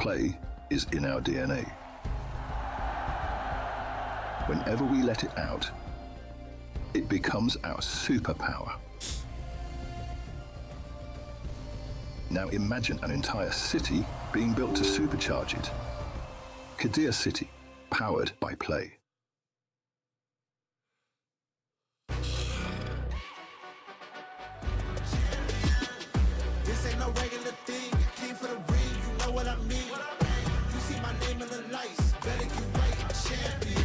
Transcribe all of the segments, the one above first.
play is in our DNA. Whenever we let it out, it becomes our superpower. Now imagine an entire city being built to supercharge it. Kadir City, powered by play. This ain't no regular thing. I came for the ring, you know what I mean. You see my name in the lights, better get right, I'm champion.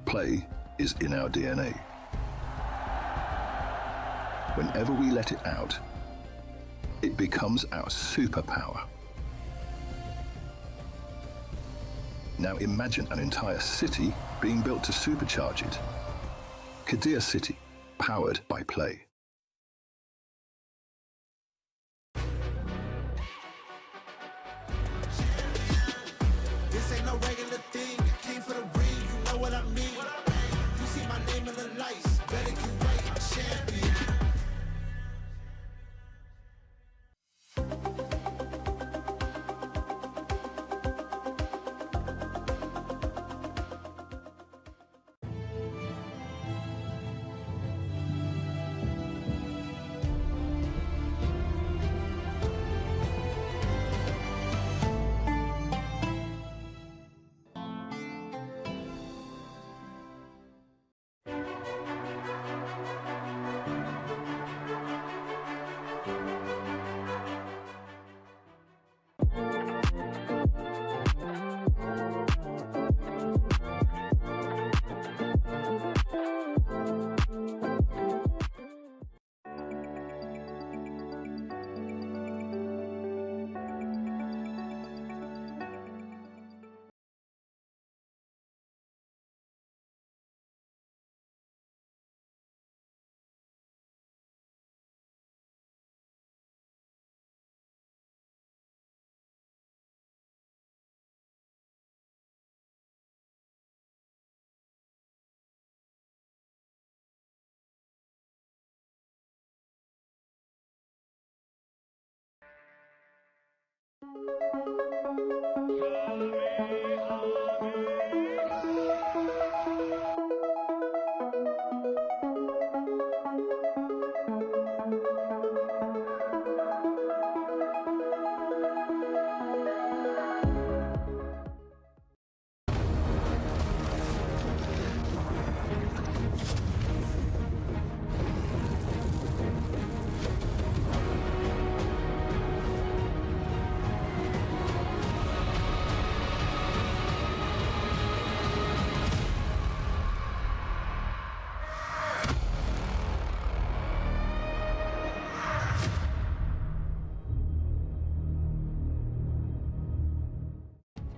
Play is in our DNA. Whenever we let it out, it becomes our superpower. Now imagine an entire city being built to supercharge it. Kadir City, powered by play. This ain't no regular thing. I came for the ring, you know what I mean. You see my name in the lights, better get right, I'm champion.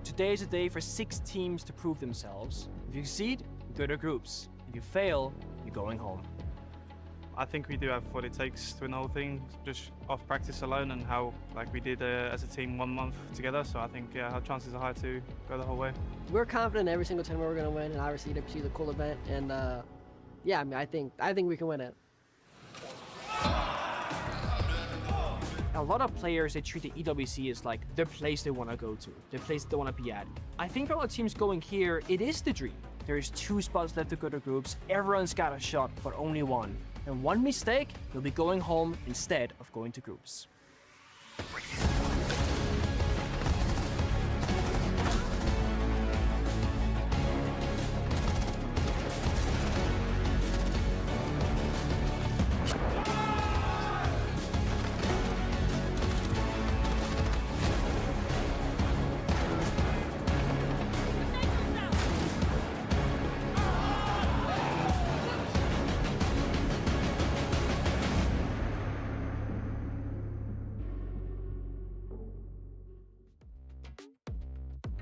Today is a day for 6 teams to prove themselves. If you succeed, you go to groups. If you fail, you're going home. I think we do have what it takes to win the whole thing, just off practice alone and how we did as a team 1 month together. So I think our chances are high to go the whole way. We're confident every single tournament we're going to win, and obviously EWC is a cool event. And yeah, I mean, I think we can win it. A lot of players, they treat the EWC as like the place they want to go to, the place they want to be at. I think for a lot of teams going here, it is the dream. There's 2 spots left to go to groups. Everyone's got a shot, but only one. And one mistake, you'll be going home instead of going to groups.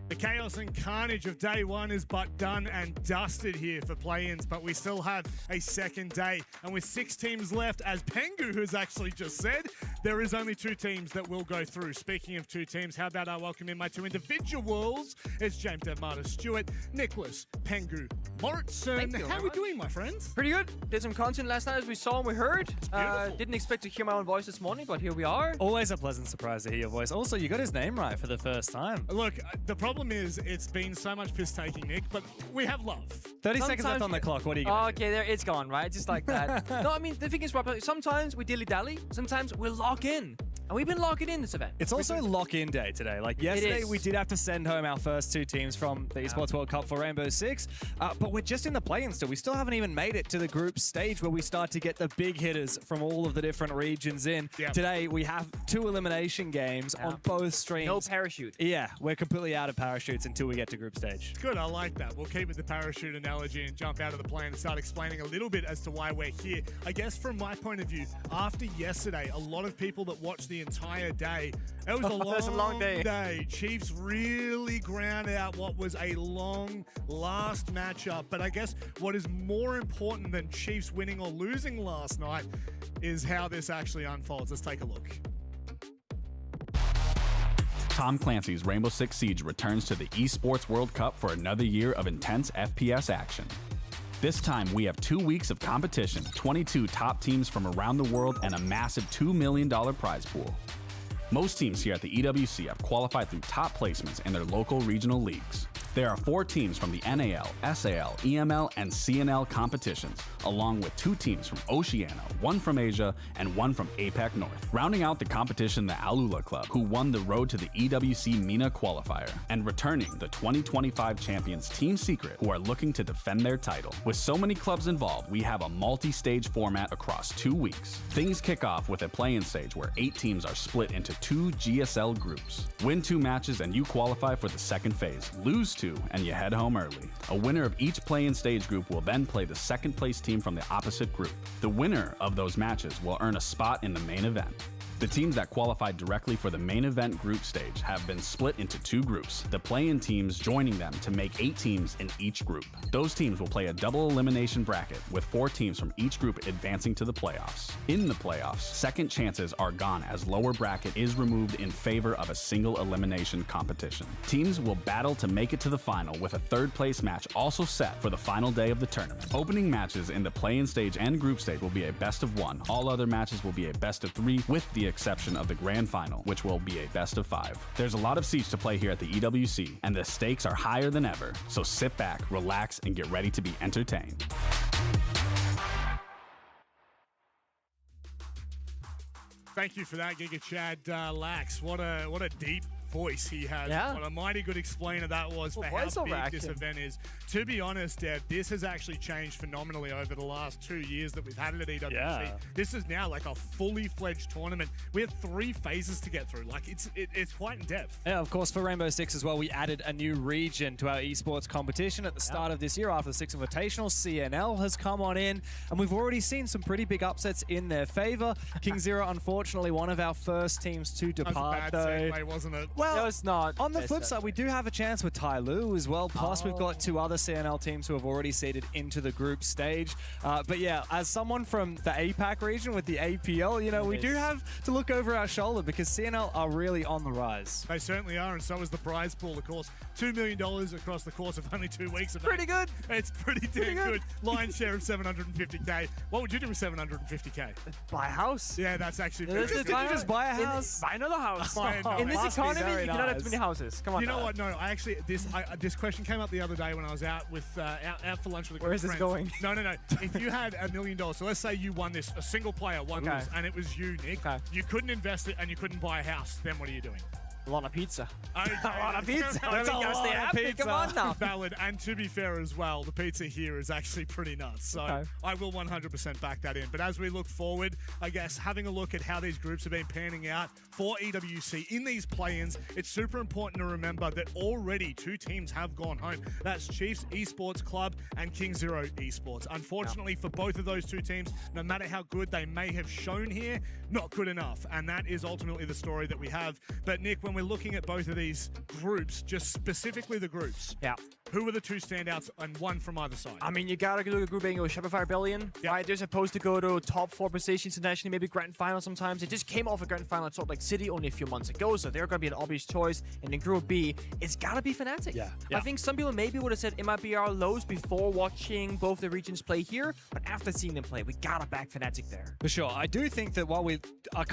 The chaos and carnage of day 1 is but done and dusted here for play-ins, but we still have a second day. And with 6 teams left, as Pengu has actually just said, there is only 2 teams that will go through. Speaking of 2 teams, how about I welcome in my 2 individuals? It's James Devmarter Stewart, Nicholas Pengu Morrison. How are we doing, my friends? Pretty good. Did some content last night, as we saw and we heard. Didn't expect to hear my own voice this morning, but here we are. Always a pleasant surprise to hear your voice. Also, you got his name right for the first time. Look, the problem is it's been so much piss-taking, Nick, but we have love. 30 seconds left on the clock. What are you going to do? Okay, there, it's gone, right? Just like that. No, I mean, the thing is, Rob, sometimes we dilly-dally. Sometimes we lock in. And we've been locking in this event. It's also lock-in day today. Like yesterday, we did have to send home our first 2 teams from the Esports World Cup for Rainbow Six, but we're just in the play-in still. We still haven't even made it to the group stage where we start to get the big hitters from all of the different regions in. Yep. Today, we have 2 elimination games on both streams. No parachute. Yeah, we're completely out of parachutes until we get to group stage. Good, I like that. We'll keep with the parachute analogy and jump out of the plane and start explaining a little bit as to why we're here. I guess from my point of view, after yesterday, a lot of people that watched the entire day, it was a long day. Chiefs really ground out what was a long last matchup. But I guess what is more important than Chiefs winning or losing last night is how this actually unfolds. Let's take a look. Tom Clancy's Rainbow Six Siege returns to the Esports World Cup for another year of intense FPS action. This time, we have 2 weeks of competition, 22 top teams from around the world, and a massive $2 million prize pool. Most teams here at the EWC have qualified through top placements in their local regional leagues. There are 4 teams from the NAL, SAL, EML, and CNL competitions, along with 2 teams from Oceania, 1 from Asia, and 1 from APAC North. Rounding out the competition, the Alula Club, who won the Road to the EWC MENA qualifier, and returning the 2025 champions Team Secret, who are looking to defend their title. With so many clubs involved, we have a multi-stage format across 2 weeks. Things kick off with a play-in stage where 8 teams are split into 2 GSL groups. Win 2 matches and you qualify for the second phase. Lose 2 and you head home early. A winner of each play-in stage group will then play the second place team from the opposite group. The winner of those matches will earn a spot in the main event. The teams that qualified directly for the main event group stage have been split into 2 groups, the play-in teams joining them to make 8 teams in each group. Those teams will play a double elimination bracket with 4 teams from each group advancing to the playoffs. In the playoffs, second chances are gone as lower bracket is removed in favor of a single elimination competition. Teams will battle to make it to the final with a 3rd place match also set for the final day of the tournament. Opening matches in the play-in stage and group stage will be a best of 1. All other matches will be a best of 3 with the exception of the grand final, which will be a best of 5. There's a lot of Siege to play here at the EWC, and the stakes are higher than ever, so sit back, relax, and get ready to be entertained. Thank you for that, Giga Chad Lax. What a deep voice he has. Yeah. What a mighty good explainer that was for how big this event is. To be honest, Deb, this has actually changed phenomenally over the last 2 years that we've had it at EWC. Yeah. This is now like a fully fledged tournament. We have 3 phases to get through. Like it's quite in depth. Yeah, of course, for Rainbow Six as well, we added a new region to our esports competition at the start of this year after the Six Invitational. CNL has come on in, and we've already seen some pretty big upsets in their favor. King Zero, unfortunately, one of our first teams to depart, That was a bad segue, wasn't it? Well, No, it's not. on the flip side, we do have a chance with Tai Lu as well. Plus, we've got 2 other CNL teams who have already seeded into the group stage. But yeah, as someone from the APAC region with the APL, you know, we do have to look over our shoulder because CNL are really on the rise. They certainly are, and so is the prize pool, of course. $2 million across the course of only 2 weeks. Pretty good. It's pretty damn good. Lion's share of 750K. What would you do with 750K? Buy a house. Yeah, that's actually Did pretty Did you just buy a house? Buy another house. Buy another In this house. economy, Very you cannot have nice. too many houses. Come on. You know now. what? No, I actually this question came up the other day when I was out with out for lunch with a group Where of is this friends. going? No. If you had $1 million, so let's say you won this, a single player won Okay. this, and it was you, Nick. Okay. You couldn't invest it and you couldn't buy a house. Then what are you doing? A lot of pizza. Okay. A lot of pizza. That's I mean, a that's lot the of app. pizza. Come on now. Valid, and to be fair as well, the pizza here is actually pretty nuts. So Okay. I will 100% back that in. But as we look forward, I guess having a look at how these groups have been panning out for EWC in these play-ins, it's super important to remember that already 2 teams have gone home. That's Chiefs Esports Club and King Zero Esports. Unfortunately for both of those 2 teams, no matter how good they may have shown here, not good enough. And that is ultimately the story that we have. But Nick, when we're looking at both of these groups, just specifically the groups, Yeah. who are the 2 standouts and one from either side? I mean, you gotta look at Group A with Shopify Rebellion, right? They're supposed to go to top 4 positions internationally, maybe grand final sometimes. They just came off a grand final at Salt Lake City only a few months ago, so they're gonna be an obvious choice. And in Group B, it's gotta be Fnatic. Yeah. I think some people maybe would have said it might be our lows before watching both the regions play here, but after seeing them play, we gotta back Fnatic there. For sure. I do think that while we are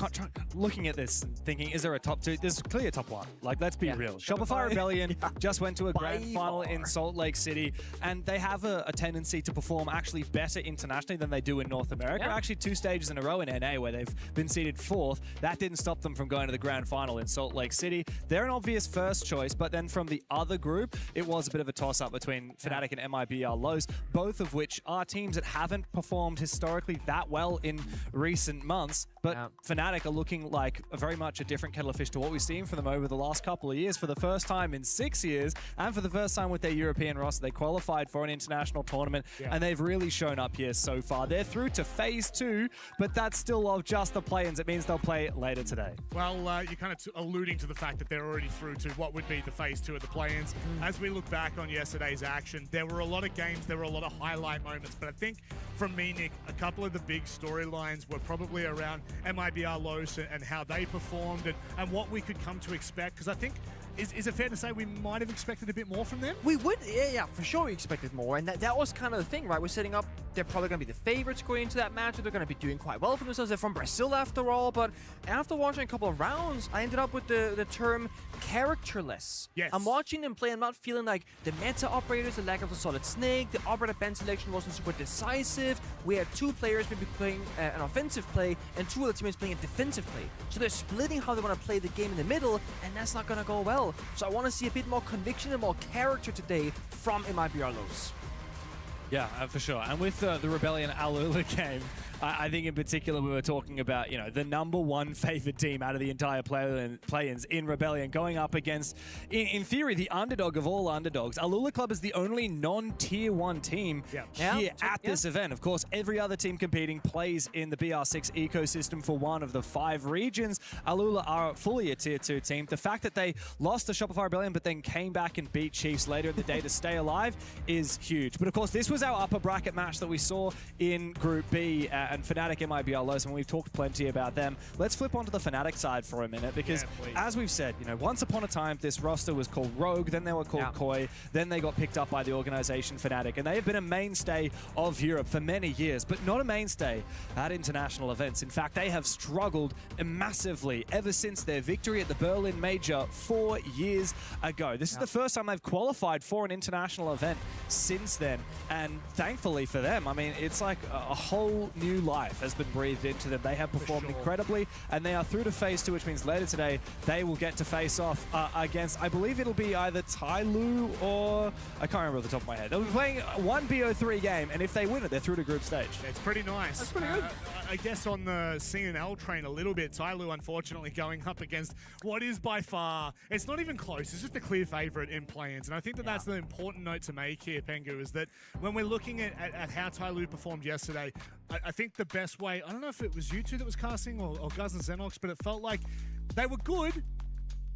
looking at this and thinking, is there a top 2? There's clearly a top 1. Like, let's be Yeah. real. Shopify Rebellion just went to a grand By final far. in Salt Lake City, and they have a tendency to perform actually better internationally than they do in North America. Yeah. Actually, 2 stages in a row in NA where they've been seeded 4th. That didn't stop them from going to the grand final in Salt Lake City. They're an obvious first choice, but then from the other group, it was a bit of a toss-up between Fnatic and MIBR Lows, both of which are teams that haven't performed historically that well in recent months. But Fnatic are looking like very much a different kettle of fish to what we've seen from them over the last couple of years. For the first time in 6 years, and for the first time with their European roster, they qualified for an international tournament, and they've really shown up here so far. They're through to phase 2, but that's still of just the play-ins. It means they'll play later today. Well, you're kind of alluding to the fact that they're already through to what would be the phase 2 of the play-ins. As we look back on yesterday's action, there were a lot of games, there were a lot of highlight moments, but I think from me, Nick, a couple of the big storylines were probably around MIBR Los and how they performed and what we could come to expect, because I think is it fair to say we might have expected a bit more from them? We would, yeah, for sure we expected more, and that was kind of the thing, right? We're setting up, they're probably going to be the favorites going into that match, they're going to be doing quite well for themselves, they're from Brazil after all, but after watching a couple of rounds, I ended up with the term characterless. Yes. I'm watching them play, I'm not feeling like the meta operators, the lack of a solid snake, the operator band selection wasn't super decisive, we had 2 players maybe playing an offensive play, and 2 other teammates playing a defensive play. So they're splitting how they want to play the game in the middle, and that's not going to go well. So I want to see a bit more conviction and more character today from MIBR Lows. Yeah, for sure. And with the Rebellion Alula game, I think in particular we were talking about, you know, the #1 favored team out of the entire play-ins in Rebellion going up against, in theory, the underdog of all underdogs. Alula Club is the only non-tier 1 team here at this event. Of course, every other team competing plays in the BR6 ecosystem for one of the 5 regions. Alula are fully a tier 2 team. The fact that they lost to Shopify Rebellion but then came back and beat Chiefs later in the day to stay alive is huge. But of course, this was was our upper bracket match that we saw in Group B, and Fnatic might be our lowest, and we've talked plenty about them. Let's flip onto the Fnatic side for a minute, because as we've said, you know, once upon a time, this roster was called Rogue, then they were called Koi, then they got picked up by the organization Fnatic, and they have been a mainstay of Europe for many years, but not a mainstay at international events. In fact, they have struggled massively ever since their victory at the Berlin Major 4 years ago. This is the first time they've qualified for an international event since then, and thankfully for them, I mean, it's like a whole new life has been breathed into them. They have performed incredibly, and they are through to phase 2, which means later today they will get to face off against, I believe it'll be either Tyloo or I can't remember off the top of my head. They'll be playing one BO3 game, and if they win it, they're through to group stage. It's pretty nice. That's pretty good. I guess on the CNL train a little bit, Tyloo unfortunately going up against what is by far, it's not even close, it's just a clear favorite in play-ins. And I think that that's the important note to make here, Pengu, is that when we're looking at how Tyloo performed yesterday, I think the best way, I don't know if it was you two that was casting or Guz and Xenox, but it felt like they were good,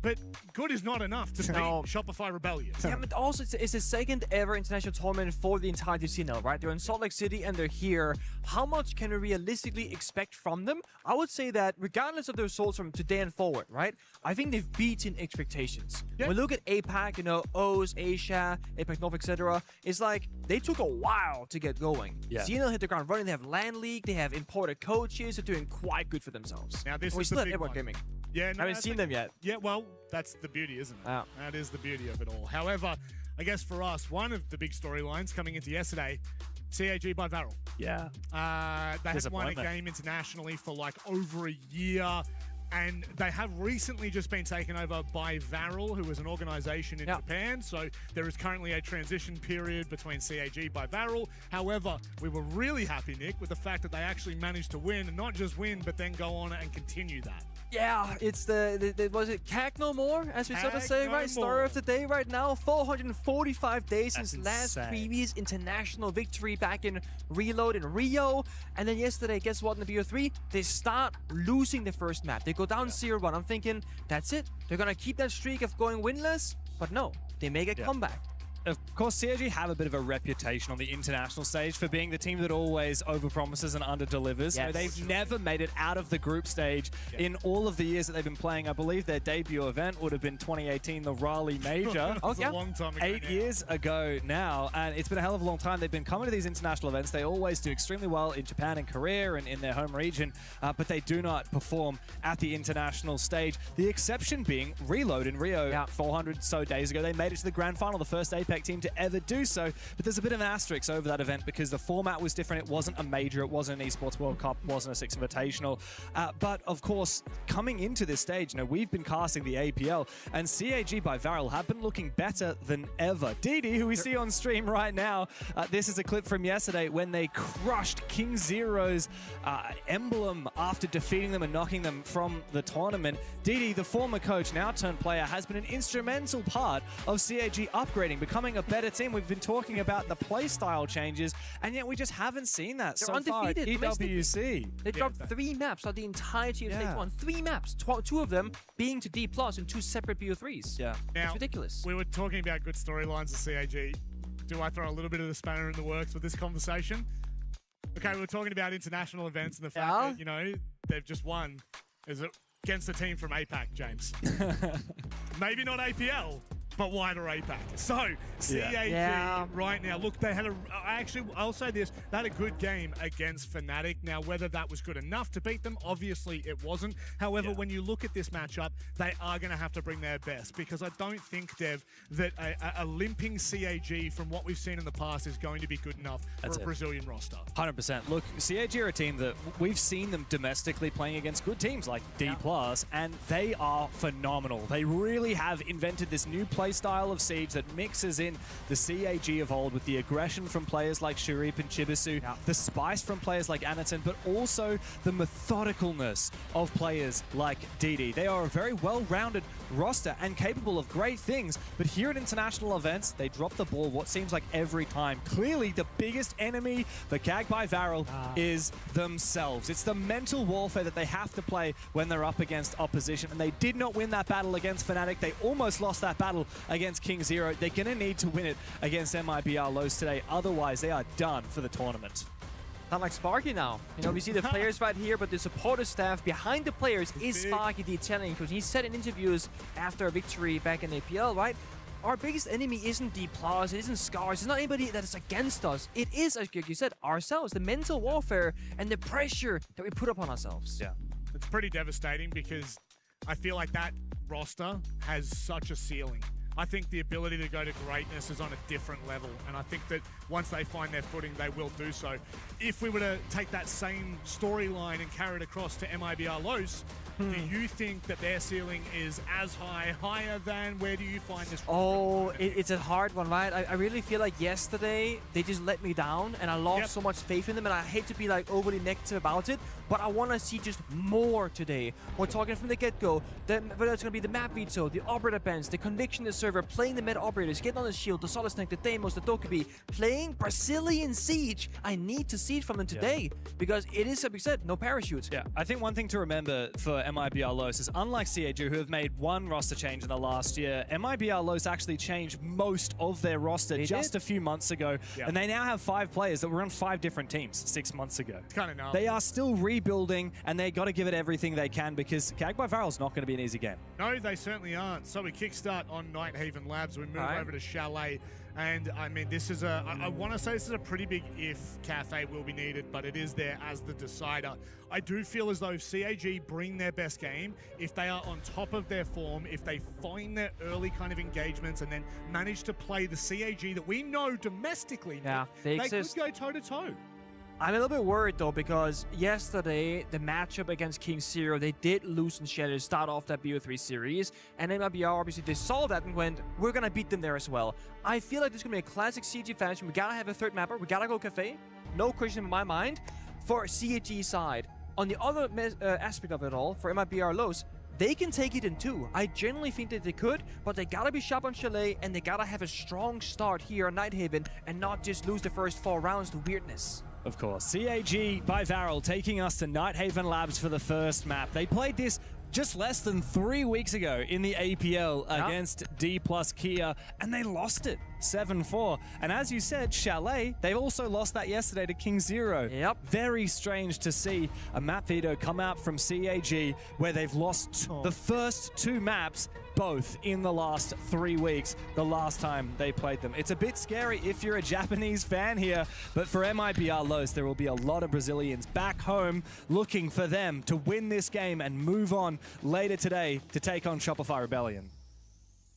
but good is not enough to beat Shopify Rebellious. Yeah, but also it's the second ever international tournament for the entire CNL, right? They're in Salt Lake City and they're here. How much can we realistically expect from them? I would say that regardless of the results from today and forward, right? I think they've beaten expectations. Yeah. When we look at APAC, you know, O's, Asia, APAC North, etc., it's like they took a while to get going. Yeah. CNL hit the ground running. They have LAN League. They have imported coaches. They're doing quite good for themselves. Now this we is still the have big Network one. Gaming. Yeah, no, I haven't seen them yet. Yeah, well, that's the beauty, isn't it? Yeah. That is the beauty of it all. However, I guess for us, one of the big storylines coming into yesterday, CAG by Varel. Yeah. They have won a game internationally for like over a year, and they have recently just been taken over by Varel, who is an organization in Japan. So there is currently a transition period between CAG by Varel. However, we were really happy, Nick, with the fact that they actually managed to win, and not just win, but then go on and continue that. Yeah, it's the was it CAG no more, as we sort of say, right? Star of the day right now. 445 days since last previous international victory back in Reload in Rio. And then yesterday, guess what, in the BO3? They start losing the first map. They go down 0-1. I'm thinking, that's it. They're going to keep that streak of going winless. But no, they make a comeback. Of course, CAG have a bit of a reputation on the international stage for being the team that always overpromises and underdelivers. You know, they've never made it out of the group stage in all of the years that they've been playing. I believe their debut event would have been 2018, the Raleigh Major. A long time ago. 8 years ago now, and it's been a hell of a long time. They've been coming to these international events. They always do extremely well in Japan and Korea and in their home region, but they do not perform at the international stage. The exception being Reload in Rio 400 so days ago. They made it to the grand final, the first APAC team to ever do so, but there's a bit of an asterisk over that event because the format was different. It wasn't a major, it wasn't an esports World Cup, wasn't a Six Invitational, but of course coming into this stage, you know, we've been casting the APL, and CAG by Varel have been looking better than ever. Didi, who we see on stream right now, this is a clip from yesterday when they crushed King Zero's emblem after defeating them and knocking them from the tournament. Didi, the former coach, now turned player, has been an instrumental part of CAG upgrading, becoming a better team. We've been talking about the playstyle changes, and yet we just haven't seen that so far at EWC. They dropped 3 maps on the entirety of stage 1. 3 maps, 2 of them being to D+, and 2 separate BO3s. Yeah. Now, it's ridiculous. We were talking about good storylines of CAG. Do I throw a little bit of the spanner in the works with this conversation? Okay, we were talking about international events and the fact that, you know, they've just won. Is it against a team from APAC, James? Maybe not APL, but wider APAC. So, CAG right now, look, they had I'll say this, they had a good game against Fnatic. Now, whether that was good enough to beat them, obviously it wasn't. However, when you look at this matchup, they are going to have to bring their best, because I don't think, Dev, that a limping CAG from what we've seen in the past is going to be good enough for a Brazilian roster. 100%. Look, CAG are a team that we've seen them domestically playing against good teams like D+, and they are phenomenal. They really have invented this new play style of Siege that mixes in the CAG of old with the aggression from players like Sharip and Chibisu, the spice from players like Anaton, but also the methodicalness of players like Didi. They are a very well-rounded roster and capable of great things, but here at international events, they drop the ball what seems like every time. Clearly, the biggest enemy for CAG by Varel is themselves. It's the mental warfare that they have to play when they're up against opposition, and they did not win that battle against Fnatic. They almost lost that battle against King Zero. They're going to need to win it against MIBR Los today. Otherwise, they are done for the tournament. Not like Sparky now. You know, we see the players right here, but the supporter staff behind the players is Sparky, the Italian coach. He said in interviews after a victory back in APL, right? Our biggest enemy isn't D+, it isn't Scars, it's not anybody that is against us. It is, as you said, ourselves, the mental warfare and the pressure that we put upon ourselves. Yeah. It's pretty devastating because I feel like that roster has such a ceiling. I think the ability to go to greatness is on a different level, and I think that once they find their footing, they will do so. If we were to take that same storyline and carry it across to MIBR Los, do you think that their ceiling is as high, higher than? Where do you find this? Oh, it's a hard one, right? I really feel like yesterday they just let me down, and I lost so much faith in them, and I hate to be like overly negative about it, but I want to see just more today. We're talking from the get-go, whether it's going to be the map veto, the operator bans, the conviction, the server, playing the meta operators, getting on the shield, the Solid Snake, the Deimos, the Dokkaebi, playing Brazilian Siege. I need to see it from them today, because it is, like we said, no parachutes. Yeah, I think one thing to remember for MIBR Los is, unlike CAG, who have made one roster change in the last year, MIBR Los actually changed most of their roster a few months ago, and they now have 5 players that were on 5 different teams 6 months ago. It's kind of nuts. They are still rebuilding, and they got to give it everything they can, because Gag by Varel is not going to be an easy game. No, they certainly aren't. So we kickstart on Nighthaven Labs. We move over to Chalet. And I mean, this is I want to say this is a pretty big if. Cafe will be needed, but it is there as the decider. I do feel as though if CAG bring their best game, if they are on top of their form, if they find their early kind of engagements and then manage to play the CAG that we know domestically, they could exist. go toe-to-toe. I'm a little bit worried though, because yesterday the matchup against King Zero, they did lose in Shadow to start off that BO3 series, and MIBR obviously they saw that and went, we're gonna beat them there as well. I feel like this is gonna be a classic CG fashion. We gotta have a third mapper, we gotta go Cafe, no question in my mind. For CAG side, on the other aspect of it all, for MIBR Los, they can take it in 2. I genuinely think that they could, but they gotta be sharp on Chalet, and they gotta have a strong start here on Nighthaven and not just lose the first 4 rounds to weirdness. Of course. CAG by Varel taking us to Nighthaven Labs for the first map. They played this just less than 3 weeks ago in the APL against D+ Kia, and they lost it 7-4. And as you said, Chalet, they also lost that yesterday to King Zero. Yep. Very strange to see a map veto come out from CAG where they've lost the first 2 maps both in the last 3 weeks, the last time they played them. It's a bit scary if you're a Japanese fan here, but for MIBR Los, there will be a lot of Brazilians back home looking for them to win this game and move on later today to take on Shopify Rebellion.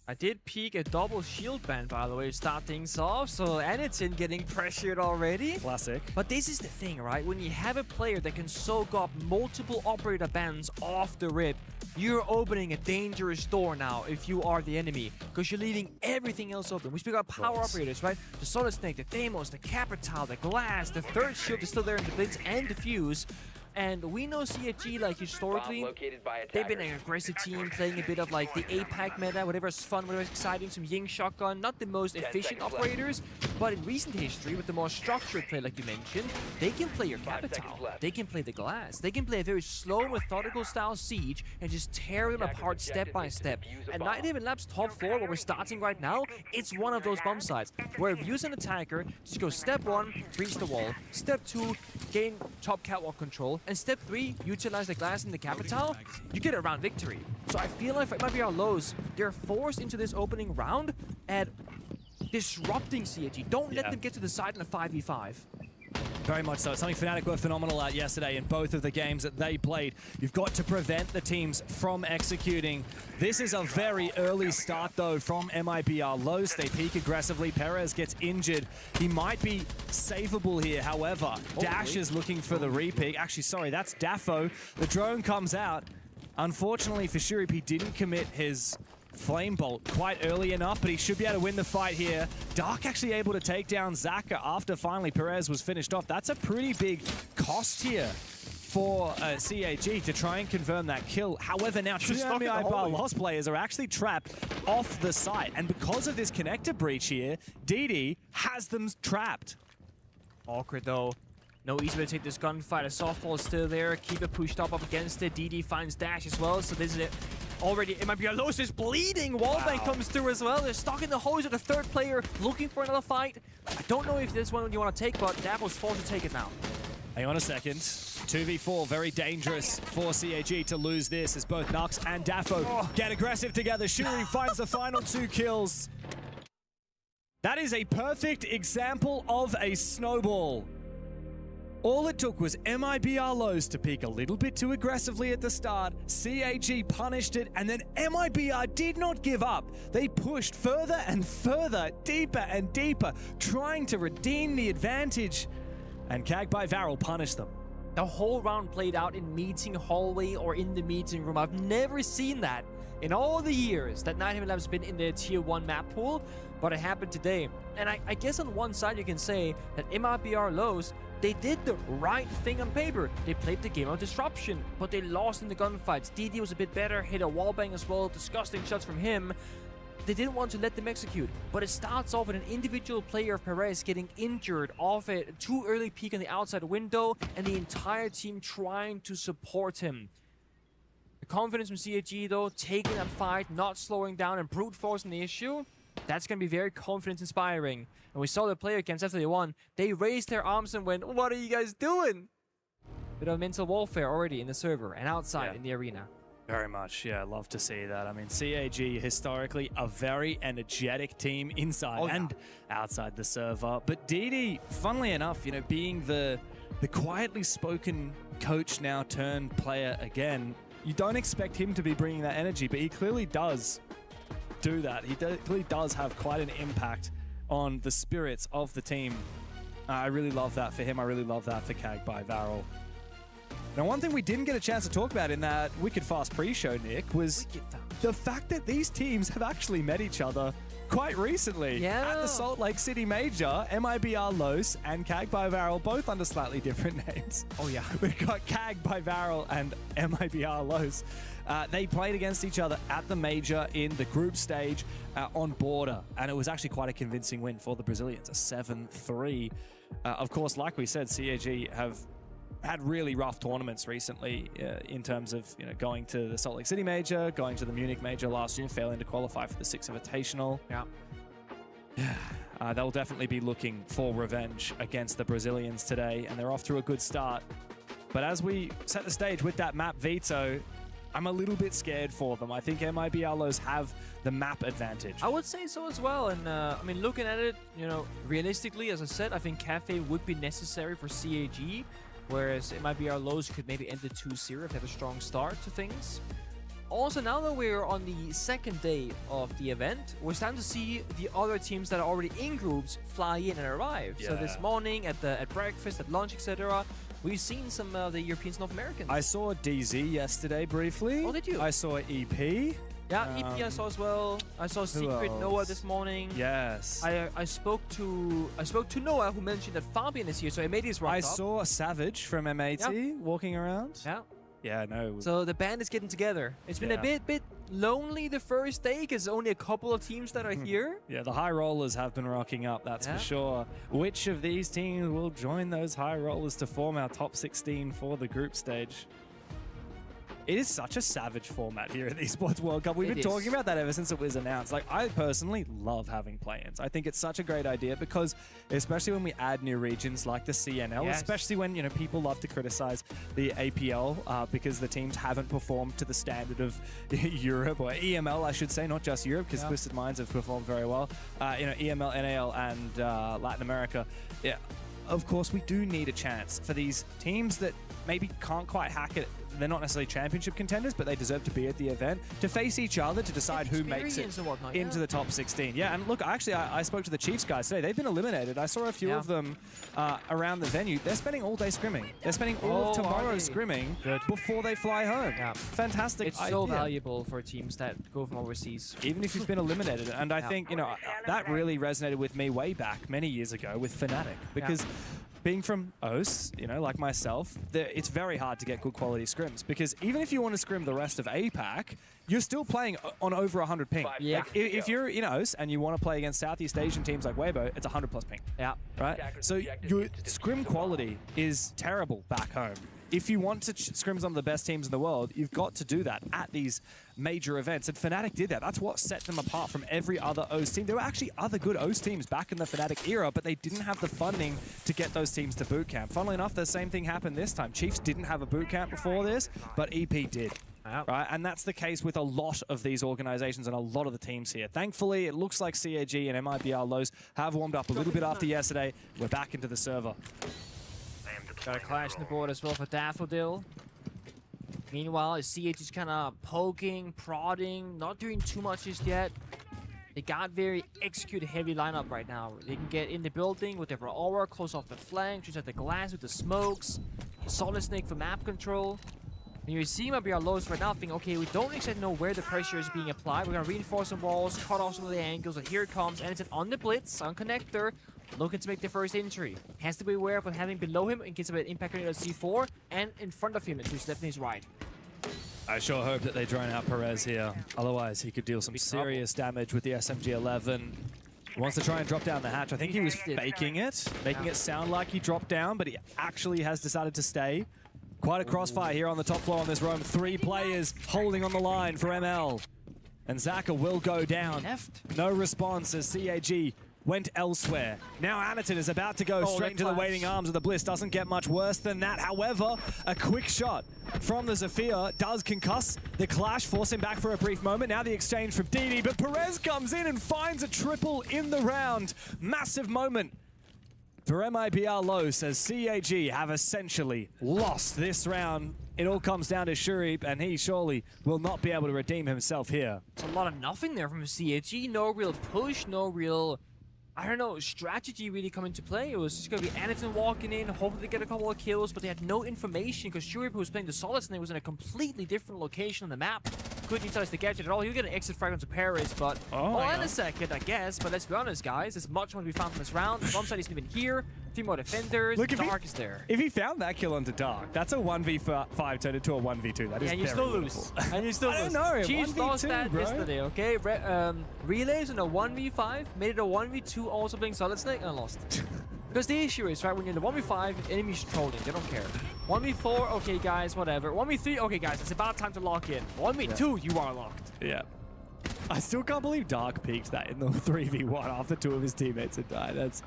I did peek a double shield ban, by the way, to start things off, so Anitin getting pressured already. Classic. But this is the thing, right? When you have a player that can soak up multiple operator bans off the rip, you're opening a dangerous door now if you are the enemy, because you're leaving everything else open. We speak about power operators, right? The Solid Snake, the Deimos, the Capital, the Glass, the third shield is still there in the Blitz and the Fuse. And we know CAG, like, historically, they've been an aggressive team, playing a bit of, like, the APAC meta, whatever's fun, whatever's exciting, some Ying Shotgun, not the most efficient operators, but in recent history, with the more structured play, like you mentioned, they can play your Capital, they can play the Glass, they can play a very slow, methodical style Siege, and just tear them apart step by step. And Nighthaven Labs top 4, where we're starting right now, it's one of those bomb sites, where if you use an attacker, just go step 1, breach the wall, step 2, gain top catwalk control, and step 3, utilize the Glass in the Capital, you get a round victory. So I feel like it might be our lows. They're forced into this opening round at disrupting CAG. Don't let them get to the side in a 5v5. Very much so. Something Fnatic were phenomenal at yesterday in both of the games that they played. You've got to prevent the teams from executing. This is a very early start, though, from MIBR Los. They peak aggressively. Perez gets injured. He might be savable here. However, Dash is looking for the repick. Actually, sorry, that's Daffo. The drone comes out. Unfortunately for Shurip, he didn't commit his Flame Bolt quite early enough, but he should be able to win the fight here. Dark actually able to take down Zaka after finally Perez was finished off. That's a pretty big cost here for CAG to try and confirm that kill. However, now two MIBR Los players are actually trapped off the site, and because of this connector breach here, DD has them trapped. Awkward though. No easy way to take this gunfight. A softball is still there. Keep it pushed up against it. DD finds Dash as well. So this is Already, MIBR is bleeding. Wallbang comes through as well. They're stuck in the hose of the third player, looking for another fight. I don't know if this one you want to take, but Dapo's forced to take it now. Hang on a second. 2v4, very dangerous for CAG to lose this as both Nux and Dafo get aggressive together. Shuri finds the final 2 kills. That is a perfect example of a snowball. All it took was MIBR Lows to peak a little bit too aggressively at the start. CAG punished it, and then MIBR did not give up. They pushed further and further, deeper and deeper, trying to redeem the advantage. And Kag by Varel punished them. The whole round played out in meeting hallway or in the meeting room. I've never seen that in all the years that Night Lab's been in the tier 1 map pool, but it happened today. And I guess on one side you can say that MIBR Lows, they did the right thing on paper. They played the game of disruption, but they lost in the gunfights. DD was a bit better, hit a wallbang as well, disgusting shots from him. They didn't want to let them execute, but it starts off with an individual player of Perez getting injured off a too early peek in the outside window, and the entire team trying to support him. The confidence from CAG though, taking that fight, not slowing down and brute forcing the issue, that's going to be very confidence inspiring. And we saw the player camps after they won, they raised their arms and went, "What are you guys doing?" Bit of mental warfare already in the server and outside in the arena. Very much, yeah, love to see that. I mean, CAG historically a very energetic team inside and outside the server. But DD, funnily enough, you know, being the quietly spoken coach now turned player again, you don't expect him to be bringing that energy, but he clearly does do that. He clearly does have quite an impact on the spirits of the team. I really love that for him. I really love that for Kag by Varel. Now, one thing we didn't get a chance to talk about in that Wicked Fast pre-show, Nick, was the fact that these teams have actually met each other quite recently. Yeah. At the Salt Lake City Major, MIBR Los and Kag by Varel, both under slightly different names. Oh, yeah. We've got Kag by Varel and MIBR Los. They played against each other at the Major in the group stage on Border, and it was actually quite a convincing win for the Brazilians, a 7-3. Of course, like we said, CAG have had really rough tournaments recently in terms of going to the Salt Lake City Major, going to the Munich Major last year, failing to qualify for the Six Invitational. Yeah. They'll definitely be looking for revenge against the Brazilians today, and they're off to a good start. But as we set the stage with that map veto, I'm a little bit scared for them. I think MIBR Los have the map advantage. I would say so as well. And I mean, looking at it, realistically, as I said, I think Cafe would be necessary for CAG. Whereas MIBR Lows could maybe end the 2-0 if they have a strong start to things. Also, now that we're on the second day of the event, we're starting to see the other teams that are already in groups fly in and arrive. Yeah. So this morning at breakfast, at lunch, etc., we've seen some of the Europeans, North Americans. I saw DZ yesterday briefly. Oh, did you? I saw EP. Yeah, EP I saw as well. I saw Secret Noah this morning. Yes. I spoke to Noah, who mentioned that Fabian is here, so MAT is right. I saw Savage from MAT walking around. Yeah. Yeah, no. So the band is getting together. It's been a bit lonely the first day because only a couple of teams that are here. Yeah, the high rollers have been rocking up, that's for sure. Which of these teams will join those high rollers to form our top 16 for the group stage? It is such a savage format here at the Esports World Cup. We've been talking about that ever since it was announced. Like, I personally love having play-ins. I think it's such a great idea because, especially when we add new regions like the CNL, especially when, people love to criticize the APL because the teams haven't performed to the standard of Europe, or EML, I should say, not just Europe, because Twisted Minds have performed very well. EML, NAL, and Latin America. Yeah, of course, we do need a chance for these teams that maybe can't quite hack it. They're not necessarily championship contenders, but they deserve to be at the event, to face each other to decide who makes it into the top 16. Yeah, and look, actually, I spoke to the Chiefs guys today. They've been eliminated. I saw a few of them around the venue. They're spending all day scrimming. They're spending all of tomorrow scrimming before they fly home. Yeah. Fantastic It's so valuable for teams that go from overseas. Even if you've been eliminated. And I think, that really resonated with me way back many years ago with Fnatic, because being from OS, like myself, it's very hard to get good quality scrims because even if you want to scrim the rest of APAC, you're still playing on over 100 ping. Yeah. Like, if you're in OS and you want to play against Southeast Asian teams like Weibo, it's 100+ ping. Yeah. Right? So your scrim quality is terrible back home. if you want to scrim some of the best teams in the world, you've got to do that at these major events. And Fnatic did that. That's what set them apart from every other OS team. There were actually other good OS teams back in the Fnatic era, but they didn't have the funding to get those teams to boot camp. Funnily enough, the same thing happened this time. Chiefs didn't have a boot camp before this, but EP did. Right, and that's the case with a lot of these organizations and a lot of the teams here. Thankfully, it looks like CAG and MIBR Lows have warmed up a little bit after yesterday. We're back into the server. Got a clash in the board as well for Daffodil. Meanwhile, CAG is kind of poking, prodding, not doing too much just yet. They got very execute-heavy lineup right now. They can get in the building with their aura, close off the flank, just at the glass with the smokes, Solid Snake for map control. And you see MIBR Lows right now thinking, okay, we don't exactly know where the pressure is being applied. We're going to reinforce some walls, cut off some of the angles, and here it comes. And it's an on the blitz, on connector, looking to make the first entry. Has to be aware of what having below him in case of an impact on C4, and in front of him to his left and his right. I sure hope that they drone out Perez here. Otherwise, he could deal some serious damage with the SMG-11. He wants to try and drop down the hatch. I think he was faking it, making it sound like he dropped down, but he actually has decided to stay. Quite a crossfire here on the top floor on this roam. 3 players holding on the line for ML. And Zaka will go down. No response as CAG went elsewhere. Now Anaton is about to go straight into the waiting arms of the Bliss. Doesn't get much worse than that. However, a quick shot from the Zephyr does concuss the Clash, force him back for a brief moment. Now the exchange from DD, but Perez comes in and finds a triple in the round. Massive moment for MIBR Low, says CAG have essentially lost this round. It all comes down to Shurip, and he surely will not be able to redeem himself here. It's a lot of nothing there from CAG. No real push, no real, I don't know, strategy really come into play. It was just going to be Anaton walking in, hoping to get a couple of kills, but they had no information because Shurip, who was playing the Solid Snake, was in a completely different location on the map. Couldn't utilize the gadget at all. He was going to exit frag onto Paris, but in a second, I guess. But let's be honest, guys, there's much more to be found from this round. Bomb side isn't even here. 3 more defenders. Look, Dark is there. If he found that kill onto Dark, that's a 1v5 turned into a 1v2. That is and you still lose. And you still lose. I don't know. Chiefs lost that yesterday, okay? Relays in a 1v5, made it a 1v2 also playing Solid Snake, and lost. Because the issue is, right, when you're in the 1v5, enemies trolling, they don't care. 1v4, okay guys, whatever. 1v3, okay guys, it's about time to lock in. 1v2, you are locked. Yeah. I still can't believe Dark peaked that in the 3v1 after 2 of his teammates had died. That's...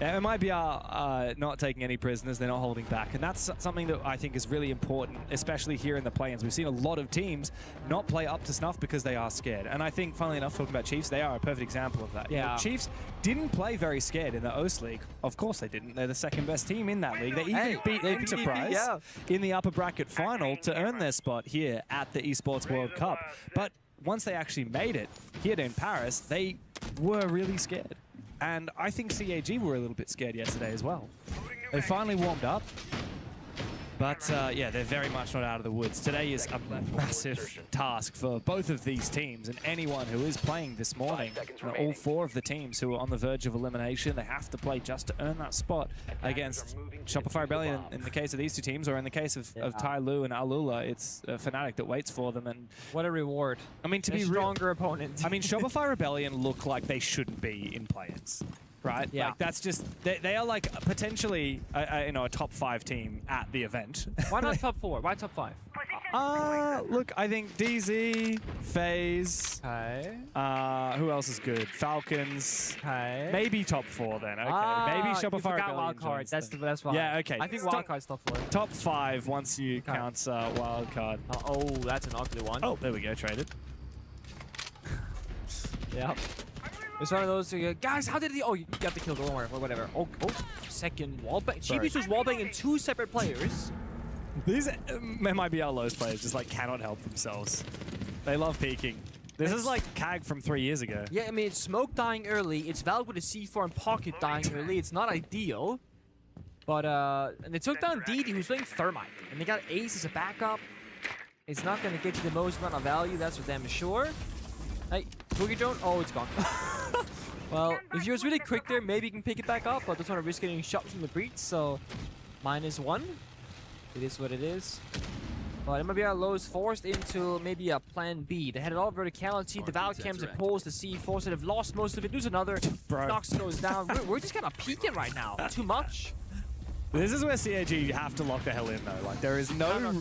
It might be not taking any prisoners, they're not holding back. And that's something that I think is really important, especially here in the play-ins. We've seen a lot of teams not play up to snuff because they are scared. And I think, funnily enough, talking about Chiefs, they are a perfect example of that. Yeah. You know, Chiefs didn't play very scared in the OS League. Of course they didn't. They're the second best team in that league. They even beat Enterprise in the upper bracket final to earn their spot here at the Esports World Cup. But once they actually made it here in Paris, they were really scared. And I think CAG were a little bit scared yesterday as well. They finally warmed up. But yeah, they're very much not out of the woods. Today is a massive task for both of these teams and anyone who is playing this morning. All 4 of the teams who are on the verge of elimination, they have to play just to earn that spot against Shopify Rebellion in the case of these 2 teams, or in the case of Tai Lu and Alula, it's a Fnatic that waits for them. And what a reward. I mean, to be stronger opponent. I mean, Shopify Rebellion look like they shouldn't be in play-ins. Right? Yeah. Like, that's just... They are, like, potentially, you know, a top 5 team at the event. Why not top 4? Why top 5? Look, I think DZ, FaZe... Okay. Who else is good? Falcons... Okay. Maybe top 4 then, okay. Maybe Shopify Rebellion Wildcard. That's why. Yeah, okay. I think Wildcard's top 4. Top 5 once you count Wildcard. Oh, that's an ugly one. Oh, there we go, traded. Yeah. It's one of those, guys, how did he... Oh, you got the kill, don't worry, whatever. Oh, second wallbang. Chiefs was wallbanging 2 separate players. These MIBR Lows players just, like, cannot help themselves. They love peeking. This is like CAG from 3 years ago. Yeah, I mean, it's Smoke dying early, it's Valk with a C4 and Pocket dying early. It's not ideal. But, and they took down DD, who's playing Thermite. And they got Ace as a backup. It's not going to get you the most amount of value, that's for damn sure. Hey, Boogie Drone? Oh, it's gone. Well, if you was really quick there, maybe you can pick it back up, but don't want to risk getting shot from the breach, so -1. It is what it is. But MIBR Low is forced into maybe a plan B. They had it all verticality, the Valcams, it pulls, the C4, so they've lost most of it. Lose another. Nox goes down. We're just kind of peeking right now. Too much. This is where CAG have to lock the hell in, though. Like, there is no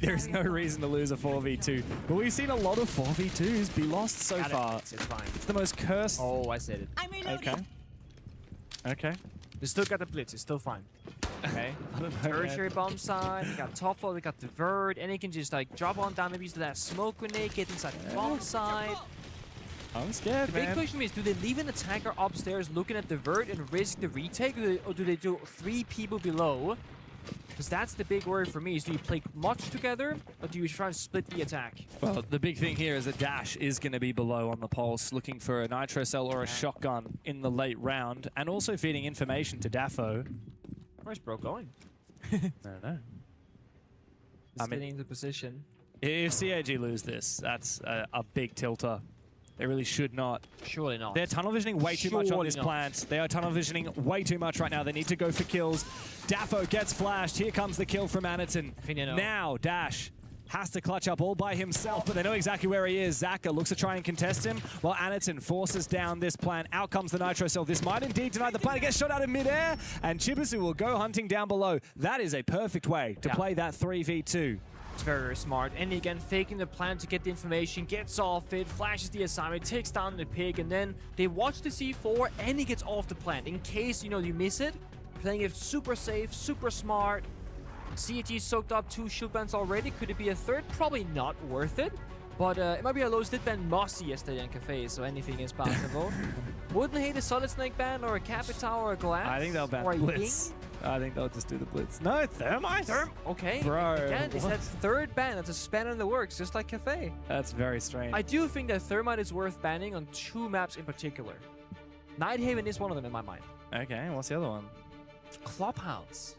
there is no reason to lose a 4v2. But we've seen a lot of 4v2s be lost so far. It's fine. It's the most cursed. Oh, I said it. Okay. Okay. They still got the blitz. It's still fine. Okay. I don't know, Tertiary bomb side. They got top floor. They got the vert, and they can just like drop on down. Maybe use that smoke grenade, get inside the bomb side. I'm scared, The big man. question is, do they leave an attacker upstairs looking at the vert and risk the retake, or do they do 3 people below? Because that's the big worry for me, is do you play much together, or do you try and split the attack? Well, the big thing here is that Dash is going to be below on the pulse, looking for a nitro cell or a shotgun in the late round, and also feeding information to Daffo. Where's bro going? I don't know. Just getting into position. If CAG lose this, that's a big tilter. They really should not. Surely not. They're tunnel visioning way too much on this plant. They are tunnel visioning way too much right now. They need to go for kills. Daffo gets flashed. Here comes the kill from Aniton. Now Dash has to clutch up all by himself, but they know exactly where he is. Zaka looks to try and contest him, while Aniton forces down this plant. Out comes the nitro cell. This might indeed deny the plant. It gets shot out in midair, and Chibisu will go hunting down below. That is a perfect way to play that 3v2. It's very, very smart. And again, faking the plan to get the information, gets off it, flashes the assignment, takes down the pig, and then they watch the C4, and he gets off the plant. In case, you know, you miss it, playing it super safe, super smart. CAG soaked up 2 shield bans already. Could it be a third? Probably not worth it. But it might be a low stit ban Mossy yesterday on Cafe, so anything is possible. Wouldn't hate a Solid Snake ban or a Capitao or a Glass. I think they'll ban Blitz. I think they'll just do the Blitz. No, Thermite! Okay. Bro. Again, it's that third ban. That's a spanner in the works, just like Cafe. That's very strange. I do think that Thermite is worth banning on 2 maps in particular. Nighthaven is one of them in my mind. Okay, what's the other one? Clubhouse.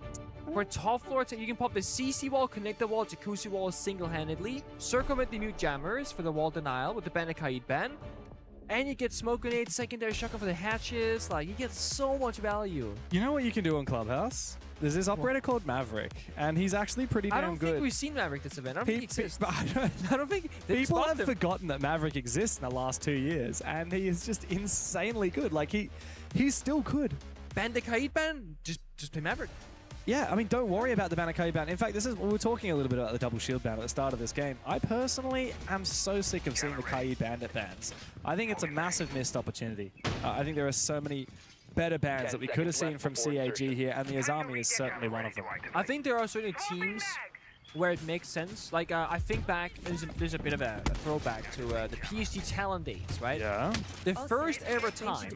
Where top floor, you can pop the CC wall, connect the wall, Jacuzzi wall single-handedly, circumvent the mute jammers for the wall denial with the Bandikaid ban, and you get smoke grenades, secondary shotgun for the hatches. Like, you get so much value. You know what you can do on Clubhouse? There's this operator called Maverick, and he's actually pretty damn good. I don't think we've seen Maverick this event. I don't think he exists. I don't think people have forgotten that Maverick exists in the last 2 years, and he is just insanely good. Like, he's still good. Bandikaid ban? Just play Maverick. Yeah, I mean, don't worry about the Bandikaid ban. In fact, we were talking a little bit about the double shield ban at the start of this game. I personally am so sick of seeing the Kaid bandit bans. I think it's a massive missed opportunity. I think there are so many better bans that we could have seen from CAG here, and the Azami is certainly one of them. I think there are certain teams where it makes sense. Like, I think back, there's a bit of a throwback to the PSG Talent days, right? Yeah. The first ever time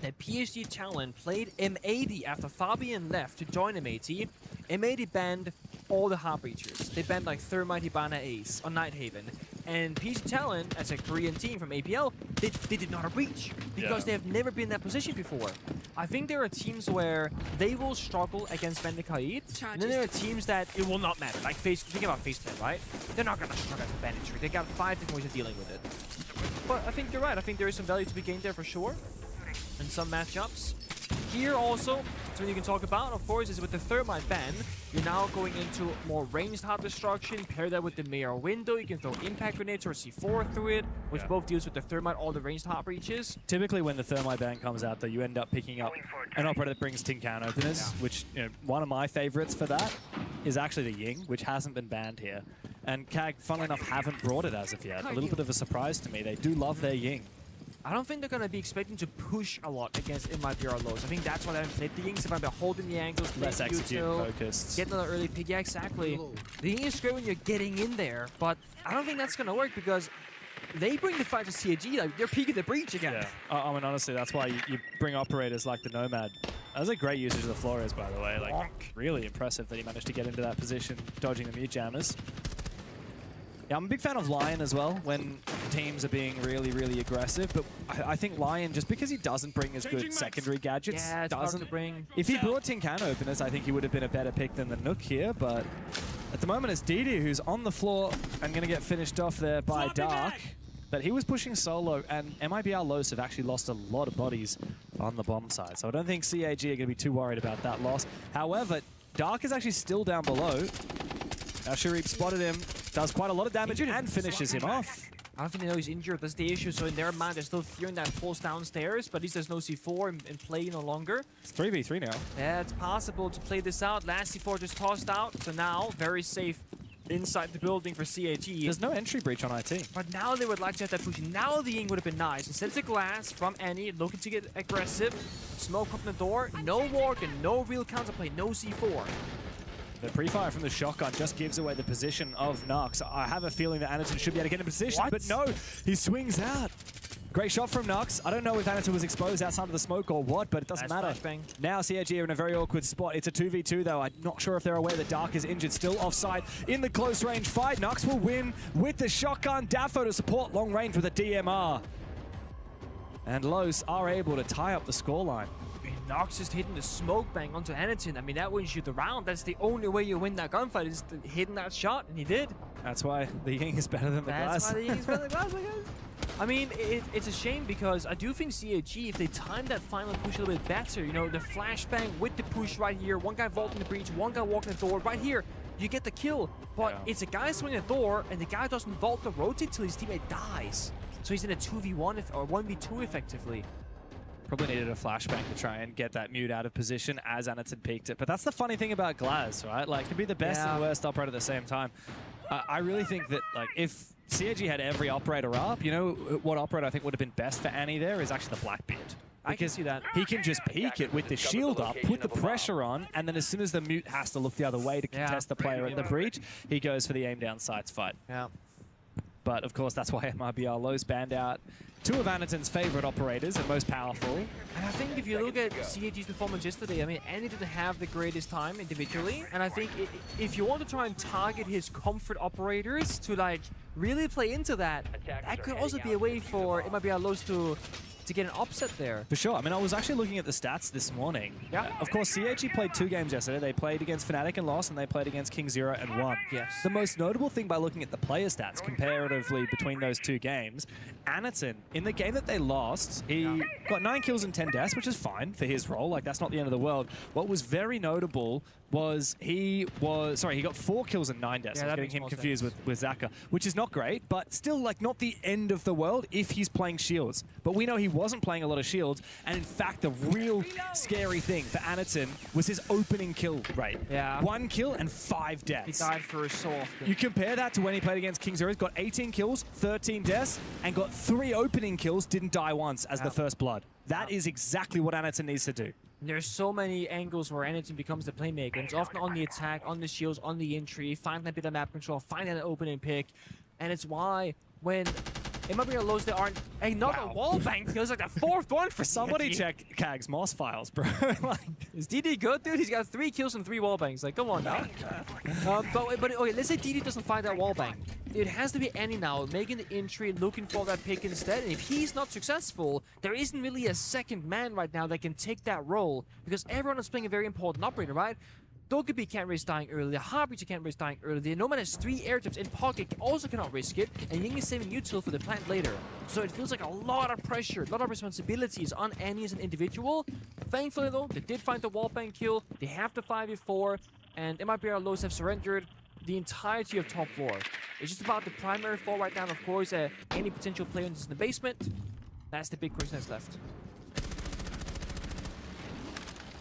that PSG Talent played M80 after Fabian left to join M80, M80 banned all the Heartbreachers. They banned like Thermite, Hibana, Ace on Nighthaven. And PSG Talent, as a Korean team from APL, they did not breach because they have never been in that position before. I think there are teams where they will struggle against Bandikaid, and then there are teams that it will not matter. Like, think about FaceTime, right? They're not going to struggle against Banditry. They got 5 different ways of dealing with it. But I think you're right. I think there is some value to be gained there for sure. And some matchups. Here also, something you can talk about, of course, is with the Thermite ban, you're now going into more ranged hot destruction. Pair that with the Mayor window, you can throw impact grenades or C4 through it, which both deals with the Thermite, all the ranged hot breaches. Typically when the Thermite ban comes out, though, you end up picking up an operator that brings tin can openers, which, you know, one of my favorites for that is actually the Ying, which hasn't been banned here. And CAG, funnily enough, haven't brought it as of yet. A little bit of a surprise to me. They do love their Ying. I don't think they're going to be expecting to push a lot against MIBR lows. I think that's why they haven't played the Yings. If I'm holding the angles, less execute focused. Getting another early pick. Yeah, exactly. The Ying is great when you're getting in there, but I don't think that's going to work because they bring the fight to CAG. Like, they're peeking the breach again. Yeah. I mean, honestly, that's why you bring operators like the Nomad. That was a great usage of the Flores, by the way. Like, really impressive that he managed to get into that position, dodging the mute jammers. Yeah, I'm a big fan of Lion as well when teams are being really, really aggressive. But I think Lion, just because he doesn't bring as good secondary gadgets, doesn't bring. If he brought tin can openers, I think he would have been a better pick than the Nook here. But at the moment, it's Didi who's on the floor and going to get finished off there by Dark. But he was pushing solo, and MIBR Los have actually lost a lot of bodies on the bomb side. So I don't think CAG are going to be too worried about that loss. However, Dark is actually still down below. Now Sharif spotted him, does quite a lot of damage and finishes him off. I don't think they know he's injured. That's the issue. So in their mind, they're still fearing that pulse downstairs, but at least there's no C4 in play no longer. It's 3v3 now. Yeah, it's possible to play this out. Last C4 just tossed out, so now very safe inside the building for CAG. There's no entry breach on IT. But now they would like to have that push. Now the Ying would have been nice. Instead it's a glass from Annie, looking to get aggressive. Smoke up the door, no walk and no real counterplay, no C4. The pre-fire from the shotgun just gives away the position of Nux. I have a feeling that Anderson should be able to get in position, but no, he swings out. Great shot from Nux. I don't know if Anderson was exposed outside of the smoke or what, but it doesn't matter. Now CAG are in a very awkward spot. It's a 2v2 though. I'm not sure if they're aware that Dark is injured. Still offside in the close range fight. Nux will win with the shotgun. Daffo to support long range with a DMR. And Los are able to tie up the scoreline. Nox just hitting the smoke bang onto Anakin. I mean, that wins you the round. That's the only way you win that gunfight, is hitting that shot, and he did. That's why the Ying is better than the glass. That's why the Ying is better than the glass, I guess. I mean, it's a shame because I do think CAG, if they time that final push a little bit better, you know, the flashbang with the push right here, one guy vaulting the breach, one guy walking the door, right here, you get the kill. But it's a guy swinging the door, and the guy doesn't vault the rotate till his teammate dies. So he's in a 2v1 or 1v2 effectively. Probably needed a flashbang to try and get that mute out of position as Anderson peeked it. But that's the funny thing about Glaz, right? Like, to be the best and worst operator at the same time. I really think that, like, if CAG had every operator up, you know what operator I think would have been best for Annie there is actually the Blackbeard. I can see that. He can just peek it with the shield up, put the pressure on, and then as soon as the mute has to look the other way to contest the player at the breach, he goes for the aim down sights fight. Yeah. But of course, that's why MRBR Lowe's banned out two of Anaton's favorite operators and most powerful. And I think if you look at CAG's performance yesterday, I mean, Annie didn't have the greatest time individually. And I think if you want to try and target his comfort operators to, like, really play into that, that could also be a way for MRBR Lowe's to get an upset there. For sure. I mean, I was actually looking at the stats this morning. Yeah. Of course, CAG played 2 games yesterday. They played against Fnatic and lost, and they played against King Zero and won. Yes. The most notable thing by looking at the player stats comparatively between those 2 games, Anaton, in the game that they lost, he got 9 kills and 10 deaths, which is fine for his role. Like, that's not the end of the world. What was very notable was he got 4 kills and 9 deaths. Yeah, I was getting him confused with Zaka, which is not great, but still, like, not the end of the world if he's playing shields. But we know he wasn't playing a lot of shields, and in fact, the real scary thing for Anaton was his opening kill rate. Yeah. 1 kill and 5 deaths. He died for so often. You compare that to when he played against King Zero, he's got 18 kills, 13 deaths, and got 3 opening kills, didn't die once as the first blood. That is exactly what Anaton needs to do. There's so many angles where Anaton becomes the playmaker. It's often on the attack, on the shields, on the entry, find that bit of map control, find that opening pick. And it's why when MRBR Lowe's, they aren't another wallbang. It was like the 4th one for Somebody check Kag's Moss files, bro. Like, is DD good, dude? He's got 3 kills and 3 wallbangs. Like, come on now. But okay, let's say DD doesn't find that wallbang. It has to be Annie now, making the entry, looking for that pick instead. And if he's not successful, there isn't really a second man right now that can take that role, because everyone is playing a very important operator, right? Dokkaebi can't risk dying early, the Heartbreacher can't risk dying early, the Nomad has 3 air tips in pocket, also cannot risk it, and Ying is saving neutral for the plant later. So it feels like a lot of pressure, a lot of responsibilities on Annie as an individual. Thankfully though, they did find the wallbang kill, they have the 5v4, and MRBR Lowe's have surrendered the entirety of top 4. It's just about the primary 4 right now, and of course, any potential players in the basement. That's the big question that's left.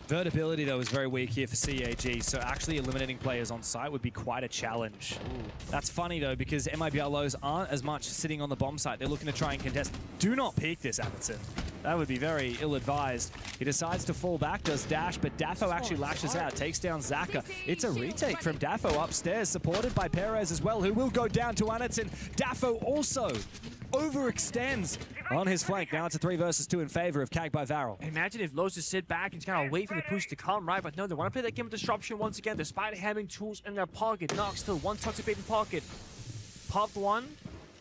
Vertability, though, is very weak here for CAG, so actually eliminating players on site would be quite a challenge. Ooh. That's funny, though, because MIBR Lows aren't as much sitting on the bomb site. They're looking to try and contest. Do not peek this, Anderson. That would be very ill-advised. He decides to fall back, does dash, but Daffo actually lashes out, takes down Zaka. It's a retake from Daffo upstairs, supported by Perez as well, who will go down to Anderson. Daffo also overextends on his flank. Now it's a 3 versus 2 in favor of Kag by Varel. Imagine if Lowe's just sit back and just kind of wait for the push to come, right? But no, they want to play that game of disruption once again, despite having tools in their pocket. Nox still 1 toxic bait in pocket. Popped 1,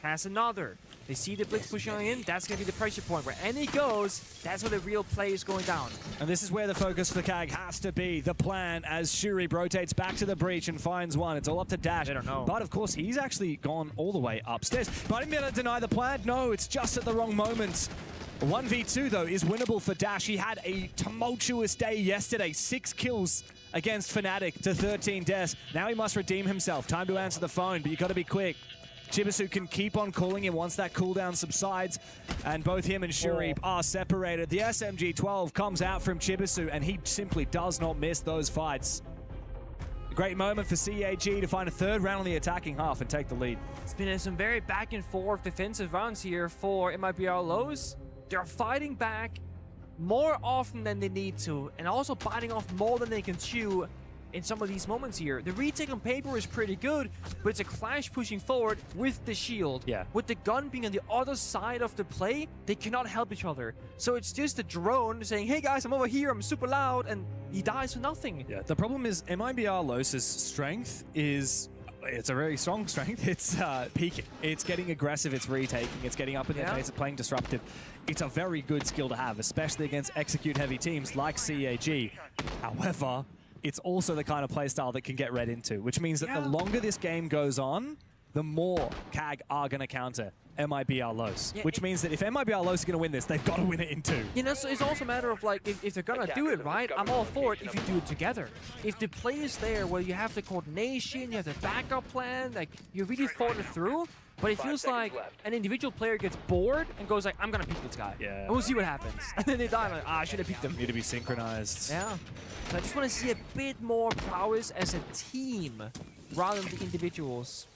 has another. They see the blitz pushing in, that's going to be the pressure point. Where any goes, that's where the real play is going down. And this is where the focus for Kag has to be. The plan as Shuri rotates back to the breach and finds 1. It's all up to Dash. I don't know. But of course, he's actually gone all the way upstairs. But I'm going to deny the plan. No, it's just at the wrong moment. 1v2, though, is winnable for Dash. He had a tumultuous day yesterday. 6 kills against Fnatic to 13 deaths. Now he must redeem himself. Time to answer the phone, but you got to be quick. Chibisu can keep on calling him once that cooldown subsides, and both him and Shuri are separated. The SMG-12 comes out from Chibisu, and he simply does not miss those fights. A great moment for CAG to find a third round on the attacking half and take the lead. It's been some very back and forth defensive rounds here for MIBR Lows. They're fighting back more often than they need to, and also biting off more than they can chew in some of these moments here. The retake on paper is pretty good, but it's a Clash pushing forward with the shield. Yeah. With the gun being on the other side of the play, they cannot help each other. So it's just a drone saying, hey guys, I'm over here, I'm super loud, and he dies for nothing. Yeah, the problem is MIBR Los' strength is, it's a very strong strength. It's peaking. It's getting aggressive, it's retaking, it's getting up in their face, it's playing disruptive. It's a very good skill to have, especially against execute-heavy teams like CAG. However, it's also the kind of playstyle that can get read into, which means that the longer this game goes on, the more CAG are going to counter MIBR Los. Which means that if MIBR Los are going to win this, they've got to win it in two. You know, so it's also a matter of like, if they're going to do it right, I'm all for it if you do it together. If the play is there where you have the coordination, you have the backup plan, like you really thought it through, but it feels like an individual player gets bored and goes like, I'm going to pick this guy. Yeah. And we'll see what happens. And then they die like, I should have picked him. Need to be synchronized. Yeah. So I just want to see a bit more prowess as a team rather than the individuals.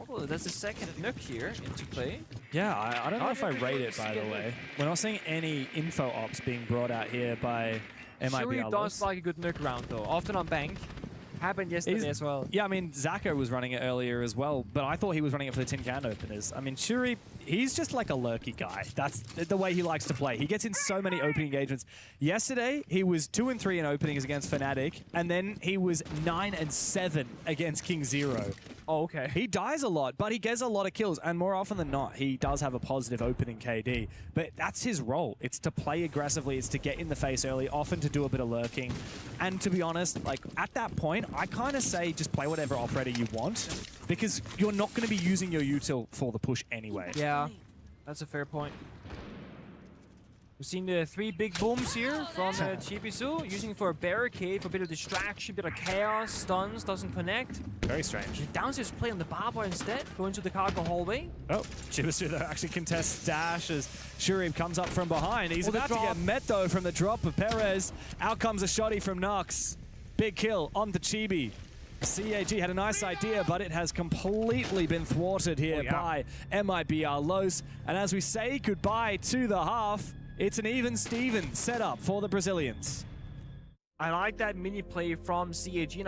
Oh, that's the second Nook here into play. Yeah, I don't know if I rate it, by the way. We're not seeing any info ops being brought out here by MIBR Shuri Los. does like a good Nook round though, often on bank. Happened yesterday as well. Yeah, I mean, Zako was running it earlier as well, but I thought he was running it for the tin can openers. I mean, Shuri, he's just like a lurky guy. That's the way he likes to play. He gets in so many opening engagements. Yesterday, he was 2 and 3 in openings against Fnatic, and then he was 9 and 7 against King Zero. Oh, okay. He dies a lot, but he gets a lot of kills, and more often than not, he does have a positive opening KD. But that's his role. It's to play aggressively, it's to get in the face early, often to do a bit of lurking. And to be honest, like at that point, I kind of say just play whatever operator you want, because you're not going to be using your util for the push anyway. Yeah, that's a fair point. We've seen the 3 big booms here from Chibisu, using it for a barricade, for a bit of distraction, a bit of chaos, stuns, doesn't connect. Very strange. Downstairs play on the Barber instead, go into the cargo hallway. Oh, Chibisu though actually contests dash as Shuri comes up from behind. He's about to get met though from the drop of Perez. Out comes a shotty from Nux. Big kill on the Chibi. CAG had a nice idea, but it has completely been thwarted here by MIBR Los. And as we say goodbye to the half, it's an even Steven setup for the Brazilians. I like that mini play from CAG.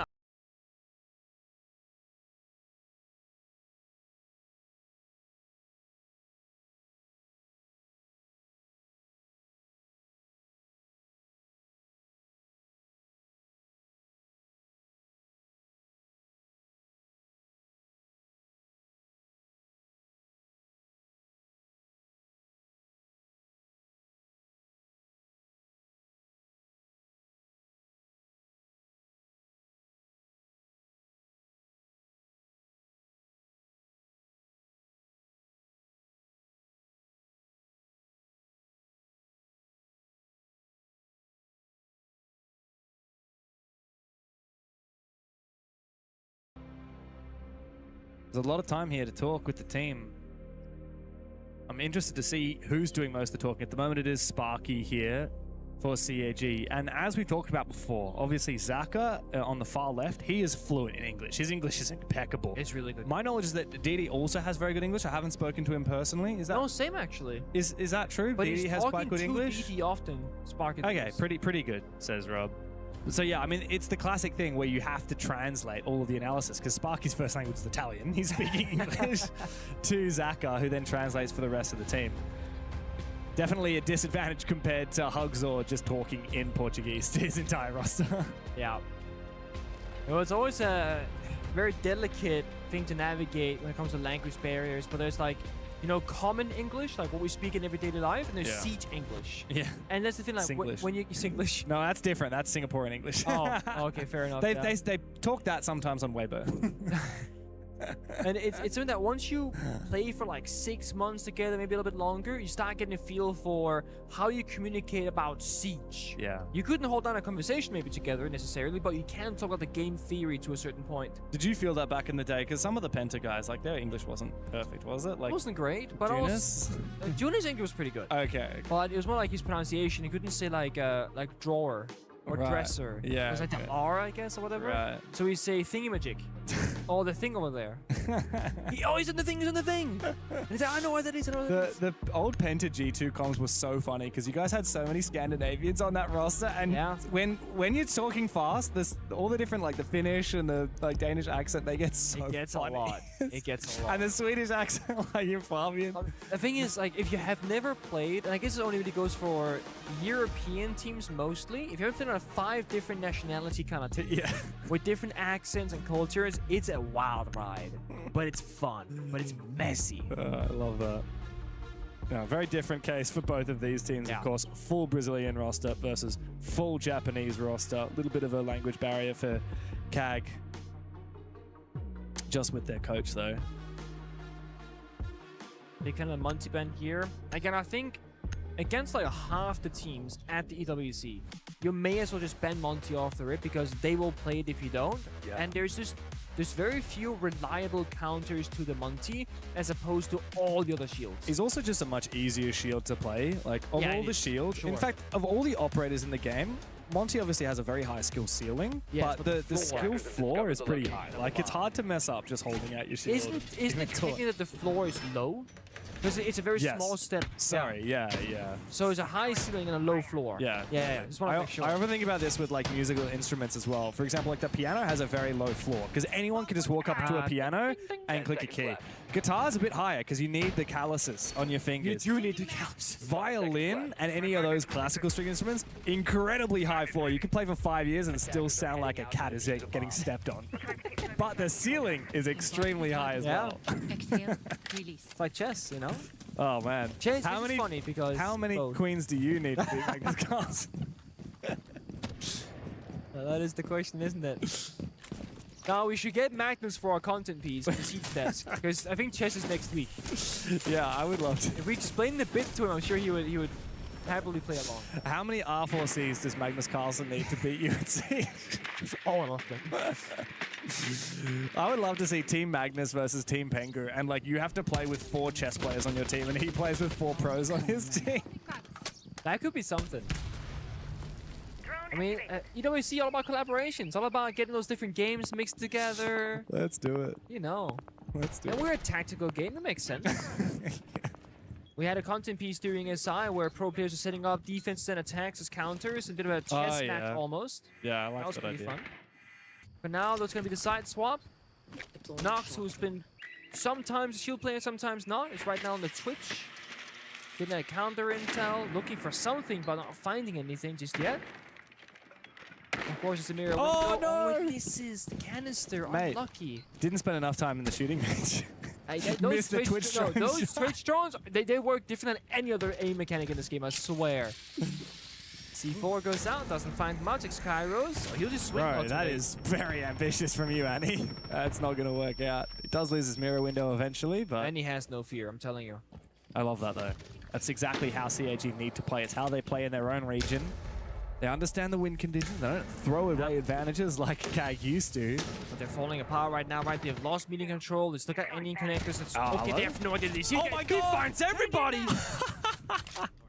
There's a lot of time here to talk with the team. I'm interested to see who's doing most of the talking. At the moment, it is Sparky here for CAG. And as we talked about before, obviously Zaka on the far left, he is fluent in English. His English is impeccable. It's really good. My knowledge is that Didi also has very good English. I haven't spoken to him personally. Is that? No, same actually. Is that true? But Didi has quite good English. DD often. Sparky. Okay, pretty good, says Rob. So yeah, I mean, it's the classic thing where you have to translate all of the analysis, because Sparky's first language is Italian. He's speaking English to Zaka, who then translates for the rest of the team. Definitely a disadvantage compared to Hugzor just talking in Portuguese to his entire roster. Yeah. Well, it's always a very delicate thing to navigate when it comes to language barriers, but there's like, you know, common English, like what we speak in everyday life, and there's Siege English. Yeah. And that's the thing, like when you Singlish. No, that's different. That's Singaporean English. Oh, okay, fair enough. They talk that sometimes on Weibo. And it's something that once you play for like 6 months together, maybe a little bit longer, you start getting a feel for how you communicate about Siege. Yeah. You couldn't hold down a conversation maybe together necessarily, but you can talk about the game theory to a certain point. Did you feel that back in the day? Because some of the Penta guys, like their English wasn't perfect, was it? Like It wasn't great, but Junis? Junis' English was pretty good. Okay. But it was more like his pronunciation. He couldn't say like drawer or Right. dresser. Yeah, It was like okay. the R, I guess, or whatever. Right. So he'd say thingamajig. or the thing over there. He's in the thing, he's in the thing. And he's like, I know what that is, I know what that is. The old Penta G2 comms was so funny because you guys had so many Scandinavians on that roster, and Yeah. when you're talking fast, there's all the different like the Finnish and the like Danish accent, they get so It gets funny. a lot. It gets a lot. And the Swedish accent, like in Fabian. The thing is, like, if you have never played, and I guess it only really goes for European teams mostly, if you ever played on a 5 different nationality kind of team, Yeah. with different accents and cultures, it's a wild ride. But it's fun. But it's messy. I love that. Yeah, very different case for both of these teams, Yeah. of course. Full Brazilian roster versus full Japanese roster. A little bit of a language barrier for CAG. Just with their coach, though. They kind of multi-band here. Again, I think against like half the teams at the EWC, you may as well just ban Monty off the rip because they will play it if you don't. Yeah. And there's very few reliable counters to the Monty as opposed to all the other shields. He's also just a much easier shield to play. Like, of Yeah, all it the is, shields, in sure. fact, of all the operators in the game, Monty obviously has a very high skill ceiling, Yes, but but the skill floor is pretty high. Like, it's hard to mess up just holding out your shield. Isn't it Even to it. technically that the floor is low? Because it's a very Yes. small step. Sorry, yeah. So it's a high ceiling and a low floor. Yeah. Yeah. Just want to make sure. I often think about this with like musical instruments as well. For example, like the piano has a very low floor because anyone can just walk up to a piano and click a key. Guitar's a bit higher because you need the calluses on your You fingers. do need to count. Violin and any of those classical string instruments, incredibly high floor. You can play for 5 years and still sound like a cat is getting stepped on. But the ceiling is extremely high as Yeah. well. Exhale, release. It's like chess, you know? Oh man. Chess is funny because How many both. queens do you need to beat Magnus Carlsen? That is the question, isn't it? Now we should get Magnus for our content piece on the Siege desk because I think chess is next week. Yeah, I would love to. If we explain the bit to him, I'm sure he would happily play along. How many R4Cs does Magnus Carlsen need to beat you at Siege? All or nothing. I would love to see Team Magnus versus Team Pengu, and like you have to play with 4 chess players on your team, and he plays with 4 pros on his team. That could be something. I mean, EWC all about collaborations, all about getting those different games mixed together. Let's do it. You know. Let's do And it. we're a tactical game, that makes sense. We had a content piece during SI where pro players are setting up defenses and attacks as counters, a bit of a chess match yeah. almost. Yeah, I That like was that pretty idea. fun. But now there's going to be the side swap. Nox, who's been sometimes a shield player, sometimes not, is right now on the Twitch. Getting a counter intel, looking for something, but not finding anything just yet. Of course, it's a mirror Oh, window. no! Oh, this is the canister. Mate. Unlucky. Didn't spend enough time in the shooting range. Missed the Twitch drones. Those Twitch drones, they work different than any other aim mechanic in this game, I swear. C4 goes out, doesn't find much. Kairos, he'll just swing. Bro, lots of that ways. is very ambitious from you, Annie. That's not going to work out. He does lose his mirror window eventually, but And he has no fear, I'm telling you. I love that though. That's exactly how CAG need to play. It's how they play in their own region. They understand the win conditions. They don't throw away advantages like CAG used to. But they're falling apart right now, right? They've lost meeting control. Let's look at any connectors. It's, okay, hello? they have no idea. Oh my God! He finds everybody!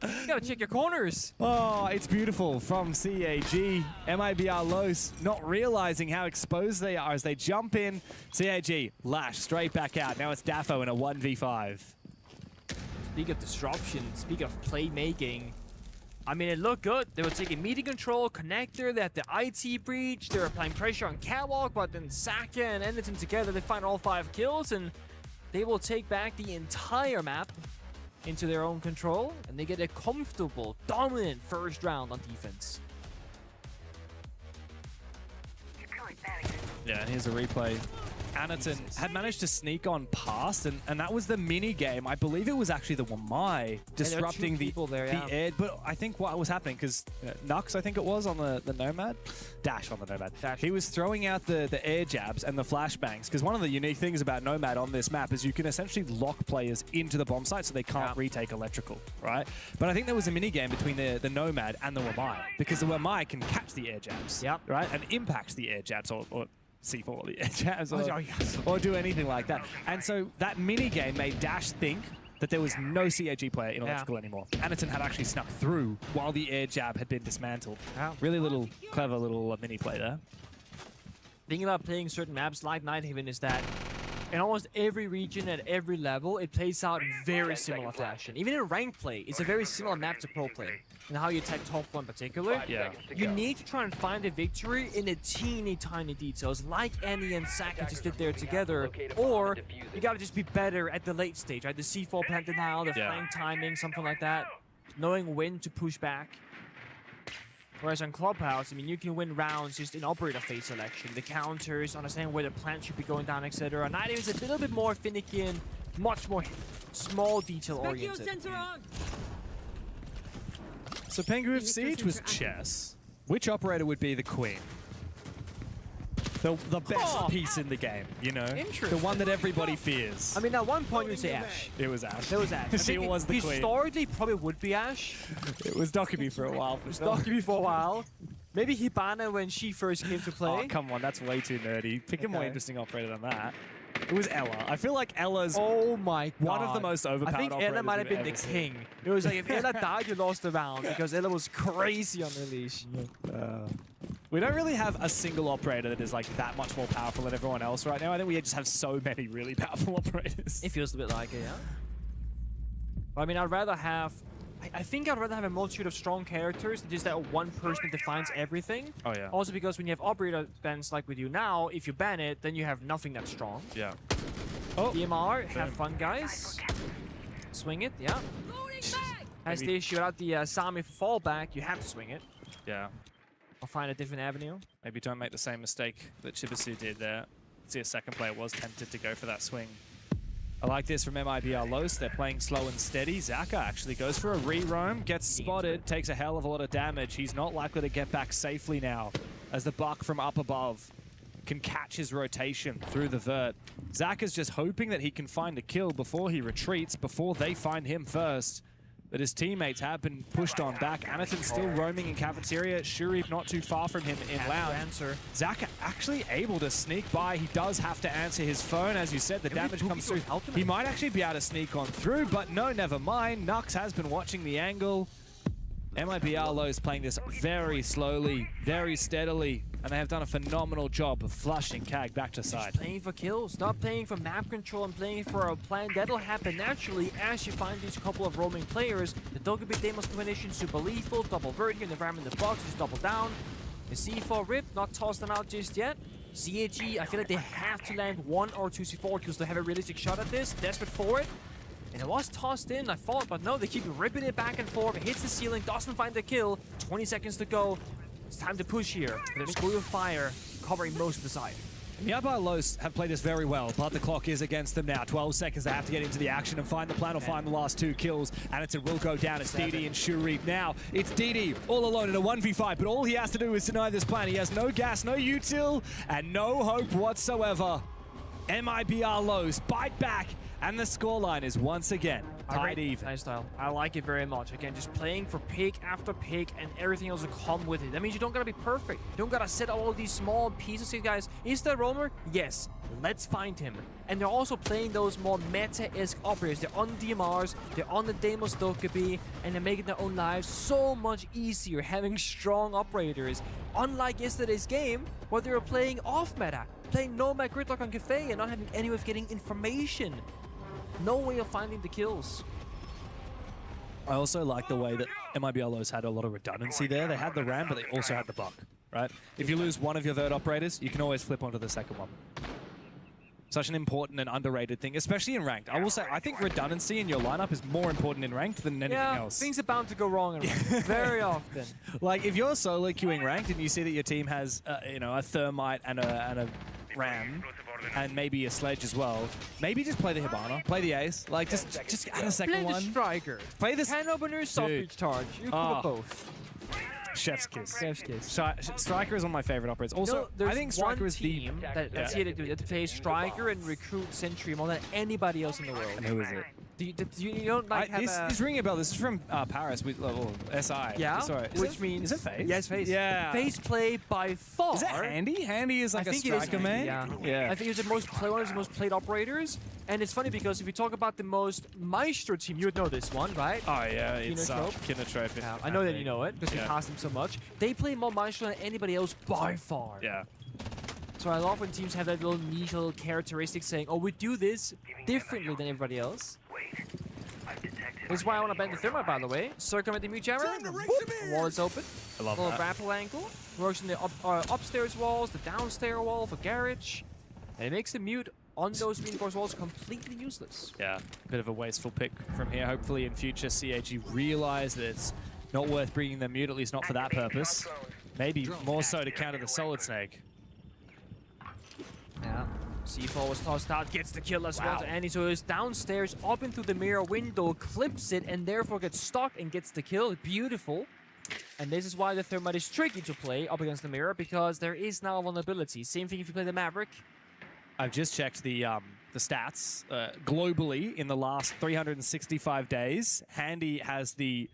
You gotta check your corners. Oh, it's beautiful from CAG. MIBR Los not realizing how exposed they are as they jump in. CAG, Lash, straight back out. Now it's Daffo in a 1v5. Speak of disruption, speak of playmaking. I mean, it looked good. They were taking meeting control, connector, they had the IT breach, they were applying pressure on Catwalk, but then Saka and Anderton together, they find all 5 kills, and they will take back the entire map into their own control, and they get a comfortable, dominant first round on defense. Yeah, and here's a replay Anaton had managed to sneak on past, and that was the mini game. I believe it was actually the Wamai disrupting the air. But I think what was happening, because Nux, I think it was, on the Nomad, Dash on the Nomad, he was throwing out the air jabs and the flashbangs, because one of the unique things about Nomad on this map is you can essentially lock players into the bomb site so they can't retake electrical, right? But I think there was a mini game between the Nomad and the Wamai, because the Wamai can catch the air jabs, right, and impact the air jabs or C4 the air jabs or do anything like that. And so that mini game made Dash think that there was no CAG player in electrical anymore. Anaton had actually snuck through while the air jab had been dismantled. Really clever little mini play there. Thing about playing certain maps like Nighthaven is that in almost every region at every level, it plays out in very similar fashion. Even in ranked play, it's a very similar map to pro play. And how you attack top 1 in particular, you need to try and find a victory in the teeny tiny details, like Annie and Saka just did there together, or you gotta just be better at the late stage, right? The C4 plant denial, the flank timing, something like that, knowing when to push back. Whereas on Clubhouse, I mean, you can win rounds just in operator phase selection, the counters, understanding where the plant should be going down, etc. Nighthaven is a little bit more finicky and much more small detail oriented. So Penguin Siege was chess. Which operator would be the queen? The best piece in the game, you know? The one that everybody fears. I mean, at one point you'd say Ashe. It was Ashe. It was Ashe. She was the queen. Historically, probably would be Ashe. It was Dokkaebi for a while. Dokkaebi for a while. Maybe Hibana when she first came to play. Oh, come on, that's way too nerdy. Pick a more interesting operator than that. It was Ella. I feel like Ella's one of the most overpowered I think Ella might have been the seen. king. It was like, if Ella died, you lost the round, because Ella was crazy on her leash. We don't really have a single operator that is like that much more powerful than everyone else right now. I think we just have so many really powerful operators. It feels a bit like it, yeah. But I mean, I'd rather have... I think I'd rather have a multitude of strong characters than just that one person that defines everything. Oh, yeah. Also because when you have operator bans like with you now, if you ban it, then you have nothing that's strong. Yeah. Oh, DMR, have fun, guys. Swing it, yeah. Has the issue out the Sami fallback, you have to swing it. Yeah. I'll find a different avenue. Maybe don't make the same mistake that Chibisu did there. See, a second player was tempted to go for that swing. I like this from MIBR Los. They're playing slow and steady. Zaka actually goes for a re-roam, gets spotted, takes a hell of a lot of damage. He's not likely to get back safely now, as the buck from up above can catch his rotation through the vert. Zaka's just hoping that he can find a kill before he retreats, before they find him first. But his teammates have been pushed on back. Anaton's still roaming in cafeteria. Shurif not too far from him in lounge. Zaka actually able to sneak by. He does have to answer his phone. As you said, the damage comes through. He might actually be able to sneak on through, but no, never mind. Nux has been watching the angle. MIBR Lowe's playing this very slowly, very steadily, and they have done a phenomenal job of flushing CAG back to side. Just playing for kills, stop playing for map control and playing for a plan. That'll happen naturally as you find these couple of roaming players. The Dokkaebi Deimos combination, super lethal, double vertigo, and the ram in the box is double down. The C4 rip, not tossed them out just yet. CAG, I feel like they have to land 1 or 2 C4 kills to have a realistic shot at this. Desperate for it. And it was tossed in, I thought, but no, they keep ripping it back and forth. It hits the ceiling, doesn't find the kill. 20 seconds to go. It's time to push here. They're screw of fire, covering most of the side. MIBR Los have played this very well, but the clock is against them now. 12 seconds, they have to get into the action and find the plan or find the last 2 kills. And it will go down. It's DD and Shurif now. It's DD all alone in a 1v5, but all he has to do is deny this plan. He has no gas, no util, and no hope whatsoever. MIBR Los bite back, and the scoreline is once again tied even. Nice style. I like it very much. Again, just playing for pick after pick, and everything else will come with it. That means you don't gotta be perfect. You don't gotta set all these small pieces. Hey guys, is there a roamer? Yes. Let's find him. And they're also playing those more meta-esque operators. They're on DMRs, they're on the Deimos Dokkaebi, and they're making their own lives so much easier having strong operators. Unlike yesterday's game, where they were playing off-meta, playing Nomad Gridlock on Cafe and not having any way of getting information. No way of finding the kills. I also like the way that MIBR Los had a lot of redundancy there. They had the ram, but they also had the buck, right? If you lose one of your vert operators, you can always flip onto the second one. Such an important and underrated thing, especially in ranked. I will say, I think redundancy in your lineup is more important in ranked than anything else. Things are bound to go wrong in ranked very often. Like, if you're solo queuing ranked and you see that your team has, you know, a thermite and a ram, and maybe a Sledge as well. Maybe just play the Hibana, play the Ace. Like, just add a second Play the one. Striker. Play this. Can opener, soft Dude. reach charge. You Oh. could both. Chef's kiss. Chef's kiss. Striker is one of my favorite operators. Also, there's I think Striker one is the... team that's here to play Striker and recruit Sentry more than anybody else in the world. And who is it? You don't like have this a... is ringing a bell. This is from Paris with SI. Yeah, Sorry. which means... Is it FaZe? Yes, FaZe. Yeah. FaZe play by far. Is it Handy? Handy is like I a think it is striker Handy, man. yeah. I think he's one of the most played operators. And it's funny because if you talk about the most Maestro team, you would know this one, right? Oh yeah, it's Kinotrope. Kinotrope. Yeah, I know that you know it because we passed them so much. They play more Maestro than anybody else by far. Yeah. So I love when teams have that little niche little characteristic saying, oh, we do this differently than everybody else. This is why I want to ban the Thermite, by the way. Circumvent the mute jammer. Wall is open. I love little that. grapple angle. Works in the upstairs walls, the downstairs wall for garage. And it makes the mute on those reinforced walls completely useless. Yeah, bit of a wasteful pick from here. Hopefully in future CAG realize that it's not worth bringing the mute, at least not for that purpose. Maybe more so to counter the Solid Snake. Yeah. C4 was tossed out, gets the kill as well to Annie, so he's downstairs, up into the mirror window, clips it, and therefore gets stuck and gets the kill. Beautiful. And this is why the Thermite is tricky to play up against the mirror, because there is now a vulnerability. Same thing if you play the Maverick. I've just checked the stats globally in the last 365 days. Handy has the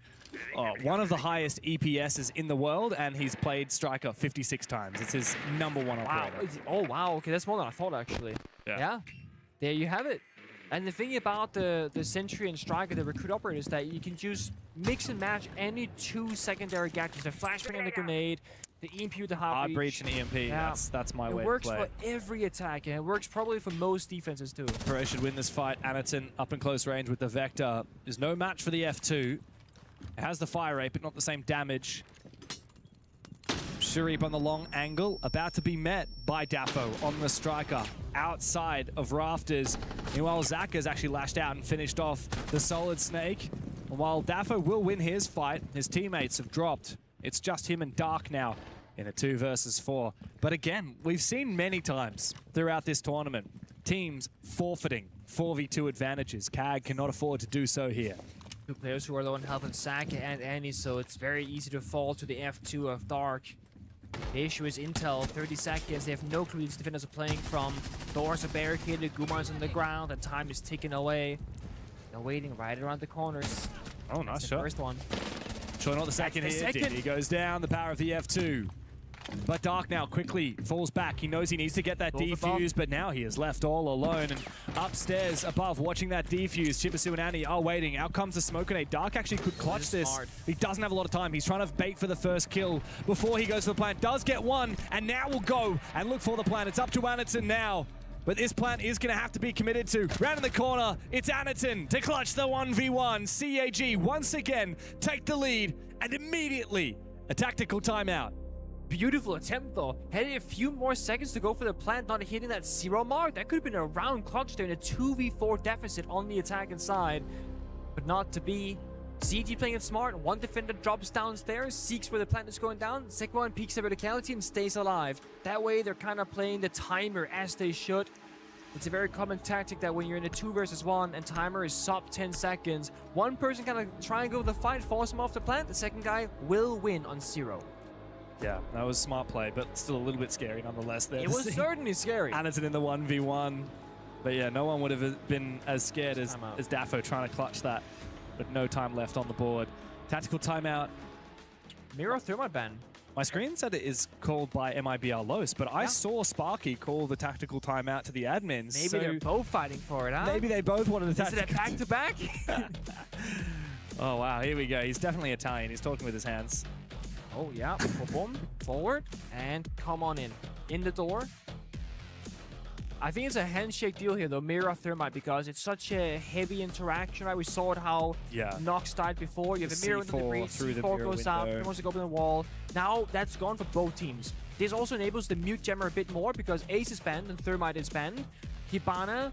one of the highest EPSs in the world, and he's played Striker 56 times. It's his #1 operator. Oh, wow. Okay, that's more than I thought, actually. Yeah. There you have it. And the thing about the Sentry and Striker, the recruit operator, is that you can just mix and match any two secondary gadgets. The flashbang and the grenade, the EMP with the Hard breach and EMP. Yeah. That's my way It to works play. for every attack, and it works probably for most defenses too. Pro should win this fight. Anaton up in close range with the Vector. There's no match for the F2. It has the fire rate, but not the same damage. Sharif on the long angle, about to be met by Daffo on the Striker outside of Rafters. Meanwhile, Zaka's actually lashed out and finished off the Solid Snake. And while Daffo will win his fight, his teammates have dropped. It's just him and Dark now in a 2 versus 4. But again, we've seen many times throughout this tournament, teams forfeiting 4v2 advantages. CAG cannot afford to do so here. Two players who are low on health in Saka and Annie, so it's very easy to fall to the F2 of Dark. The issue is intel, 30 seconds, they have no clue these defenders are playing from. Doors are barricaded, Gumar's on the ground, and time is ticking away. They're waiting right around the corners. Oh, nice the shot. First one. Sure, not the second That's the here. second. He goes down, the power of the F2. But Dark now quickly falls back. He knows he needs to get that Both defuse, but now he is left all alone. And upstairs above, watching that defuse, Chibasu and Annie are waiting. Out comes the smoke grenade. Dark actually could clutch this. Smart. He doesn't have a lot of time. He's trying to bait for the first kill before he goes for the plant. Does get one, and now will go and look for the plant. It's up to Anaton now. But this plant is going to have to be committed to. Round in the corner, it's Anaton to clutch the 1v1. CAG once again take the lead, and immediately a tactical timeout. Beautiful attempt though. Had a few more seconds to go for the plant, not hitting that 0 mark. That could have been a round clutch there in a 2v4 deficit on the attacking side. But not to be. CG playing it smart. One defender drops downstairs, seeks where the plant is going down. Second one peeks their verticality and stays alive. That way they're kind of playing the timer as they should. It's a very common tactic that when you're in a 2 versus 1 and timer is sub 10 seconds, one person kind of try and go with the fight, force him off the plant. The second guy will win on 0. Yeah, that was smart play, but still a little bit scary nonetheless. There It was certainly scary. Anaton in the 1v1. But yeah, no one would have been as scared as Timeout. Daffo trying to clutch that. But no time left on the board. Tactical timeout. Mirror Thermite ban. My screen said it is called by MIBR Los, but I saw Sparky call the tactical timeout to the admins. Maybe so they're both fighting for it, huh? maybe they both wanted a Is it tactical a back-to-back? Oh, wow. Here we go. He's definitely Italian. He's talking with his hands. Oh, yeah. Boom. Forward. And come on in. In the door. I think it's a handshake deal here, though, Mirror Thermite, because it's such a heavy interaction, right? We saw it how Nox died before. You have a mirror in the breach, through the C4 mirror goes out, window. he wants to go up in the wall. Now that's gone for both teams. This also enables the mute jammer a bit more because Ace is banned and Thermite is banned. Hibana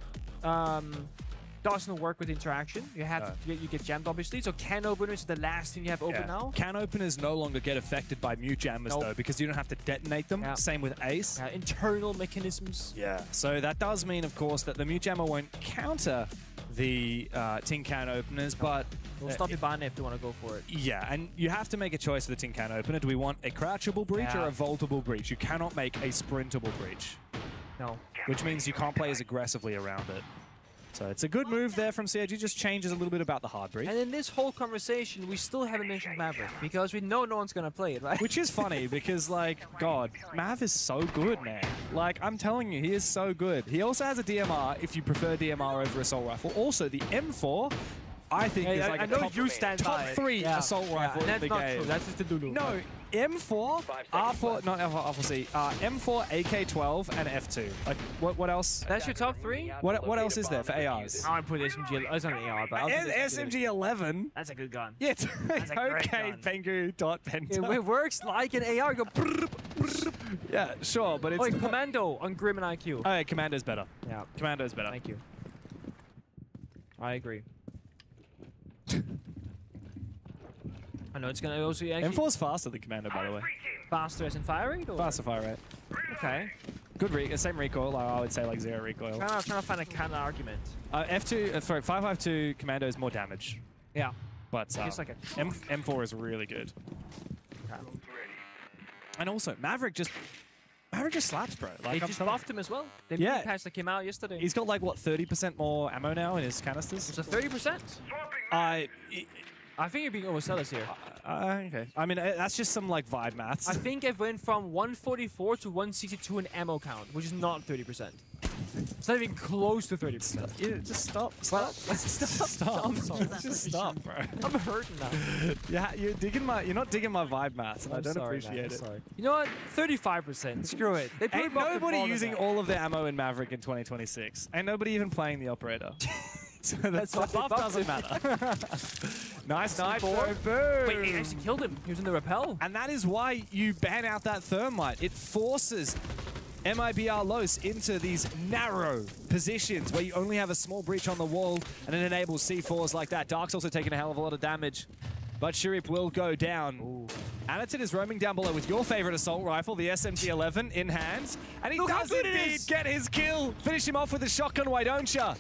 doesn't work with interaction. You have you get jammed obviously. So can opener is the last thing you have open now. Can openers no longer get affected by mute jammers though, because you don't have to detonate them. Yeah. Same with Ace. Internal mechanisms. Yeah. So that does mean, of course, that the mute jammer won't counter the tin can openers, but We'll stop your ban if they want to go for it. yeah, and you have to make a choice for the tin can opener. Do we want a crouchable breach or a vaultable breach? You cannot make a sprintable breach. No. Which means you can't play as aggressively around it. So it's a good move there from CIG, just changes a little bit about the hard breach. And in this whole conversation, we still haven't mentioned Maverick, because we know no one's going to play it, right? Which is funny, because, like, God, Mav is so good, man. Like, I'm telling you, he is so good. He also has a DMR, if you prefer DMR over Assault Rifle. Also, the M4, I think, is like I a know top, you stand top by it. 3 Assault Rifle and in the that's not game. true. That's just the Lulu. No, M4, R4, not R4C, M4, AK-12, and F2. Like, what else? That's your top 3? What else is there for ARs? I would put SMG. It's not an AR, but SMG-11? That's a good gun. Yeah, That's a great okay, gun. Pengu.Penta. It works like an AR. You go. Yeah, sure, but it's... Oh, Commando on Grim and IQ. Oh, yeah, Commando's better. Yeah. Commando's better. Thank you. I agree. I know it's gonna also actually M4's faster than Commando, by the way. faster as in fire rate. Or? Faster fire rate. Okay. Good same recoil. I would say like 0 recoil. Trying to find a counter argument. F2, sorry, 552 Commando is more damage, Yeah. but Just like a M4 is really good. And also Maverick just slaps, bro. Like They just buffed him as well. The Yeah. mini patch that came out yesterday. he's got like what 30% more ammo now in his canisters. It's a 30%. I I think you're being overzealous here. okay. I mean, that's just some like vibe maths. I think it went from 144 to 162 in ammo count, which is not 30%. It's not even close to 30%. Yeah, just stop. Stop. I'm sorry. Just stop, bro. I'm hurting now. Yeah, you're not digging my vibe maths, and I don't sorry, appreciate man, it. I'm sorry. You know what? 35%. Screw it. They put Ain't above the nobody ball using than all of their ammo in Maverick in 2026. Ain't nobody even playing the operator. So That's the why they buff buffed doesn't him. matter. Nice knife, C4. boom. Wait, he actually killed him. He was in the rappel. And that is why you ban out that thermite. It forces MIBR Los into these narrow positions where you only have a small breach on the wall, and it enables C4s like that. Dark's also taking a hell of a lot of damage, but Shirip will go down. Anaton is roaming down below with your favorite assault rifle, the SMG-11, in hands, and he does indeed get his kill. Finish him off with a shotgun, why don't ya?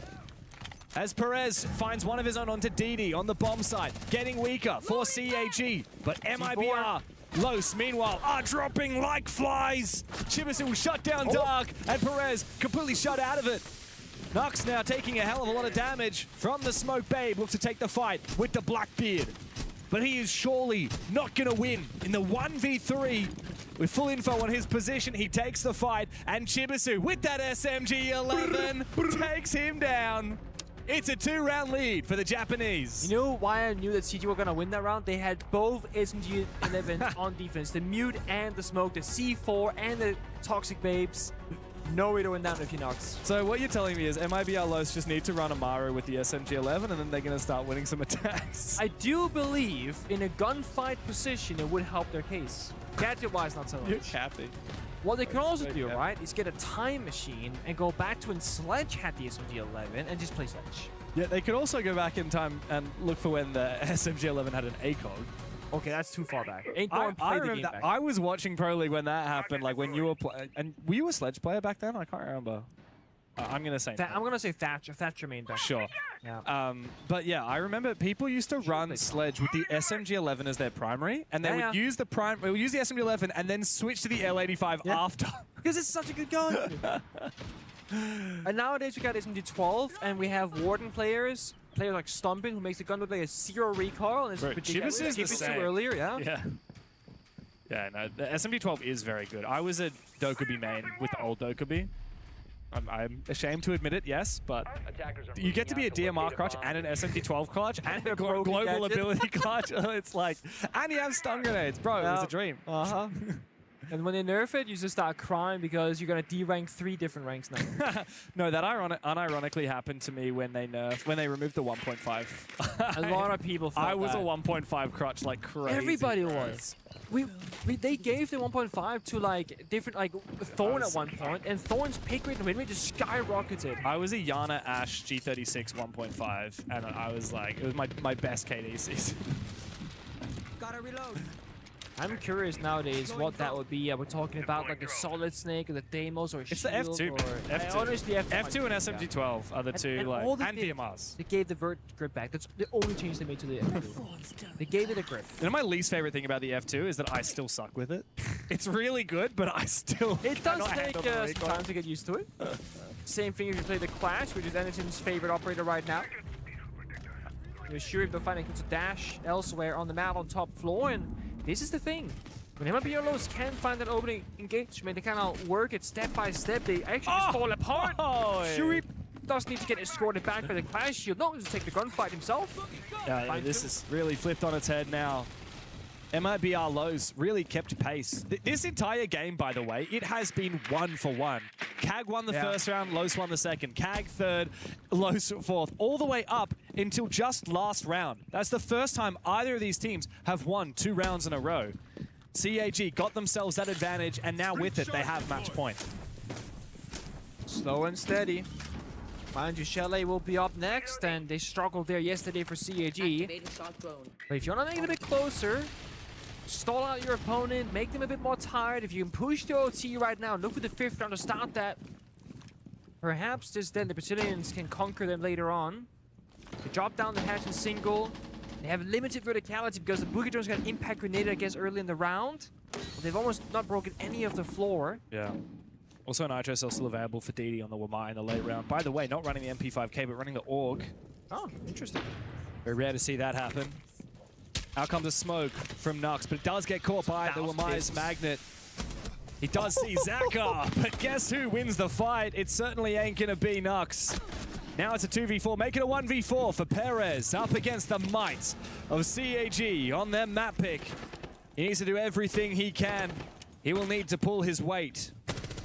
As Perez finds one of his own onto Didi on the bomb site, getting weaker for CAG, but MIBR Los, meanwhile, are dropping like flies. Chiverson will shut down Dark, and Perez completely shut out of it. Nux now taking a hell of a lot of damage from the Smoke Babe, looks to take the fight with the Blackbeard. But he is surely not gonna win in the 1v3. With full info on his position, he takes the fight, and Chibisu, with that SMG-11, takes him down. It's a 2-round lead for the Japanese. You know why I knew that CG were gonna win that round? They had both SMG-11 on defense. The Mute and the Smoke, the C4 and the Toxic Babes. No way to win that if you Nox. So what you're telling me is MIBR Los just need to run Amaru with the SMG-11 and then they're gonna start winning some attacks. I do believe in a gunfight position it would help their case. Gadget-wise, not so much. You're capping. What they can also do, right, is get a time machine and go back to when Sledge had the SMG-11 and just play Sledge. Yeah, they could also go back in time and look for when the SMG-11 had an ACOG. Okay, that's too far back. Ain't I going to play the remember game that. back. I was watching Pro League when that happened, like when you were playing. And were you a Sledge player back then? I can't remember. I'm going to say I'm going to say Thatcher. Thatcher main back. Sure. Yeah. But yeah, I remember people used to run Sledge with the SMG-11 as their primary, and they would use the the SMG-11 and then switch to the L85 after. Because it's such a good gun. And nowadays we got SMG-12, and we have Warden players like Stumpin, who makes the gun look like a 0 recoil. And it's Chibis is the same. Earlier, yeah. Yeah, no, the SMG-12 is very good. I was a Dokubi main with the old Dokubi. I'm ashamed to admit it, yes, but you get to be a DMR clutch and an SMG-12 clutch and a global ability clutch. It's like, and you have stun grenades. Bro, it was a dream. And when they nerf it, you just start crying because you're going to D-rank 3 different ranks now. No, that unironically happened to me when they removed the 1.5. A lot of people thought I was a 1.5 crutch like crazy. Everybody was. they gave the 1.5 to like different like Thorn at one point, and Thorn's pick rate and win rate just skyrocketed. I was a Yana Ashe G36 1.5, and I was like, it was my best KD season. Gotta reload. I'm curious nowadays what that would be. We're talking about like a Solid Snake or the Deimos or It's the Shield F2, or F2. honestly, F2 and SMG12 are the two, like, all they and did, DMRs. They gave the vert grip back. That's the only change they made to the F2. They gave it a grip. You know, my least favorite thing about the F2 is that I still suck with it. It's really good, but I still It does cannot take handle the some recoil. time to get used to it. Same thing if you play the Clash, which is Enerton's favorite operator right now. You're sure they're finding to dash elsewhere on the map on top floor, and this is the thing. When MLBLOs can find that opening engagement, they kind of work it step by step. They actually just fall apart. Shuri does need to get escorted back by the Clash Shield. No, just take the gunfight himself. Yeah, this is really flipped on its head now. MIBR Lows really kept pace. This entire game, by the way, it has been 1-for-1. CAG won the first round, Lows won the second. CAG third, Lows fourth, all the way up until just last round. That's the first time either of these teams have won 2 rounds in a row. CAG got themselves that advantage, and now with it, they have match point. Slow and steady. Mind you, Chalet will be up next, and they struggled there yesterday for CAG. But if you want to make it a bit closer, stall out your opponent, make them a bit more tired. If you can push the OT right now, look for the 5th round to start that. Perhaps just then the Brazilians can conquer them later on. They drop down the hatch in single. They have limited verticality because the Boogie Drones got impact grenaded, I guess, early in the round. But they've almost not broken any of the floor. Yeah. Also, Nitro Cell still available for DD on the Wamai in the late round. By the way, not running the MP5K, but running the AUG. Oh, interesting. Very rare to see that happen. Out comes a smoke from Nux, but it does get caught by the Wamai's Magnet. He does see Zakar, but guess who wins the fight? It certainly ain't gonna be Nux. Now it's a 2v4, make it a 1v4 for Perez up against the might of CAG on their map pick. He needs to do everything he can. He will need to pull his weight.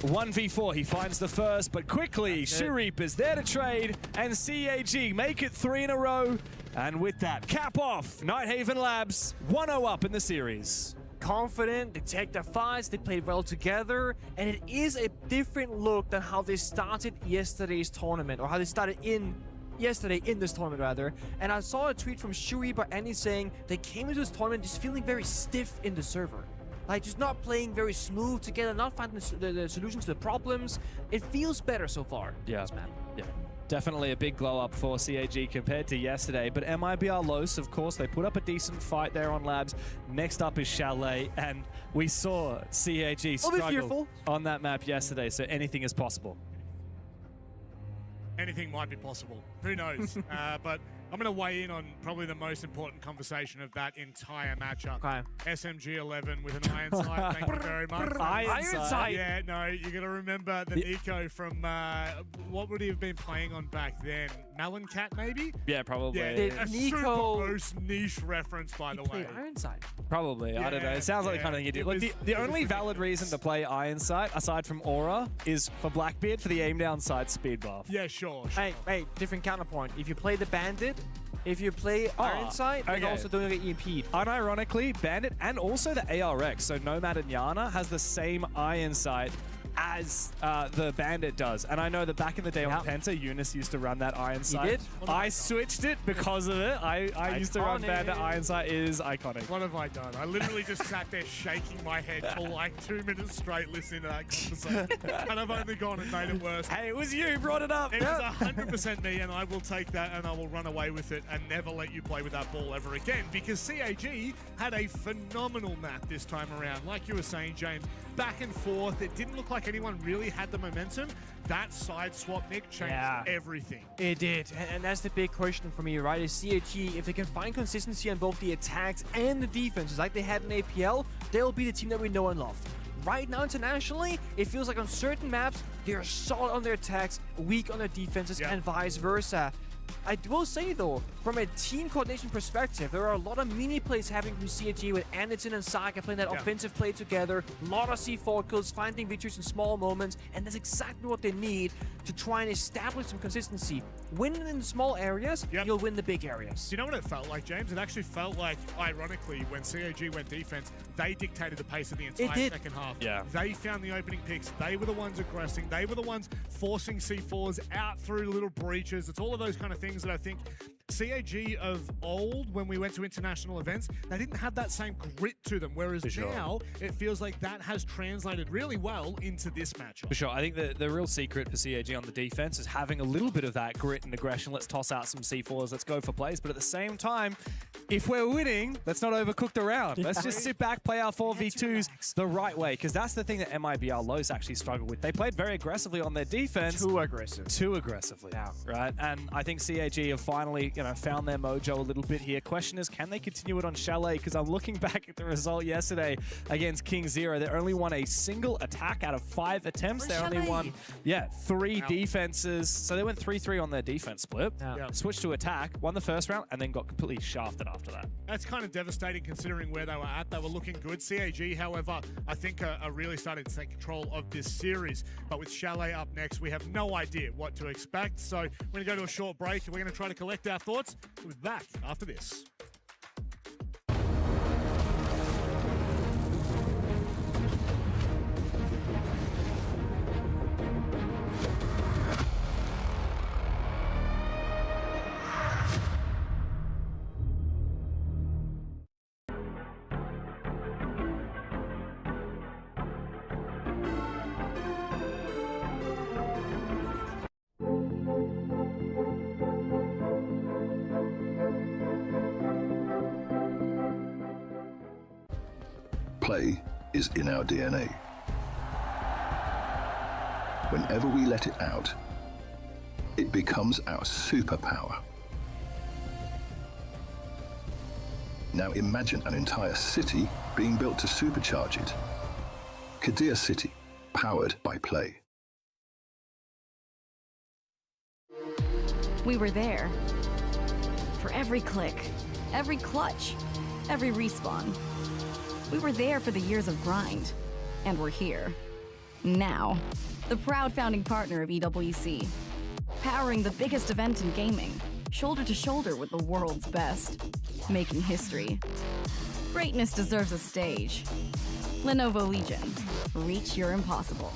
1v4, he finds the first, but quickly, Sharip is there to trade, and CAG make it 3 in a row. And with that, cap off, Nighthaven Labs, 1-0 up in the series. Confident, they take their fights, they played well together, and it is a different look than how they started yesterday's tournament, or how they started yesterday in this tournament rather. And I saw a tweet from Shuri by Annie saying they came into this tournament just feeling very stiff in the server. Like just not playing very smooth together, not finding the solutions to the problems. It feels better so far. Yeah, this map. yeah. Definitely a big glow up for CAG compared to yesterday, but MIBR Los, of course, they put up a decent fight there on Labs. Next up is Chalet, and we saw CAG struggle on that map yesterday, so anything is possible. Anything might be possible. Who knows? But I'm going to weigh in on probably the most important conversation of that entire matchup. Okay. SMG 11 with an iron sight. Thank you very much. Iron sight. Yeah, no, you got to remember the Nico from what would he have been playing on back then? Meloncat, maybe? Yeah, probably. Yeah, a super most niche reference, by the way. Iron sight. Probably. I don't know. It sounds like the kind of thing you do. Like the only valid reason to play Iron Sight, aside from Aura, is for Blackbeard for the aim down sight speed buff. Yeah, sure. Hey, different counterpoint. If you play the Bandit, if you play Iron Sight, okay. you also don't get EMP'd. Unironically, Bandit and also the ARX, so Nomad and Yana, has the same Iron Sight as the Bandit does. And I know that back in the day on Penta, Eunice used to run that Iron Sight. did? I switched it because of it. I used to run Bandit. Iron Sight is iconic. What have I done? I literally just sat there shaking my head for like 2 minutes straight listening to that conversation. And I've only gone and made it worse. Hey, it was you who brought it up. It was 100% me, and I will take that and I will run away with it and never let you play with that ball ever again, because CAG had a phenomenal map this time around. Like you were saying, James, back and forth. It didn't look like anyone really had the momentum. That side swap, Nick, changed everything. It did, and that's the big question for me, right? Is CAG, if they can find consistency on both the attacks and the defenses like they had in APL, they'll be the team that we know and love. Right now, internationally, it feels like on certain maps, they're solid on their attacks, weak on their defenses, and vice versa. I will say though, from a team coordination perspective, there are a lot of mini plays happening from CAG with Anderton and Saga playing that offensive play together, a lot of C4 kills, finding victories in small moments, and that's exactly what they need to try and establish some consistency. Winning in the small areas, you'll win the big areas. Do you know what it felt like, James? It actually felt like, ironically, when CAG went defense, they dictated the pace of the entire second half. Yeah. They found the opening picks. They were the ones aggressing. They were the ones forcing C4s out through little breaches. It's all of those kind of things that I think CAG of old, when we went to international events, they didn't have that same grit to them, whereas now it feels like that has translated really well into this matchup. For sure. I think the real secret for CAG on the defense is having a little bit of that grit and aggression. Let's toss out some C4s, let's go for plays, but at the same time, if we're winning, let's not overcook the round. Let's just sit back, play our 4v2s the right way, because that's the thing that MIBR Los actually struggled with. They played very aggressively on their defense. Too aggressive. Too aggressively, right? And I think CAG have finally, found their mojo a little bit here. Question is, can they continue it on Chalet? Because I'm looking back at the result yesterday against King Zero. They only won a single attack out of 5 attempts. They only won, 3 defenses. So they went 3-3 on their defense split. Switched to attack, won the first round, and then got completely shafted after that. That's kind of devastating considering where they were at. They were looking good. CAG, however, I think are really starting to take control of this series. But with Chalet up next, we have no idea what to expect. So we're going to go to a short break and we're going to try to collect our thoughts. We'll be back after this. Play is in our DNA. Whenever we let it out, it becomes our superpower. Now imagine an entire city being built to supercharge it. Kadir City, powered by play. We were there. For every click, every clutch, every respawn. We were there for the years of grind, and we're here. Now, the proud founding partner of EWC, powering the biggest event in gaming, shoulder to shoulder with the world's best, making history. Greatness deserves a stage. Lenovo Legion, reach your impossible.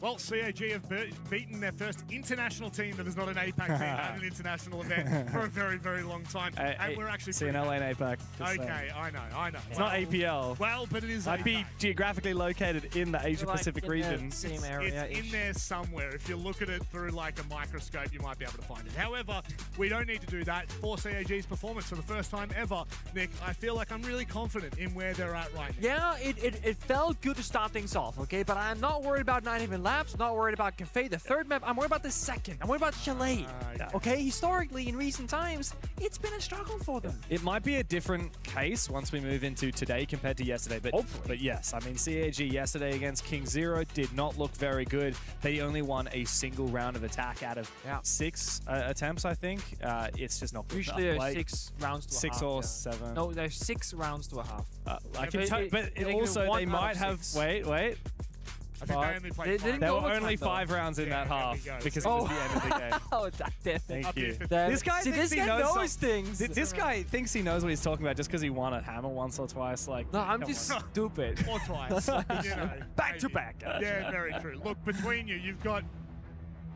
Well, CAG have beaten their first international team that is not an APAC team at an international event for a very, very long time. And we're actually CNL ain't APAC. Okay, I know. It's not APL. Well, but it is I'd be geographically located in the Asia-Pacific region. Same area. It's in there somewhere. If you look at it through like a microscope, you might be able to find it. However, we don't need to do that for CAG's performance for the first time ever. Nick, I feel like I'm really confident in where they're at right now. Yeah, it felt good to start things off, okay? But I'm not worried about 9 even laps, not worried about Cafe, the third map. I'm worried about the second. I'm worried about Chalet. Okay, historically, in recent times, it's been a struggle for them. It might be a different case once we move into today compared to yesterday, but yes, I mean, CAG yesterday against King Zero did not look very good. They only won a single round of attack out of 6 attempts, I think. It's just not good Usually enough. there's 6 rounds to a half. 6 or 7. No, there's 6 rounds to a half. I can tell, but also they might have. Wait. I think they only played There were only 5 rounds in that half because it was the end of the game. Oh, that did. Thank you. This guy thinks he knows things. This guy thinks he knows what he's talking about just because he won a hammer once or twice. Like, No, I'm just stupid. Or twice. You know, back to back. Yeah, very true. Look, between you've got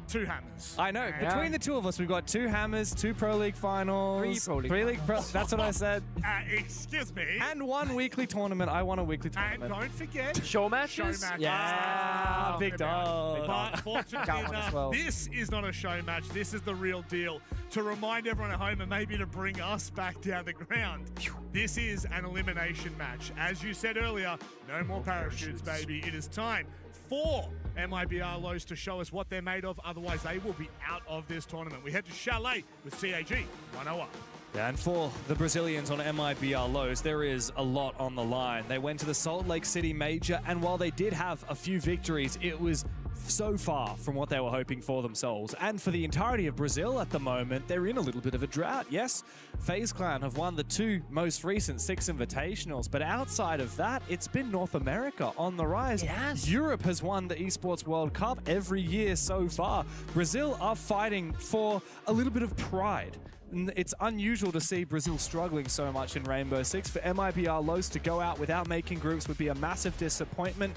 2 hammers. I know. Between the two of us, we've got 2 hammers, 2 Pro League finals, 3 League Pro. That's what I said. Excuse me. And 1 weekly tournament. I won a weekly And tournament. don't forget Show matches? Yeah, big dog. But fortunately Got one as enough, well. this is not a show match. This is the real deal. To remind everyone at home and maybe to bring us back down the ground, this is an elimination match. As you said earlier, no more parachutes, baby. It is time for MIBR Lows to show us what they're made of. Otherwise, they will be out of this tournament. We head to Chalet with CAG 1-0 up. Yeah, and for the Brazilians on MIBR Lows, there is a lot on the line. They went to the Salt Lake City Major, and while they did have a few victories, it was so far from what they were hoping for themselves. And for the entirety of Brazil at the moment, they're in a little bit of a drought. Yes, FaZe Clan have won the 2 most recent 6 invitationals, but outside of that, it's been North America on the rise. Yes. Europe has won the Esports World Cup every year so far. Brazil are fighting for a little bit of pride. It's unusual to see Brazil struggling so much in Rainbow Six. For MIBR Lows to go out without making groups would be a massive disappointment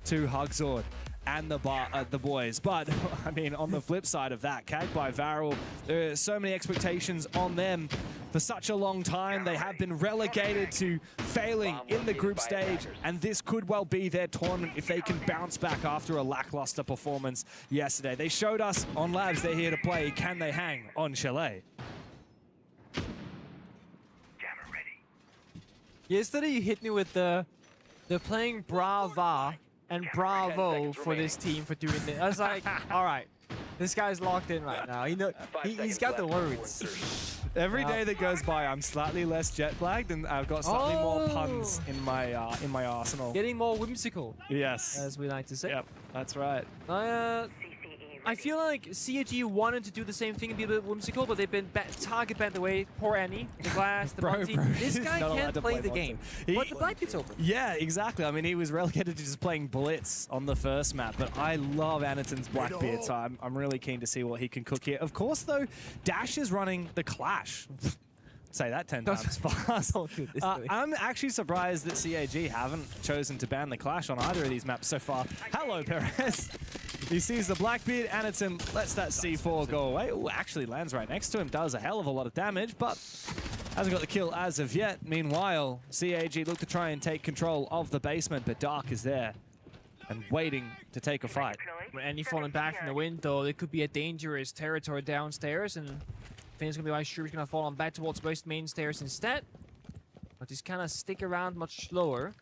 to Hugzord and the boys. But, I mean, on the flip side of that, CAG by Varel, there are so many expectations on them for such a long time. They have been relegated to failing in the group stage, and this could well be their tournament if they can bounce back after a lackluster performance yesterday. They showed us on Labs they're here to play. Can they hang on Chalet? Yesterday you hit me with they're playing Brava and Bravo for this team for doing this. I was like, all right, this guy's locked in right now. He's got the words. Every day that goes by, I'm slightly less jet lagged, and I've got slightly more puns in my arsenal. Getting more whimsical. Yes, as we like to say. Yep, that's right. I feel like CAG wanted to do the same thing and be a bit whimsical, but they've been target banned away. Poor Annie, the glass, the Bunty. This guy can't play the game. But the black kit's open. Yeah, exactly. I mean, he was relegated to just playing Blitz on the first map, but I love Anaton's Blackbeard, so I'm really keen to see what he can cook here. Of course, though, Dash is running the Clash. Say that 10 times fast. I'm actually surprised that CAG haven't chosen to ban the Clash on either of these maps so far. Hello, Perez. He sees the Blackbeard, Anaton lets that C4 go away. Ooh, actually lands right next to him, does a hell of a lot of damage, but hasn't got the kill as of yet. Meanwhile, CAG look to try and take control of the basement, but Dark is there and waiting to take a fight. With Annie falling back from the window, it could be a dangerous territory downstairs, and I think it's going to be why sure he's going to fall on back towards West main stairs instead. But just kind of stick around much slower.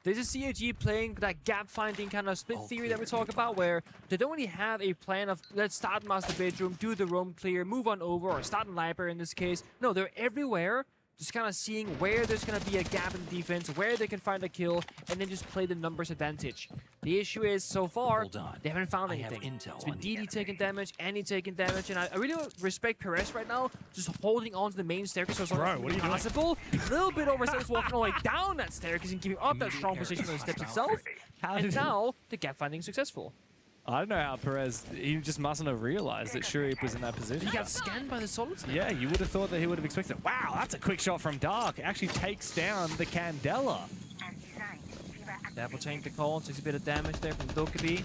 This is CAG playing that gap-finding kind of split theory that we talk about, where they don't really have a plan of, let's start in master bedroom, do the roam clear, move on over, or start in library in this case. No, they're everywhere, just kind of seeing where there's going to be a gap in the defense, where they can find a kill, and then just play the numbers advantage. The issue is, so far, they haven't found anything. It's been DD taking damage, Annie taking damage, and I really respect Perez right now, just holding on to the main staircase so it's not possible. A little bit oversteps walking all the way down that staircase and giving up that strong position on the steps itself. And now, the gap finding is successful. I don't know how Perez, he just mustn't have realized that Shuri was in that position. He got scanned by the solids. Yeah, you would have thought that he would have expected. Wow, that's a quick shot from Dark. It actually takes down the Candela. Double tank the call, takes a bit of damage there from Dokkaebi.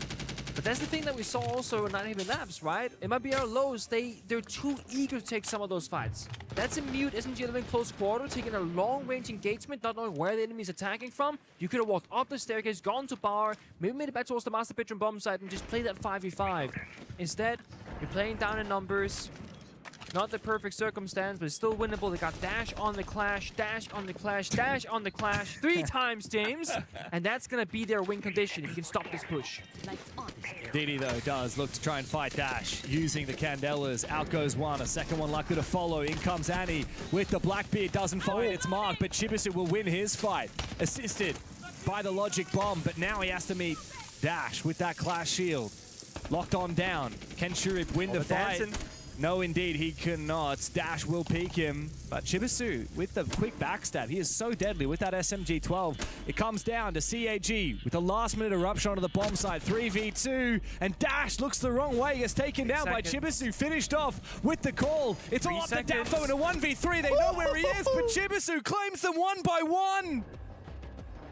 But that's the thing that we saw also in 9 Haven Labs, right? It might be our lows, they're too eager to take some of those fights. That's a mute SMG living close quarter, taking a long-range engagement, not knowing where the enemy is attacking from. You could have walked up the staircase, gone to bar, maybe made it back towards the master bedroom bomb site and just played that 5v5. Instead, you're playing down in numbers. Not the perfect circumstance, but it's still winnable. They got dash on the clash, dash on the clash, dash on the clash 3 times, James. And that's going to be their win condition if you can stop this push. Didi, though, does look to try and fight Dash using the Candelas. Out goes one, a second one likely to follow. In comes Annie with the Blackbeard. Doesn't find its mark, but Chibisu will win his fight. Assisted by the Logic Bomb, but now he has to meet Dash with that Clash Shield. Locked on down. Can Shurip win the fight? dancing. No, indeed, he cannot. Dash will peek him. But Chibisu with the quick backstab. He is so deadly with that SMG-12. It comes down to CAG with a last-minute eruption onto the bomb site. 3v2. And Dash looks the wrong way. Gets taken down by Chibisu. Finished off with the call. It's all up to Dafo in a 1v3. They know where he is, but Chibisu claims them 1 by 1.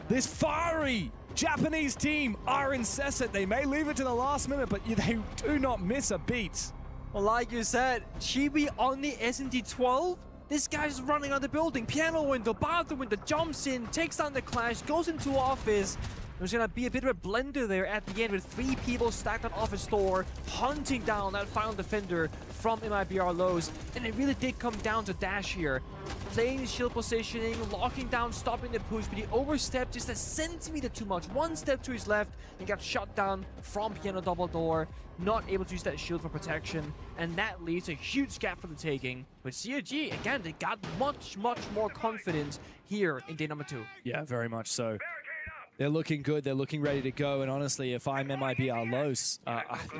This fiery Japanese team are incessant. They may leave it to the last minute, but they do not miss a beat. Well, like you said, Chibi on the SMG-12. This guy's running out the building. Piano window, bathroom window, jumps in, takes down the Clash, goes into office. There's going to be a bit of a blender there at the end with 3 people stacked on office door, hunting down that final defender from MIBR lows. And it really did come down to Dash here. Playing the shield positioning, locking down, stopping the push, but he overstepped just a centimeter too much. 1 step to his left and got shot down from Piano double door. Not able to use that shield for protection, and that leaves a huge gap for the taking. But CAG, again, they got much more confidence here in day number 2. Yeah, very much so. They're looking good. They're looking ready to go. And honestly, if I'm MIBR Los,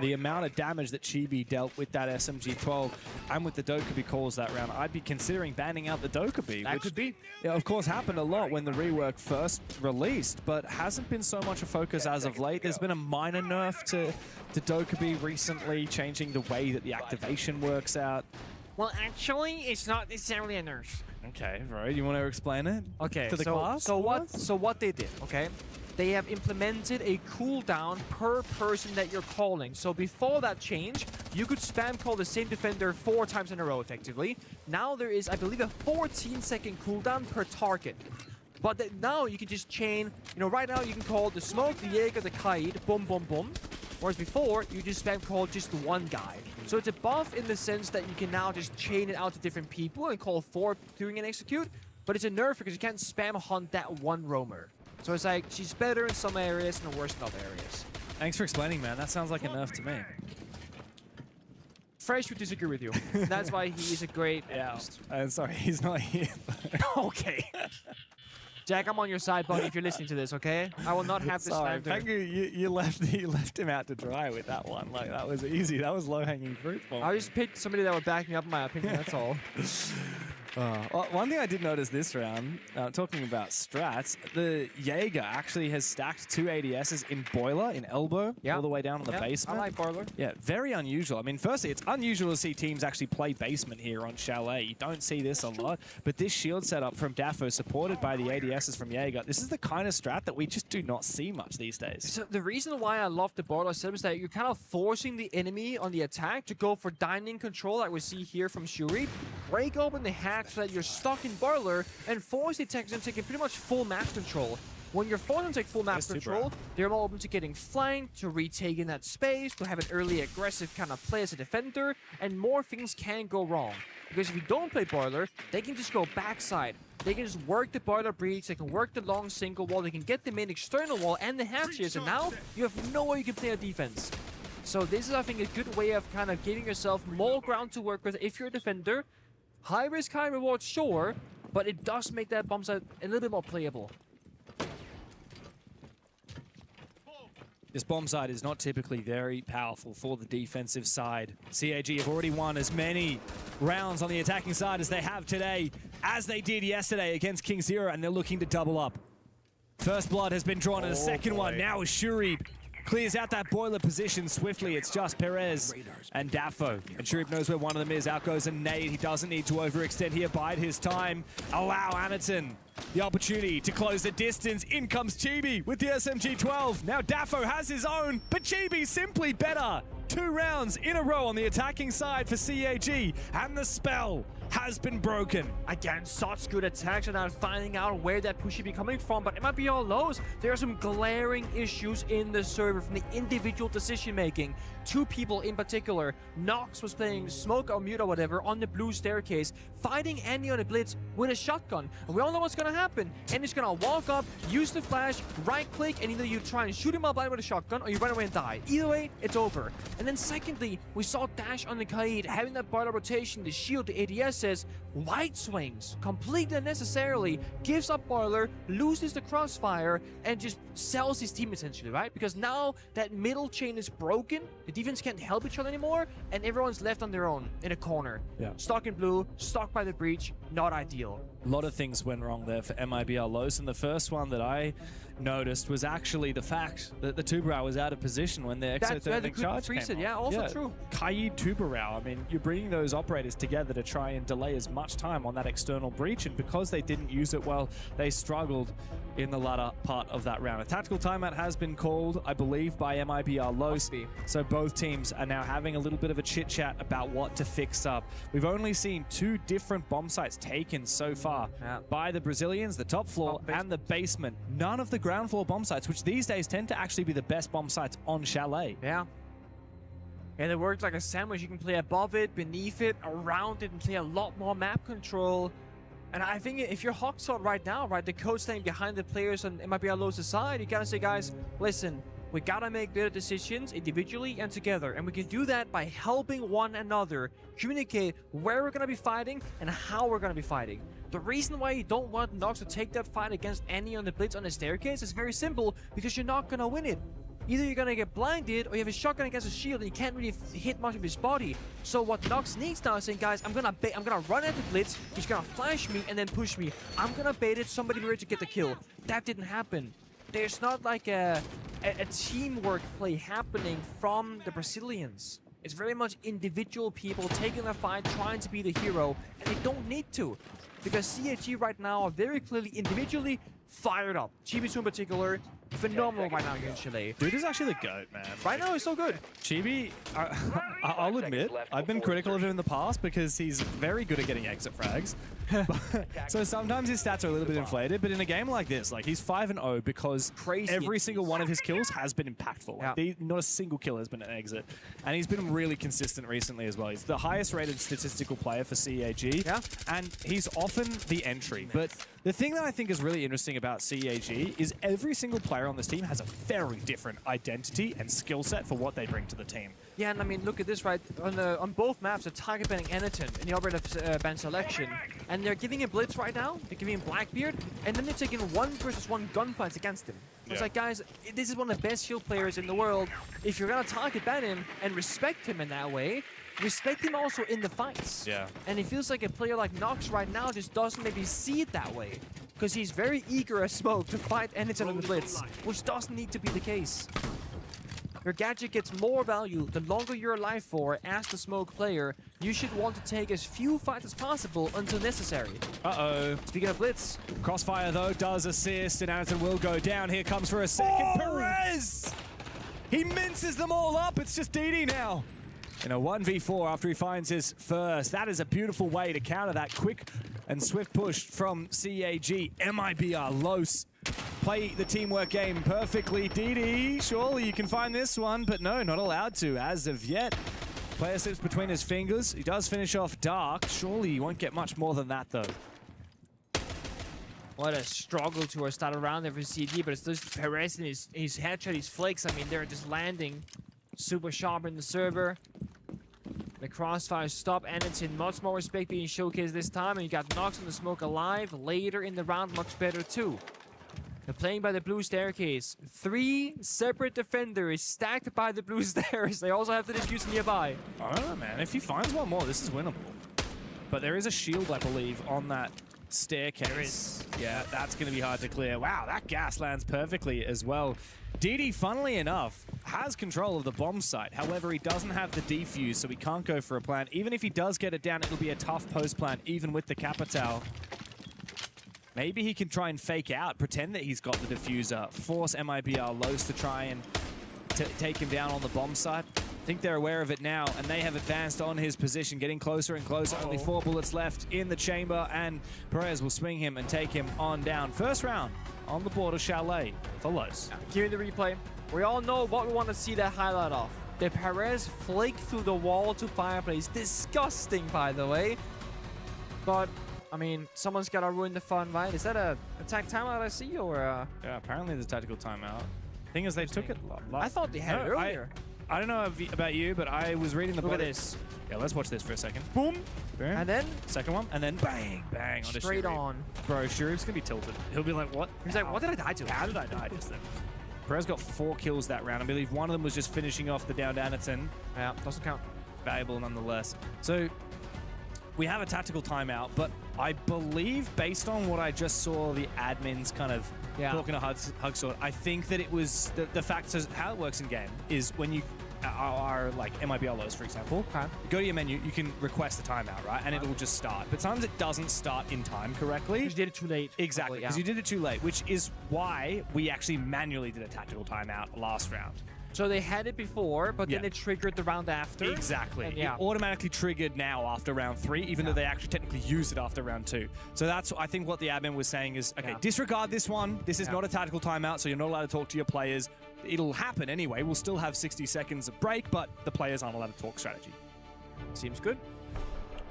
the amount of damage that Chibi dealt with that SMG-12 and with the Dokkaebi calls that round, I'd be considering banning out the Dokkaebi. That could be. Yeah, of course, happened a lot when the rework first released, but hasn't been so much a focus as of late. There's been a minor nerf to Dokkaebi recently, changing the way that the activation works out. Well, actually, it's not necessarily a nerf. Okay, right. You want to explain it? Okay, to the class? So what they did, okay? They have implemented a cooldown per person that you're calling. So before that change, you could spam call the same defender 4 times in a row, effectively. Now there is, I believe, a 14-second cooldown per target. But now you can just chain, you know, right now you can call the Smoke, the Jaeger, the Kaid, boom, boom, boom. Whereas before, you just spam call just one guy. So it's a buff in the sense that you can now just chain it out to different people and call 4 during an execute. But it's a nerf because you can't spam hunt that one roamer. So it's like, she's better in some areas and worse in other areas. Thanks for explaining, man. That sounds like a nerf to me. Fresh would disagree with you. That's why he is a great analyst. I'm sorry, he's not here. Okay. Jack, I'm on your side, buddy, if you're listening to this, okay? I will not have this slander. You left him out to dry with that one. Like, that was easy. That was low-hanging fruit for me. I just picked somebody that would back me up in my opinion, that's all. One thing I did notice this round, talking about strats, the Jaeger actually has stacked 2 ADSs in Boiler, in Elbow, all the way down on the basement. I like Boiler. Yeah, very unusual. I mean, firstly, it's unusual to see teams actually play basement here on Chalet. You don't see this a lot, but this shield setup from Dafo, supported by the ADSs from Jaeger, this is the kind of strat that we just do not see much these days. So the reason why I love the Boiler setup is that you're kind of forcing the enemy on the attack to go for dining control, like we see here from Shuri. Break open the hatch so that you're stuck in Boiler and force the attackers into taking pretty much full map control. When you're forced to take full map control, they're more open to getting flanked, to retaking that space, to have an early aggressive kind of play as a defender, and more things can go wrong. Because if you don't play Boiler, they can just go backside. They can just work the Boiler breach, they can work the long single wall, they can get the main external wall and the hatches, and now you have no way you can play a defense. So this is, I think, a good way of kind of giving yourself more ground to work with if you're a defender. High risk, high reward, sure, but it does make that bomb site a little bit more playable. This bomb side is not typically very powerful for the defensive side. CAG have already won as many rounds on the attacking side as they have today, as they did yesterday against King Zero, and they're looking to double up. First blood has been drawn in the second one. Now is Shuri Clears out that boiler position swiftly. It's just Perez and Daffo. And Sharif knows where one of them is. Out goes a nade. He doesn't need to overextend here. Bide his time. Allow Anaton the opportunity to close the distance. In comes Chibi with the SMG-12. Now Daffo has his own, but Chibi simply better. 2 rounds in a row on the attacking side for CAG, and the spell has been broken. Again, such good attacks without finding out where that push should be coming from, but it might be all lows. There are some glaring issues in the server from the individual decision making. 2 people in particular. Nox was playing smoke or mute or whatever on the blue staircase, fighting Andy on the blitz with a shotgun. And we all know what's gonna happen. Andy's gonna walk up, use the flash, right click, and either you try and shoot him up with a shotgun or you run away and die. Either way, it's over. And then secondly, we saw Dash on the Kaid having that boiler rotation, the shield, the ADS says, wide swings, completely unnecessarily, gives up boiler, loses the crossfire, and just sells his team essentially, right? Because now that middle chain is broken, the defense can't help each other anymore, and everyone's left on their own in a corner. Yeah. Stuck in blue, stuck by the breach, not ideal. A lot of things went wrong there for MIBR Los, and the first one that I noticed was actually the fact that the Tubarão was out of position when the exothermic charge came on. Yeah, also true. Kaid Tubarão, I mean, you're bringing those operators together to try and delay as much time on that external breach, and because they didn't use it well, they struggled in the latter part of that round. A tactical timeout has been called, I believe, by MIBR Los, so both teams are now having a little bit of a chit-chat about what to fix up. We've only seen 2 different bomb sites taken so far by the Brazilians, the top floor and the basement. None of the ground floor bomb sites, which these days tend to actually be the best bomb sites on Chalet. Yeah. And it works like a sandwich. You can play above it, beneath it, around it, and play a lot more map control. And I think if you're Hawksword right now, right, the coach staying behind the players on MIBR Los' side, you gotta say, guys, listen, we gotta make better decisions individually and together. And we can do that by helping one another communicate where we're gonna be fighting and how we're gonna be fighting. The reason why you don't want Nox to take that fight against Annie on the blitz on the staircase is very simple, because you're not gonna win it. Either you're gonna get blinded or you have a shotgun against a shield and you can't really hit much of his body. So what Nox needs now is saying, guys, I'm gonna run at the blitz, he's gonna flash me and then push me. I'm gonna bait it, somebody ready to get the kill. That didn't happen. There's not like a teamwork play happening from the Brazilians. It's very much individual people taking the fight, trying to be the hero, and they don't need to. Because CAG right now are very clearly individually fired up. Chibisu in particular, phenomenal right now here in Chile. Dude is actually the GOAT, man. Right now, he's so good. Chibi, I'll admit, I've been critical of him in the past because he's very good at getting exit frags. So sometimes his stats are a little bit inflated, but in a game like this, like he's 5-0 because every single one of his kills has been impactful. Like, not a single kill has been an exit. And he's been really consistent recently as well. He's the highest rated statistical player for CAG. And he's often the entry. But the thing that I think is really interesting about CAG is every single player on this team has a very different identity and skill set for what they bring to the team. Yeah, and I mean, look at this, right? On both maps, they're target banning Anaton in the operative ban selection. And they're giving him Blitz right now, they're giving him Blackbeard, and then they're taking 1-versus-1 gunfights against him. It's like, guys, this is one of the best shield players in the world. If you're gonna target ban him and respect him in that way, respect him also in the fights. And it feels like a player like Nox right now just doesn't maybe see it that way. Because he's very eager as smoke to fight Anaton on the Blitz, which doesn't need to be the case. Your gadget gets more value the longer you're alive for as the smoke player. You should want to take as few fights as possible until necessary. Speaking of Blitz. Crossfire, though, does assist, and Anaton will go down. Here comes for a second. Perez! He minces them all up. It's just DD now. In a 1v4 after he finds his first. That is a beautiful way to counter that quick and swift push from CAG. MIBR Los play the teamwork game perfectly. DD, surely you can find this one, but no, not allowed to as of yet. Player slips between his fingers. He does finish off Dark. Surely you won't get much more than that, though. What a struggle to start around there for CG, but it's just Perez and his headshot, his flicks. I mean, they're just landing super sharp in the server. The crossfire stop Anaton. Much more respect being showcased this time, and you got Nox on the smoke alive later in the round, much better too. They're playing by the blue staircase. 3 separate defenders stacked by the blue stairs. They also have the diffuse nearby. I don't know, man. If he finds one more, this is winnable. But there is a shield, I believe, on that staircase. Yeah, that's going to be hard to clear. Wow, that gas lands perfectly as well. DD, funnily enough, has control of the bomb site. However, he doesn't have the defuse, so he can't go for a plant. Even if he does get it down, it'll be a tough post plant, even with the Capital. Maybe he can try and fake out, pretend that he's got the diffuser, force MIBR Los to try and take him down on the bomb site. I think they're aware of it now, and they have advanced on his position, getting closer and closer. Only 4 bullets left in the chamber, and Perez will swing him and take him on down. First round on the board of Chalet for Los. Give me the replay. We all know what we want to see that highlight of. The Perez flake through the wall to fireplace. Disgusting, by the way. But, I mean, someone's got to ruin the fun, right? Is that a attack timeout I see, or? Yeah, apparently there's a tactical timeout. Thing is, they took it. I thought they had it earlier. I don't know about you, but I was reading the. Look at this. Yeah, let's watch this for a second. Boom. Boom. And then second one, and then bang, bang on the straight on. Bro, Sharif's gonna be tilted. He'll be like, what? He's like, what did I die to? How did I die just then? Perez got 4 kills that round. I believe one of them was just finishing off the down Anderton. Yeah, doesn't count. Valuable nonetheless. So we have a tactical timeout, but I believe based on what I just saw the admins kind of talking to Hugsword, I think that it was the fact is how it works in game is when you are like MIBR Los, for example, go to your menu, you can request a timeout, right? And it'll just start. But sometimes it doesn't start in time correctly. You did it too late. Exactly, because you did it too late, which is why we actually manually did a tactical timeout last round. So they had it before, but then it triggered the round after. Exactly. And it automatically triggered now after round 3, even though they actually technically used it after round 2. So that's, I think, what the admin was saying is, okay, disregard this one. This is not a tactical timeout, so you're not allowed to talk to your players. It'll happen anyway. We'll still have 60 seconds of break, but the players aren't allowed to talk strategy. Seems good.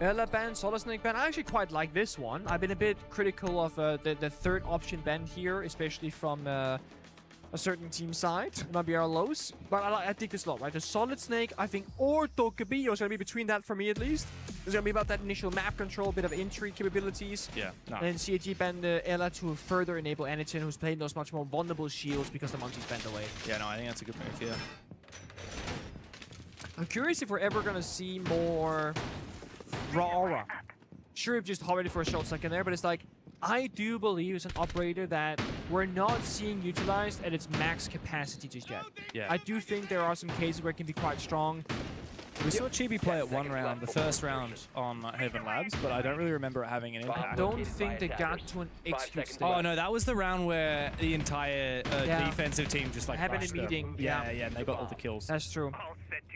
Ella ban, Solid Snake ban. I actually quite like this one. I've been a bit critical of the third option ban here, especially from a certain team side. It might be our lows, but I think this a lot, right? The Solid Snake, I think, or Tokabillo is going to be between that for me at least. It's going to be about that initial map control, a bit of entry capabilities. Yeah. No. And then CAG banned Ella to further enable Anakin, who's playing those much more vulnerable shields because the monkeys banned away. Yeah, no, I think that's a good move, yeah. I'm curious if we're ever going to see more raw aura. Sure, just hovered for a short second there, but it's like, I do believe it's an operator that we're not seeing utilized at its max capacity just yet. Yeah. I do think there are some cases where it can be quite strong. We saw Chibi play it one round, the first round on Heaven Labs, but I don't really remember it having an impact. I don't think they got to an execute stage. Oh, no, that was the round where the entire defensive team just like having a rushed them. meeting. Yeah, and they got all the kills. That's true.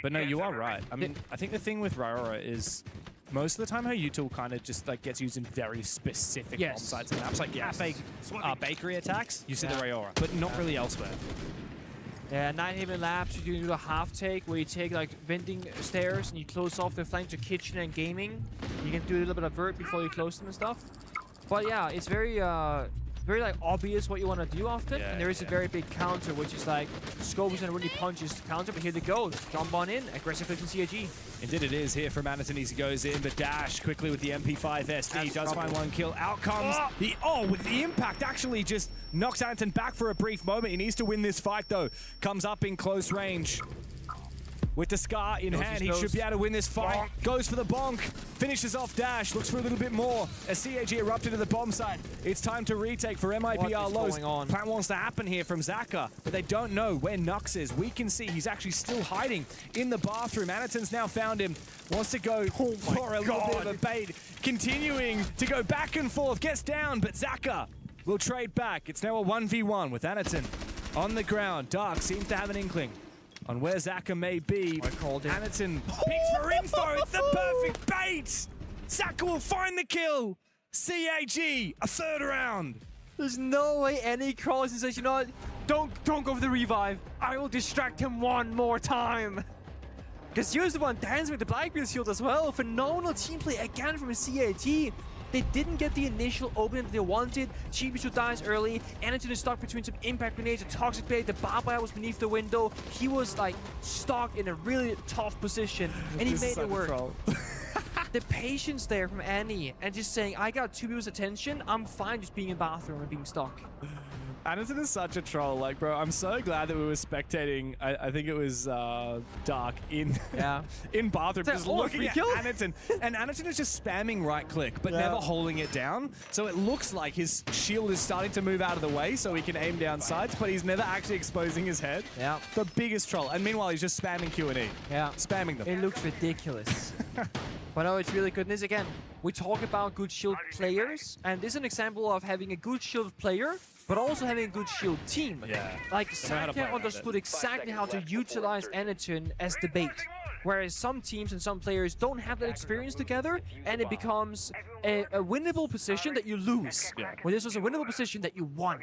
But no, you are right. I mean, I think the thing with Ryorra is most of the time her util kind of just like gets used in very specific bomb sites and maps, like cafe bakery attacks. You see the Ryorra, but not really elsewhere. Yeah, Nighthaven Labs, you do a half take where you take like vending stairs and you close off the flank to kitchen and gaming. You can do a little bit of vert before you close them and stuff. But yeah, it's very like obvious what you want to do often, and there is a very big counter, which is like Scopes and really punches to counter, but here they go. Jump on in, aggressive from CAG. Indeed it is here from Anderton as he goes in, but Dash quickly with the MP5 SD does find one kill. Out comes with the impact actually just knocks Anderton back for a brief moment. He needs to win this fight though. Comes up in close range. With the Scar in hand, he should be able to win this fight. Goes for the bonk, finishes off Dash, looks for a little bit more. As CAG erupted to the bomb site, it's time to retake for MIBR Los. Plan wants to happen here from Zaka, but they don't know where Nux is. We can see he's actually still hiding in the bathroom. Anaton's now found him, wants to go for a little bit of a bait. Continuing to go back and forth, gets down, but Zaka will trade back. It's now a 1v1 with Anaton on the ground. Dark seems to have an inkling on where Zaka may be. I called it. Anderton peeks for info. It's the perfect bait. Zaka will find the kill. CAG, a third round. There's no way any crawls and says, you know what? Don't go for the revive. I will distract him one more time. Because here's the one dancing with the Blackbeard shield as well. Phenomenal team play again from a CAT. They didn't get the initial opening that they wanted. Chibisu dies early. Anaton is stuck between some impact grenades, a toxic bait. The Baba was beneath the window. He was like stuck in a really tough position, and he made it work. The patience there from Annie and just saying, I got 2 people's attention. I'm fine just being in the bathroom and being stuck. Anderson is such a troll. Like, bro, I'm so glad that we were spectating. I think it was Dark in in bathroom, just looking at Anderson, and Anderson is just spamming right click, but never holding it down. So it looks like his shield is starting to move out of the way, so he can aim down sights, but he's never actually exposing his head. Yeah, the biggest troll. And meanwhile, he's just spamming Q&E. Yeah, spamming them. It looks ridiculous. But no, it's really good. And this again, we talk about good shield players, and this is an example of having a good shield player, but also having a good shield team. Yeah. Like, Saka understood exactly how to utilize Anderson as the bait. Whereas some teams and some players don't have that experience together, and it becomes a winnable position that you lose. Yeah. Well, this was a winnable position that you won.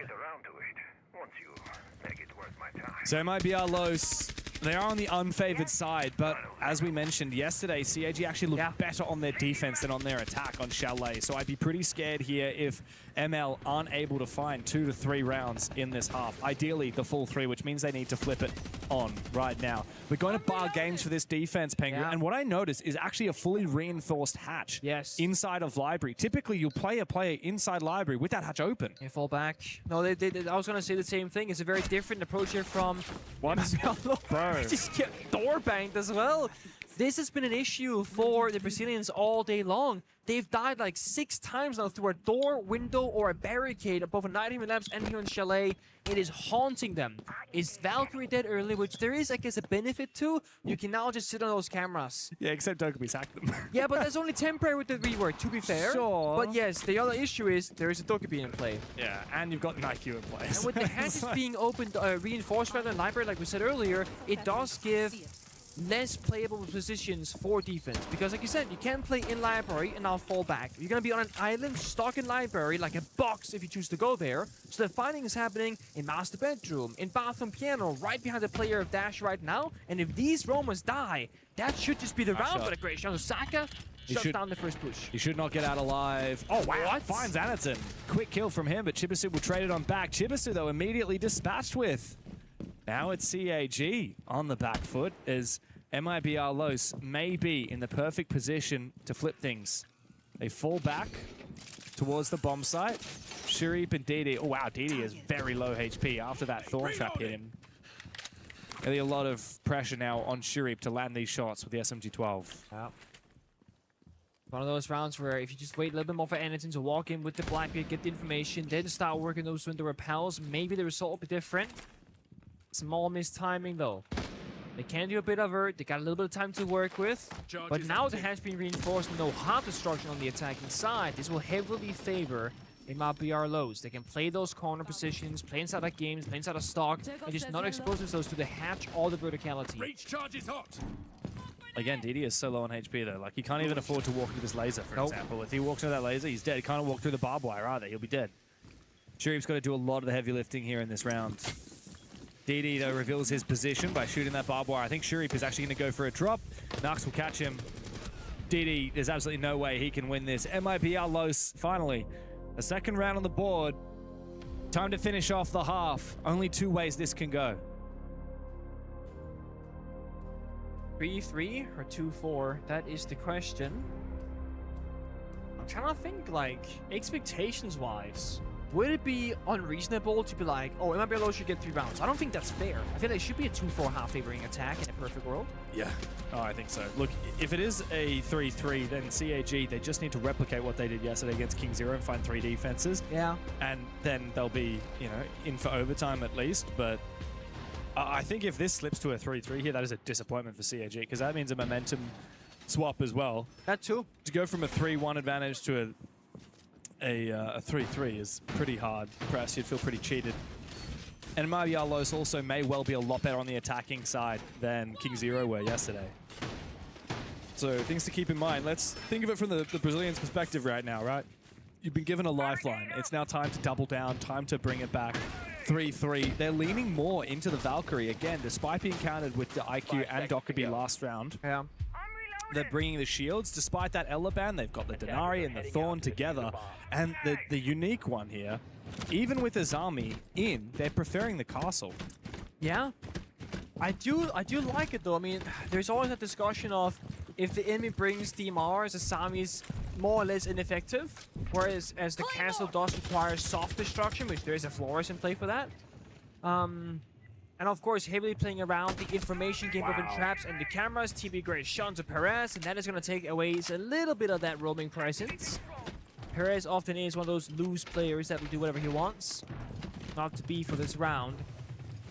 So MIBR Los, they are on the unfavored side, but as we mentioned yesterday, CAG actually looked better on their defense than on their attack on Chalet. So I'd be pretty scared here if ML aren't able to find 2 to 3 rounds in this half. Ideally, the full 3, which means they need to flip it on right now. We're going to bar games for this defense, Penguin, and what I noticed is actually a fully reinforced hatch inside of Library. Typically, you'll play a player inside Library with that hatch open. They fall back. No, I was going to say the same thing. It's a very different approach here from... What? Bro. Just get door banged as well. This has been an issue for the Brazilians all day long. They've died like 6 times now through a door, window, or a barricade above a 90 lamps and here in Chalet. It is haunting them. Is Valkyrie dead early, which there is, I guess, a benefit to? You can now just sit on those cameras. Yeah, except Dokkaebi sacked them. Yeah, but that's only temporary with the rework, to be fair. Sure. But yes, the other issue is there is a Dokkaebi in play. Yeah, and you've got Nike in place. And with the hatches being opened, reinforced rather than Library, like we said earlier, it does give less playable positions for defense. Because like you said, you can play in Library and now fall back. You're going to be on an island, stuck in Library, like a box if you choose to go there. So the fighting is happening in Master Bedroom, in Bathroom Piano, right behind the player of Dash right now. And if these Romans die, that should just be the round for the great shot. Saka shuts down the first push. He should not get out alive. Oh, wow. What? Finds Anderson. Quick kill from him, but Chibisu will trade it on back. Chibisu, though, immediately dispatched with. Now it's CAG on the back foot as MIBR Los may be in the perfect position to flip things. They fall back towards the bomb site. Shurip and DD. Oh, wow, DD is very low HP after that Thorn Trap hit him. Really a lot of pressure now on Shurip to land these shots with the SMG-12. Yeah. One of those rounds where if you just wait a little bit more for Anderson to walk in with the Blackbeard, get the information, then start working those window repels, maybe the result will be different. Small mistiming though. They can do a bit of it, they got a little bit of time to work with, but now the has been reinforced with no hard destruction on the attacking side. This will heavily favor MIBR Los. They can play those corner positions, play inside of games, play inside of stock, and just not expose themselves to the hatch or the verticality. Reach charge is hot. Again, DD is so low on HP though. Like, he can't even afford to walk into this laser, for example. If he walks into that laser, he's dead. He can't walk through the barbed wire either. He'll be dead. Shurip's got to do a lot of the heavy lifting here in this round. DD, though, reveals his position by shooting that barbed wire. I think Shurip is actually going to go for a drop. Nux will catch him. DD, there's absolutely no way he can win this. MIBR Los, finally. A second round on the board. Time to finish off the half. Only 2 ways this can go. 3-3 or 2-4? That is the question. I'm trying to think, like, expectations-wise. Would it be unreasonable to be like, oh, MIBR Los should get 3 rounds? I don't think that's fair. I feel like it should be a 2-4 half favoring attack in a perfect world. Yeah. Oh, I think so. Look, if it is a 3-3, then CAG, they just need to replicate what they did yesterday against King Zero and find 3 defenses. Yeah. And then they'll be, you know, in for overtime at least. But I think if this slips to a 3-3 here, that is a disappointment for CAG because that means a momentum swap as well. That too. To go from a 3-1 advantage to a 3-3 is pretty hard press. You'd feel pretty cheated. And MIBR Los also may well be a lot better on the attacking side than King Zero were yesterday. So things to keep in mind. Let's think of it from the Brazilians' perspective right now, right? You've been given a lifeline. It's now time to double down, time to bring it back. 3-3. They're leaning more into the Valkyrie again, despite being countered with the IQ and Dokkaebi last round. Yeah. They're bringing the shields. Despite that Eleban, they've got the Denari and the Thorn together. And the unique one here, even with Azami in, they're preferring the castle. Yeah. I do like it though. I mean, there's always a discussion of if the enemy brings DMRs, Asami's more or less ineffective, whereas as the castle does require soft destruction, which there is a Flores in play for that. And of course, heavily playing around the information game open traps and the cameras, TB great shot to Perez, and that is going to take away a little bit of that roaming presence. Perez often is one of those loose players that will do whatever he wants. Not to be for this round.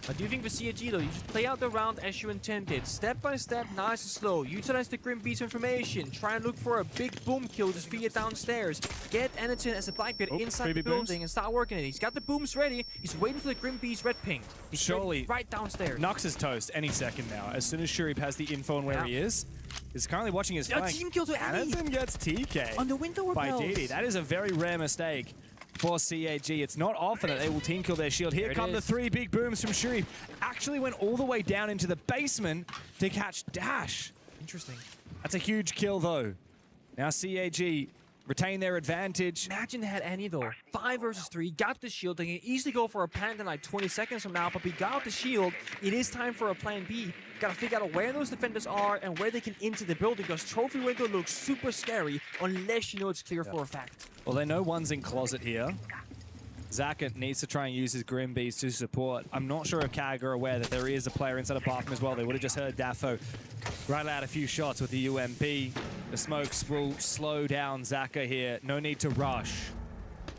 I do think for CAG though, you just play out the round as you intended. Step by step, nice and slow. Utilize the Grim Beast information. Try and look for a big boom kill, just feed it downstairs. Get Anakin as a Blackbeard inside the building and start working it. He's got the booms ready. He's waiting for the Grim Beast red ping. He's surely right downstairs. Nux is toast any second now. As soon as Shurip has the info on where he is, he's currently watching his flank. Team kill to Annie. Anakin gets TK on the window by repels. Didi. That is a very rare mistake for CAG. It's not often that they will team kill their shield. Here come the 3 big booms from Shurip. Actually went all the way down into the basement to catch Dash. Interesting. That's a huge kill though. Now CAG retain their advantage. Imagine they had Annie though. 5 versus 3, got the shield. They can easily go for a plant in like 20 seconds from now, but we got the shield. It is time for a plan B. Gotta figure out where those defenders are and where they can enter the building, because trophy window looks super scary unless you know it's clear for a fact. Well, they know one's in closet here. Zaka needs to try and use his Grim Beast to support. I'm not sure if CAG are aware that there is a player inside a bathroom as well. They would have just heard Daffo rattle out a few shots with the UMP. The smokes will slow down Zaka here. No need to rush.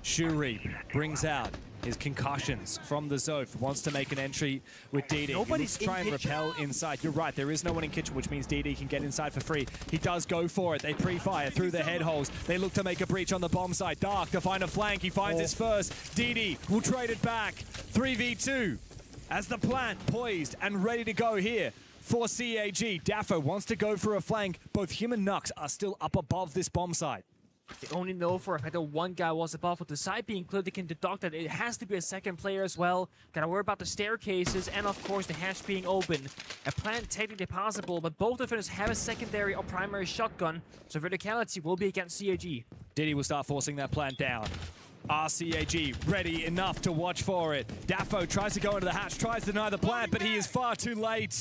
Shuri brings out his concussions from the Zoth. Wants to make an entry with DD. Nobody's try and repel inside. You're right, there is no one in kitchen, which means DD can get inside for free. He does go for it. They pre-fire through the head holes. They look to make a breach on the bomb side. Dark to find a flank. He finds his first. DD will trade it back. 3v2 as the plant poised and ready to go here for CAG. Daffo wants to go for a flank. Both him and Nux are still up above this bomb side. They only know for a fact that one guy was above. With the side being clear, they can deduct that it has to be a second player as well. Gotta worry about the staircases and of course the hatch being open. A plant technically possible, but both defenders have a secondary or primary shotgun, so verticality will be against CAG. Diddy will start forcing that plant down. RCAG ready enough to watch for it. Daffo tries to go into the hatch, tries to deny the plant, but he is far too late.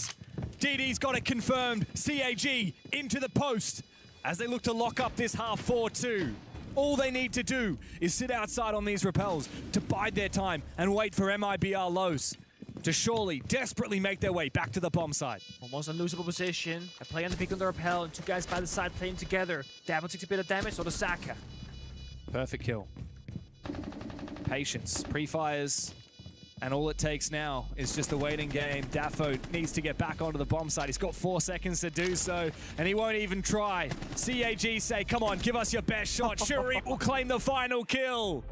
DD's got it confirmed. CAG into the post as they look to lock up this half 4-2. All they need to do is sit outside on these repels to bide their time and wait for MIBR lows to surely, desperately make their way back to the bomb side. Almost unlosable position. A play on the pick on the repel and 2 guys by the side playing together. Daffo takes a bit of damage, so does Saka. Perfect kill. Patience, pre-fires, and all it takes now is just a waiting game. Daffo needs to get back onto the bomb site. He's got 4 seconds to do so, and he won't even try. CAG say, come on, give us your best shot. Shuri will claim the final kill.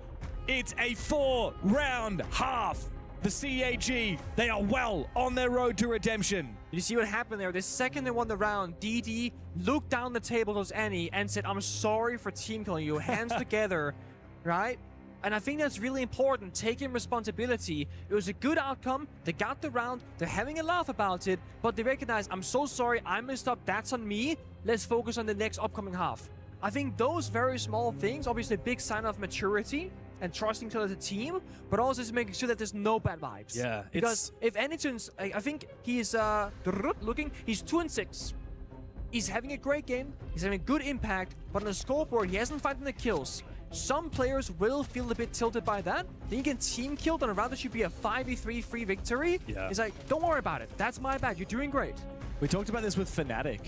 It's a 4-round half. The CAG, they are well on their road to redemption. You see what happened there? The second they won the round, DD looked down the table towards Annie and said, I'm sorry for team killing you. Hands together, right? And I think that's really important, taking responsibility. It was a good outcome. They got the round. They're having a laugh about it, but they recognize, I'm so sorry, I messed up. That's on me. Let's focus on the next upcoming half. I think those very small things, obviously a big sign of maturity and trusting each other as a team, but also just making sure that there's no bad vibes. Yeah. Because if Anitun's, I think he's looking, he's 2-6. He's having a great game. He's having a good impact, but on the scoreboard, he hasn't found the kills. Some players will feel a bit tilted by that. Then you get team killed on a round that should be a 5v3 free victory. Yeah. It's like, don't worry about it. That's my bad. You're doing great. We talked about this with Fnatic.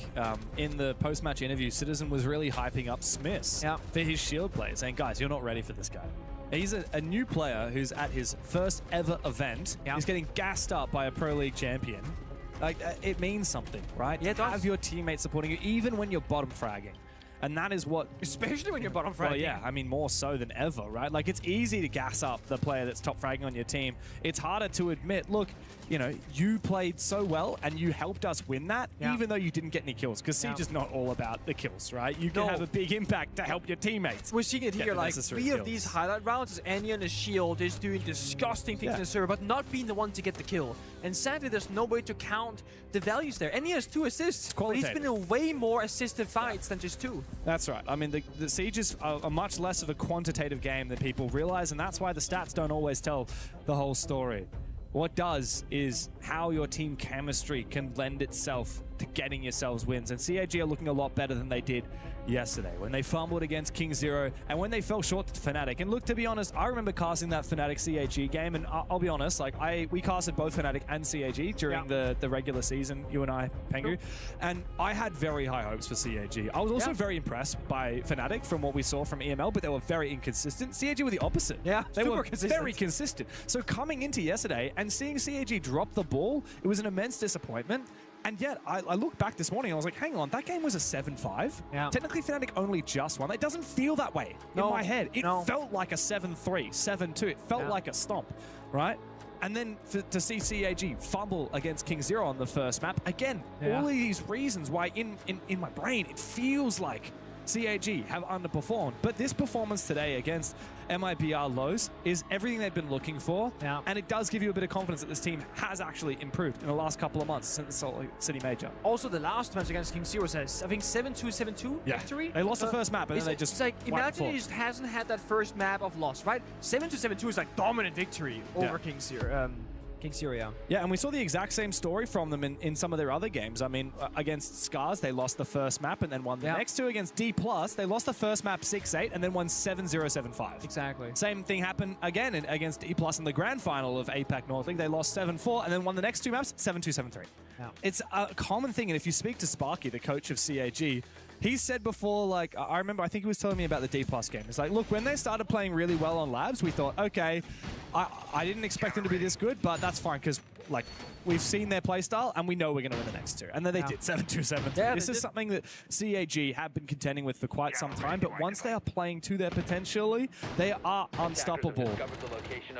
In the post-match interview, Citizen was really hyping up Smiths for his shield play, saying, guys, you're not ready for this guy. He's a new player who's at his first ever event. He's getting gassed up by a Pro League champion. Like, it means something, right? Yeah, it does. Have your teammates supporting you, even when you're bottom fragging. And that is what... Especially when you're bottom fragging. Well, yeah, I mean, more so than ever, right? Like, it's easy to gas up the player that's top fragging on your team. It's harder to admit, look, you know, you played so well and you helped us win that, even though you didn't get any kills. Because Siege is not all about the kills, right? You can have a big impact to help your teammates. We're seeing it here, like, 3 of these highlight rounds is Annie on the shield is doing disgusting things in the server, but not being the one to get the kill. And sadly, there's no way to count the values there. Annie has 2 assists, but he's been in way more assisted fights than just 2. That's right. I mean, the Siege is a much less of a quantitative game than people realize, and that's why the stats don't always tell the whole story. What does is how your team chemistry can lend itself to getting yourselves wins. And CAG are looking a lot better than they did yesterday when they fumbled against King Zero and when they fell short to Fnatic. And look, to be honest, I remember casting that Fnatic CAG game, and I'll be honest, like we casted both Fnatic and CAG during the regular season, you and I, Pengu, and I had very high hopes for CAG. I was also very impressed by Fnatic from what we saw from EML, but they were very inconsistent. CAG were the opposite. Yeah, they were very consistent. So coming into yesterday and seeing CAG drop the ball, it was an immense disappointment. And yet, I looked back this morning and I was like, hang on, that game was a 7-5. Yeah. Technically, Fnatic only just won. It doesn't feel that way in my head. It felt like a 7-3, 7-2. It felt like a stomp, right? And then to see CAG fumble against King Zero on the first map, again, all of these reasons why in my brain, it feels like CAG have underperformed. But this performance today against MIBR Lows is everything they've been looking for. Yeah. And it does give you a bit of confidence that this team has actually improved in the last couple of months since the Salt Lake City Major. Also, the last match against King Zero says, I think 7-2, 7-2 victory. They lost the first map, and then they just It's like, imagine he just hasn't had that first map of loss, right? 7-2, 7-2 is like dominant victory over King Zero. King Zero, yeah, and we saw the exact same story from them in some of their other games. I mean, against Scars, they lost the first map and then won the next two. Against D+, they lost the first map 6-8 and then won 7-0, 7-5. Exactly. Same thing happened again against D+ in the grand final of APAC North League. They lost 7-4 and then won the next two maps 7-2, 7-3. Yeah. It's a common thing, and if you speak to Sparky, the coach of CAG, he said before, like, I remember, I think he was telling me about the D+ game. It's like, look, when they started playing really well on Labs, we thought, okay, I didn't expect them to be this good, but that's fine, because, like, we've seen their playstyle, and we know we're going to win the next two. And then they did 7-2, 7-3. Yeah, this is something that CAG have been contending with for quite some time, but once they are playing to their potential, they are unstoppable.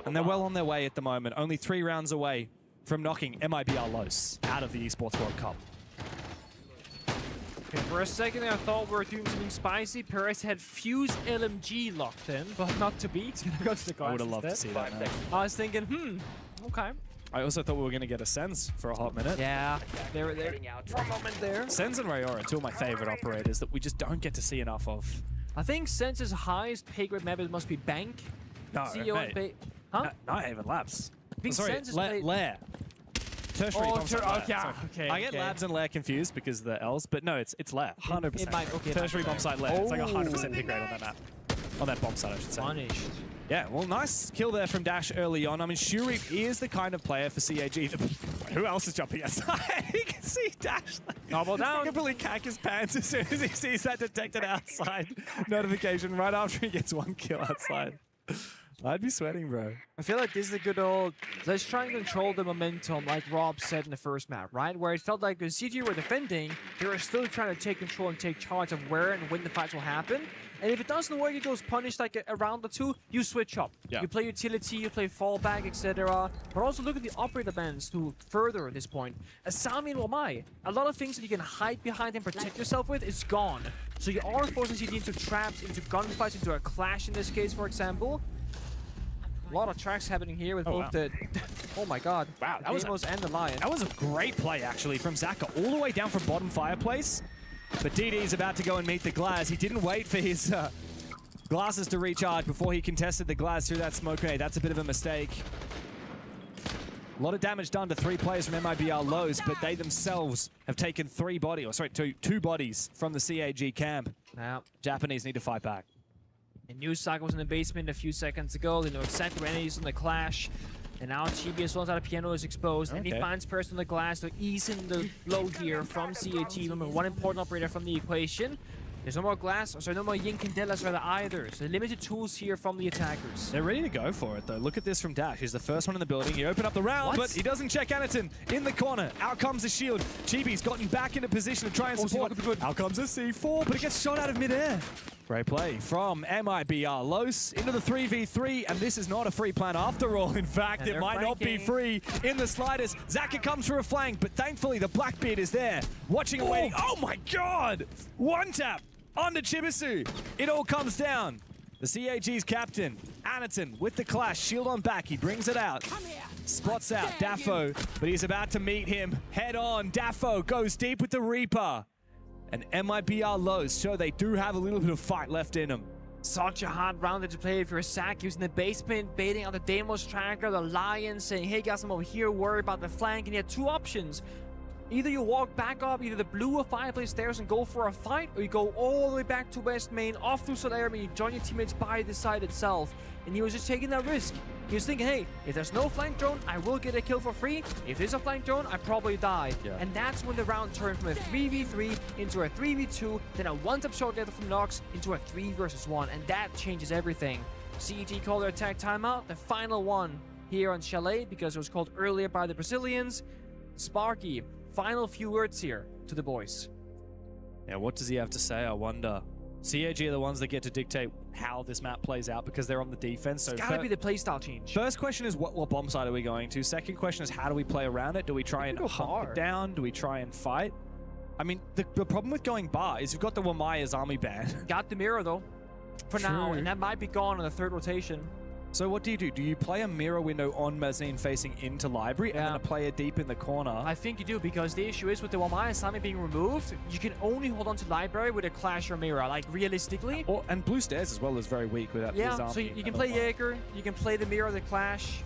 And they're well on their way at the moment, only 3 rounds away from knocking MIBR Los out of the Esports World Cup. Okay, for a second I thought we were doing something spicy. Perez had Fuse LMG locked in, but not to be. He's gonna go to the guys I would have loved to see that. I was thinking, okay. I also thought we were going to get a Sens for a hot minute. Yeah, they were there for a moment there. Sens and Rayora are two of my favorite operators that we just don't get to see enough of. I think Sens's highest pay grade map must be Bank. No, CEO mate. Huh? Not even Labs. I think Sorry, Sens is played... Lair. Tertiary bombsite Lair. Okay, I get Labs and Lair confused because of the L's, but no, it's Lair. 100%. Tertiary bombsite Lair. It's like 100% pick rate on that map. On that bombsite, I should say. Punished. Yeah, well, nice kill there from Dash early on. I mean, Shuri is the kind of player for CAG. Who else is jumping outside? You can see Dash. Double down. He can probably cack his pants as soon as he sees that detected outside notification right after he gets one kill outside. I'd be sweating, bro. I feel like this is a good old, let's try and control the momentum, like Rob said in the first map, right? Where it felt like the CG were defending, they were still trying to take control and take charge of where and when the fights will happen. And if it doesn't work, it goes punished like a round or two, you switch up. Yeah. You play utility, you play fallback, etc. But also look at the operator bands to further this point. Asami and Wamai, a lot of things that you can hide behind and protect yourself with is gone. So you are forcing CG into traps, into gunfights, into a clash in this case, for example. A lot of tracks happening here with both the... Oh my god. Wow, that was and the Lion. That was a great play, actually, from Zaka, all the way down from bottom fireplace. But DD is about to go and meet the Glass. He didn't wait for his glasses to recharge before he contested the Glass through that smoke grenade. That's a bit of a mistake. A lot of damage done to 3 players from MIBR Lows, but they themselves have taken 2 bodies from the CAG camp. Now, Japanese need to fight back. And New Saga was in the basement a few seconds ago. They know exactly where enemies on the clash. And now Chibi as well as out of Piano is exposed. And he finds Person on the glass to ease in the blow here from CAG. Remember, one important operator from the equation. There's no more glass, no more Yin Candelas rather either. So limited tools here from the attackers. They're ready to go for it though. Look at this from Dash. He's the first one in the building. He opened up the round, but he doesn't check Anaton in the corner. Out comes the shield. Chibi's gotten back into position to try and support. Out comes a C4, but it gets shot out of midair. Great play from MIBR Los into the 3v3, and this is not a free plan after all. In fact, it might not be free in the slightest. Zaka comes for a flank, but thankfully the Blackbeard is there, watching and waiting. Oh my god! One tap onto Chibisu. It all comes down. The CAG's captain, Anaton, with the clash, shield on back. He brings it out. Spots out Daffo, but he's about to meet him head on. Daffo goes deep with the Reaper. And MIBR Lows show they do have a little bit of fight left in them. Such a hard round to play if you're Zach using the basement, baiting out the Deimos tracker, the Lion saying, hey guys, I'm over here, worry about the flank, and he had 2 options. Either you walk back up either the blue or fireplace stairs and go for a fight, or you go all the way back to West Main, off through Solarium, and you join your teammates by the side itself. And he was just taking that risk. He was thinking, hey, if there's no flank drone, I will get a kill for free. If there's a flank drone, I probably die. Yeah. And that's when the round turned from a 3v3 into a 3v2, then a one-tap shot letter from Nox into a 3 versus 1. And that changes everything. CEG called their attack timeout, the final one here on Chalet, because it was called earlier by the Brazilians. Sparky, final few words here to the boys. Yeah, what does he have to say? I wonder. CAG are the ones that get to dictate how this map plays out because they're on the defense. So It's gotta be the playstyle change. First question is what bomb site are we going to? Second question is how do we play around it? Do we try and hunt it down? Do we try and fight? I mean, the problem with going bar is you've got the Wamaya's army ban. Got the mirror though, for now, and that might be gone on the third rotation. So what do you do? Do you play a mirror window on mezzanine facing into library and then a player deep in the corner? I think you do, because the issue is with the Wamaya Sami being removed, you can only hold on to library with a clash or mirror, like realistically. And blue stairs as well is very weak without his army. So you can play Jaeger, you can play the mirror, the clash.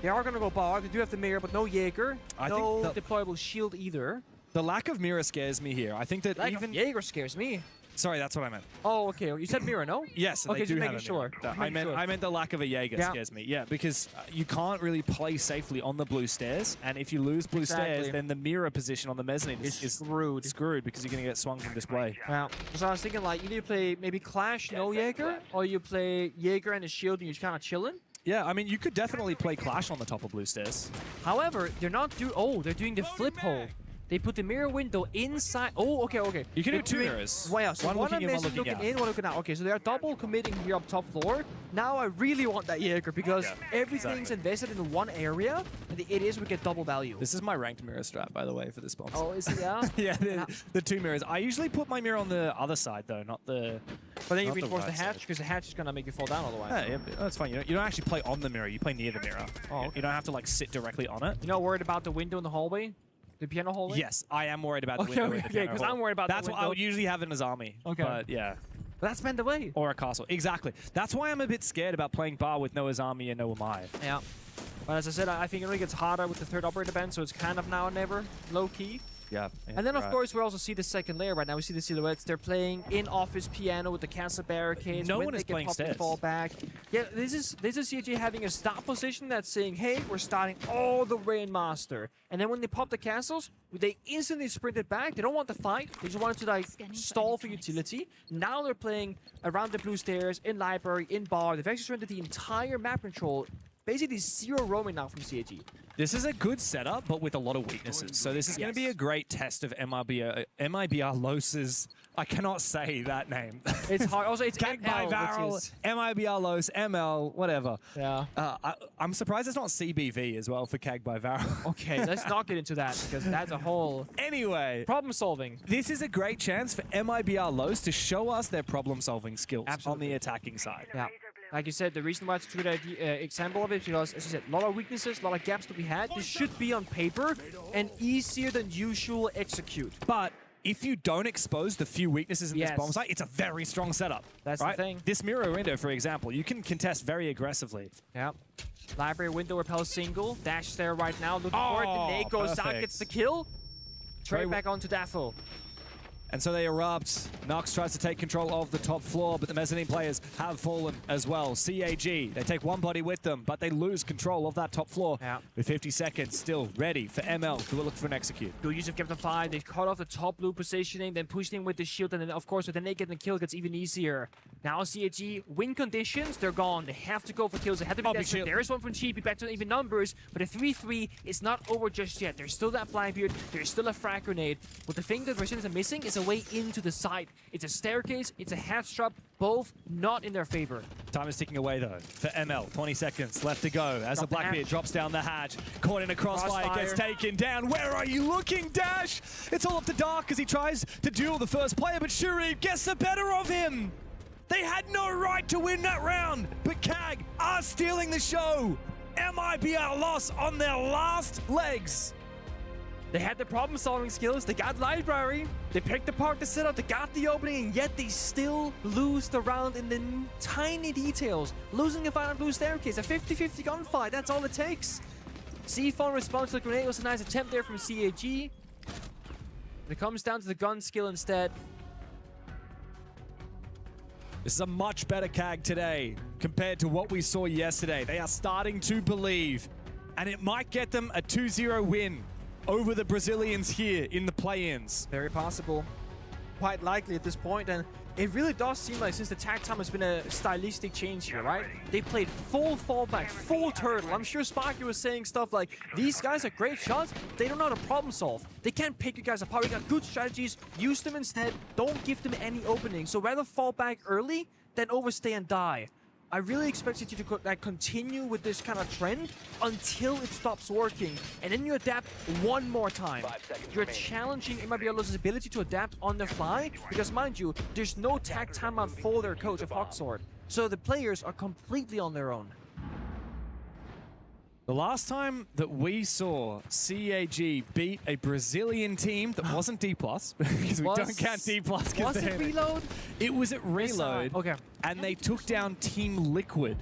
They are going to go bar, they do have the mirror, but no Jaeger, no deployable shield either. The lack of mirror scares me here. I think that even Jaeger scares me. Sorry, that's what I meant. Oh, okay. You said mirror, no? Yes, okay, they do just have making sure. I meant the lack of a Jaeger scares me. Yeah, because you can't really play safely on the blue stairs, and if you lose blue stairs, then the mirror position on the mezzanine is screwed. Screwed because you're going to get swung from display. Yeah. So I was thinking, like, either you play maybe Clash, no Jaeger, or you play Jaeger and a shield and you're just kind of chilling. Yeah, I mean, you could definitely play Clash on the top of blue stairs. However, they're not doing. Oh, they're doing the flip hole. They put the mirror window inside. Oh, okay. You can do two mirrors. Wow, so one looking in, one looking looking out. in, one looking out. Okay, so they are double committing here up top floor. Now I really want that Jaeger because everything's invested in one area, and the idiots would get double value. This is my ranked mirror strat, by the way, for this bomb. Oh, is it? Yeah. Yeah, the two mirrors. I usually put my mirror on the other side though, not the. But then you reinforce the hatch because the hatch is gonna make you fall down otherwise. Yeah, that's fine. You don't actually play on the mirror. You play near the mirror. Oh, okay. You don't have to like sit directly on it. You're not worried about the window in the hallway? The piano hallway? Yes, I am worried about the window. Okay, because I'm worried about That's the what I would usually have in his army. Okay. But yeah. But that's meant the way. Or a castle. Exactly. That's why I'm a bit scared about playing bar with Noah's army and Noah Mai. Yeah. But as I said, I think it only gets harder with the third operator band, so it's kind of now or never, low key. Yeah. And then, of course, we also see the second layer right now. We see the silhouettes. They're playing in office piano with the castle barricades. No when one they is can playing pop and stairs. fall back. Yeah, this is CG having a stop position that's saying, hey, we're starting all the way in master. And then when they pop the castles, they instantly sprint it back. They don't want the fight. They just want to like stall for utility. Now they're playing around the blue stairs, in library, in bar. They've actually surrendered the entire map control. Basically zero roaming now from CAG. This is a good setup, but with a lot of weaknesses. So this is going to be a great test of MIBR Los's. I cannot say that name. It's hard. Also, it's Cag by Varel, MIBR Los, ML, whatever. Yeah. I'm surprised it's not CBV as well for Cag by Varel. Okay, let's not get into that because that's a whole anyway problem solving. This is a great chance for MIBR Los to show us their problem solving skills on the attacking side. Yeah. Like you said, the reason why it's a good example of it is because, as you said, a lot of weaknesses, a lot of gaps that we had. This should be on paper and easier than usual execute. But if you don't expose the few weaknesses in this bomb site, it's a very strong setup. That's right? the thing. This mirror window, for example, you can contest very aggressively. Yeah. Library window repel single. Dash there right now. Looking for it. The nade goes out, gets the kill. Trade back onto Daffo. And so they erupt. Nox tries to take control of the top floor, but the mezzanine players have fallen as well. CAG, they take one body with them, but they lose control of that top floor. Yeah. With 50 seconds still ready for ML to look for an execute. Good use of Captain 5. They cut off the top blue positioning, then pushed in with the shield, and then, of course, with the naked and the kill, it gets even easier. Now CAG, win conditions, they're gone. They have to go for kills. They have to be desperate. There is one from Cheapy, back to even numbers, but a 3-3 is not over just yet. There's still that Flybeard, there's still a frag grenade. But the thing that Russians are missing is a way into the site. It's a staircase, it's a hatch trap, both not in their favor. Time is ticking away though for ML. 20 seconds left to go as the Blackbeard drops down the hatch. Caught in a crossfire, gets taken down. Where are you looking, Dash? It's all up to Dark as he tries to duel the first player, but Shuri gets the better of him. They had no right to win that round, but CAG are stealing the show. MIBR loss on their last legs. They had the problem-solving skills, they got library, they picked apart the setup, they got the opening, and yet they still lose the round in the tiny details. Losing a fight on blue staircase, a 50-50 gunfight, that's all it takes. C4 response to the grenade was a nice attempt there from CAG. When it comes down to the gun skill instead, this is a much better CAG today compared to what we saw yesterday. They are starting to believe, and it might get them a 2-0 win over the Brazilians here in the play-ins. very possible. Quite likely at this point, and it really does seem like since the tag time has been a stylistic change here, right? They played full fallback, full turtle. I'm sure Sparky was saying stuff like, these guys are great shots, they don't know how to problem solve. They can't pick you guys apart. We got good strategies, use them instead, don't give them any opening. So rather fall back early than overstay and die. I really expect you to continue with this kind of trend until it stops working. And then you adapt one more time. You're challenging MIBL's ability to adapt on the fly, because mind you, there's no tag timeout for their coach of Hawksword. So the players are completely on their own. The last time that we saw CAG beat a Brazilian team that wasn't D+, because we don't count D+. Was it Reload? It was at Reload. Okay. And they took down Team Liquid.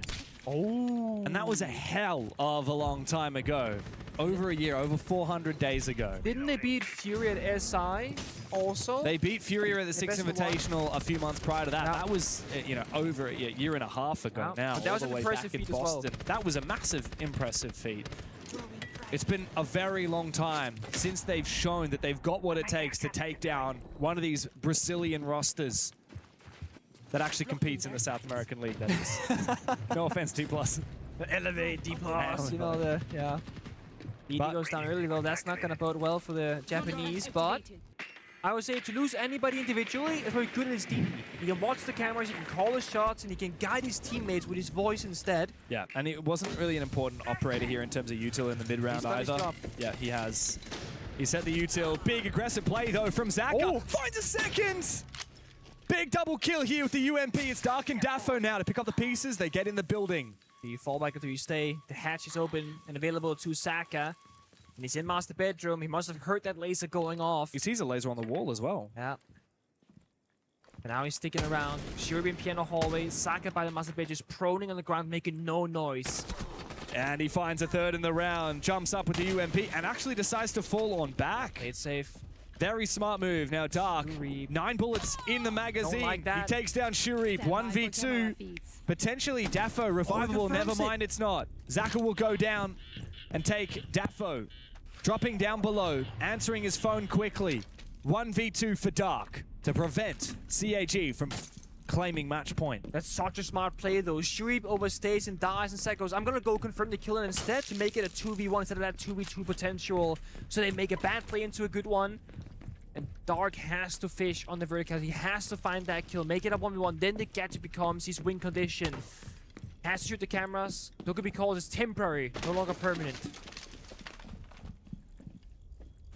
Oh. And that was a hell of a long time ago. Over a year, over 400 days ago. Didn't they beat Fury at SI also? They beat Fury at the Six Best of Invitational a few months prior to that. Yeah. That was, over a year and a half ago Yeah. now. But that was all an the way impressive back in feat as well. Boston. That was a massive, impressive feat. It's been a very long time since they've shown that they've got what it takes to take down one of these Brazilian rosters that actually competes in the South American League, that is. No offense, D+. Elevate D+, you know, yeah. ED goes down early though, that's not gonna bode well for the Japanese, but I would say to lose anybody individually is very good at his DD. He can watch the cameras, he can call his shots, and he can guide his teammates with his voice instead. Yeah, and it wasn't really an important operator here in terms of util in the mid-round either. Yeah, he has. He set the util. Big aggressive play though from Zaka. Oh. Finds a second! Big double kill here with the UMP. It's Dark and Daffo now to pick up the pieces. They get in the building. You fall back until you stay. The hatch is open and available to Saka. And he's in master bedroom. He must have heard that laser going off. He sees a laser on the wall as well. Yeah. And now he's sticking around. Shuri in piano hallway. Saka by the master bed just proning on the ground, making no noise. And he finds a third in the round. Jumps up with the UMP and actually decides to fall on back. Played safe. Very smart move. Now Dark, Shuri. 9 bullets in the magazine. Don't like that. He takes down Shuri, 1v2. Potentially Daffo revivable, never mind it's not. Zaka will go down and take Daffo. Dropping down below, answering his phone quickly. 1v2 for Dark to prevent CAG from claiming match point. That's such a smart play though. Shuri overstays and dies and Sek goes, I'm gonna go confirm the kill instead to make it a 2v1 instead of that 2v2 potential. So they make a bad play into a good one. And Dark has to fish on the vertical. He has to find that kill, make it a 1v1. Then the gadget becomes his win condition. Has to shoot the cameras. Dokubi calls is temporary, no longer permanent.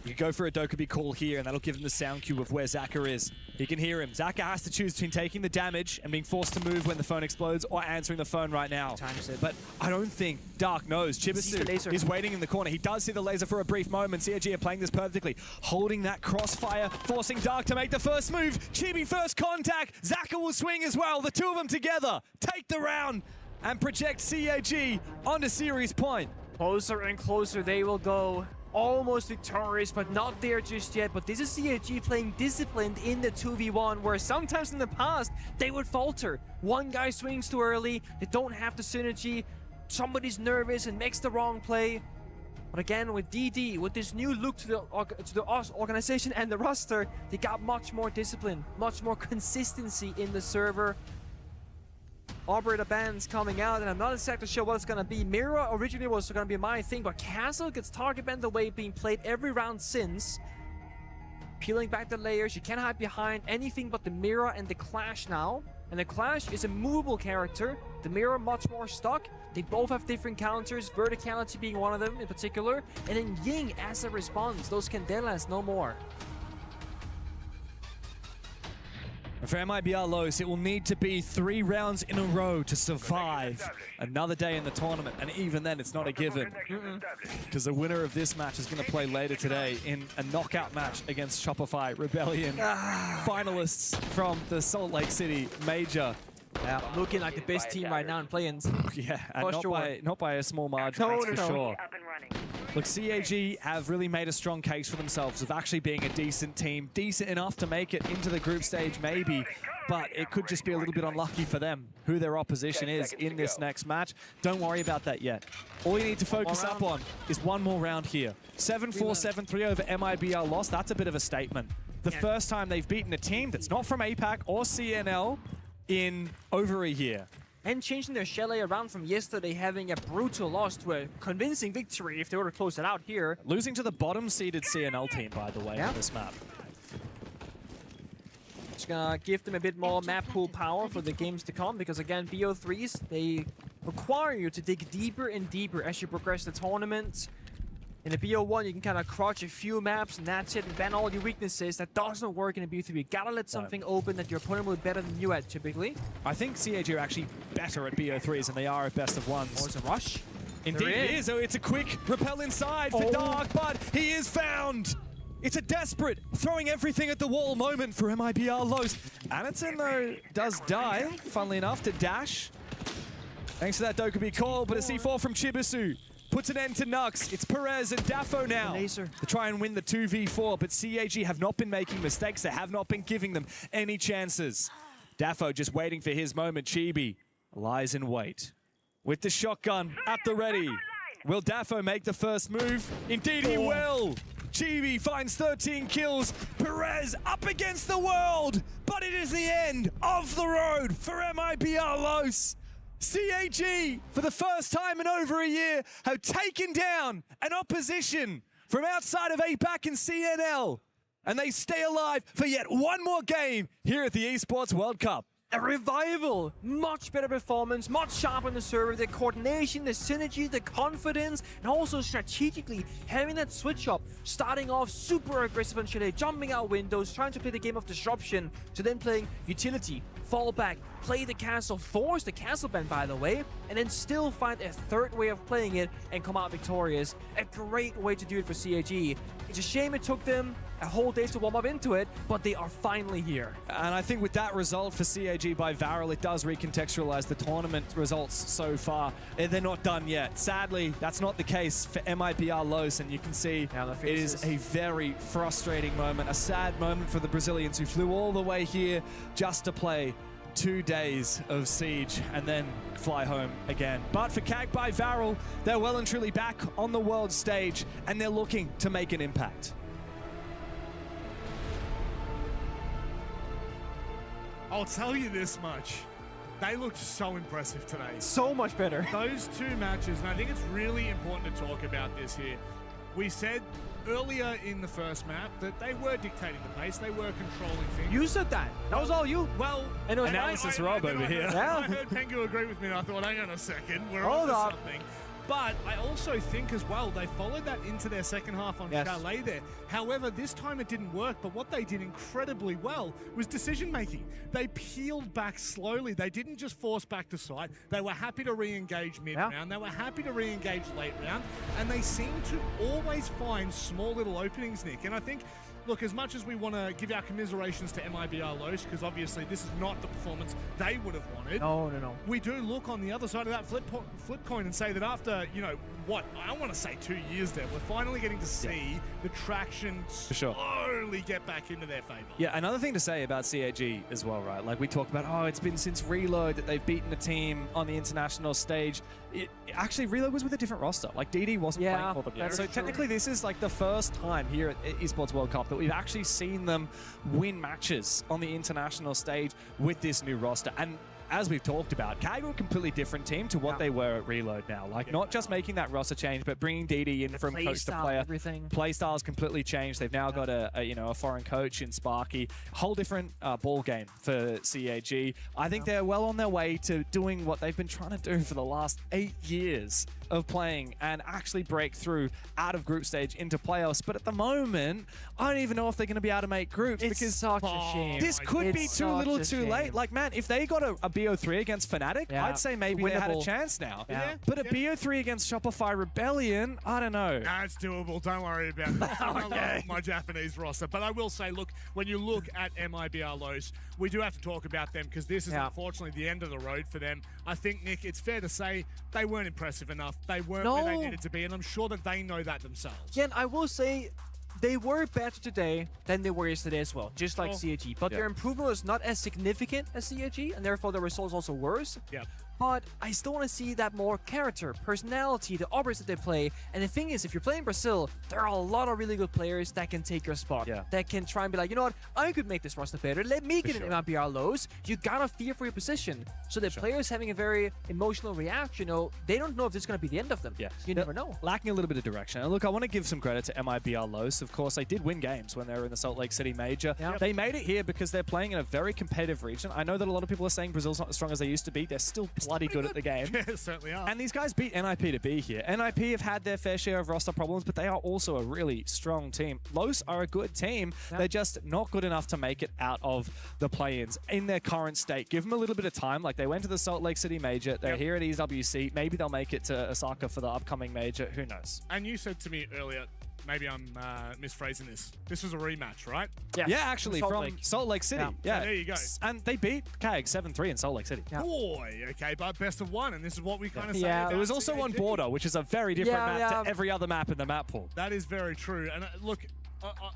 You go for a Dokubi call here, and that'll give him the sound cue of where Zaka is. He can hear him. Zaka has to choose between taking the damage and being forced to move when the phone explodes, or answering the phone right now. Times it. But I don't think Dark knows. Chibisu is waiting in the corner. He does see the laser for a brief moment. CAG are playing this perfectly. Holding that crossfire, forcing Dark to make the first move. Chibi first contact. Zaka will swing as well. The two of them together take the round and project CAG onto series point. Closer and closer they will go. Almost victorious, but not there just yet. But this is CAG playing disciplined in the 2v1, where sometimes in the past, they would falter. One guy swings too early, they don't have the synergy, somebody's nervous and makes the wrong play. But again, with DD, with this new look to the organization and the roster, they got much more discipline, much more consistency in the server. Operator bans coming out, and I'm not exactly sure what it's gonna be. Mirror originally was gonna be my thing, but Castle gets target banned the way being played every round since. Peeling back the layers, you can't hide behind anything but the Mirror and the Clash now. And the Clash is a movable character, the Mirror much more stuck. They both have different counters, verticality being one of them in particular, and then Ying as a response. Those Candelas, no more. For MIBR Los, it will need to be 3 rounds in a row to survive another day in the tournament, and even then it's not a given. Because the winner of this match is going to play later today in a knockout match against Shopify Rebellion, finalists from the Salt Lake City Major. Yeah, looking like the best team right now in play-ins. Yeah, and not by a small margin, that's for sure. Look, CAG have really made a strong case for themselves of actually being a decent team, decent enough to make it into the group stage maybe, but it could just be a little bit unlucky for them who their opposition is in this next match. Don't worry about that yet. All you need to focus up on is one more round here. 7-4, 7-3 over MIBR loss. That's a bit of a statement. The first time they've beaten a team that's not from APAC or CNL in over a year. And changing their chalet around from yesterday, having a brutal loss to a convincing victory if they were to close it out here. Losing to the bottom-seeded CNL team, by the way, on this map. It's gonna give them a bit more map pool power for the games to come, because again, BO3s, they require you to dig deeper and deeper as you progress the tournament. In a BO1, you can kind of crouch a few maps and that's it, and ban all your weaknesses. That doesn't work in a BO3. You gotta let something open that your opponent will be better than you at, typically. I think CAG are actually better at BO3s than they are at best of ones. Oh, it's a rush. Indeed it is. Oh, it's a quick rappel inside for Dark, but he is found. It's a desperate, throwing everything at the wall moment for MIBR Los. Anaton, though, does die, funnily enough, to Dash. Thanks for that Dokubi call, but a C4 from Chibisu puts an end to Nux. It's Perez and Dafo now to try and win the 2v4, but CAG have not been making mistakes. They have not been giving them any chances. Dafo just waiting for his moment. Chibi lies in wait with the shotgun at the ready. Will Dafo make the first move? Indeed he will. Chibi finds 13 kills. Perez up against the world, but it is the end of the road for MIBR Los. CAG, for the first time in over a year, have taken down an opposition from outside of APAC and CNL. And they stay alive for yet one more game here at the Esports World Cup. A revival, much better performance, much sharper on the server, the coordination, the synergy, the confidence, and also strategically having that switch up, starting off super aggressive on Chile, jumping out windows, trying to play the game of disruption, to then playing utility, fall back, play the castle, force the castle ban by the way, and then still find a third way of playing it and come out victorious. A great way to do it for CAG. It's a shame it took them a whole day to warm up into it, but they are finally here. And I think with that result for CAG by Varel, it does recontextualize the tournament results so far. They're not done yet. Sadly, that's not the case for MIBR Los, and you can see it is a very frustrating moment, a sad moment for the Brazilians who flew all the way here just to play 2 days of Siege and then fly home again. But for CAG by Varel, they're well and truly back on the world stage, and they're looking to make an impact. I'll tell you this much. They looked so impressive today. So much better. Those two matches, and I think it's really important to talk about this here. We said earlier in the first map that they were dictating the pace, they were controlling things. You said that. That was all you. Well, and it was analysis Rob over here. I heard Pengu agree with me, and I thought, hang on a second, we're on to something. But I also think as well, they followed that into their second half on Chalet there. However, this time it didn't work, but what they did incredibly well was decision-making. They peeled back slowly. They didn't just force back to site. They were happy to re-engage mid-round. They were happy to re-engage late round. And they seem to always find small little openings, Nick. And I think, look, as much as we want to give our commiserations to MIBR Los, because obviously this is not the performance they would have wanted. No. We do look on the other side of that flip coin and say that after, you know, what, I want to say 2 years there, we're finally getting to see the traction slowly get back into their favor. Yeah, another thing to say about CAG as well, right? Like we talk about, oh, it's been since Reload that they've beaten a team on the international stage. Actually, Reload was with a different roster. Like DD wasn't playing for them yet. So technically this is like the first time here at Esports World Cup that we've actually seen them win matches on the international stage with this new roster. And as we've talked about, CAG are a completely different team to what they were at Reload now. Like not just making that roster change, but bringing DD in from coach to player. Playstyle's completely changed. They've now got a foreign coach in Sparky. Whole different ball game for CAG. I think they're well on their way to doing what they've been trying to do for the last 8 years of playing and actually break through out of group stage into playoffs. But at the moment, I don't even know if they're going to be able to make groups because such a shame. This could be too little too late. Like, man, if they got a BO3 against Fnatic, I'd say maybe they had a chance now. But a BO3 against Shopify Rebellion, I don't know. Nah, it's doable. Don't worry about it. I love my Japanese roster. But I will say, look, when you look at MIBR Los, we do have to talk about them because this is unfortunately the end of the road for them. I think, Nick, it's fair to say they weren't impressive enough. they weren't where they needed to be, and I'm sure that they know that themselves. Yeah, and I will say they were better today than they were yesterday as well, just like CAG. But their improvement was not as significant as CAG, and therefore the results also worse. Yeah. But I still want to see that more character, personality, the operas that they play. And the thing is, if you're playing Brazil, there are a lot of really good players that can take your spot. Yeah. That can try and be like, you know what, I could make this roster better. Let me get an MIBR lows. You gotta fear for your position. So the players having a very emotional reaction, you know, they don't know if this is going to be the end of them. Yeah. You never know. Lacking a little bit of direction. And look, I want to give some credit to MIBR Los. Of course, they did win games when they were in the Salt Lake City Major. Yep. They made it here because they're playing in a very competitive region. I know that a lot of people are saying Brazil's not as strong as they used to be. They're still bloody good at the game. Yeah, certainly are. And these guys beat NIP to be here. NIP have had their fair share of roster problems, but they are also a really strong team. Los are a good team. Yep. They're just not good enough to make it out of the play-ins in their current state. Give them a little bit of time. Like, they went to the Salt Lake City Major. They're here at EWC. Maybe they'll make it to Osaka for the upcoming Major. Who knows? And you said to me earlier, maybe I'm misphrasing this. This was a rematch, right? Yeah, actually, from Salt Lake City. Yeah. So there you go. And they beat CAG 7-3 in Salt Lake City. Boy, okay, but best of one, and this is what we kind of say. Yeah. about It was also on CAG. Border, which is a very different map to every other map in the map pool. That is very true. And look,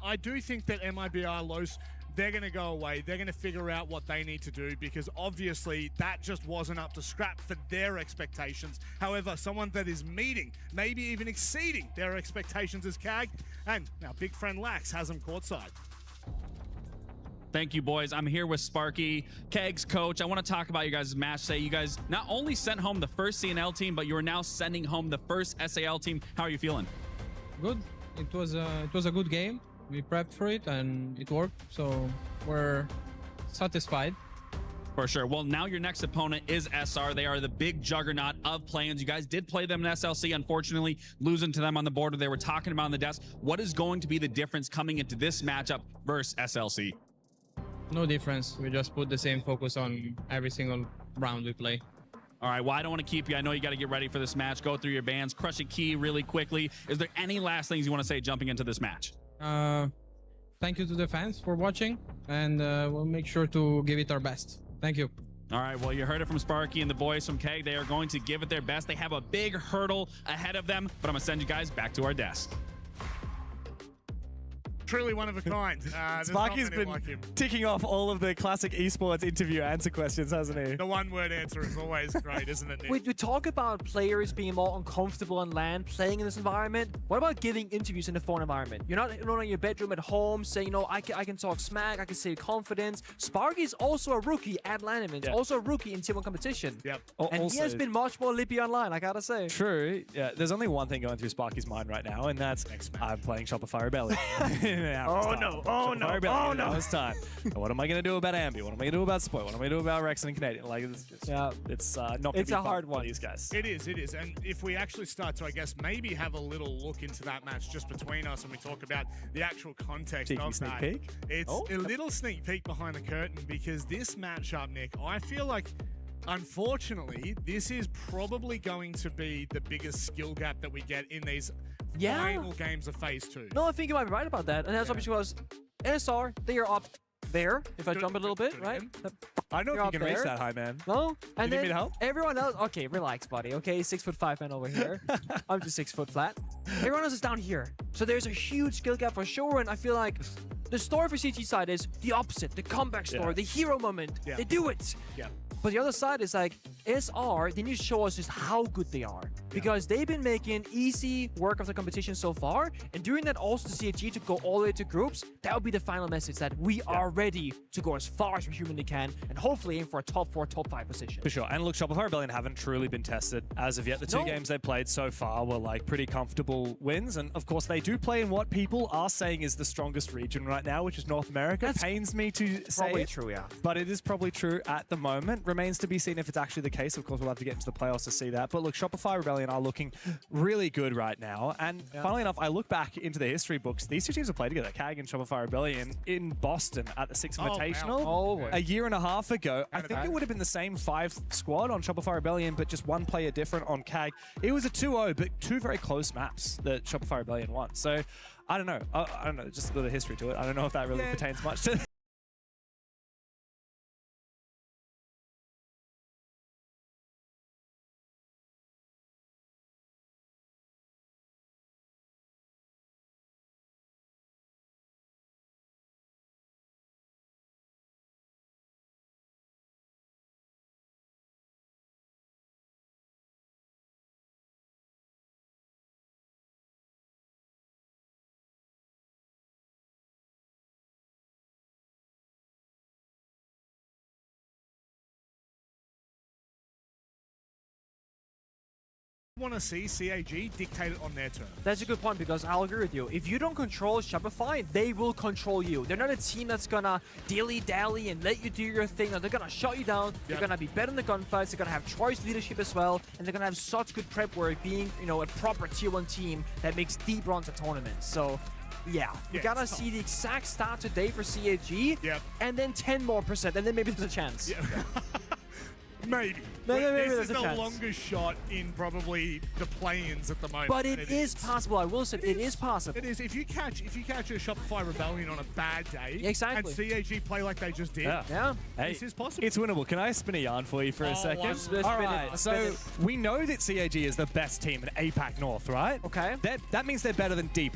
I do think that MIBR Los, they're going to go away. They're going to figure out what they need to do, because obviously that just wasn't up to scrap for their expectations. However, someone that is meeting, maybe even exceeding their expectations is CAG, and our big friend Lax has them courtside. Thank you, boys. I'm here with Sparky, Keg's coach. I want to talk about your guys' match today. You guys not only sent home the first CNL team, but you are now sending home the first SAL team. How are you feeling? Good. It was a good game. We prepped for it and it worked, so we're satisfied. For sure. Well, now your next opponent is SR. They are the big juggernaut of play-ins. You guys did play them in SLC, unfortunately, losing to them on the border. They were talking about on the desk. What is going to be the difference coming into this matchup versus SLC? No difference. We just put the same focus on every single round we play. All right, well, I don't want to keep you. I know you got to get ready for this match. Go through your bands, crush a key really quickly. Is there any last things you want to say jumping into this match? Thank you to the fans for watching, and we'll make sure to give it our best. Thank you. All right, well, you heard it from Sparky and the boys from Keg. They are going to give it their best. They have a big hurdle ahead of them, but I'm going to send you guys back to our desk. Truly one of a kind. Sparky's been ticking off all of the classic esports interview answer questions, hasn't he? The one-word answer is always great, isn't it, Nick? We talk about players being more uncomfortable on land, playing in this environment. What about giving interviews in a foreign environment? You're not in your bedroom at home saying, you know, I can talk smack, I can say confidence. Sparky's also a rookie at land events, also a rookie in Tier 1 competition. Yep. And he has been much more lippy online, I gotta say. True. Yeah, there's only one thing going through Sparky's mind right now, and that's I'm playing Shopify Rebellion. Oh no, oh no, oh no. It's time. What am I going to do about Ambi? What am I going to do about Spoil? What am I going to do about Rex and Canadian? Like, it's just, it's not going to be a hard for one. these guys. It is. And if we actually start to, I guess, maybe have a little look into that match just between us and we talk about the actual context Cheeky of sneak that. peek? It's a little sneak peek behind the curtain, because this matchup, Nick, I feel like, unfortunately, this is probably going to be the biggest skill gap that we get in these final games of Phase 2. No, I think you might be right about that. And that's obviously because SR, they are up there, if I jump a little bit, right? I don't know if you can reach that high, man. No? And you then need me to help? everyone else, okay, relax, buddy, okay? 6'5" man over here. I'm just 6 foot flat. Everyone else is down here. So there's a huge skill gap for sure, and I feel like the story for CG side is the opposite, the comeback story, the hero moment. They do it. But the other side is like, SR, they need to show us just how good they are. Because they've been making easy work of the competition so far, and doing that also to CG to go all the way to groups, that would be the final message that we are ready to go as far as we humanly can, and hopefully aim for a top 4, top 5 position. For sure. And look, Shopify Rebellion haven't truly been tested as of yet. The two games they played so far were like pretty comfortable wins. And of course, they do play in what people are saying is the strongest region right now, which is North America. That's pains me to say probably it, true, but it is probably true at the moment. Remains to be seen if it's actually the case. Of course, we'll have to get into the playoffs to see that. But look, Shopify Rebellion are looking really good right now. And funnily enough, I look back into the history books. These two teams have played together, CAG and Shopify Rebellion, in Boston at the Six Invitational a year and a half ago. I think it would have been the same 5 squad on Shopify Rebellion, but just one player different on CAG. It was a 2-0, but 2 very close maps that Shopify Rebellion won. So I don't know. I don't know. Just a little history to it. I don't know if that really pertains much to want to see CAG dictate it on their terms. That's a good point, because I'll agree with you. If you don't control Shopify, they will control you. They're not a team that's gonna dilly-dally and let you do your thing. No, they're gonna shut you down. They're gonna be better in the gunfights. They're gonna have choice leadership as well, and they're gonna have such good prep work, being, you know, a proper tier 1 team that makes deep runs at tournaments. So yeah, we gotta see the exact start today for CAG, and then 10% more, and then maybe there's a chance. Maybe. Maybe this there's is a the chance. longest shot in probably the play-ins at the moment. But it is possible. I will say it is possible. It is. If you catch a Shopify Rebellion on a bad day, exactly, and CAG play like they just did, yeah. Hey, this is possible. It's winnable. Can I spin a yarn for you for a second? All right. So we know that CAG is the best team in APAC North, right? Okay. That means they're better than D+,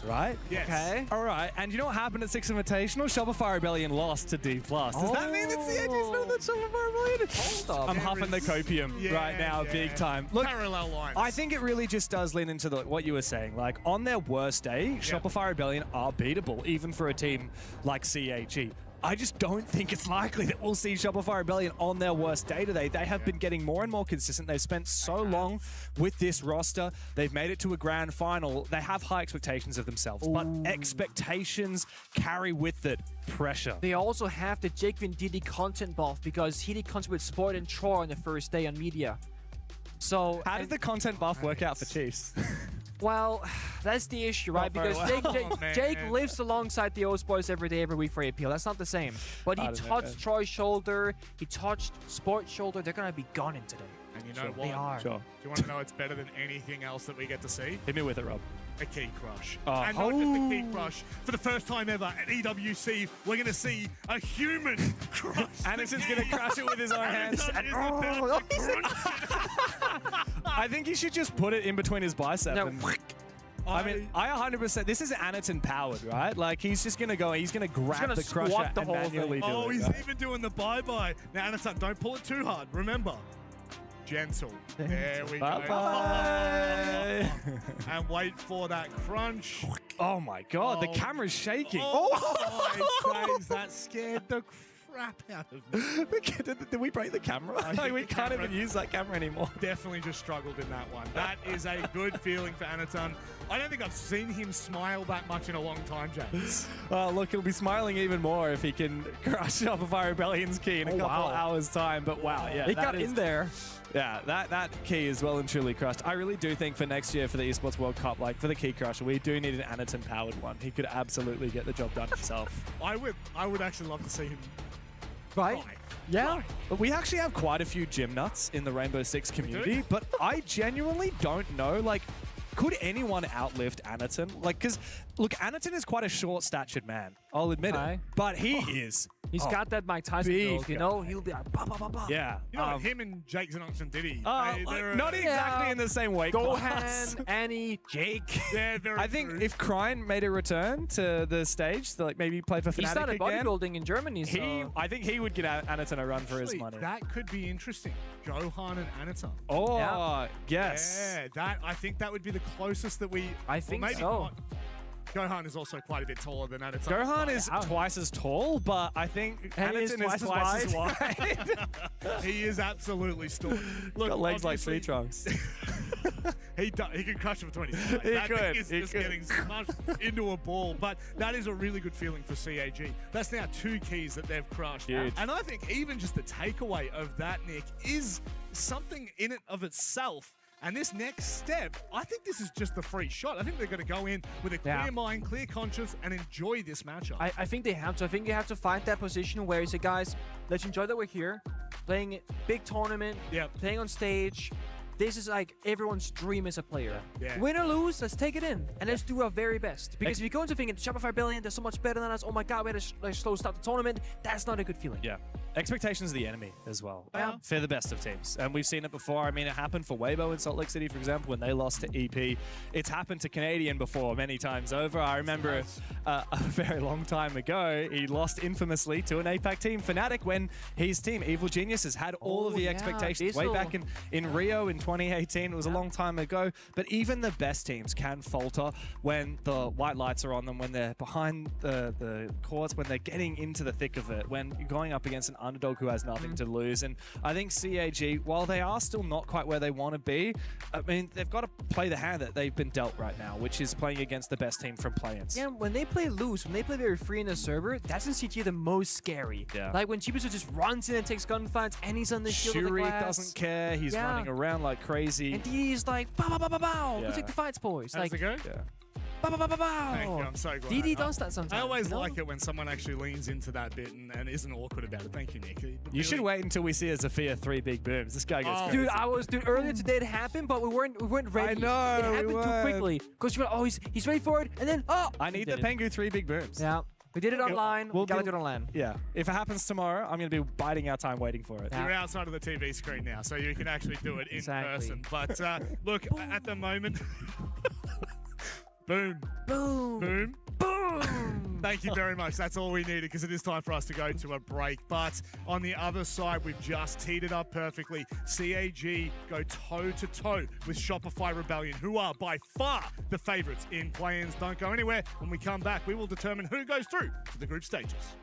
right? Yes. Okay. All right. And you know what happened at Six Invitational? Shopify Rebellion lost to D+. Does that mean that CAG is better than Shopify Rebellion? Hold up. I'm huffing the copium right now, big time. Look, parallel lines. I think it really just does lean into what you were saying. Like, on their worst day, Shopify Rebellion are beatable, even for a team like CAG. I just don't think it's likely that we'll see Shopify Rebellion on their worst day today. They have been getting more and more consistent. They've spent so long with this roster. They've made it to a grand final. They have high expectations of themselves, but expectations carry with it pressure. They also have the Jake Venditti content buff, because he did content with Sport and Troy on the first day on media. So how did the content buff work out for Chiefs? Well, that's the issue, right? Because Jake lives alongside the O's boys every day, every week for APL. That's not the same. But he touched Troy's shoulder. He touched Sport's shoulder. They're going to be gunning today. And you know what? They are. Do you want to know it's better than anything else that we get to see? Hit me with it, Rob. A key crush. And not just a key crush. For the first time ever at EWC, we're going to see a human crush. Anderson's going to crush it with his own hands. I think he should just put it in between his bicep. I mean, I 100%. This is Anaton powered, right? Like, he's just going to go, he's going to grab the crusher and manually do it. Oh, he's even doing the bye-bye. Now, Anaton, don't pull it too hard. Remember, gentle. There we go. Bye-bye. And wait for that crunch. Oh, my God. The camera's shaking. Oh, my days. That scared the crap out of me. Did we break the camera? Like, we can't even use that camera anymore. Definitely just struggled in that one. That is a good feeling for Anaton. I don't think I've seen him smile that much in a long time, James. Look, he'll be smiling even more if he can crush Shopify Rebellion's key in a couple hours' time. But wow, yeah. He got in there. Yeah, that key is well and truly crushed. I really do think for next year for the Esports World Cup, like for the key crusher, we do need an Anaton-powered one. He could absolutely get the job done himself. I would actually love to see him. Right? Yeah. But we actually have quite a few gym nuts in the Rainbow Six community, but I genuinely don't know, like, could anyone outlift Anaton? Like, because, look, Anaton is quite a short-statured man. I'll admit it. But he is. He's got that Mike Tyson build, you know? He'll be like, bah, bah, bah, bah. Yeah. You know, him and Jake Zenox Diddy. Not exactly in the same way. Gohan, Annie, Jake. Yeah, very I think if Krine made a return to the stage, to like maybe play for Fnatic he started again, bodybuilding in Germany, so... I think he would get Anaton a run for his money. That could be interesting. Gohan and Anaton. Oh, yes. Yeah, I think that would be the closest that we... I think maybe so. Not. Gohan is also quite a bit taller than Anaton. Gohan is twice as tall, but I think Anaton is twice as wide. He is absolutely stalling. Look, got legs like tree trunks. He can crush him for 20. That thing is just getting smushed into a ball. But that is a really good feeling for CAG. That's now 2 keys that they've crushed. Huge. And I think even just the takeaway of that, Nick, is something in it of itself. And this next step, I think this is just the free shot. I think they're going to go in with a clear mind, clear conscience, and enjoy this matchup. I think they have to. I think you have to find that position where you say, guys, let's enjoy that we're here, playing big tournament, playing on stage. This is like everyone's dream as a player. Win or lose, let's take it in and let's do our very best. Because if you go into thinking Shopify Rebellion, they're so much better than us. Oh my God, we had a slow start the tournament. That's not a good feeling. Yeah. Expectations are the enemy as well. For the best of teams. And we've seen it before. I mean, it happened for Weibo in Salt Lake City, for example, when they lost to EP. It's happened to Canadian before many times over. I remember a very long time ago, he lost infamously to an APAC team, Fnatic, when his team, Evil Geniuses, had all of the expectations way back in Rio in 2018. It was a long time ago. But even the best teams can falter when the white lights are on them, when they're behind the courts, when they're getting into the thick of it, when you're going up against an underdog who has nothing to lose. And I think CAG, while they are still not quite where they want to be, I mean, they've got to play the hand that they've been dealt right now, which is playing against the best team from play-ins. Yeah, when they play loose, when they play very free in the server, that's in CT the most scary. Yeah. Like when Chibisu just runs in and takes gunfights, and he's on the shield of the Shuri glass. doesn't care. He's Yeah. running around like crazy. And DD's like, bow, bow, bow, bow, bow. Yeah. Go take the fights, boys. How's Like, it go? Yeah. bow, bow, bow, bow, bow. Thank you, I'm so glad. DD does that sometimes. I always you know? like it when someone actually leans into that bit and isn't awkward about it. Thank you, Nick. You should wait until we see a Zofia 3 big booms. This guy gets crazy. Dude, earlier today it happened, but we weren't ready. I know, It happened we too weren't. quickly. Because you went, oh, he's ready for it, and then, oh! I need the did it. Pengu 3 big booms. Yeah. We did it online. We'll We gotta do- do it on LAN. Yeah. If it happens tomorrow, I'm going to be biding our time waiting for it. You're outside of the TV screen now, so you can actually do it in Exactly. person. But look, at the moment, boom, Boom. boom. Boom. Thank you very much. That's all we needed because it is time for us to go to a break. But on the other side, we've just teed it up perfectly. CAG go toe-to-toe with Shopify Rebellion, who are by far the favorites in play-ins. Don't go anywhere. When we come back, we will determine who goes through to the group stages.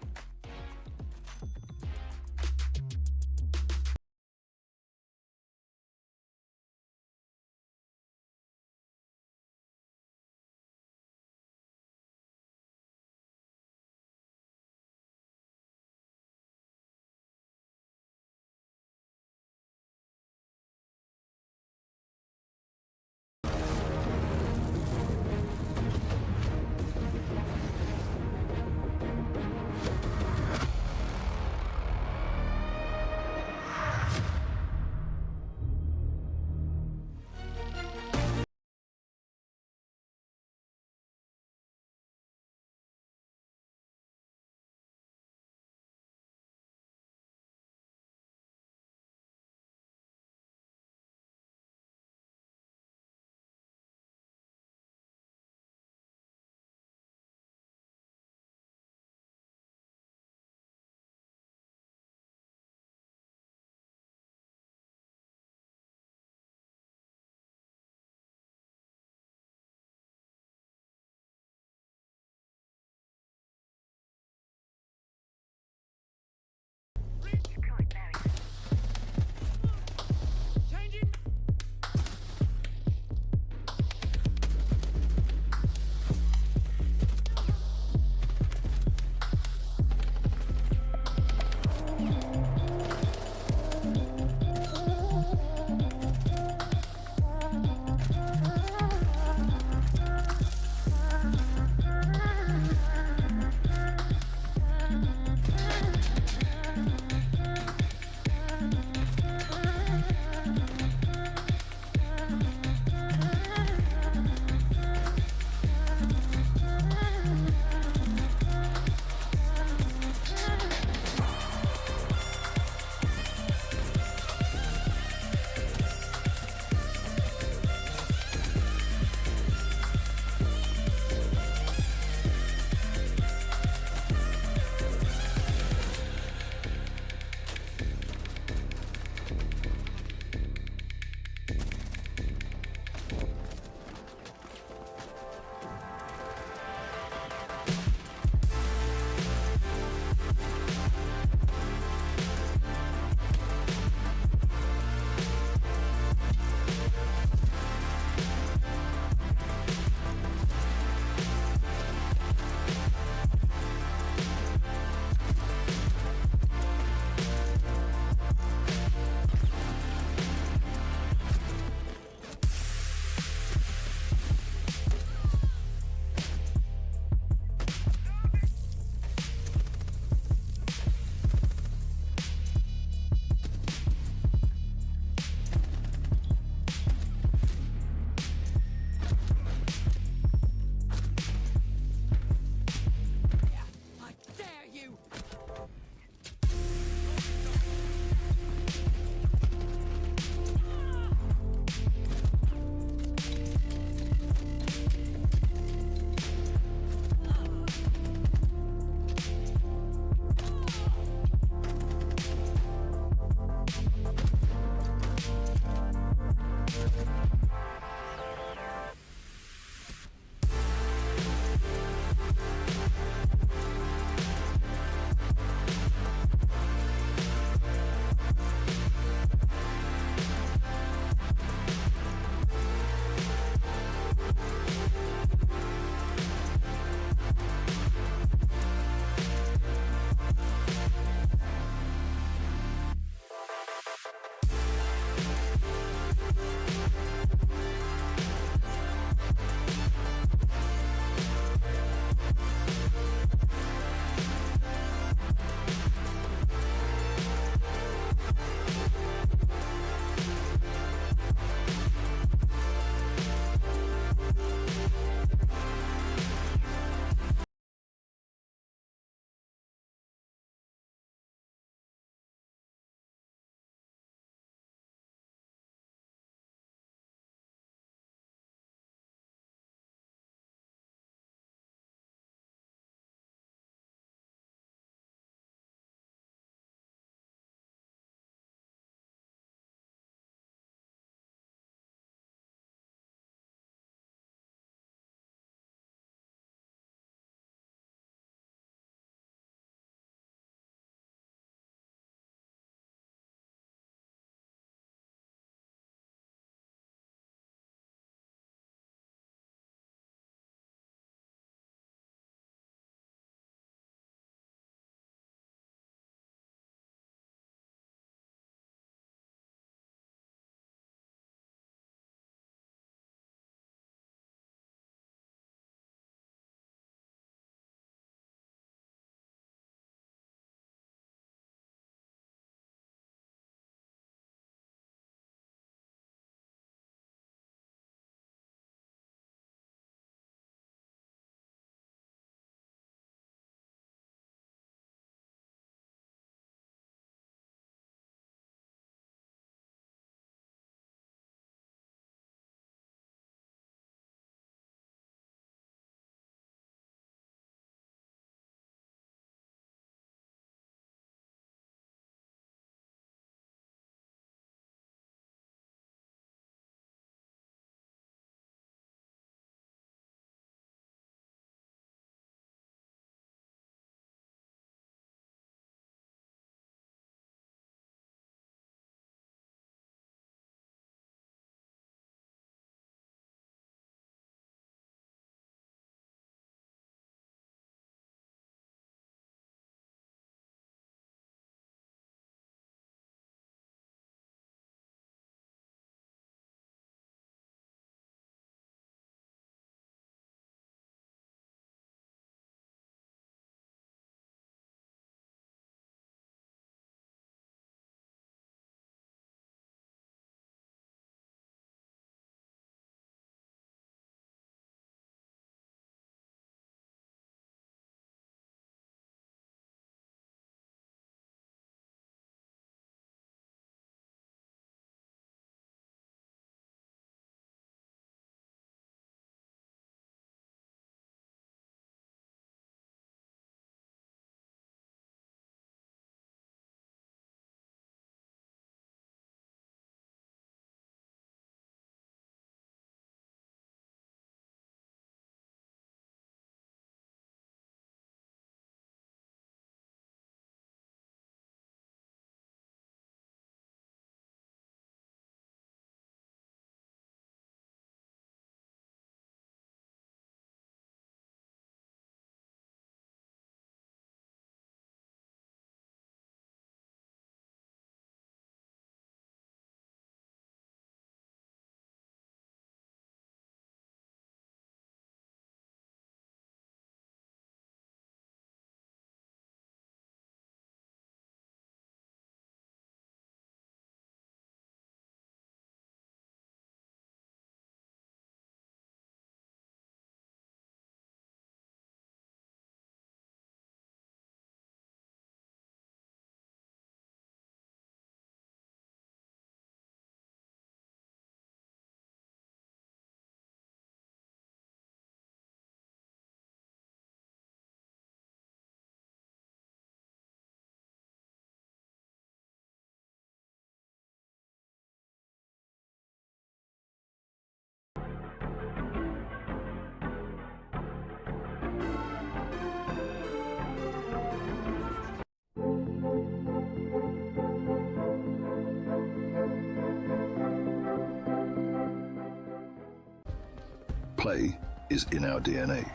play is in our DNA.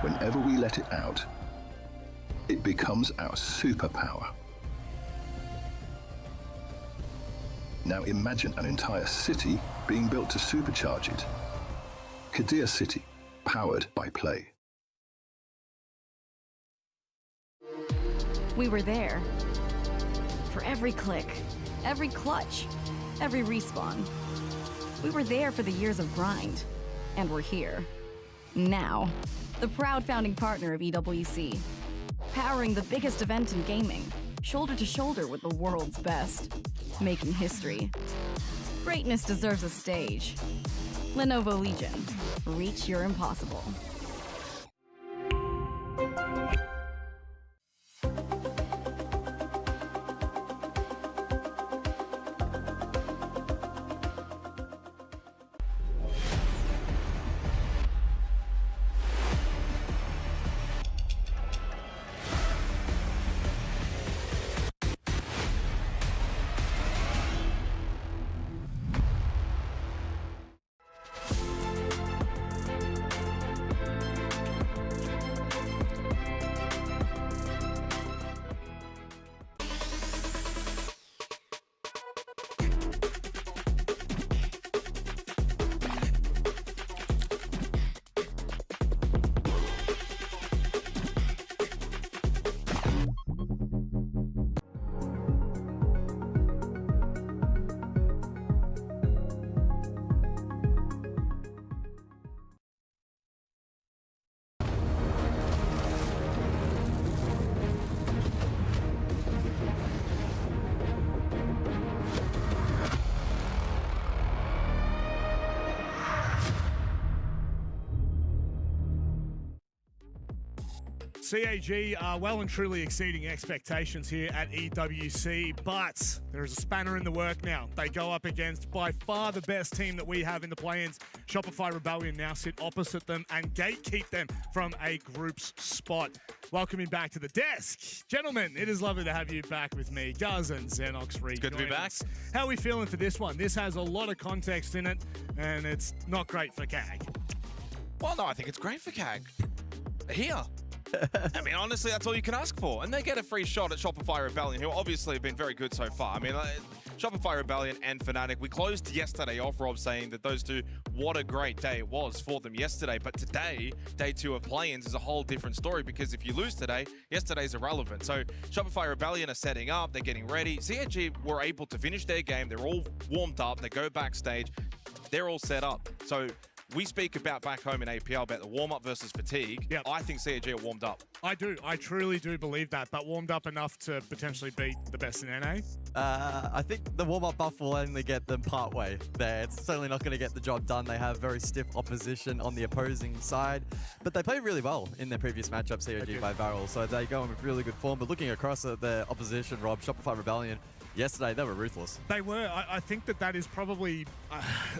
Whenever we let it out, it becomes our superpower. Now imagine an entire city being built to supercharge it. Kadir City, powered by play. We were there. For every click, every clutch, every respawn. We were there for the years of grind. And we're here. Now. The proud founding partner of EWC. Powering the biggest event in gaming. Shoulder to shoulder with the world's best. Making history. Greatness deserves a stage. Lenovo Legion. Reach your impossible. CAG are well and truly exceeding expectations here at EWC, but there is a spanner in the work now. They go up against by far the best team that we have in the play-ins. Shopify Rebellion now sit opposite them and gatekeep them from a group's spot. Welcoming back to the desk. Gentlemen, it is lovely to have you back with me. Guz and Xenox Reed. Good to be back. How are we feeling for this one? This has a lot of context in it, and it's not great for CAG. Well, no, I think it's great for CAG. Here. I mean, honestly, that's all you can ask for. And they get a free shot at Shopify Rebellion, who obviously have been very good so far. I mean, Shopify Rebellion and Fnatic, we closed yesterday off, Rob, saying that those two, what a great day it was for them yesterday. But today, day 2 of play-ins is a whole different story, because if you lose today, yesterday's irrelevant. So Shopify Rebellion are setting up, they're getting ready. CAG were able to finish their game. They're all warmed up. They go backstage. They're all set up. So we speak about back home in APL about the warm-up versus fatigue. Yep. I think CAG are warmed up. I do. I truly do believe that, but warmed up enough to potentially beat the best in NA? I think the warm-up buff will only get them part way there. It's certainly not going to get the job done. They have very stiff opposition on the opposing side, but they played really well in their previous matchup, CAG by Varel, so they go in with really good form. But looking across at their opposition, Rob, Shopify Rebellion, yesterday, they were ruthless. They were. I think that is probably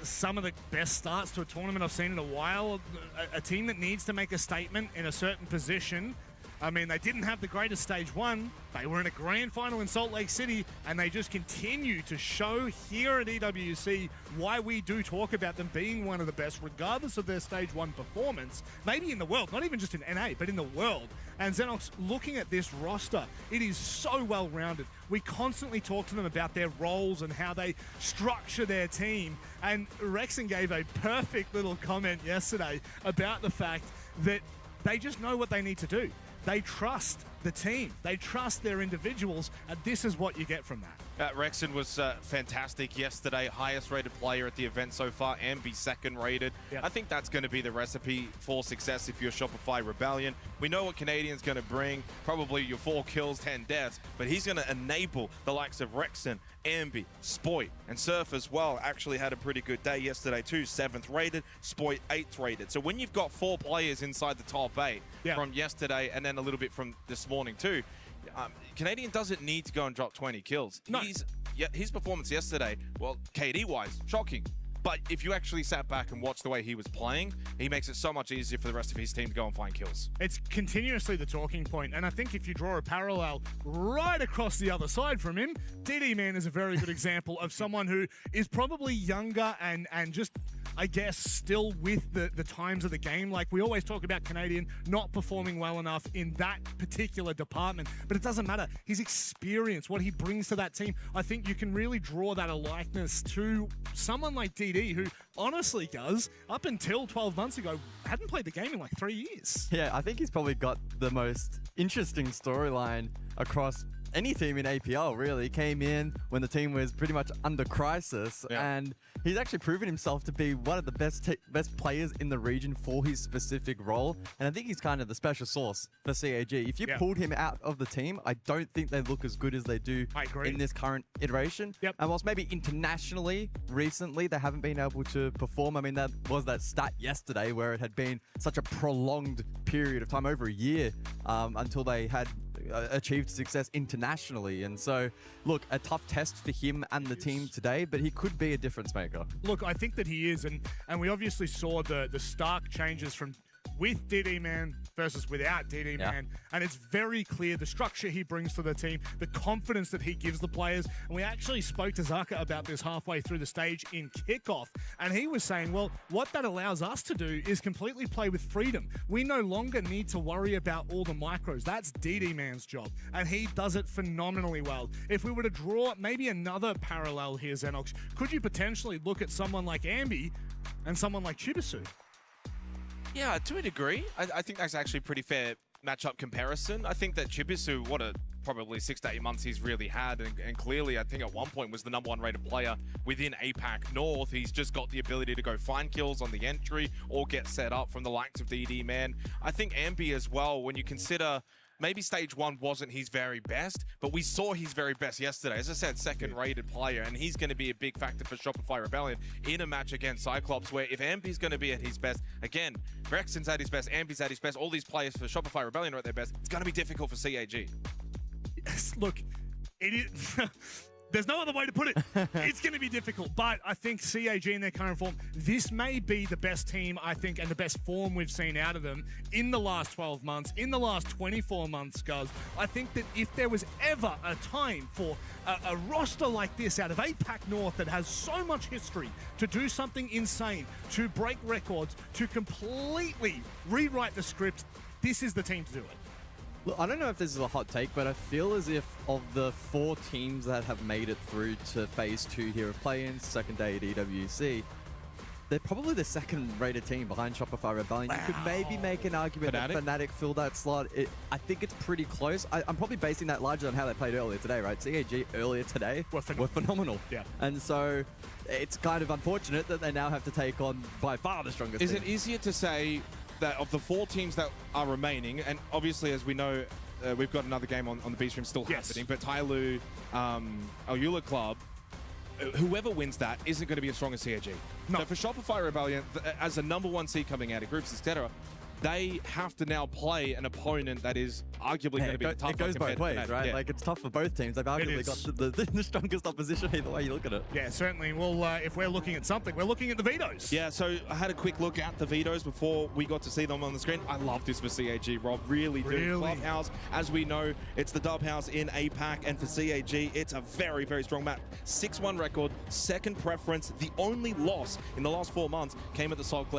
some of the best starts to a tournament I've seen in a while. A team that needs to make a statement in a certain position. I mean, they didn't have the greatest stage 1. They were in a grand final in Salt Lake City, and they just continue to show here at EWC why we do talk about them being one of the best, regardless of their stage 1 performance. Maybe in the world, not even just in NA, but in the world. And Xenox, looking at this roster, it is so well-rounded. We constantly talk to them about their roles and how they structure their team. And Rexon gave a perfect little comment yesterday about the fact that they just know what they need to do. They trust the team. They trust their individuals, and this is what you get from that. Rexon was fantastic yesterday, highest rated player at the event so far, and be second rated. Yep. I think that's going to be the recipe for success if you're Shopify Rebellion. We know what Canadian's going to bring, probably your 4 kills, 10 deaths, but he's going to enable the likes of Rexon, Ambi, Spoit, and Surf as well. Actually had a pretty good day yesterday too, 7th rated, Spoit 8th rated. So when you've got 4 players inside the top 8 from yesterday and then a little bit from this morning too, Canadian doesn't need to go and drop 20 kills. No. His performance yesterday, well, KD-wise, shocking. But if you actually sat back and watched the way he was playing, he makes it so much easier for the rest of his team to go and find kills. It's continuously the talking point, and I think if you draw a parallel right across the other side from him, DD Man is a very good example of someone who is probably younger and just I guess, still with the times of the game. Like, we always talk about Canadian not performing well enough in that particular department, but it doesn't matter. His experience, what he brings to that team, I think you can really draw that a likeness to someone like DD, who honestly, Guz, up until 12 months ago, hadn't played the game in like 3 years. Yeah, I think he's probably got the most interesting storyline across any team in APL, really. He came in when the team was pretty much under crisis, and he's actually proven himself to be one of the best players in the region for his specific role. And I think he's kind of the special sauce for CAG. If you pulled him out of the team, I don't think they look as good as they do in this current iteration. And whilst maybe internationally, recently, they haven't been able to perform. I mean, that was that stat yesterday where it had been such a prolonged period of time, over a year, until they had achieved success internationally. And so, look, a tough test for him and the team today, but he could be a difference maker. Look, I think that he is, and we obviously saw the stark changes from with DD Man versus without DD Man, and it's very clear the structure he brings to the team, the confidence that he gives the players. And we actually spoke to Zaka about this halfway through the stage in kickoff, and he was saying, well, what that allows us to do is completely play with freedom. We no longer need to worry about all the micros. That's DD Man's job, and he does it phenomenally well. If we were to draw maybe another parallel here, Xenox, could you potentially look at someone like Ambi and someone like Chibisu? Yeah, to a degree. I think that's actually a pretty fair matchup comparison. I think that Chibisu, what a probably 6 to 8 months he's really had, and clearly I think at one point was the #1 rated player within APAC North. He's just got the ability to go find kills on the entry or get set up from the likes of DD Man. I think Ambi as well, when you consider maybe stage 1 wasn't his very best, but we saw his very best yesterday. As I said, second-rated player, and he's going to be a big factor for Shopify Rebellion in a match against Cyclops, where if Ambi's going to be at his best, again, Rexon's at his best, Ambi's at his best, all these players for Shopify Rebellion are at their best, it's going to be difficult for CAG. Yes, look, it is... There's no other way to put it. It's going to be difficult, but I think CAG in their current form, this may be the best team, I think, and the best form we've seen out of them in the last 12 months, in the last 24 months, Guz. I think that if there was ever a time for a roster like this out of APAC North that has so much history to do something insane, to break records, to completely rewrite the script, this is the team to do it. Look, I don't know if this is a hot take, but I feel as if of the 4 teams that have made it through to Phase 2 here of play-ins, second day at EWC, they're probably the second-rated team behind Shopify Rebellion. You could maybe make an argument that Fnatic filled that slot. I think it's pretty close. I'm probably basing that largely on how they played earlier today, right? CAG earlier today were phenomenal. Yeah. And so it's kind of unfortunate that they now have to take on by far the strongest Is team. it easier to say that of the 4 teams that are remaining, and obviously as we know, we've got another game on the B stream still happening, but Tyloo, Eula Club, whoever wins that isn't going to be as strong as CAG. No. So for Shopify Rebellion, as a #1 seed coming out of groups, etc., they have to now play an opponent that is arguably going to be the toughest. It goes both ways, right? Yeah. Like, it's tough for both teams. They've arguably got the strongest opposition either way you look at it. Yeah, certainly. Well, if we're looking at something, we're looking at the vetoes. Yeah, so I had a quick look at the vetoes before we got to see them on the screen. I love this for CAG, Rob. Really do. Clubhouse, as we know, it's the dub house in APAC, and for CAG, it's a very, very strong map. 6-1 record, second preference. The only loss in the last 4 months came at the Salt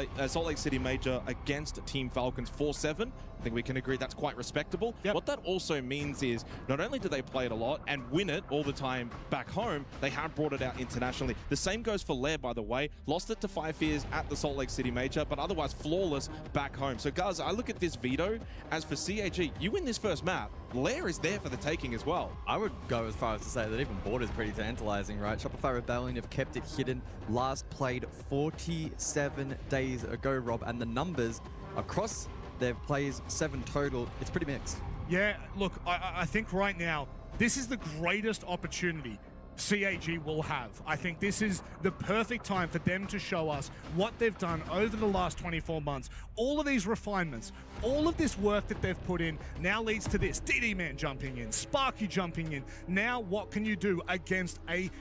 Lake City Major against Team Falcons 4-7. I think we can agree that's quite respectable. What that also means is not only do they play it a lot and win it all the time back home, they have brought it out internationally. The same goes for Lair, by the way. Lost it to 5 Fears at the Salt Lake City Major, but otherwise flawless back home. So guys, I look at this veto as for CAG, you win this first map, Lair is there for the taking as well. I would go as far as to say that even Border is pretty tantalizing, right? Shopify Rebellion have kept it hidden. Last played 47 days ago, Rob, and the numbers across their plays, 7 total, it's pretty mixed. Yeah, look, I think right now, this is the greatest opportunity CAG will have. I think this is the perfect time for them to show us what they've done over the last 24 months. All of these refinements, all of this work that they've put in now leads to this. DD Man jumping in, Sparky jumping in. Now what can you do against a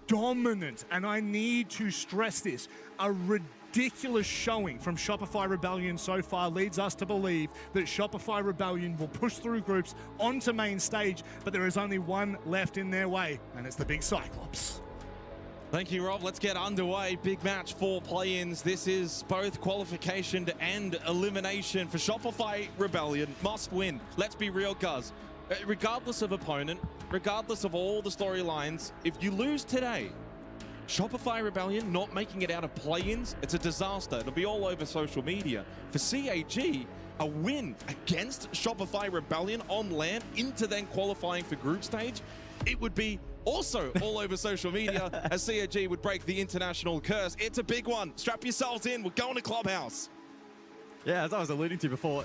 dominant, and I need to stress this, a ridiculous showing from Shopify Rebellion so far leads us to believe that Shopify Rebellion will push through groups onto main stage, but there is only one left in their way, and it's the big Cyclops. Thank you, Rob. Let's get underway. Big match for play-ins. This is both qualification and elimination for Shopify Rebellion. Must win. Let's be real, cuz. Regardless of opponent, regardless of all the storylines, if you lose today, Shopify Rebellion not making it out of play-ins, it's a disaster. It'll be all over social media. For CAG, a win against Shopify Rebellion on land into then qualifying for group stage, it would be also all over social media as CAG would break the international curse. It's a big one. Strap yourselves in. We're going to Clubhouse. Yeah, as I was alluding to before,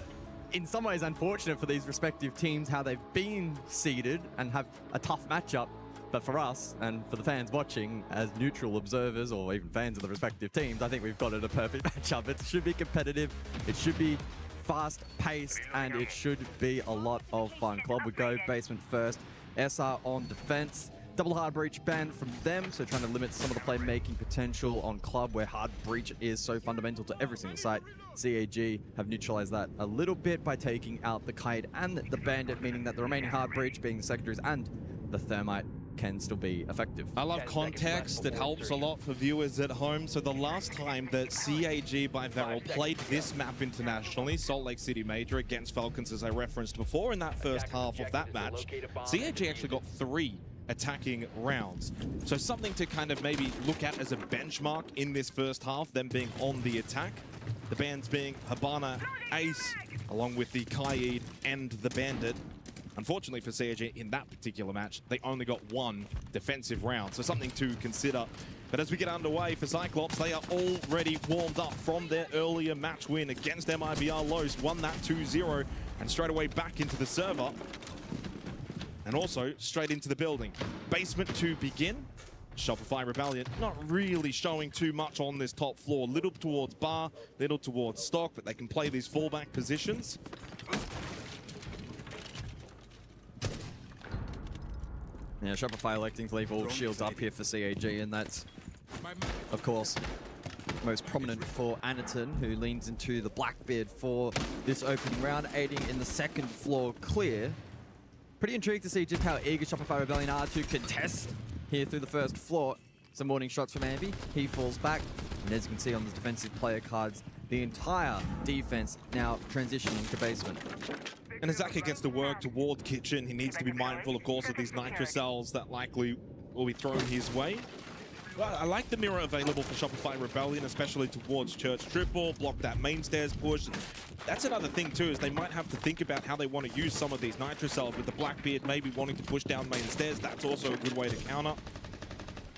in some ways unfortunate for these respective teams how they've been seeded and have a tough matchup. But for us and for the fans watching as neutral observers or even fans of the respective teams, I think we've got it a perfect matchup. It should be competitive. It should be fast-paced, and it should be a lot of fun. Club would go basement first. SR on defense. Double hard breach banned from them, so trying to limit some of the playmaking potential on Club, where hard breach is so fundamental to every single site. CAG have neutralized that a little bit by taking out the Kite and the Bandit, meaning that the remaining hard breach, being the secondaries and the Thermite, can still be effective. I love context. It helps a lot for viewers at home. So the last time that CAG by Varel played this map internationally, Salt Lake City Major against Falcons, as I referenced before in that first half of that match, CAG actually got 3 attacking rounds. So something to kind of maybe look at as a benchmark in this first half, them being on the attack. The bans being Habana, Ace, along with the Kaid and the Bandit. Unfortunately for CAG in that particular match, they only got 1 defensive round, so something to consider. But as we get underway for Cyclops, they are already warmed up from their earlier match win against MIBR Los, won that 2-0, and straight away back into the server, and also straight into the building. Basement to begin. Shopify Rebellion not really showing too much on this top floor. Little towards bar, little towards stock, but they can play these fallback positions. Yeah, Shopify electing to leave all shields up here for CAG, and that's, of course, most prominent for Anaton, who leans into the Blackbeard for this opening round, aiding in the second floor clear. Pretty intrigued to see just how eager Shopify Rebellion are to contest here through the first floor. Some warning shots from Ambi. He falls back, and as you can see on the defensive player cards, the entire defense now transitioning to basement. And as Zaka gets to work toward kitchen, he needs to be mindful, of course, of these nitro cells that likely will be thrown his way. Well, I like the mirror available for Shopify Rebellion, especially towards Church Triple, block that main stairs push. That's another thing too, is they might have to think about how they want to use some of these nitro cells with the Blackbeard maybe wanting to push down main stairs. That's also a good way to counter.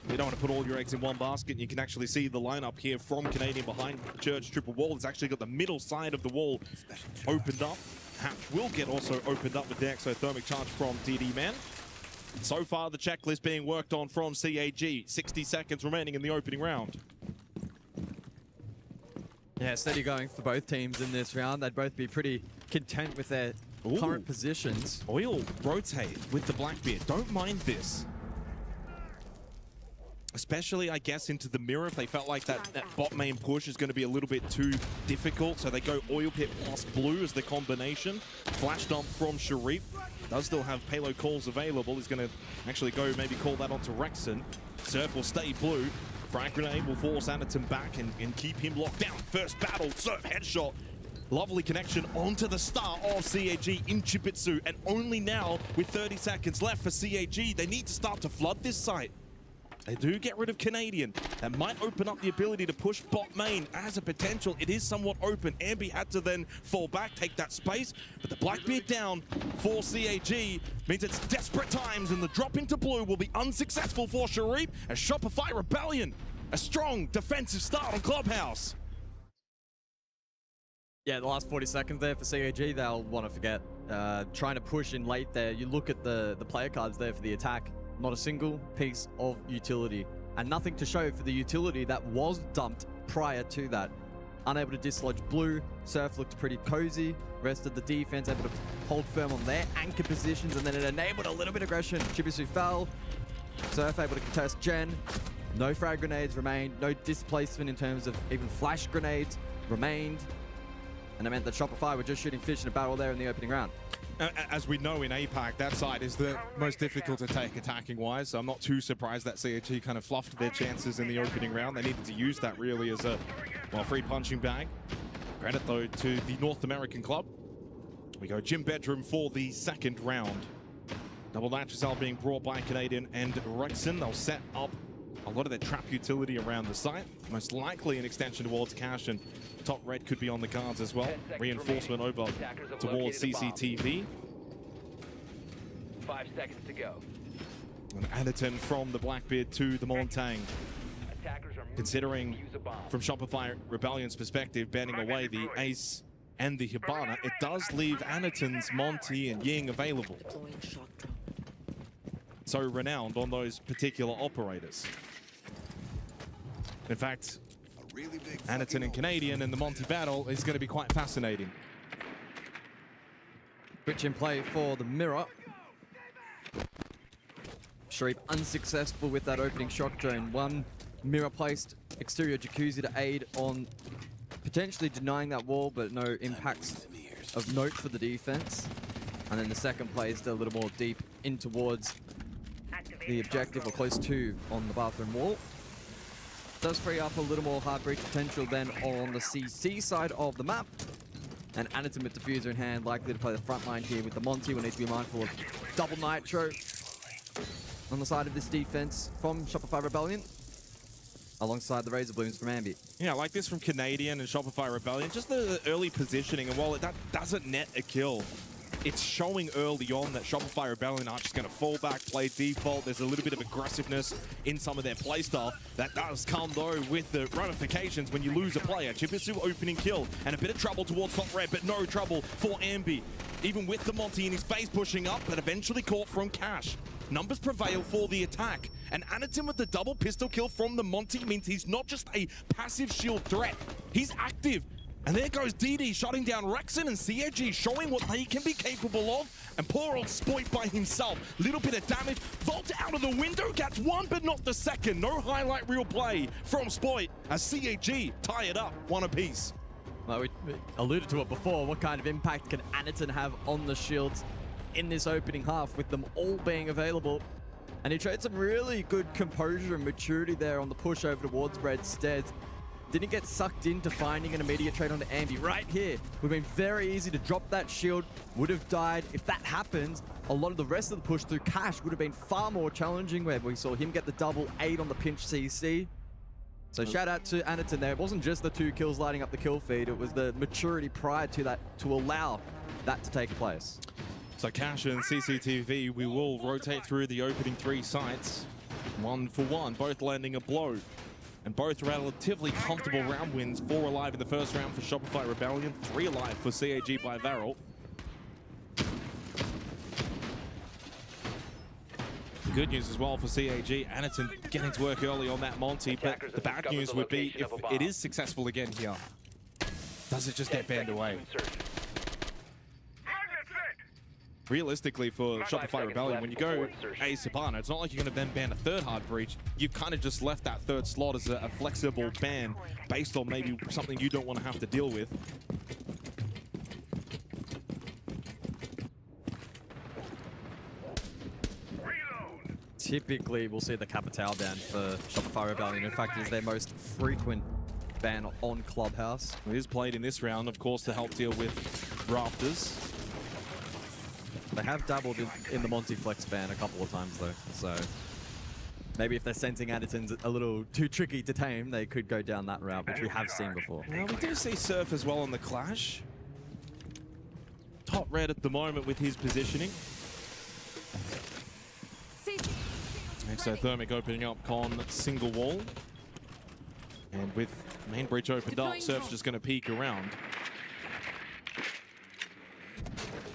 You don't want to put all your eggs in one basket. You can actually see the lineup here from Canadian behind Church Triple Wall. It's actually got the middle side of the wall opened up. Hatch will get also opened up with the exothermic charge from DD Man. So far, the checklist being worked on from CAG. 60 seconds remaining in the opening round. Yeah, steady going for both teams in this round. They'd both be pretty content with their current positions. Oil rotate with the Blackbeard. Don't mind this. Especially, I guess, into the mirror if they felt like that bot main push is going to be a little bit too difficult. So they go Oil Pit plus Blue as the combination. Flash dump from Sharif. Does still have payload calls available. He's going to actually go maybe call that onto Rexon. Surf will stay Blue. Frag Grenade will force Anaton back and keep him locked down. First battle, Surf headshot. Lovely connection onto the star of CAG in Chibitsu. And only now, with 30 seconds left for CAG, they need to start to flood this site. They do get rid of Canadian. That might open up the ability to push bot main as a potential. It is somewhat open. Ambi had to then fall back, take that space. But the Blackbeard down for CAG means it's desperate times, and the drop into blue will be unsuccessful for Sharif as Shopify Rebellion. A strong defensive start on Clubhouse. Yeah, the last 40 seconds there for CAG, they'll want to forget. Trying to push in late there. You look at the player cards there for the attack. Not a single piece of utility, and nothing to show for the utility that was dumped prior to that. Unable to dislodge Blue. Surf looked pretty cozy. Rest of the defense able to hold firm on their anchor positions, and then it enabled a little bit of aggression. Chibisu fell. Surf able to contest Gen. No frag grenades remained. No displacement in terms of even flash grenades remained. And it meant that Shopify were just shooting fish in a barrel there in the opening round. As we know in APAC, that side is the most difficult to take attacking-wise, so I'm not too surprised that CHG kind of fluffed their chances in the opening round. They needed to use that really as a, well, free punching bag. Credit, though, to the North American club. We go Gym Bedroom for the second round. Double Nitrocell being brought by Canadian and Rexon. They'll set up a lot of their trap utility around the site. Most likely an extension towards Cash, and Top Red could be on the cards as well. Reinforcement over towards CCTV. 5 seconds to go. And Anderton from the Blackbeard to the Montang. Considering from Shopify Rebellion's perspective, banning away the Ace and the Hibana, it does leave Anderton's Monty and Ying available. So renowned on those particular operators. In fact, Anderton and Canadian in the Monty battle is going to be quite fascinating. Switch in play for the Mirror. Sharif unsuccessful with that opening shock drone. One Mirror placed exterior jacuzzi to aid on potentially denying that wall, but no impacts of note for the defense. And then the second play is a little more deep in towards the objective, or close to, on the bathroom wall. Does free up a little more hard breach potential then on the CC side of the map. And Anderton with diffuser in hand, likely to play the front line here with the Monty. We'll need to be mindful of double nitro on the side of this defense from Shopify Rebellion, alongside the Razor Blooms from Ambi. Yeah, I like this from Canadian and Shopify Rebellion. Just the early positioning, and while that doesn't net a kill, it's showing early on that Shopify Rebellion aren't just going to fall back, play default. There's a little bit of aggressiveness in some of their playstyle. That does come, though, with the ramifications when you lose a player. Chipisu opening kill, and a bit of trouble towards Top Red, but no trouble for Ambi. Even with the Monty in his face pushing up, but eventually caught from Cash. Numbers prevail for the attack. And Anderton with the double pistol kill from the Monty means he's not just a passive shield threat. He's active. And there goes DD shutting down Rexon, and CAG showing what they can be capable of. And poor old Spoit by himself. Little bit of damage. Vault out of the window. Gets one, but not the second. No highlight reel play from Spoit as CAG tie it up, one apiece. Well, we alluded to it before. What kind of impact can Anderton have on the shields in this opening half with them all being available? And he showed some really good composure and maturity there on the push over towards Breadstead. Didn't get sucked into finding an immediate trade onto Ambi right here. Would have been very easy to drop that shield, would have died. If that happens, a lot of the rest of the push through Cash would have been far more challenging, where we saw him get the double 8 on the pinch CC. So shout out to Anderton there. It wasn't just the 2 kills lighting up the kill feed, it was the maturity prior to that to allow that to take place. So Cash and CCTV, we will rotate through the opening 3 sites. 1 for 1, both landing a blow. And both relatively comfortable round wins. 4 alive in the first round for Shopify Rebellion, 3 alive for CAG by Varel. The good news as well for CAG, Anderton getting to work early on that Monty, but the bad news would be if it is successful again here, does it just get banned away? Realistically, for Shopify Rebellion, when you go Ace Hibana, it's not like you're going to then ban a 3rd hard breach. You've kind of just left that 3rd slot as a flexible ban based on maybe something you don't want to have to deal with. Typically, we'll see the Capital ban for Shopify Rebellion. In fact, it's their most frequent ban on Clubhouse. It is played in this round, of course, to help deal with Rafters. They have dabbled in the Monty Flex ban a couple of times, though, so maybe if they're sensing Anderton's a little too tricky to tame, they could go down that route, which we have seen before. Well, we do see Surf as well on the Clash. Top Red at the moment with his positioning. Exothermic opening up Con single wall. And with main breach opened up, Surf's just going to peek around.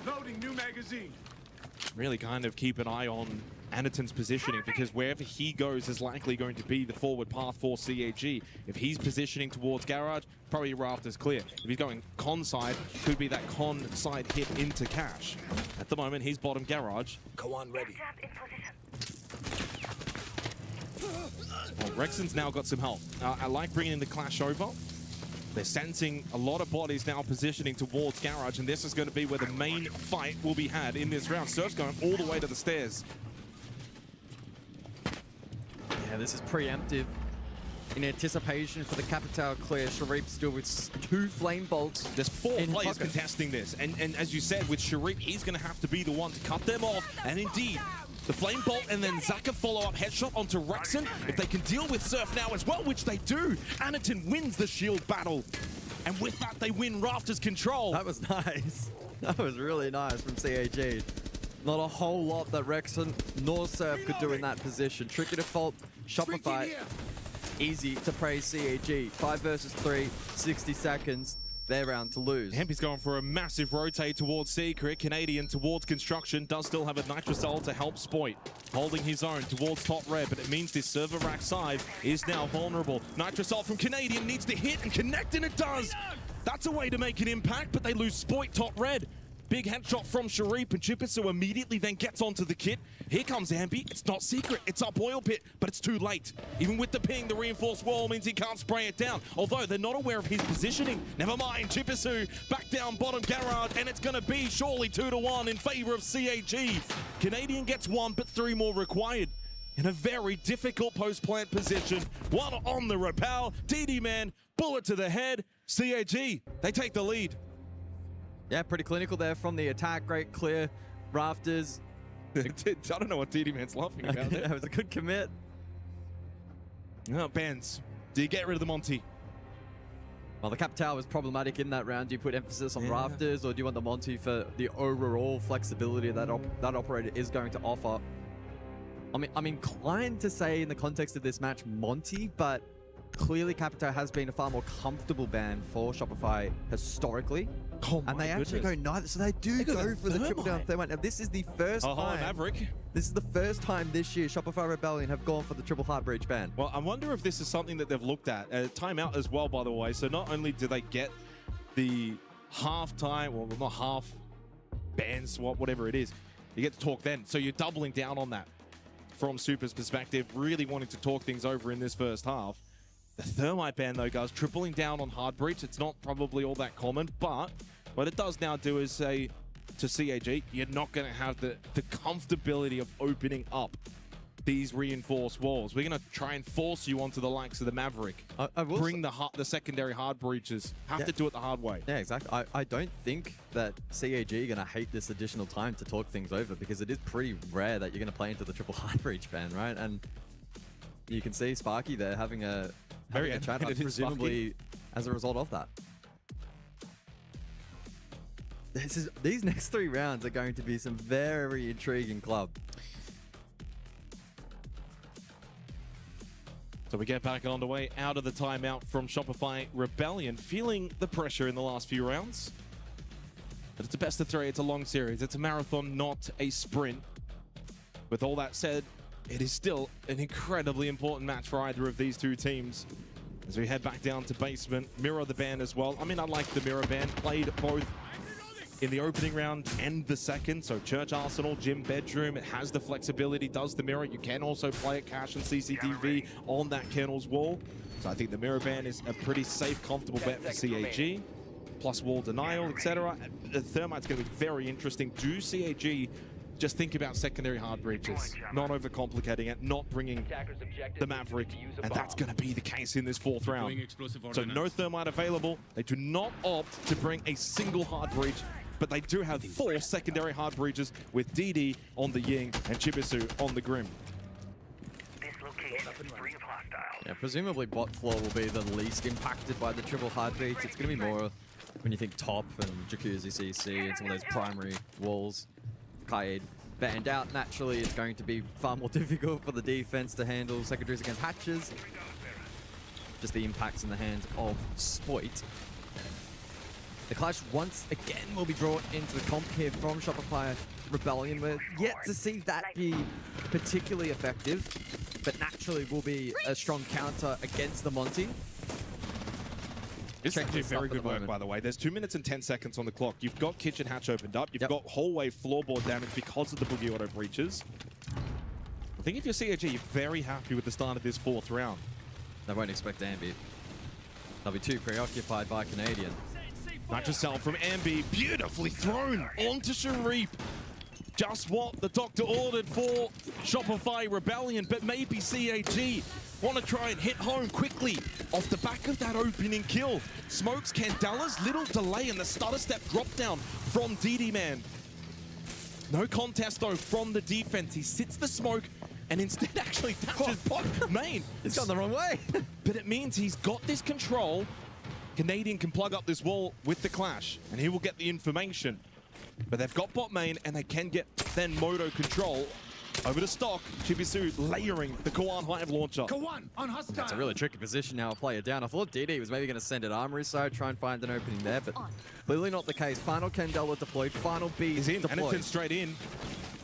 Loading new magazine. Really kind of keep an eye on Anderton's positioning, because wherever he goes is likely going to be the forward path for CAG. If he's positioning towards Garage, probably Rafters clear. If he's going Con side, could be that Con side hit into Cash. At the moment, he's bottom Garage. Go on, ready. Well, Rexon's now got some help. I like bringing in the Clash over. They're sensing a lot of bodies now positioning towards Garage, and this is going to be where the main fight will be had in this round. Surf's going all the way to the stairs. Yeah, this is preemptive. In anticipation for the Capital clear, Sharif still with 2 flame bolts. There's 4 players contesting this, and as you said, with Sharif, he's going to have to be the one to cut them off, and indeed, the flame bolt and then Zaka follow-up headshot onto Rexon. If they can deal with Surf now as well, which they do, Anaton wins the shield battle, and with that, they win Rafters control. That was nice. That was really nice from CAG. Not a whole lot that Rexon nor Surf could do in that position. Tricky to fault Shopify. Easy to praise CAG. 5 versus 3, 60 seconds. Their round to lose. Hempy's going for a massive rotate towards Secret. Canadian towards Construction. Does still have a Nitrosol to help Spoit. Holding his own towards top red, but it means this server rack side is now vulnerable. Nitrosol from Canadian needs to hit and connect, and it does. That's a way to make an impact, but they lose Spoit top red. Big headshot from Sharif, and Chipisu immediately then gets onto the kit. Here comes Ambi. It's not Secret. It's up Oil Pit, but it's too late. Even with the ping, the reinforced wall means he can't spray it down. Although they're not aware of his positioning. Never mind, Chipisu back down bottom Garage, and it's going to be surely 2-1 in favor of CAG. Canadian gets 1, but 3 more required. In a very difficult post-plant position. 1 on the rappel. DD man, bullet to the head. CAG, they take the lead. Yeah, pretty clinical there from the attack. Great clear. Rafters. I don't know what DD Man's laughing about. That was a good commit. Oh, Benz, do you get rid of the Monty? Well, the Capital was problematic in that round. Do you put emphasis on Rafters, or do you want the Monty for the overall flexibility that that operator is going to offer? I mean, I'm inclined to say in the context of this match, Monty, but clearly Capital has been a far more comfortable ban for Shopify historically. Oh my and they actually go neither, so they do go for the triple down thermite. Now this is the first time. Maverick. This is the first time this year Shopify Rebellion have gone for the triple heart breach ban. Well, I wonder if this is something that they've looked at. Timeout as well, by the way. So not only do they get the half time, well, not half ban swap, whatever it is, you get to talk then. So you're doubling down on that from Super's perspective, really wanting to talk things over in this first half. The thermite ban, though, guys, tripling down on hard breach. It's not probably all that common, but what it does now do is say to CAG, you're not going to have the comfortability of opening up these reinforced walls. We're going to try and force you onto the likes of the Maverick. I will bring the secondary hard breaches. Have to do it the hard way. Yeah, exactly. I don't think that CAG are going to hate this additional time to talk things over, because it is pretty rare that you're going to play into the triple hard breach ban, right? And you can see Sparky there having a chat, presumably as a result of that. These next 3 rounds are going to be some very intriguing club. So we get back on the way out of the timeout from Shopify Rebellion, feeling the pressure in the last few rounds. But it's a best of 3, it's a long series, it's a marathon, not a sprint. With all that said, it is still an incredibly important match for either of these 2 teams. As we head back down to basement, mirror the ban as well. I mean, I like the mirror ban, played both in the opening round and the second. So Church Arsenal, gym, bedroom, it has the flexibility, does the mirror. You can also play it cache and CCTV on that kennel's wall. So I think the mirror ban is a pretty safe, comfortable bet for CAG. Plus wall denial, etc. The thermite's going to be very interesting. Do CAG just think about secondary hard breaches, not overcomplicating it, not bringing the Maverick, and that's going to be the case in this 4th round. So no thermite available. They do not opt to bring a single hard breach, but they do have 4 secondary hard breaches with DD on the Ying and Chibisu on the Grim. Yeah, presumably bot floor will be the least impacted by the triple hard breach. It's going to be more when you think top and Jacuzzi CC and some of those primary walls. Kaid banned out. Naturally, it's going to be far more difficult for the defense to handle secondaries against hatches. Just the impacts in the hands of Spoit. The clash once again will be brought into the comp here from Shopify Rebellion. We're yet to see that be particularly effective, but naturally will be a strong counter against the Monty. This is actually very good work, by the way. There's 2 minutes and 10 seconds on the clock. You've got kitchen hatch opened up. You've got hallway floorboard damage because of the boogie auto breaches. I think if you're CAG, you're very happy with the start of this 4th round. They won't expect Ambi. They'll be too preoccupied by Canadian. Nitrocell from Ambi, beautifully thrown onto Sharif. Just what the doctor ordered for Shopify Rebellion, but maybe CAG want to try and hit home quickly off the back of that opening kill. Smokes Candela's little delay and the stutter step drop down from DD Man. No contest though from the defense. He sits the smoke and instead actually touches bot main. It's gone the wrong way. But it means he's got this control. Canadian can plug up this wall with the clash and he will get the information. But they've got bot main and they can get then Moto control over to stock. Chibisu layering the Kawan Hive launcher. Kawan on hostile. That's a really tricky position now, a player down. I thought DD was maybe going to send it Armory side, try and find an opening there, but clearly not the case. Final Candela deployed, final B is in, deployed. Anakin straight in.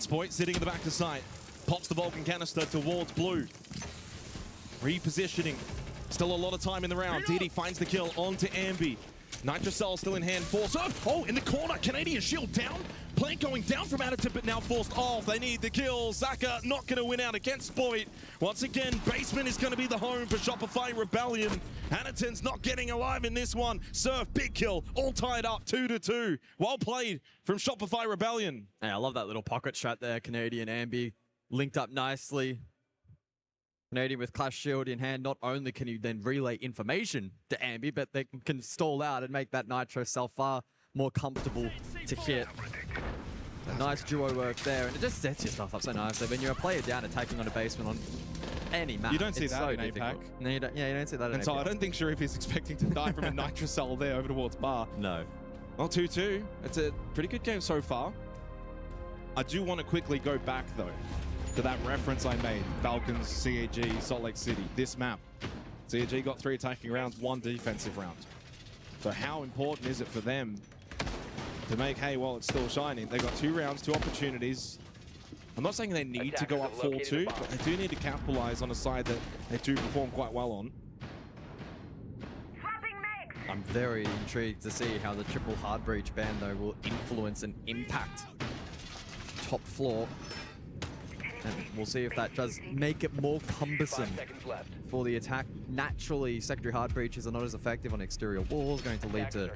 Spoit sitting in the back to site. Pops the Vulcan canister towards blue. Repositioning. Still a lot of time in the round. DD finds the kill onto Ambi. Nitrocell still in hand for Surf. Oh, in the corner, Canadian shield down. Plant going down from Additive, but now forced off. They need the kill. Zaka not going to win out against Spoit. Once again, basement is going to be the home for Shopify Rebellion. Anaton's not getting alive in this one. Surf, big kill, all tied up 2-2. Well played from Shopify Rebellion. Hey, I love that little pocket shot there. Canadian Ambi linked up nicely. Canadian with Clash Shield in hand, not only can you then relay information to Ambi, but they can stall out and make that Nitrocell far more comfortable to hit. A nice duo work there, and it just sets your stuff up so nicely. When you're a player down attacking on a basement on any map, You don't see it's that so in difficult. APAC. No, you don't, yeah, you don't see that in And so APAC. I don't think Sharif is expecting to die from a Nitrocell there over towards Bar. No. Well, 2-2. It's a pretty good game so far. I do want to quickly go back, though, to that reference I made. Falcons, CAG, Salt Lake City. This map. CAG got 3 attacking rounds, 1 defensive round. So how important is it for them to make hay while it's still shining? They got 2 rounds, 2 opportunities. I'm not saying they need to go up 4-2, but they do need to capitalize on a side that they do perform quite well on. I'm very intrigued to see how the triple hard breach ban, though, will influence and impact top floor. And we'll see if that does make it more cumbersome for the attack. Naturally, secondary hard breaches are not as effective on exterior walls, going to lead to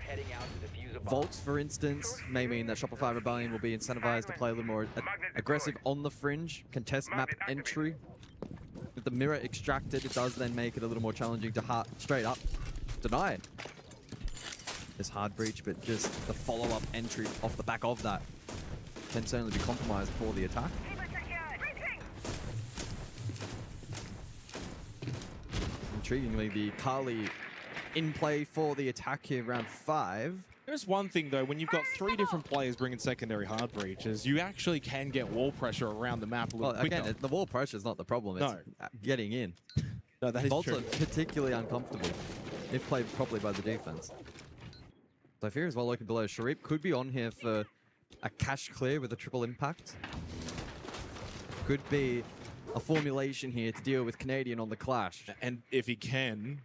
vaults, for instance. May mean that Shopify Rebellion will be incentivized to play a little more aggressive on the fringe, contest map entry. With the mirror extracted, it does then make it a little more challenging to straight up deny it. This hard breach, but just the follow-up entry off the back of that can certainly be compromised for the attack. Intriguingly, the Kali in play for the attack here, round 5. There's one thing, though, when you've got 3 different players bringing secondary hard breaches, you actually can get wall pressure around the map a little quicker. Again, the wall pressure is not the problem, it's getting in. No, that is Vaults true. are particularly uncomfortable if played properly by the defense. Sophia as well looking below. Sharif could be on here for a cash clear with a triple impact. Could be a formulation here to deal with Canadian on the clash. And if he can,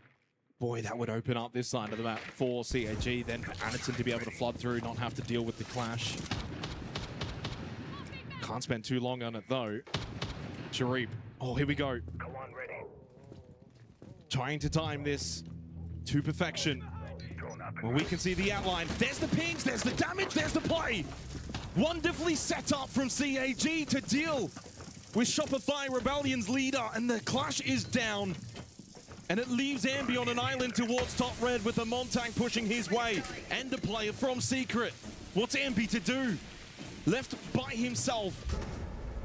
boy, that would open up this side of the map for CAG, then for Anderson to be able to flood through, not have to deal with the clash. Can't spend too long on it, though. Sharif, oh, here we go. Trying to time this to perfection. Well, we can see the outline. There's the pings, there's the damage, there's the play. Wonderfully set up from CAG to deal with Shopify Rebellion's leader, and the clash is down. And it leaves Ambi on an island towards top red with the Montang pushing his way. And the player from Secret. What's Ambi to do? Left by himself,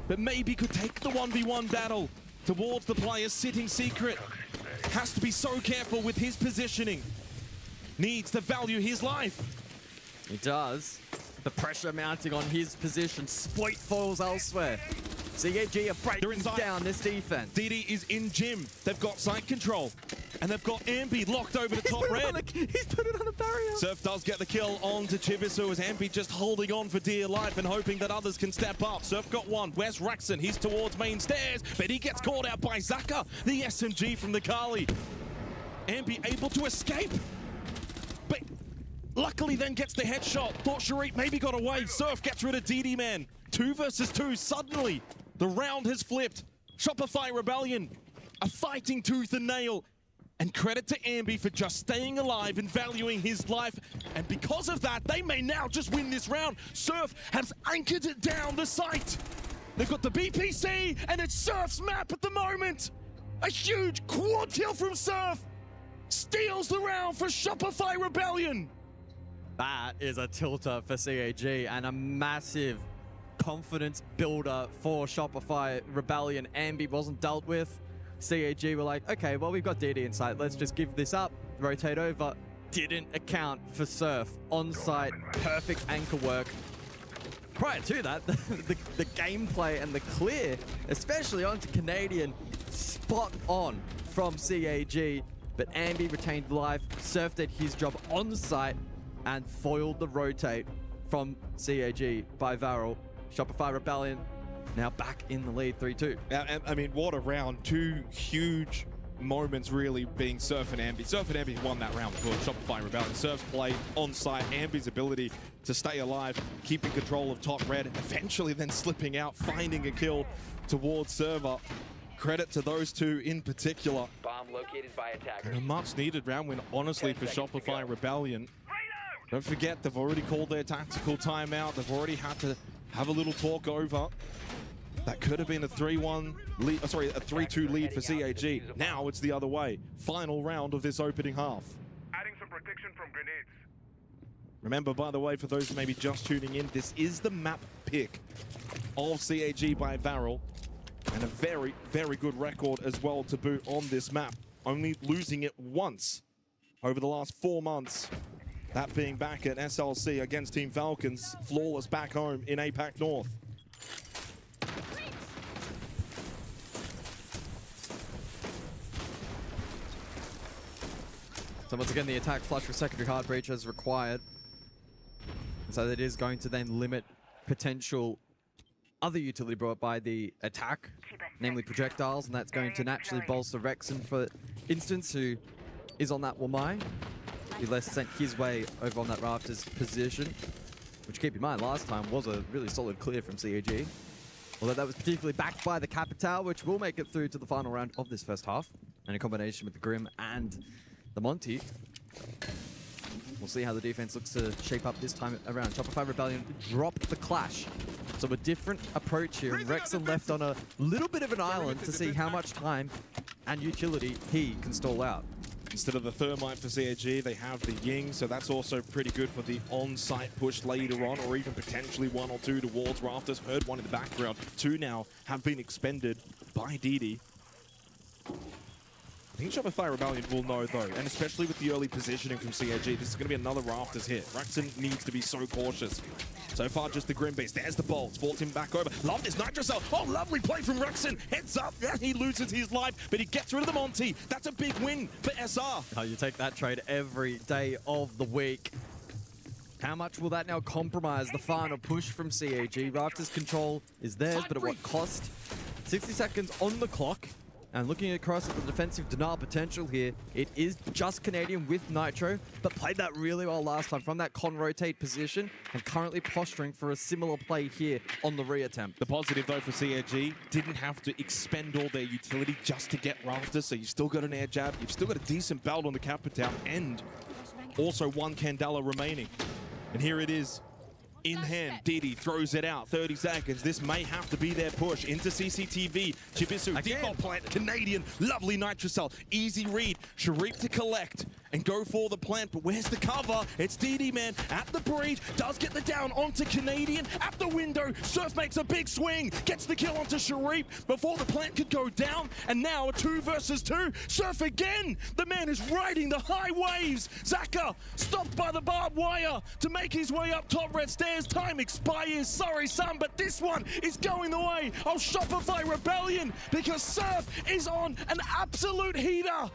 but maybe could take the 1v1 battle towards the player sitting Secret. Has to be so careful with his positioning. Needs to value his life. He does. The pressure mounting on his position. Spoit falls elsewhere. CAG are breaking down this defense. DD is in gym. They've got site control. And they've got Ambi locked over to top red. He's put it on a barrier. Surf does get the kill onto Chibisu as Ambi just holding on for dear life and hoping that others can step up. Surf got one. Where's Raxon? He's towards main stairs, but he gets caught out by Zaka, the SMG from the Kali. Ambi able to escape, but luckily then gets the headshot. Thought Sharif maybe got away. Surf gets rid of DD Man. 2 versus 2. Suddenly, the round has flipped. Shopify Rebellion, a fighting tooth and nail And credit to Ambi for just staying alive and valuing his life. And because of that, they may now just win this round. Surf has anchored it down the site. They've got the BPC, and it's Surf's map at the moment. A huge quad kill from Surf. Steals the round for Shopify Rebellion. That is a tilter for CAG and a massive confidence builder for Shopify Rebellion. Ambi wasn't dealt with. CAG were like, okay, well, we've got DD in sight. Let's just give this up, rotate over. Didn't account for Surf. On site, perfect anchor work. Prior to that, the gameplay and the clear, especially onto Canadian, spot on from CAG. But Ambi retained life, Surf did his job on site, and foiled the rotate from CAG by Varel. Shopify Rebellion now back in the lead 3-2. I mean, what a round. Two huge moments really being Surf and Ambi. Surf and Ambi won that round for Shopify Rebellion. Surf's play on site, Ambi's ability to stay alive, keeping control of top red, eventually then slipping out, finding a kill towards server. Credit to those two in particular. Bomb located by attacker. And a much needed round win, honestly, for Shopify Rebellion. Don't forget, they've already called their tactical timeout. They've already had to have a little talk over. That could have been a 3-1 lead, sorry, a 3-2 lead for CAG. Now it's the other way. Final round of this opening half. Adding some protection from grenades. Remember, by the way, for those maybe just tuning in, this is the map pick of CAG by Varel. And a very, very good record as well to boot on this map. Only losing it once over the last 4 months. That being back at SLC against Team Falcons. Flawless back home in APAC North. So once again, the attack flush for secondary hard breach is required. So that is going to then limit potential other utility brought by the attack, namely projectiles, and that's going to naturally bolster Rexon, for instance, who is on that Wamai. He less sent his way over on that Rafters position, which, keep in mind, last time was a really solid clear from CAG. Although that was particularly backed by the Capital, which will make it through to the final round of this first half. And in combination with the Grim and the Monty, we'll see how the defense looks to shape up this time around. Shopify Rebellion dropped the clash. So a different approach here. And Rexon left on a little bit of an island to see how much time and utility he can stall out. Instead of the Thermite for CAG, they have the Ying, so that's also pretty good for the on-site push later on, or even potentially 1 or 2 towards Rafters. Heard one in the background. 2 now have been expended by DD. I think Shopify Rebellion will know, though, and especially with the early positioning from CAG, this is going to be another Rafters hit. Rexon needs to be so cautious. So far, just the Grim Beast. There's the bolts. Vault him back over. Love this Nitro Cell. Oh, lovely play from Rexon. Heads up. Yeah, he loses his life, but he gets rid of the Monty. That's a big win for SR. Oh, you take that trade every day of the week. How much will that now compromise the final push from CAG? Rafters control is theirs, but at what cost? 60 seconds on the clock. And looking across at the defensive denial potential here, it is just Canadian with Nitro, but played that really well last time from that con-rotate position, and currently posturing for a similar play here on the reattempt. The positive, though, for CAG, didn't have to expend all their utility just to get Rafters, so you've still got an air jab, you've still got a decent belt on the Capital, and also 1 Candela remaining. And here it is. In hand, DD throws it out. 30 seconds. This may have to be their push into CCTV. Chibisu, default plant, Canadian, lovely Nitrocell. Easy read. Sharif to collect and go for the plant. But where's the cover? It's DD, man, at the breach. Does get the down onto Canadian. At the window, Surf makes a big swing. Gets the kill onto Sharif before the plant could go down. And now a 2 versus 2. Surf again. The man is riding the high waves. Zaka stopped by the barbed wire to make his way up top red stairs. Time expires. Sorry, son, but this one is going the way of Shopify Rebellion because Surf is on an absolute heater.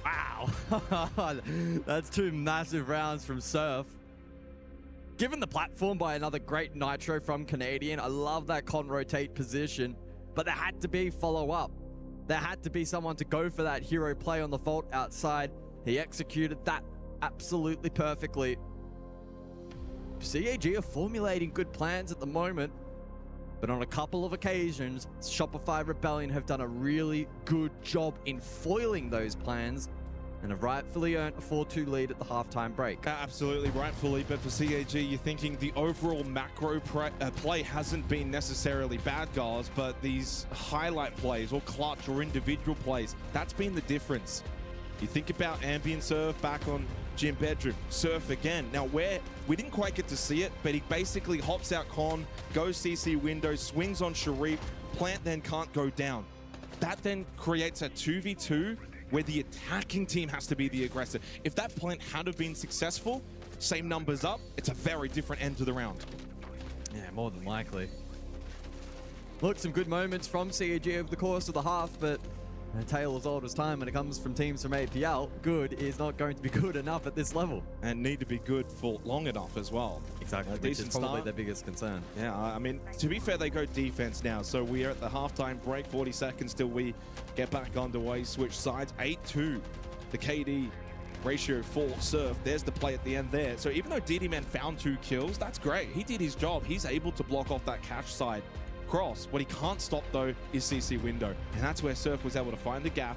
Wow. That's 2 massive rounds from Surf. Given the platform by another great Nitro from Canadian, I love that con-rotate position, but there had to be follow-up. There had to be someone to go for that hero play on the vault outside. He executed that absolutely perfectly. CAG are formulating good plans at the moment. But on a couple of occasions, Shopify Rebellion have done a really good job in foiling those plans and have rightfully earned a 4-2 lead at the halftime break. Absolutely rightfully, but for CAG, you're thinking the overall macro play hasn't been necessarily bad, guys, but these highlight plays or clutch or individual plays, that's been the difference. You think about Ambient Surf back on Gym Bedroom, Surf again. Now, we didn't quite get to see it, but he basically hops out con, goes CC window, swings on Sharif, Plant then can't go down. That then creates a 2v2 where the attacking team has to be the aggressor. If that Plant had have been successful, same numbers up, it's a very different end to the round. Yeah, more than likely. Look, some good moments from CAG over the course of the half, but a tale as old as time when it comes from teams from APL. Good is not going to be good enough at this level. And need to be good for long enough as well. Exactly, which is probably their biggest concern. Yeah, I mean, to be fair, they go defense now. So we are at the halftime break, 40 seconds till we get back underway. Switch sides, 8-2. The KD ratio for Surf. There's the play at the end there. So even though DD Man found 2 kills, that's great. He did his job. He's able to block off that cash side cross. What he can't stop, though, is CC window. And that's where Surf was able to find the gap.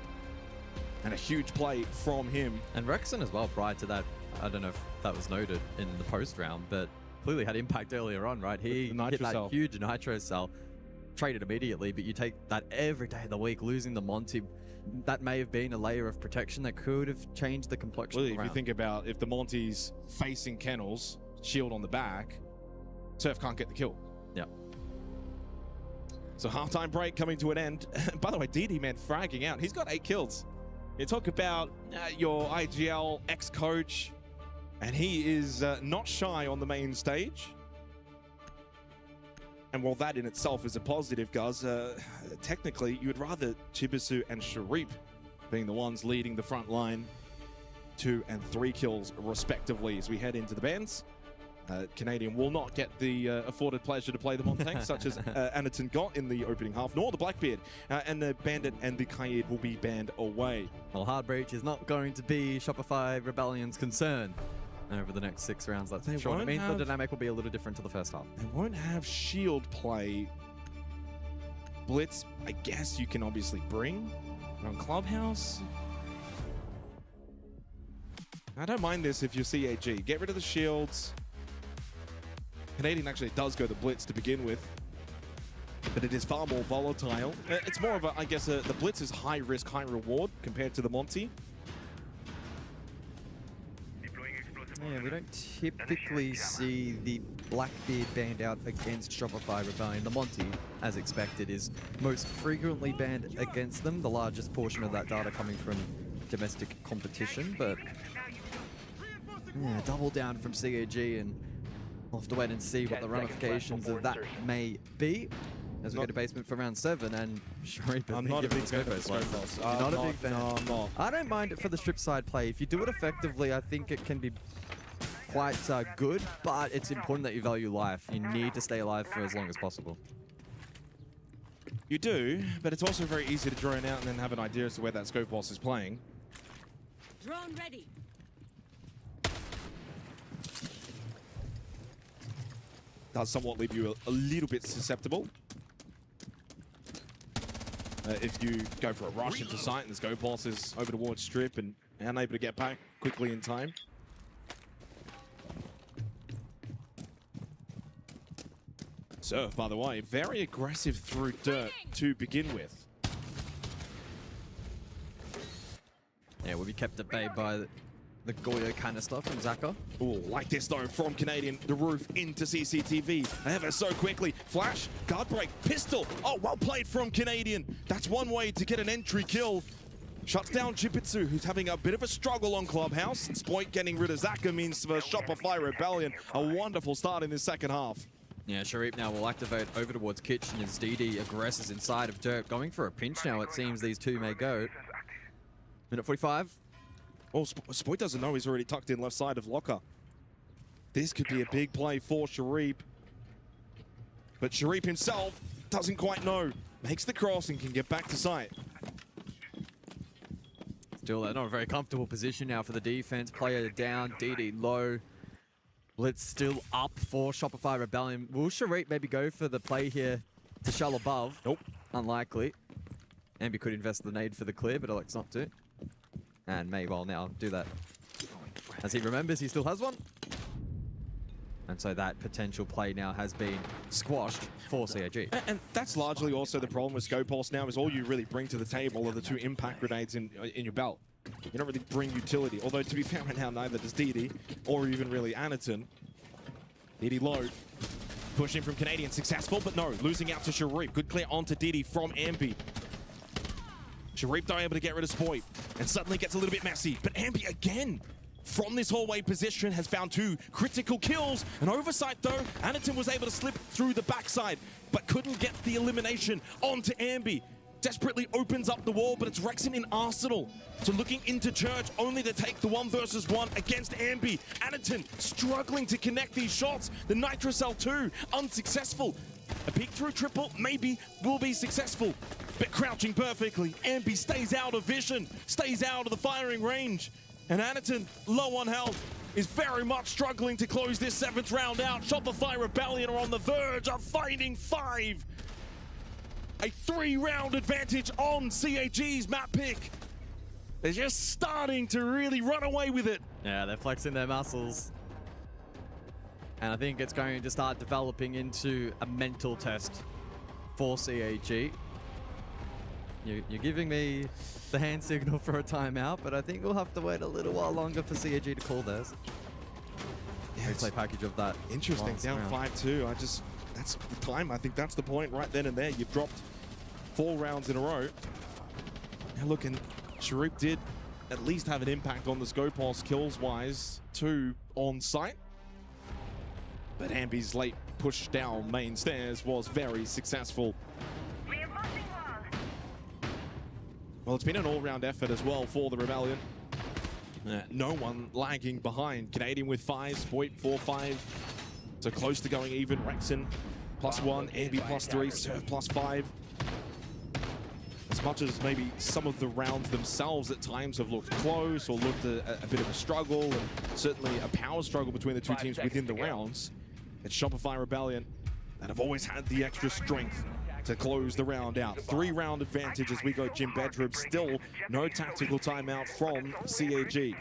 And a huge play from him. And Rexon as well, prior to that, I don't know if that was noted in the post round, but clearly had impact earlier on, right? He hit that huge nitro cell, traded immediately, but you take that every day of the week, losing the Monty, that may have been a layer of protection that could have changed the complexion of the round. If you think about if the Monty's facing Kennels, shield on the back, Surf can't get the kill. Yeah. So halftime break coming to an end. By the way, DD Man fragging out. He's got 8 kills. You talk about your IGL ex-coach, and he is not shy on the main stage. And while that in itself is a positive, guys, technically you would rather Chibisu and Sharif being the ones leading the front line, 2 and 3 kills respectively as we head into the bans. Canadian will not get the afforded pleasure to play them on tanks, such as Anaton got in the opening half, nor the Blackbeard. And the Bandit and the Kaid will be banned away. Well, Hard Breach is not going to be Shopify Rebellion's concern over the next 6 rounds, that's for sure. It means the dynamic will be a little different to the first half. They won't have shield play. Blitz, I guess you can obviously bring on Clubhouse. I don't mind this if you're CAG. Get rid of the shields. Canadian actually does go the Blitz to begin with, but it is far more volatile. It's more of a, I guess, the Blitz is high risk, high reward compared to the Monty. Yeah, we don't typically see the Blackbeard banned out against Shopify Rebellion. The Monty, as expected, is most frequently banned against them, the largest portion of that data coming from domestic competition, but yeah, double down from CAG, and we'll have to wait and see what the ramifications of that may be as we go to basement for round 7. And Sharif, I'm not a big fan of the scope boss. Not a big fan. No, I'm not. I don't mind it for the strip side play. If you do it effectively, I think it can be quite good, but it's important that you value life. You need to stay alive for as long as possible. You do, but it's also very easy to drone out and then have an idea as to where that scope boss is playing. Drone ready. Does somewhat leave you a little bit susceptible. If you go for a rush into sight and the scope boss is over towards strip and unable to get back quickly in time. Surf, by the way, very aggressive through dirt to begin with. Yeah, we'll be kept at bay by the Goyo canister from Zaka. Oh, like this though, from Canadian, the roof into CCTV. Ever so quickly. Flash, guard break, pistol. Oh, well played from Canadian. That's one way to get an entry kill. Shuts down Jipitsu, who's having a bit of a struggle on Clubhouse. And Spoit getting rid of Zaka means for Shopify Rebellion a wonderful start in this second half. Yeah, Sharif now will activate over towards Kitchen as DD aggresses inside of Dirt. Going for a pinch now, it seems these two may go. Minute 45. Oh, Spoit doesn't know he's already tucked in left side of Locker. This could be a big play for Sharif. But Sharif himself doesn't quite know. Makes the cross and can get back to sight. Still not a very comfortable position now for the defense. Player down, DD low. Blitz still up for Shopify Rebellion. Will Sharif maybe go for the play here to shell above. Nope. Unlikely. Ambi could invest the nade for the clear, but elects not to. And may well now do that. As he remembers, he still has one. And so that potential play now has been squashed for CAG. And that's largely also the problem with Scope Pulse now, is all you really bring to the table are the 2 impact grenades in your belt. You don't really bring utility. Although, to be fair, right now, neither does DD, or even really Anaton. DD low. Pushing from Canadian, successful, but no, losing out to Sharif. Good clear onto DD from Ambi. Sharif though able to get rid of Spoit, and suddenly gets a little bit messy. But Ambi again, from this hallway position, has found 2 critical kills. An oversight though, Anaton was able to slip through the backside, but couldn't get the elimination onto Ambi. Desperately opens up the wall, but it's Rexon in Arsenal. So looking into Church, only to take the 1 versus 1 against Ambi. Anaton struggling to connect these shots. The Nitrocell 2, unsuccessful. A peek through triple, maybe will be successful. But crouching perfectly, Ambi stays out of vision, stays out of the firing range. And Anaton, low on health, is very much struggling to close this 7th round out. Shopify Rebellion are on the verge of finding 5. A 3-round advantage on CAG's map pick. They're just starting to really run away with it. Yeah, they're flexing their muscles. And I think it's going to start developing into a mental test for CAG. You're giving me the hand signal for a timeout, but I think we'll have to wait a little while longer for CAG to call theirs. Yeah, replay package of that. Interesting, down 5-2. That's the time. I think that's the point right then and there. You've dropped 4 rounds in a row. Now look, and Sharif did at least have an impact on the Scope Pulse kills-wise, 2 on site. But Ambi's late push down main stairs was very successful. Well, it's been an all-round effort as well for the Rebellion. No one lagging behind. Canadian with 5, Spoit 4-5. So close to going even. Rexon +1, Ambi +3, Surf +5. As much as maybe some of the rounds themselves at times have looked close or looked a bit of a struggle, and certainly a power struggle between the 2 teams within the rounds, it's Shopify Rebellion that have always had the extra strength to close the round out. 3-round advantage as we go Jim Bedroom. Still no tactical timeout from CAG.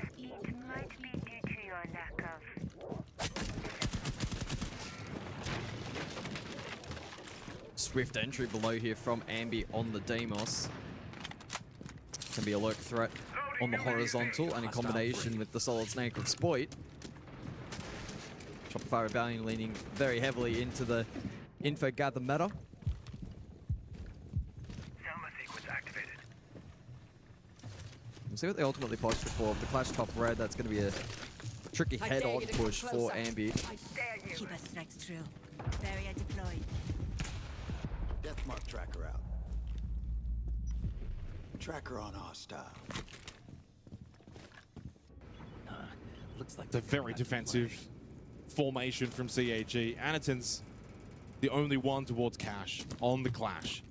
Swift entry below here from Ambi on the Deimos. Can be a lurk threat on the horizontal, and in combination with the solid snake of Spoit. Shopify Rebellion leaning very heavily into the info gather meta. We'll see what they ultimately posture for. The Clash top red, that's going to be a tricky head-on push for Ambi. Keep us strikes true. Barrier deployed. Deathmark tracker out. Tracker on hostile. Looks like it's a very defensive formation from CAG. Anaton's the only one towards cash on the Clash.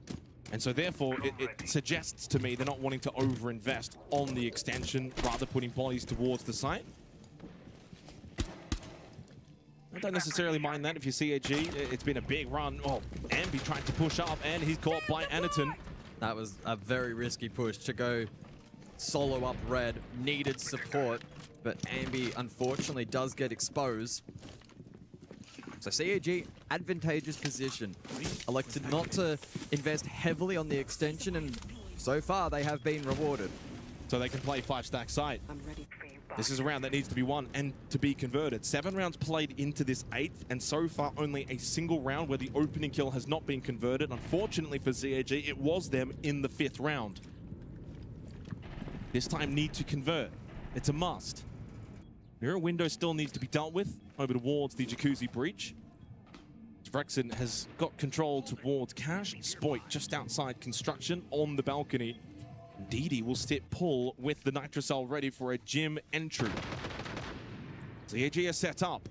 And so therefore, it suggests to me they're not wanting to overinvest on the extension, rather putting bodies towards the site. I don't necessarily mind that if you're CAG. It's been a big run. Oh, Ambi trying to push up, and he's caught by Anaton. That was a very risky push to go solo up red. Needed support, but Ambi unfortunately does get exposed. So CAG, advantageous position. Elected not to invest heavily on the extension, and so far they have been rewarded. So they can play 5-stack site. This is a round that needs to be won and to be converted. 7 rounds played into this 8th, and so far only a single round where the opening kill has not been converted. Unfortunately for CAG, it was them in the 5th round. This time need to convert. It's a must. Mirror window still needs to be dealt with over towards the Jacuzzi breach. Rexon has got control towards cash. Spoit just outside construction on the balcony. DD will sit pull with the Nitrocell ready for a gym entry. CAG is set up.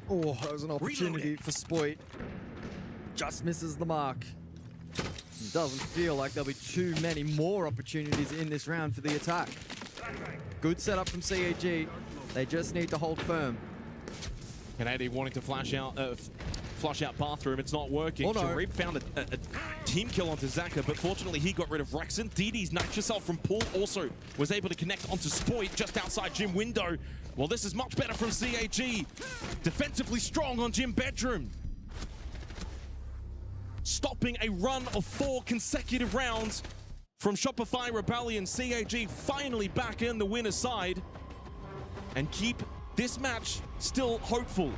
Oh, that was an opportunity for Spoit. Just misses the mark. It doesn't feel like there'll be too many more opportunities in this round for the attack. Good setup from CAG. They just need to hold firm. Canadian wanting to flash out, flush out bathroom. It's not working. Oh, no. Sharif found a team kill onto Zaka, but fortunately he got rid of Rexon. DD's knocked herself from Pool also was able to connect onto Spoit just outside gym window. Well, this is much better from CAG. Defensively strong on gym bedroom. Stopping a run of 4 consecutive rounds from Shopify Rebellion. CAG finally back in the winner's side and keep this match still hopeful.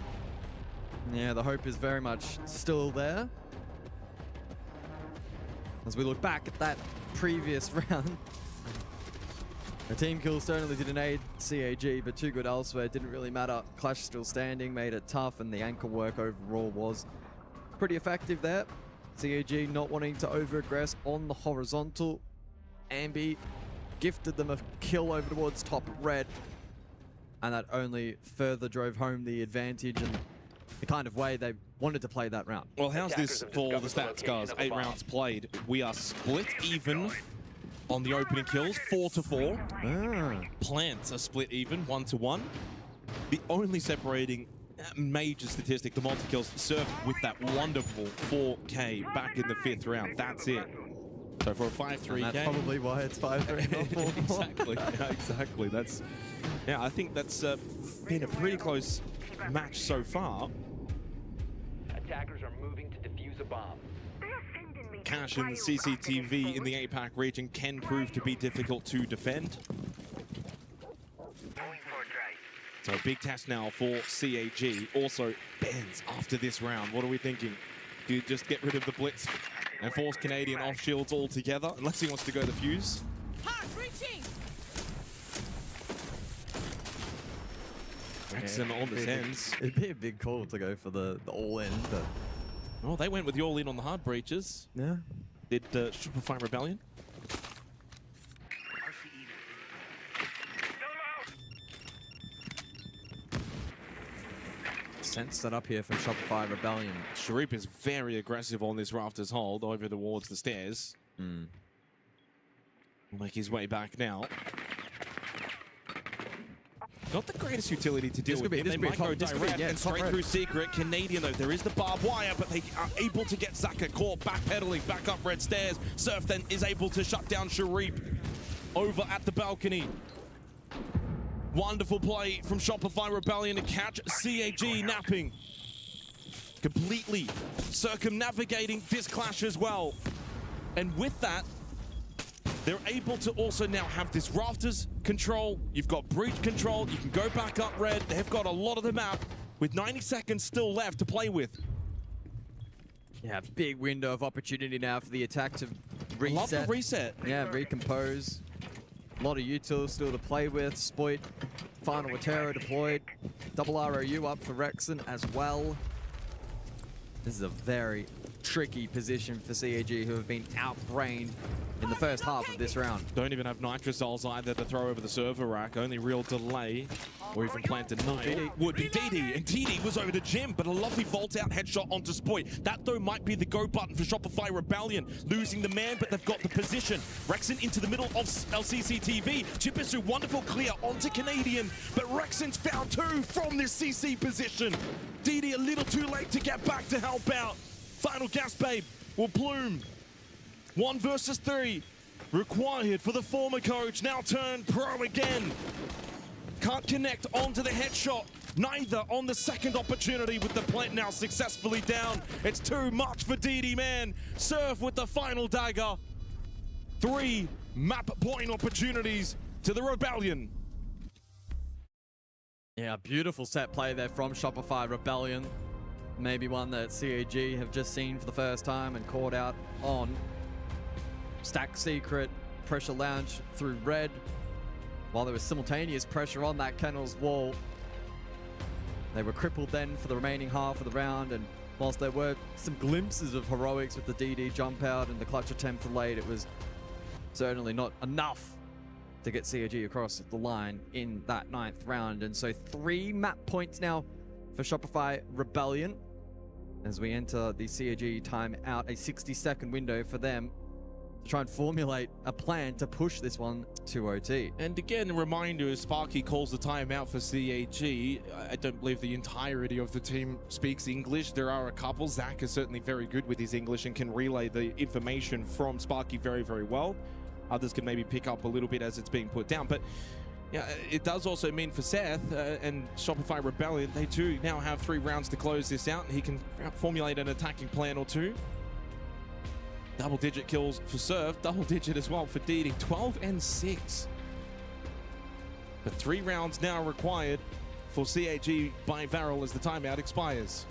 Yeah, the hope is very much still there. As we look back at that previous round, the team kill certainly didn't aid CAG, but too good elsewhere. Didn't really matter. Clash still standing, made it tough, and the ankle work overall was pretty effective there. CAG not wanting to over-aggress on the horizontal. Ambi gifted them a kill over towards top red, and that only further drove home the advantage and the kind of way they wanted to play that round. Well, how's this for the stats, guys? 8 rounds played. We are split even on the opening kills, 4-4. Plants are split even, 1-1. The only separating major statistic, the multi-kills, served with that wonderful 4K back in the 5th round. That's it. So for a 5-3 game. That's probably why it's 5-3, not 4-4. Exactly, yeah, exactly. Yeah, I think that's been a pretty close match so far. Attackers are moving to defuse a bomb. Cash and CCTV in the APAC region can prove to be difficult to defend. So a big test now for CAG. Also, Benz after this round. What are we thinking? Do you just get rid of the blitz and force Canadian off shields altogether? Unless he wants to go the fuse. Rexon on the Sens. It'd be a big call to go for the all-in, but... Oh, they went with the all-in on the hard breaches. Yeah. Did Shopify Rebellion. Sense set up here for Shopify Rebellion. Sharif is very aggressive on this rafters hold over towards the stairs. Will make his way back now. Not the greatest utility to deal with him. They might go direct and straight through secret. Canadian though, there is the barbed wire, but they are able to get Zaka caught backpedaling back up red stairs. Surf then is able to shut down Sharif over at the balcony. Wonderful play from Shopify Rebellion to catch CAG napping. Completely circumnavigating this clash as well. And with that, they're able to also now have this rafters control. You've got breach control. You can go back up red. They've got a lot of the map with 90 seconds still left to play with. Yeah, big window of opportunity now for the attack to reset. Love the reset. Yeah, recompose. A lot of utils still to play with. Spoit, final Watero deployed. Double ROU up for Rexon as well. This is a very tricky position for CAG, who have been outbrained in the first half of this round. Don't even have nitrosols either to throw over the server rack. Only real delay or even planted nail would be DD. And DD was over to Jim, but a lovely vault out headshot onto Spoit. That though might be the go button for Shopify Rebellion. Losing the man, but they've got the position. Rexon into the middle of LCCTV. Chipisu, wonderful clear onto Canadian, but Rexon's found 2 from this CC position. DD a little too late to get back to help out. Final gas babe will plume. 1 versus 3 required for the former coach, now turned pro again. Can't connect onto the headshot, neither on the second opportunity with the plant now successfully down. It's too much for DD man. Surf with the final dagger. 3 map point opportunities to the Rebellion. Yeah, beautiful set play there from Shopify Rebellion. Maybe one that CAG have just seen for the first time and caught out on. Stack secret, pressure lounge through red, while there was simultaneous pressure on that kennel's wall. They were crippled then for the remaining half of the round, and whilst there were some glimpses of heroics with the DD jump out and the clutch attempt to late, it was certainly not enough to get CAG across the line in that 9th round. And so 3 map points now for Shopify Rebellion as we enter the CAG timeout, a 60-second window for them to try and formulate a plan to push this one to OT. And again, a reminder, as Sparky calls the timeout for CAG, I don't believe the entirety of the team speaks English. There are a couple. Zach is certainly very good with his English and can relay the information from Sparky very, very well. Others can maybe pick up a little bit as it's being put down. But yeah, it does also mean for Seth and Shopify Rebellion, they too now have 3 rounds to close this out. He can formulate an attacking plan or two. Double-digit kills for Surf, double-digit as well for DD, 12 and 6. But 3 rounds now required for CAG by Varel as the timeout expires.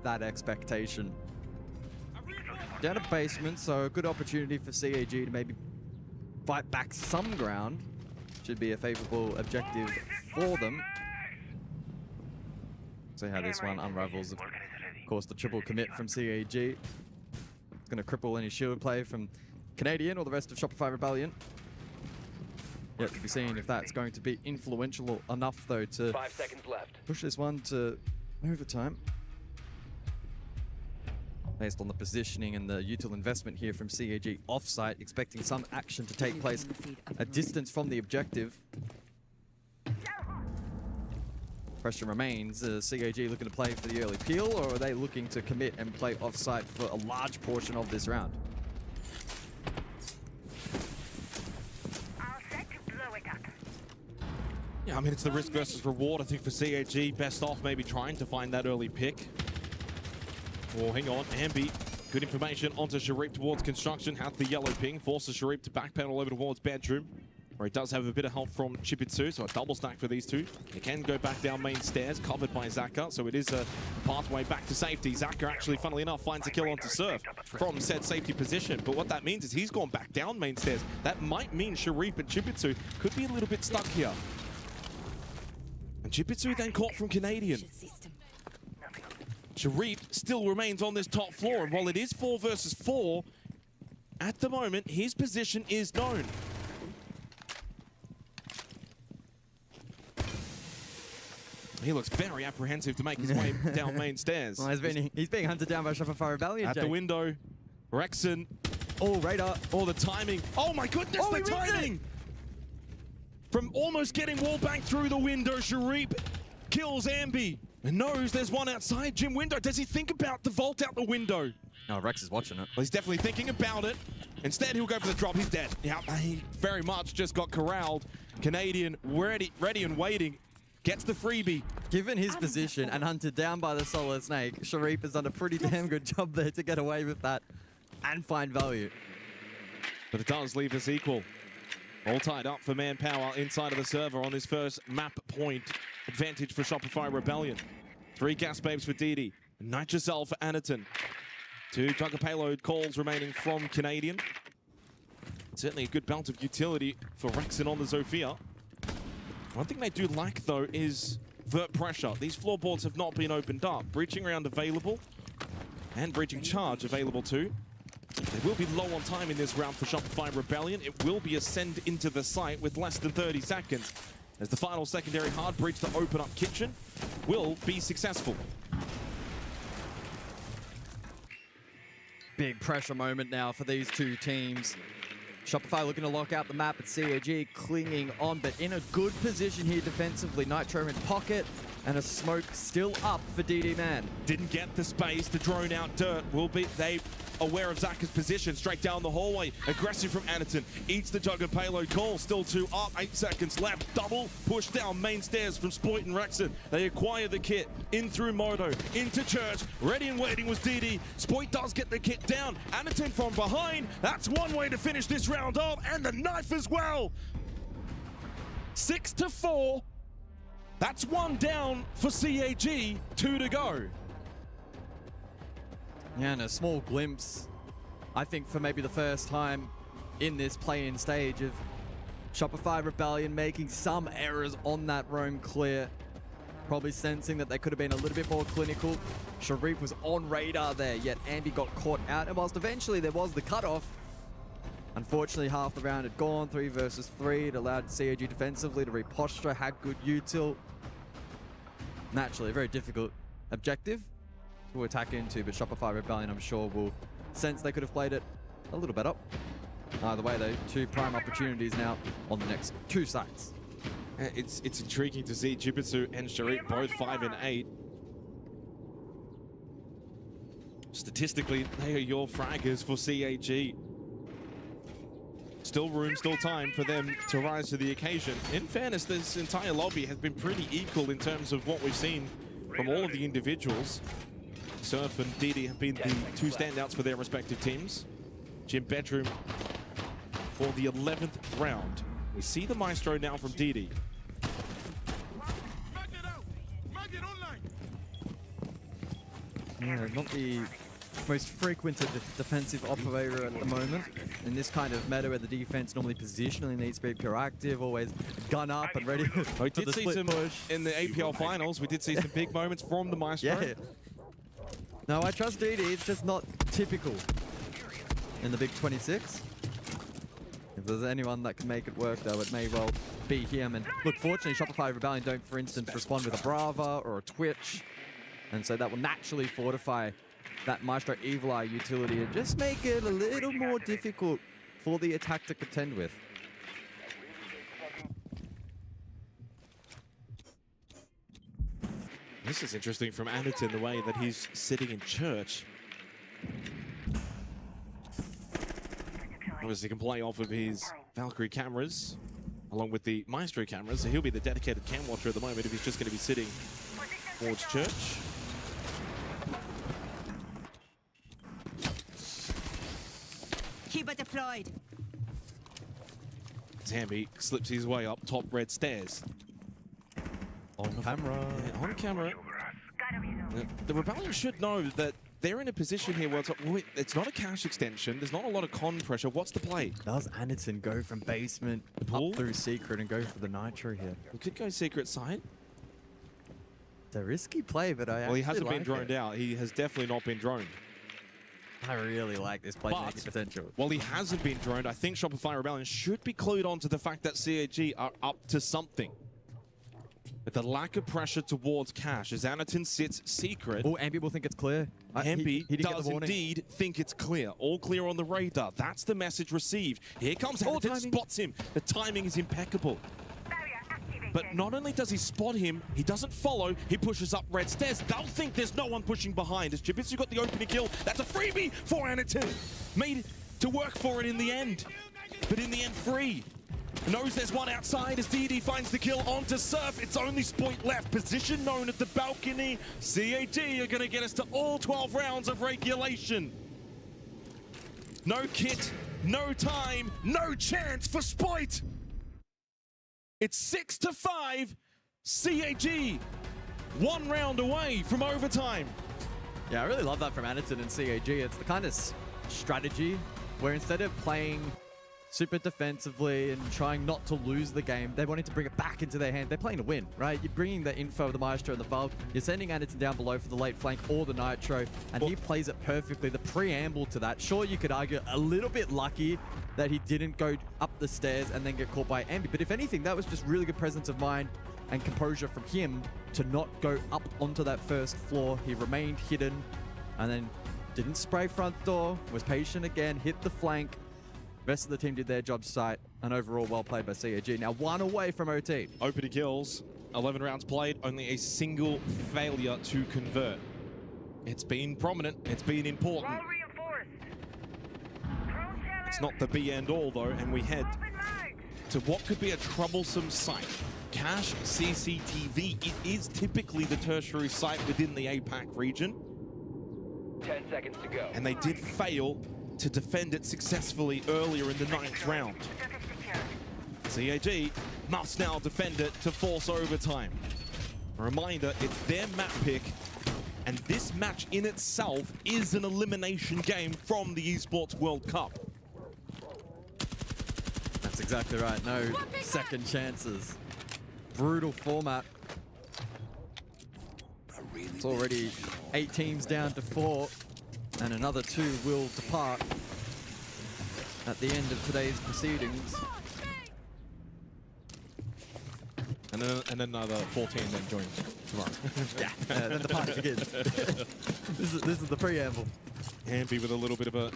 That expectation. Down to basement, so a good opportunity for CAG to maybe fight back some ground. Should be a favorable objective for them. See how this one unravels. Of course, the triple commit from CAG. It's going to cripple any shield play from Canadian or the rest of Shopify Rebellion. Yet to be seen if that's going to be influential enough, though, to 5 seconds left. push this one to overtime. Based on the positioning and the util investment here from CAG offsite, expecting some action to take place a distance from the objective. Question remains, CAG looking to play for the early peel, or are they looking to commit and play offsite for a large portion of this round? Yeah, I mean, it's the risk versus reward, I think, for CAG. Best off maybe trying to find that early pick. Oh, hang on, Ambi. Good information onto Sharif towards construction. Has the yellow ping. Forces Sharif to backpedal over towards bedroom, where he does have a bit of help from Chipitsu, so a double stack for these two. They can go back down main stairs, covered by Zaka, so it is a pathway back to safety. Zaka actually, funnily enough, finds a kill onto Surf from said safety position, but what that means is he's gone back down main stairs. That might mean Sharif and Chipitsu could be a little bit stuck here. And Chipitsu then caught from Canadian. Sharif still remains on this top floor, and while it is 4 versus 4, at the moment, his position is known. He looks very apprehensive to make his way down main stairs. Well, he's being hunted down by Shopify Rebellion. At the window, Rexon. Oh, radar. Oh, the timing. Oh my goodness, the timing! From almost getting wall banged through the window, Sharif kills Ambi. And knows there's one outside gym window. Does he think about the vault out the window? No, Rex is watching it. Well, he's definitely thinking about it. Instead, he'll go for the drop. He's dead. Yeah, he very much just got corralled. Canadian ready and waiting. Gets the freebie. Given his position and hunted down by the Solid Snake, Sharif has done a pretty damn good job there to get away with that and find value. But it does leave us equal. All tied up for manpower inside of the server on this first map point. Advantage for Shopify Rebellion. 3 gas babes for DD. Nitrocell for Anaton. 2 Jugger payload calls remaining from Canadian. Certainly a good belt of utility for Rexon on the Zofia. One thing they do lack, though, is vert pressure. These floorboards have not been opened up. Breaching round available, and breaching charge available too. They will be low on time in this round for Shopify Rebellion. It will be a send into the site with less than 30 seconds, as the final secondary hard breach to open up kitchen will be successful. Big pressure moment now for these two teams. Shopify looking to lock out the map, at CAG clinging on, but in a good position here defensively. Nitro in pocket, and a smoke still up for DD Man. Didn't get the space to drone out dirt. Will be they aware of Zaka's position, straight down the hallway. Aggressive from Anaton, eats the Jugger payload call, still 2 up, 8 seconds left. Double push down main stairs from Spoit and Rexon. They acquire the kit, in through Moto, into Church. Ready and waiting was DD. Spoit does get the kit down. Anaton from behind. That's one way to finish this round off, and the knife as well. 6-4. That's 1 down for CAG, 2 to go. Yeah, and a small glimpse, I think, for maybe the first time in this play-in stage of Shopify Rebellion making some errors on that roam clear. Probably sensing that they could have been a little bit more clinical. Sharif was on radar there, yet Ambi got caught out. And whilst eventually there was the cutoff, unfortunately half the round had gone, 3 versus 3. It allowed CAG defensively to reposture, had good util. Naturally, a very difficult objective to attack into, but Shopify Rebellion, I'm sure, will sense they could have played it a little better. Either way, though, 2 prime opportunities now on the next 2 sites. It's intriguing to see Jujutsu and Sharif both 5 and 8. Statistically, they are your fraggers for CAG. Still room, still time for them to rise to the occasion. In fairness, this entire lobby has been pretty equal in terms of what we've seen from all of the individuals. Surf and DD have been the 2 standouts for their respective teams. Gym Bedroom for the 11th round. We see the Maestro now from DD. Yeah, not the most frequented defensive operator at the moment. In this kind of meta where the defense normally positionally needs to be proactive, always gun up and ready for We did the see split some push. in the APL finals. We did see some big moments from the Maestro. Yeah. No, I trust DD. It's just not typical in the Big 26. If there's anyone that can make it work, though, it may well be him. And look, fortunately, Shopify Rebellion don't, for instance, respond with a Brava or a Twitch. And so that will naturally fortify that Maestro Evil Eye utility and just make it a little more difficult for the attack to contend with. This is interesting from Anderton, the way that he's sitting in church. Obviously, he can play off of his Valkyrie cameras along with the Maestro cameras, so he'll be the dedicated cam watcher at the moment if he's just going to be sitting towards church. Keeper deployed. Zambi slips his way up top red stairs. On camera. Yeah, on camera. The Rebellion should know that they're in a position here where it's not a cash extension. There's not a lot of con pressure. What's the play? Does Anderton go from basement up through secret and go for the nitro here? We could go secret side. It's a risky play, but Well, he hasn't been droned out. He has definitely not been droned. I really like this playmaking potential. While he hasn't been droned, I think Shopify Rebellion should be clued on to the fact that CAG are up to something. But the lack of pressure towards cash as Anderton sits secret. Oh, Ambi will think it's clear. Ambi does indeed think it's clear. All clear on the radar. That's the message received. Here comes Anderton, spots him. The timing is impeccable. But not only does he spot him, he doesn't follow, he pushes up red stairs. They'll think there's no one pushing behind. As Jujutsu got the opening kill, that's a freebie for Anderton. Made to work for it in the end. But in the end, free. Knows there's one outside as DD finds the kill onto Surf. It's only Spoit left. Position known at the balcony. CAG are going to get us to all 12 rounds of regulation. No kit, no time, no chance for Spoit. It's 6-5. CAG 1 round away from overtime. Yeah, I really love that from Anderton and CAG. It's the kind of strategy where instead of playing super defensively and trying not to lose the game, they wanted to bring it back into their hand. They're playing to win, right? You're bringing the info of the Maestro and the Valve. You're sending Anderton down below for the late flank or the Nitro, and he plays it perfectly. The preamble to that, sure, you could argue a little bit lucky that he didn't go up the stairs and then get caught by Ambi. But if anything, that was just really good presence of mind and composure from him to not go up onto that first floor. He remained hidden and then didn't spray front door, was patient again, hit the flank. Rest of the team did their job sight, and overall well played by CAG. Now 1 away from OT. Opening kills, 11 rounds played, only a single failure to convert. It's been prominent, it's been important. It's not the be and all though, and we head to what could be a troublesome site. Cache CCTV, it is typically the tertiary site within the APAC region. 10 seconds to go. And they did fail to defend it successfully earlier in the 9th round. CAG must now defend it to force overtime. A reminder, it's their map pick, and this match in itself is an elimination game from the Esports World Cup. That's exactly right. No second chances. Brutal format. It's already 8 teams down to 4, and another 2 will depart at the end of today's proceedings. And then another 14 then join tomorrow. Yeah, then the party begins. This is the preamble. Ambi with a little bit of a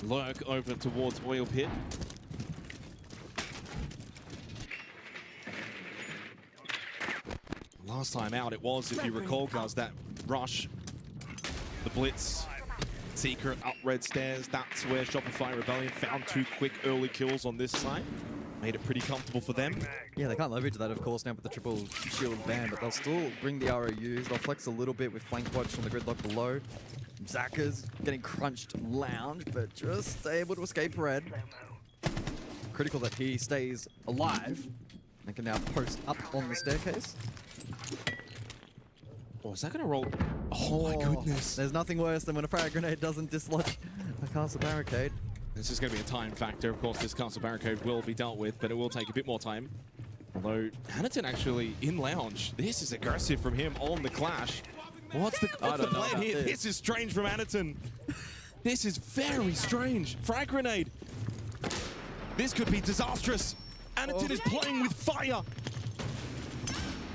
lurk over towards Oil Pit. Last time out it was, if you recall, guys, that rush, the blitz, secret up red stairs. That's where Shopify Rebellion found 2 quick early kills on this side. Made it pretty comfortable for them. Yeah, they can't leverage that, of course, now with the triple shield ban, but they'll still bring the ROUs. They'll flex a little bit with flank watch from the gridlock below. Zaka's getting crunched lounge, but just able to escape red. Critical that he stays alive and can now post up on the staircase. Oh, is that going to roll? Oh my goodness. There's nothing worse than when a frag grenade doesn't dislodge a castle barricade. This is going to be a time factor. Of course, this castle barricade will be dealt with, but it will take a bit more time. Although, Hannerton actually in lounge. This is aggressive from him on the clash. What's the plan here? This is strange from Hannerton. This is very strange. Frag grenade. This could be disastrous. Hannerton is playing with fire.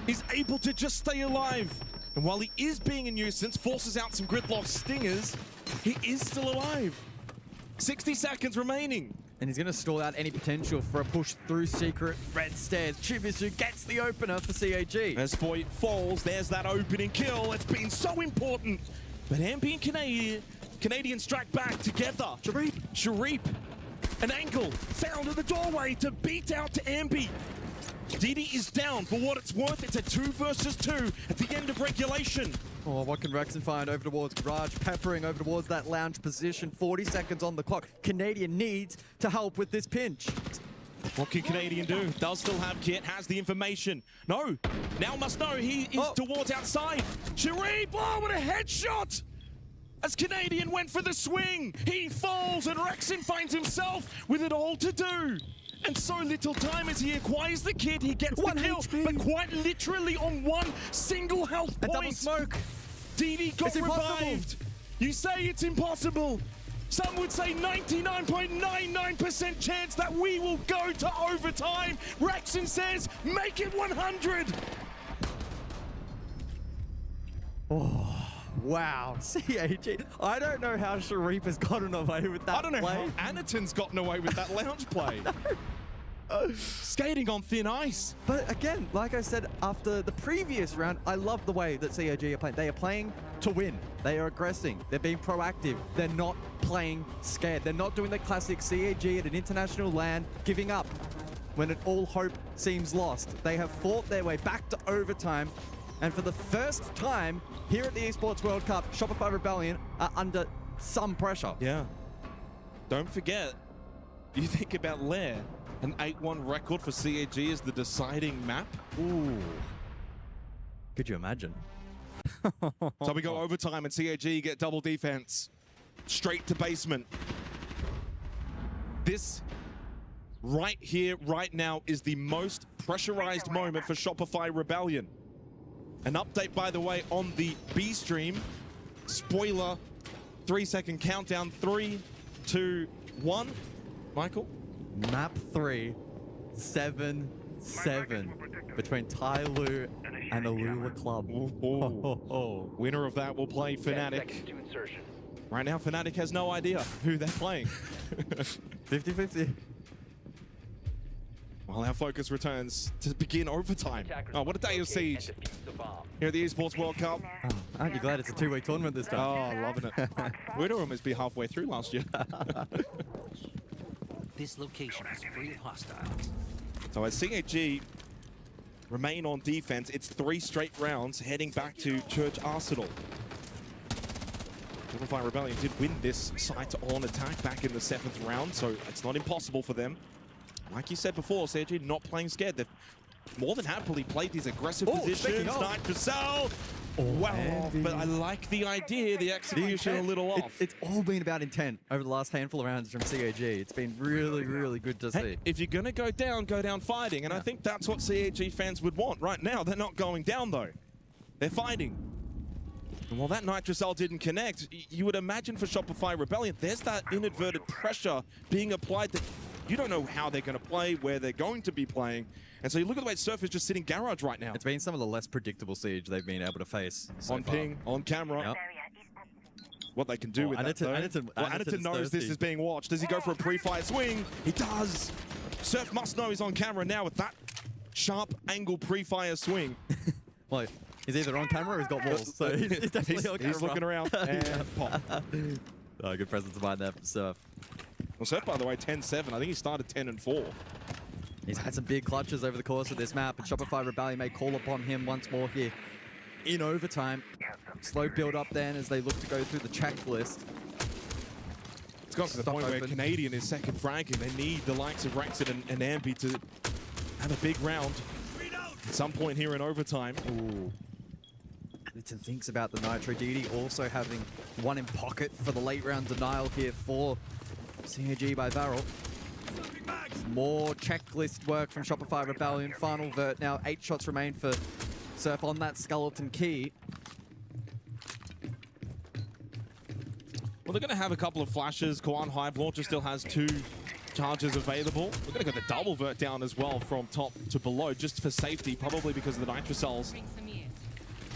He's able to just stay alive. And while he is being a nuisance, forces out some gridlock stingers, he is still alive. 60 seconds remaining. And he's going to stall out any potential for a push through secret red stairs. Chibisu gets the opener for CAG. As Boy falls, there's that opening kill. It's been so important. But Ambi and Canadian strike back together. Sharif, an angle found in the doorway to beat out to Ambi. Didi is down. For what it's worth, it's a 2 versus 2 at the end of regulation. Oh, what can Rexon find over towards Garage, peppering over towards that lounge position. 40 seconds on the clock. Canadian needs to help with this pinch. What can Canadian do? Does still have kit, has the information. No, now must know he is towards outside. Sharif, oh, what a headshot! As Canadian went for the swing, he falls and Rexon finds himself with it all to do. And so little time as he acquires the kit, he gets the kill, but quite literally on 1 single health point. A double smoke. Didi got revived. You say it's impossible. Some would say 99.99% chance that we will go to overtime. Rexon says, make it 100. Oh, wow. CAG. I don't know how Sharif has gotten away with that I don't know how Hannerton's gotten away with that lounge play. Skating on thin ice. But again, like I said, after the previous round, I love the way that CAG are playing. They are playing to win. They are aggressing. They're being proactive. They're not playing scared. They're not doing the classic CAG at an international LAN, giving up when all hope seems lost. They have fought their way back to overtime. And for the first time here at the Esports World Cup, Shopify Rebellion are under some pressure. Yeah. Don't forget, you think about Lair. An 8-1 record for CAG is the deciding map. Ooh. Could you imagine? So we go overtime and CAG get double defense. Straight to basement. This right here, right now, is the most pressurized moment for Shopify Rebellion. An update, by the way, on the B stream. Spoiler, 3-second countdown. 3, 2, 1. Michael? Map 3, 7-7 between Tai Lu and Alula Club. Winner of that will play Fnatic. Right now, Fnatic has no idea who they're playing. 50-50. Well, our focus returns to begin overtime. Oh, what a day of Siege here at the Esports World Cup. Oh, aren't you glad it's a 2-week tournament this time? Oh, loving it. We'd almost be halfway through last year. This location is free of hostiles. So as CAG remain on defense, it's 3 straight rounds heading back to Church Arsenal. Shopify Rebellion did win this site on attack back in the 7th round, so it's not impossible for them. Like you said before, CAG not playing scared. They've more than happily played these aggressive positions. Knight Purcell well off, but I like the idea, the execution a little off. It's all been about intent over the last handful of rounds from CAG. It's been really, really good to see. If you're going to go down fighting, and I think that's what CAG fans would want right now. They're not going down, though. They're fighting. And while that Nitrocell didn't connect, you would imagine for Shopify Rebellion, there's that inadvertent pressure being applied that you don't know how they're going to play, where they're going to be playing. And so you look at the way Surf is just sitting garage right now. It's been some of the less predictable Siege they've been able to face so on far. ping, on camera. Yep. What they can do with that, though. Aniton knows this is being watched. Does he go for a pre-fire swing? He does. Surf must know he's on camera now with that sharp angle pre-fire swing. Well, he's either on camera or he's got walls, so he's definitely on camera. He's looking around and pop. Oh, good presence of mind there from Surf. Well, Surf, by the way, 10-7. I think he started 10-4. He's had some big clutches over the course of this map, and Shopify Rebellion may call upon him once more here in overtime. Slow build up then as they look to go through the checklist. It's got to the point where Canadian is second fragging. They need the likes of Rexit and Ambi to have a big round at some point here in overtime. Ooh. Aniton thinks about the Nitro. DD also having one in pocket for the late round denial here for CAG by Varel. More checklist work from Shopify Rebellion. Final vert now. 8 shots remain for Surf on that skeleton key. Well, they're going to have a couple of flashes. Kwan Hive Launcher still has 2 charges available. We're going to get the double vert down as well from top to below, just for safety, probably because of the Nitrocells.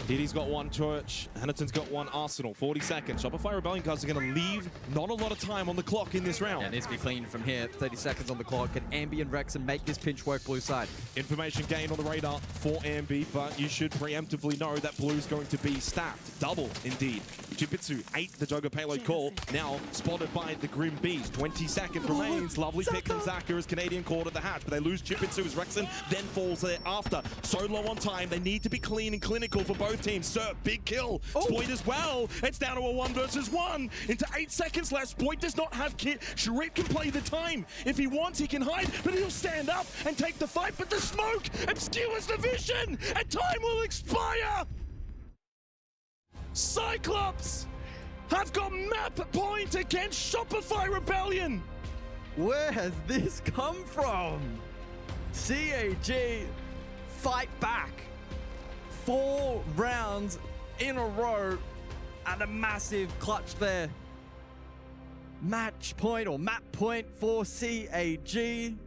DD's got 1 torch, Aniton's got 1 arsenal. 40 seconds. Shopify Rebellion guys are going to leave not a lot of time on the clock in this round. Yeah, it needs to be clean from here. 30 seconds on the clock. Can Ambi and Rex and make this pinch work blue side? Information gain on the radar for Ambi, but you should preemptively know that blue's going to be stacked. Double, indeed. Jibitsu, 8 the Jugger payload call. Now spotted by the Grim Bees. 20 seconds remains. Lovely pick from Zaka as Canadian caught at the hatch, but they lose Jibitsu as Rexon then falls there after. So low on time. They need to be clean and clinical for both teams. Surf, big kill. Spoit as well. It's down to a 1 versus 1. Into 8 seconds left. Spoit does not have kit. Sharif can play the time. If he wants, he can hide, but he'll stand up and take the fight. But the smoke obscures the vision, and time will expire. Cyclops have got map point against Shopify Rebellion. Where has this come from? CAG fight back. 4 rounds in a row and a massive clutch there. Match point or map point for CAG.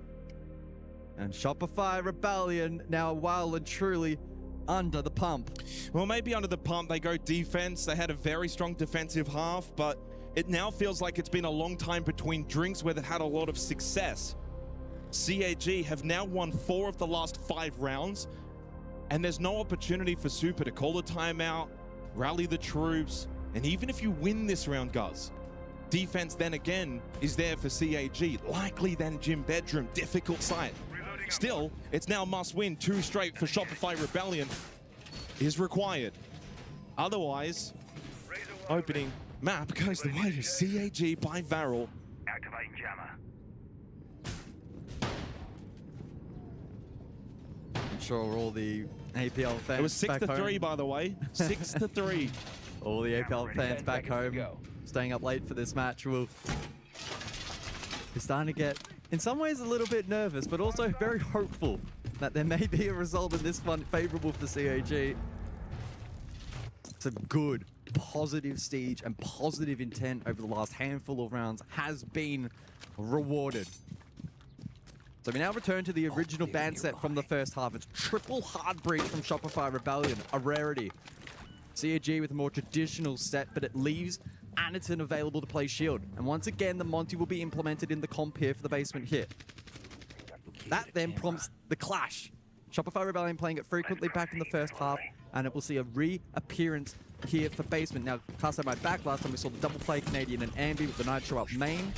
And Shopify Rebellion now well and truly under the pump. Well, maybe under the pump. They go defense. They had a very strong defensive half, but it now feels like it's been a long time between drinks where they've had a lot of success. CAG have now won 4 of the last 5 rounds, and there's no opportunity for Super to call a timeout, rally the troops, and even if you win this round, guys, defense then again is there for CAG. Likely then Gym Bedroom, difficult sight. Still, it's now must win. 2 straight for Shopify Rebellion is required. Otherwise, opening map goes the way of CAG by Varel. Activating jammer. I'm sure all the APL fans It was 6-3, home. by the way. 6-3. All the APL fans back home staying up late for this match will be starting to get, in some ways, a little bit nervous, but also very hopeful that there may be a result in this one favorable for CAG. Some good, positive siege and positive intent over the last handful of rounds has been rewarded. So we now return to the original ban set from the first half. It's triple hard breach from Shopify Rebellion, a rarity. CAG with a more traditional set, but it leaves Aniton available to play shield. And once again, the Monty will be implemented in the comp here for the basement hit. That then prompts the clash. Shopify Rebellion playing it frequently back in the first half, and it will see a reappearance here for basement. Now, cast out my back, last time we saw the double play Canadian and Ambi with the Nitro up main.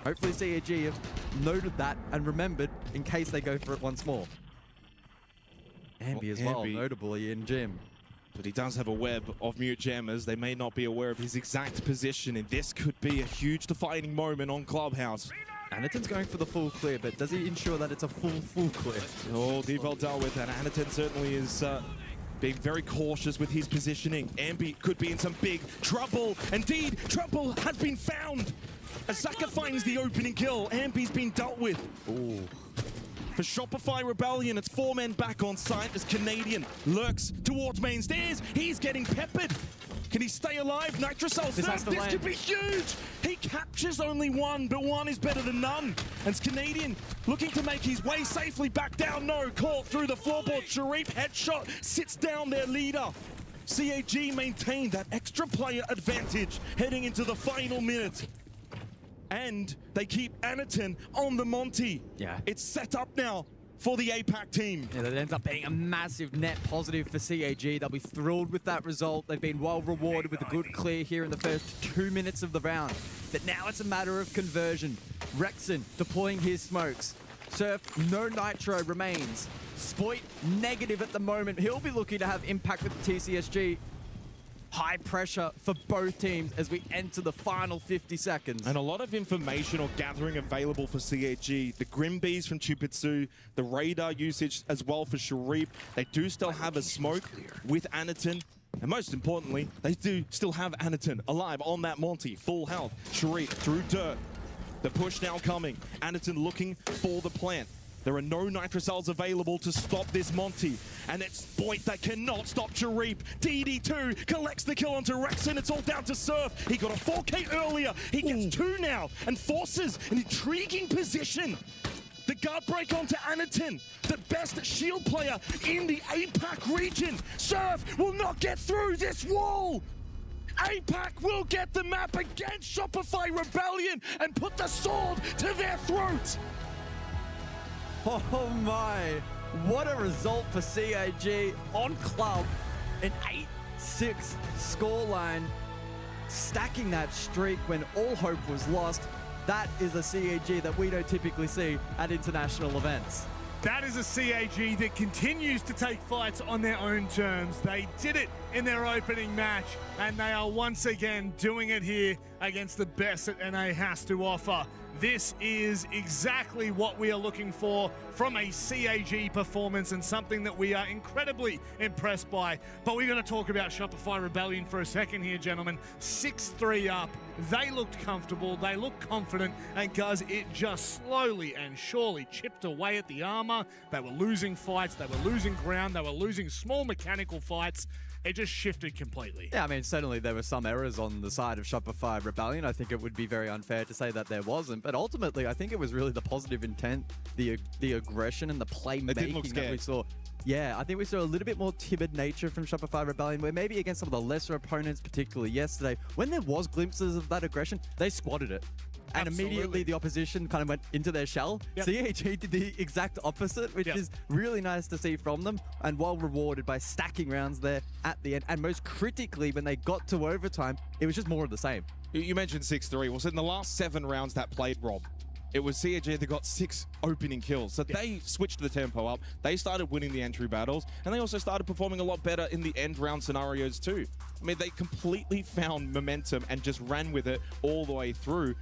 Hopefully CAG have noted that and remembered in case they go for it once more. Ambi as well, notably in Gym. But he does have a web of mute jammers. They may not be aware of his exact position, and this could be a huge defining moment on Clubhouse. Aniton's going for the full clear, but does he ensure that it's a full clear? Oh, Devel dealt with that. Aniton certainly is being very cautious with his positioning. Ambi could be in some big trouble. Indeed, trouble has been found. As Zaka finds the opening kill, Ambi's been dealt with. Ooh. For Shopify Rebellion, it's 4 men back on site as Canadian lurks towards main stairs. He's getting peppered. Can he stay alive? Nitrocell, this could be huge! He captures only one, but one is better than none. And it's Canadian looking to make his way safely back down. No, caught through the floorboard. Sharif headshot sits down their leader. CAG maintained that extra player advantage heading into the final minute. And they keep Anaton on the Monty. Yeah. It's set up now for the APAC team. Yeah, that ends up being a massive net positive for CAG. They'll be thrilled with that result. They've been well rewarded with a good clear here in the first 2 minutes of the round. But now it's a matter of conversion. Rexon deploying his smokes. Surf, no nitro remains. Spoit, negative at the moment. He'll be looking to have impact with the TCSG. High pressure for both teams as we enter the final 50 seconds. And a lot of information or gathering available for CAG. The Grimbees from Chupitsu, the radar usage as well for Sharif. They do still have a smoke with Anaton. And most importantly, they do still have Anaton alive on that Monty. Full health. Sharif through dirt. The push now coming. Anaton looking for the plant. There are no nitrocells available to stop this Monty. And it's Boyd that cannot stop Sharif. DD2 collects the kill onto Rexon. It's all down to Surf. He got a 4K earlier. He gets 2 now and forces an intriguing position. The guard break onto Anaton, the best shield player in the APAC region. Surf will not get through this wall. APAC will get the map against Shopify Rebellion and put the sword to their throat. Oh my, what a result for CAG on club. An 8-6 scoreline, stacking that streak when all hope was lost. That is a CAG that we don't typically see at international events. That is a CAG that continues to take fights on their own terms. They did it in their opening match, and they are once again doing it here against the best that NA has to offer. This is exactly what we are looking for from a CAG performance and something that we are incredibly impressed by. But we're going to talk about Shopify Rebellion for a second here, gentlemen. 6-3 up. They looked comfortable. They looked confident. And guys, it just slowly and surely chipped away at the armor. They were losing fights. They were losing ground. They were losing small mechanical fights. It just shifted completely. Yeah, I mean, certainly there were some errors on the side of Shopify Rebellion. I think it would be very unfair to say that there wasn't. But ultimately, I think it was really the positive intent, the aggression and the playmaking that we saw. Yeah, I think we saw a little bit more timid nature from Shopify Rebellion, where maybe against some of the lesser opponents, particularly yesterday, when there was glimpses of that aggression, they squatted it. And immediately the opposition kind of went into their shell. CAG did the exact opposite, which is really nice to see from them, and well rewarded by stacking rounds there at the end. And most critically, when they got to overtime, it was just more of the same. You mentioned 6-3. Well, so in the last 7 rounds that played, Rob, it was CAG that got 6 opening kills. So they switched the tempo up. They started winning the entry battles, and they also started performing a lot better in the end round scenarios too. I mean, they completely found momentum and just ran with it all the way through.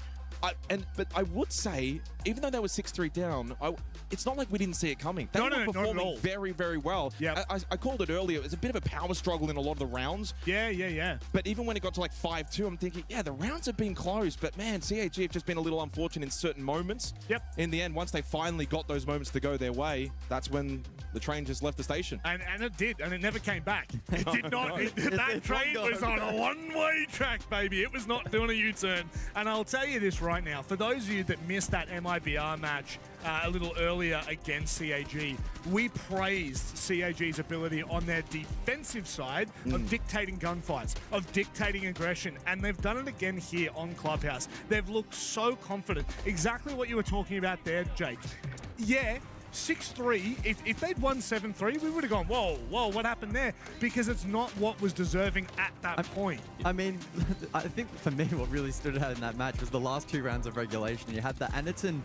But I would say, even though they were 6-3 down, it's not like we didn't see it coming. They were performing very, very well. I called it earlier. It was a bit of a power struggle in a lot of the rounds. Yeah. But even when it got to like 5-2, I'm thinking, yeah, the rounds have been close. But man, CAG have just been a little unfortunate in certain moments. In the end, once they finally got those moments to go their way, that's when the train just left the station. And it did, and it never came back. It did not. That train was on a one-way track, baby. It was not doing a U-turn. And I'll tell you this right now, for those of you that missed that MIBR match a little earlier against CAG, we praised CAG's ability on their defensive side of dictating gunfights, of dictating aggression, and they've done it again here on Clubhouse. They've looked so confident. Exactly what you were talking about there, Jake. Yeah, 6-3, if they'd won 7-3, we would have gone, whoa, what happened there? Because it's not what was deserving at that point. I mean, I think for me, what really stood out in that match was the last 2 rounds of regulation. You had the Anaton,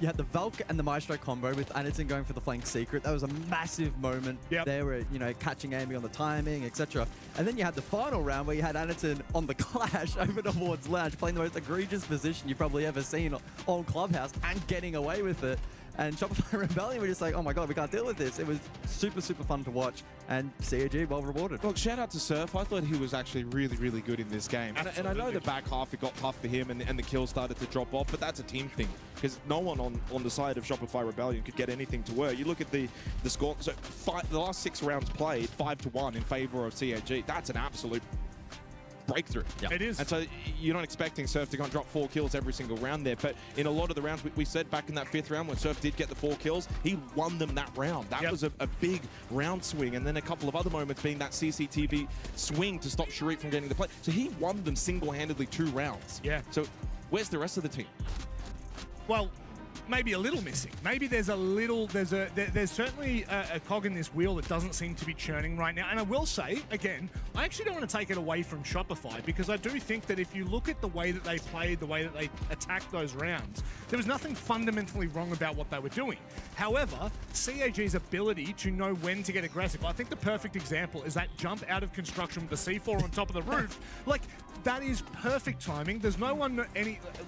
you had the Valk and the Maestro combo with Anaton going for the flank secret. That was a massive moment. They were, catching Ambi on the timing, etc. And then you had the final round where you had Anaton on the clash over towards Lounge, playing the most egregious position you've probably ever seen on Clubhouse and getting away with it. And Shopify Rebellion were just like, oh my god, we can't deal with this. It was super, super fun to watch, and CAG well rewarded. Look, shout out to Surf. I thought he was actually really, really good in this game. And I know the back half, it got tough for him, and the kills started to drop off, but that's a team thing. Because no one on the side of Shopify Rebellion could get anything to work. You look at the score, so the last 6 rounds played, 5-1 in favor of CAG. That's an absolute breakthrough. Yep. It is. And so you're not expecting Surf to go and drop 4 kills every single round there, but in a lot of the rounds, we said back in that 5th round when Surf did get the 4 kills, he won them that round. That was a big round swing, and then a couple of other moments being that CCTV swing to stop Sharif from getting the play. So he won them single-handedly 2 rounds. Yeah. So where's the rest of the team? Well, maybe a little missing. Maybe there's there's certainly a cog in this wheel that doesn't seem to be churning right now. And I will say, again, I actually don't want to take it away from Shopify, because I do think that if you look at the way that they played, the way that they attacked those rounds, there was nothing fundamentally wrong about what they were doing. However, CAG's ability to know when to get aggressive, I think the perfect example is that jump out of construction with the C4 on top of the roof. Like, that is perfect timing. There's no one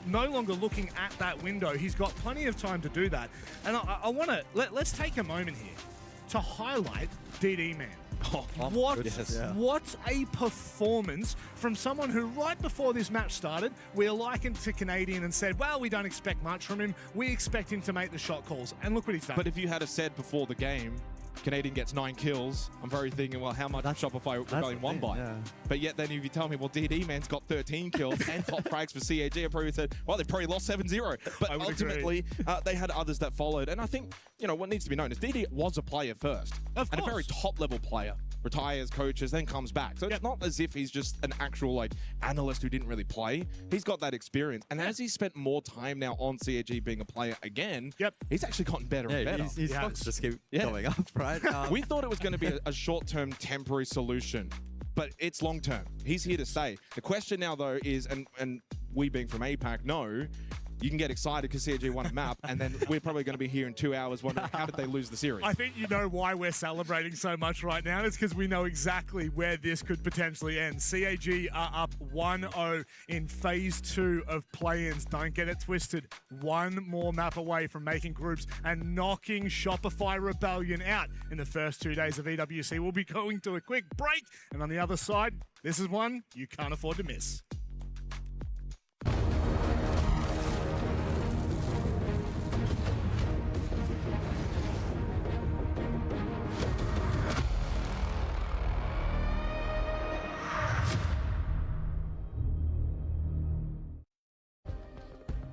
no longer looking at that window. He's got plenty of time to do that. And I want to, let's take a moment here to highlight DD Man. What a performance from someone who right before this match started, we likened to Canadian and said, well, we don't expect much from him. We expect him to make the shot calls. And look what he's done. But if you had said before the game, Canadian gets 9 kills, I'm very thinking, well, how much Shopify Rebellion won by? Yeah. But yet then if you tell me, well, DD Man's got 13 kills and top frags for CAG, I probably said, well, they probably lost 7-0. But ultimately, they had others that followed. And I think, what needs to be known is DD was a player first. Of course. And a very top-level player. Retires, coaches, then comes back. So it's not as if he's just an actual analyst who didn't really play. He's got that experience. And as he's spent more time now on CAG being a player again, he's actually gotten better and better. His stocks just keep going up, right? We thought it was going to be a short-term temporary solution, but it's long-term. He's here to stay. The question now, though, is, and we being from APAC know, you can get excited because CAG won a map, and then we're probably going to be here in 2 hours wondering how did they lose the series. I think you know why we're celebrating so much right now. It's because we know exactly where this could potentially end. CAG are up 1-0 in Phase 2 of play-ins. Don't get it twisted. One more map away from making groups and knocking Shopify Rebellion out in the first 2 days of EWC. We'll be going to a quick break, and on the other side, this is one you can't afford to miss.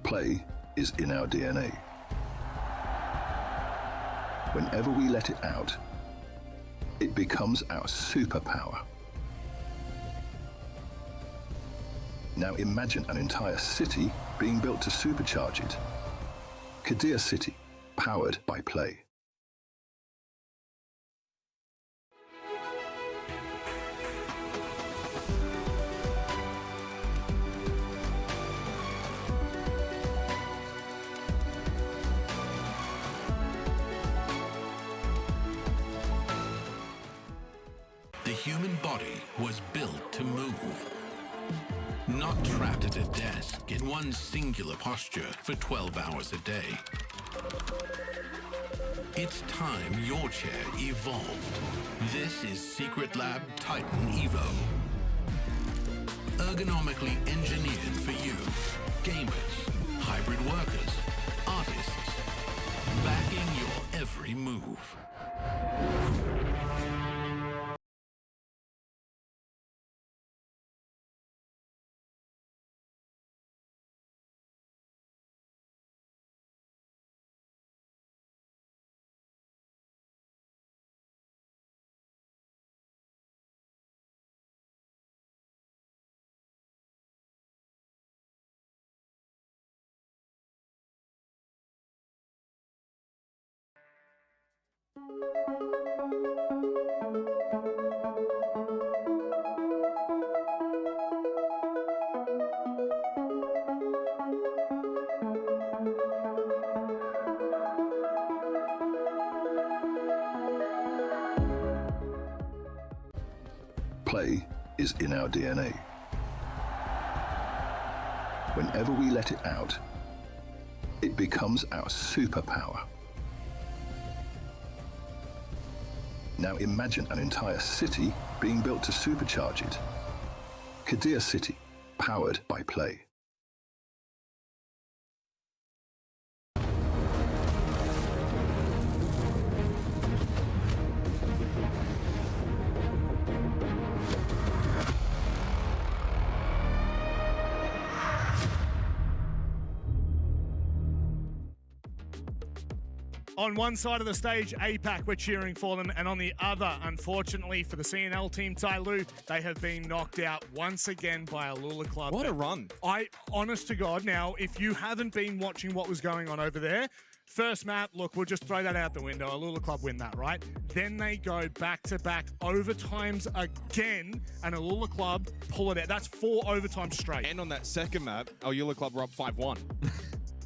Play is in our DNA. Whenever we let it out, it becomes our superpower. Now imagine an entire city being built to supercharge it. Kadir City, powered by play. The human body was built to move. Not trapped at a desk in one singular posture for 12 hours a day. It's time your chair evolved. This is Secret Lab Titan Evo. Ergonomically engineered for you, gamers, hybrid workers, artists, backing your every move. Play is in our DNA. Whenever we let it out, it becomes our superpower. Now imagine an entire city being built to supercharge it. Kadir City, powered by play. On one side of the stage, APAC, we're cheering for them, and on the other, unfortunately for the CNL team, Tyloo, they have been knocked out once again by Alula Club. What a run. Honest to God, now, if you haven't been watching what was going on over there, first map, look, we'll just throw that out the window. Alula Club win that, right? Then they go back-to-back overtimes again, and Alula Club pull it out. That's 4 overtimes straight. And on that second map, Alula Club were up 5-1.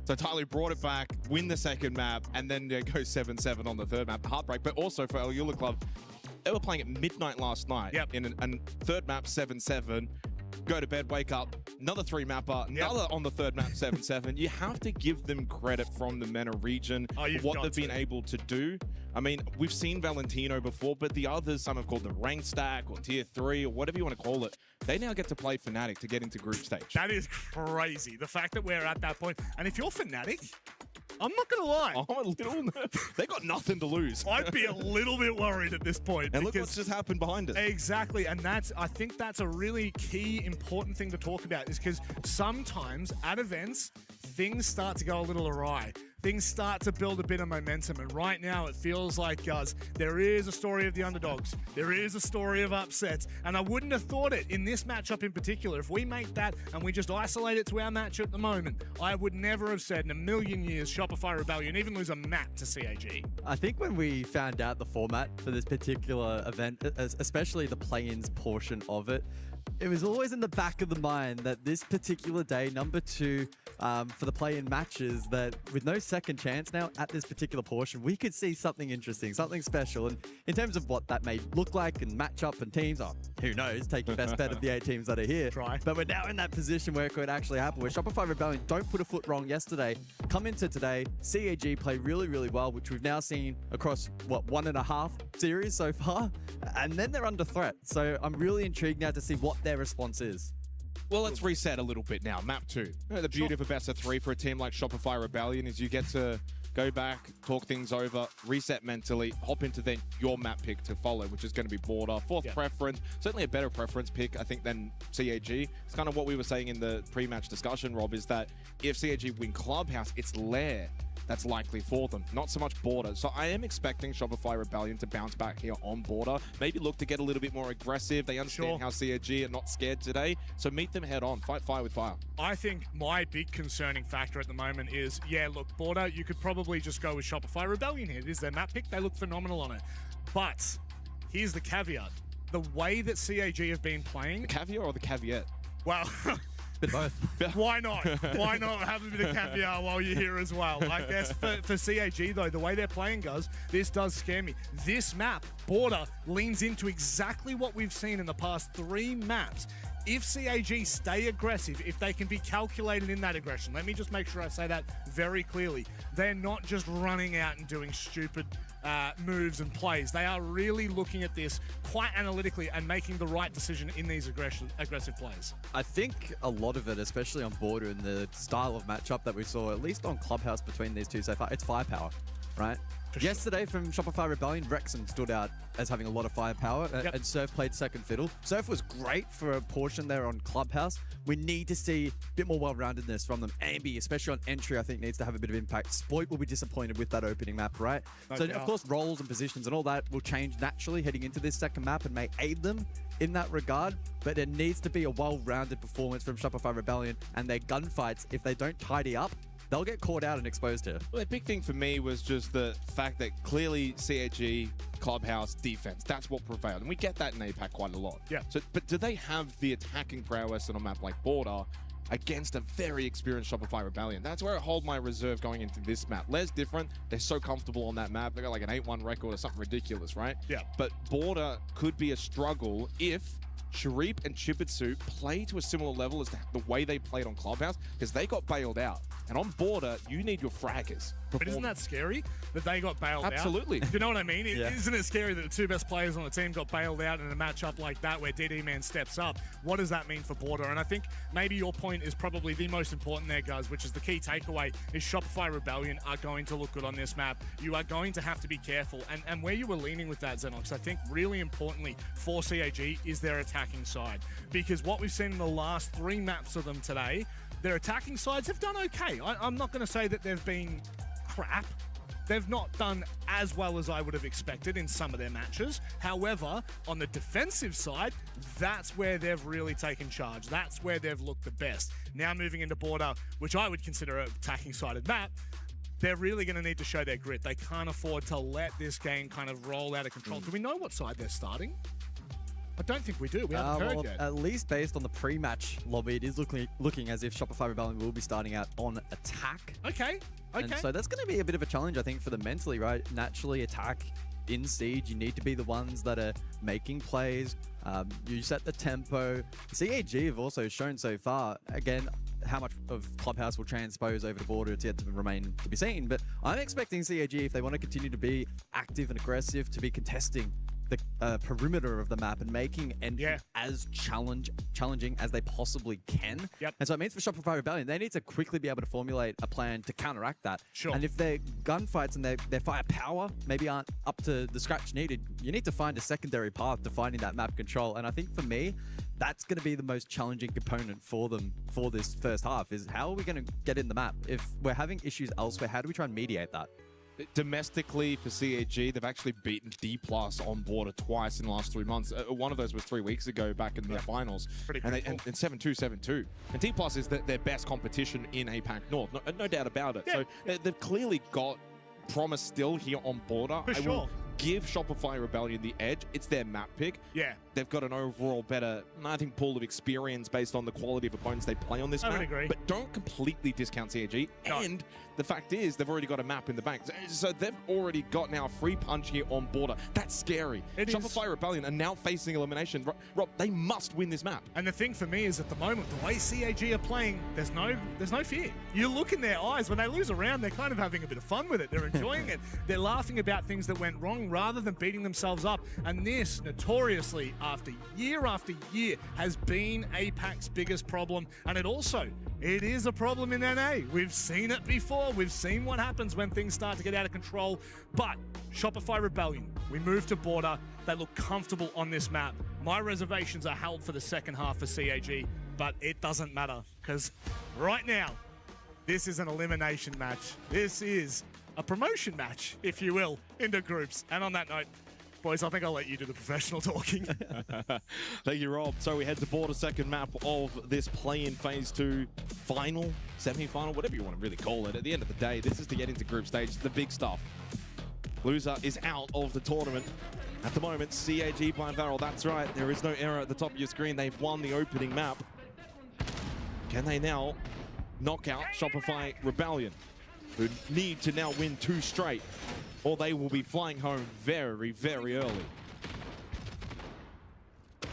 So Tyloo brought it back, win the second map, and then go 7-7 on the third map. Heartbreak. But also for Alula Club, they were playing at midnight last night in a third map 7-7. Go to bed, wake up, another 3-mapper, another on the third map 7-7. You have to give them credit from the MENA region, what they've been able to do. I mean, we've seen Valentino before, but the others, some have called the rank stack or tier 3 or whatever you want to call it. They now get to play Fnatic to get into group stage. That is crazy. The fact that we're at that point. And if you're Fnatic, I'm not going to lie. I'm a little they got nothing to lose. I'd be a little bit worried at this point. And look what's just happened behind us. Exactly. And I think that's a really key, important thing to talk about, is because sometimes at events, things start to go a little awry. Things start to build a bit of momentum. And right now it feels like, guys, there is a story of the underdogs. There is a story of upsets. And I wouldn't have thought it in this matchup in particular. If we make that and we just isolate it to our match at the moment, I would never have said in a million years Shopify Rebellion even lose a map to CAG. I think when we found out the format for this particular event, especially the play-ins portion of it, it was always in the back of the mind that this particular day, number 2, for the play-in matches, that with no second chance now at this particular portion, we could see something interesting, something special. And in terms of what that may look like and match up and teams, who knows, take your best bet of the 8 teams that are here. But we're now in that position where it could actually happen, where Shopify Rebellion don't put a foot wrong yesterday, come into today, CAG play really, really well, which we've now seen across, 1.5 series so far, and then they're under threat. So I'm really intrigued now to see what their response is. Well, let's reset a little bit now. Map 2. The beauty of a best of 3 for a team like Shopify Rebellion is you get to go back, talk things over, reset mentally, hop into then your map pick to follow, which is going to be Border. 4th preference, certainly a better preference pick, I think, than CAG. It's kind of what we were saying in the pre-match discussion, Rob, is that if CAG win Clubhouse, it's Lair that's likely for them, not so much Border. So I am expecting Shopify Rebellion to bounce back here on Border, maybe look to get a little bit more aggressive. They understand how CAG are not scared today, so meet them head on, fight fire with fire. I think my big concerning factor at the moment is, look, Border, you could probably just go with Shopify Rebellion here. It is their map pick. They look phenomenal on it. But here's the caveat. The way that CAG have been playing... The caviar or the caveat? Well... Bit both. Why not? Why not have a bit of caviar while you're here as well? I guess for CAG, though, the way they're playing, guys, this does scare me. This map, Border, leans into exactly what we've seen in the past 3 maps. If CAG stay aggressive, if they can be calculated in that aggression, let me just make sure I say that very clearly. They're not just running out and doing stupid moves and plays. They are really looking at this quite analytically and making the right decision in these aggressive plays. I think a lot of it, especially on Border and the style of matchup that we saw, at least on Clubhouse between these two so far, it's firepower, right? Yesterday from Shopify Rebellion, Wrexham stood out as having a lot of firepower, and Surf played second fiddle. Surf was great for a portion there on Clubhouse. We need to see a bit more well-roundedness from them. Ambi, especially on entry, I think needs to have a bit of impact. Spoit will be disappointed with that opening map, right? Of course, roles and positions and all that will change naturally heading into this second map and may aid them in that regard, but there needs to be a well-rounded performance from Shopify Rebellion, and their gunfights, if they don't tidy up, they'll get caught out and exposed here. Well, the big thing for me was just the fact that clearly CAG, Clubhouse, defense, that's what prevailed. And we get that in APAC quite a lot. So, but do they have the attacking prowess on a map like Border against a very experienced Shopify Rebellion? That's where I hold my reserve going into this map. Lair's different. They're so comfortable on that map. They got like an 8-1 record or something ridiculous, right? But Border could be a struggle if Sharip and Chibitsu play to a similar level as the way they played on Clubhouse, because they got bailed out. And on Border, you need your fraggers. But isn't that scary that they got bailed out? Absolutely. You know what I mean? Is Isn't it scary that the two best players on the team got bailed out in a matchup like that where DD Man steps up? What does that mean for Border? And I think maybe your point is probably the most important there, guys, which is the key takeaway is Shopify Rebellion are going to look good on this map. You are going to have to be careful. And where you were leaning with that, Xenox, I think really importantly for CAG is their attacking side. Because what we've seen in the last 3 maps of them today, their attacking sides have done okay. I'm not going to say that they've been crap. They've not done as well as I would have expected in some of their matches. However, on the defensive side, that's where they've really taken charge. That's where they've looked the best. Now moving into Border, which I would consider an attacking-sided map, they're really going to need to show their grit. They can't afford to let this game kind of roll out of control. Do we know what side they're starting? I don't think we do. We haven't heard yet. At least based on the pre-match lobby, it is looking as if Shopify Rebellion will be starting out on attack. Okay. And so that's going to be a bit of a challenge, I think, for them mentally, right? Naturally, attack in Siege, you need to be the ones that are making plays. You set the tempo. CAG have also shown so far, again, how much of Clubhouse will transpose over the Border, it's yet to remain to be seen. But I'm expecting CAG, if they want to continue to be active and aggressive, to be contesting the perimeter of the map and making entry as challenging as they possibly can. And so it means for Shopify Rebellion, they need to quickly be able to formulate a plan to counteract that. And if their gunfights and their firepower maybe aren't up to the scratch needed, you need to find a secondary path to finding that map control. And I think for me, that's going to be the most challenging component for them for this first half, is how are we going to get in the map? If we're having issues elsewhere, how do we try and mediate that? Domestically for CAG, they've actually beaten D+ on Border twice in the last 3 months. One of those was 3 weeks ago back in the finals. And 7-2, 7-2. And D+ is their best competition in APAC North. No doubt about it. So they've clearly got promise still here on Border. I will give Shopify Rebellion the edge. It's their map pick. They've got an overall better, I think, pool of experience based on the quality of opponents they play on this map. But don't completely discount CAG. And the fact is, they've already got a map in the bank. So they've already got now a free punch here on Border. That's scary. Shopify Rebellion are now facing elimination. Rob, they must win this map. And the thing for me is, at the moment, the way CAG are playing, there's no fear. You look in their eyes, when they lose a round, they're kind of having a bit of fun with it. They're enjoying it. They're laughing about things that went wrong rather than beating themselves up. And this, notoriously, after year, has been APAC's biggest problem. And it is a problem in NA. We've seen it before. We've seen what happens when things start to get out of control. But Shopify Rebellion, we move to Border. They look comfortable on this map. My reservations are held for the second half for CAG, but it doesn't matter, because right now, this is an elimination match. This is a promotion match, if you will, into groups. And on that note, boys, I think I'll let you do the professional talking. Thank you, Rob. So we head to Border, second map of this play-in phase 2 final, semi-final, whatever you want to really call it. At the end of the day, this is to get into group stage, the big stuff. Loser is out of the tournament. At the moment, CAG by Varel. That's right, there is no error at the top of your screen. They've won the opening map. Can they now knock out Shopify Rebellion, who need to now win 2 straight, or they will be flying home very, very early?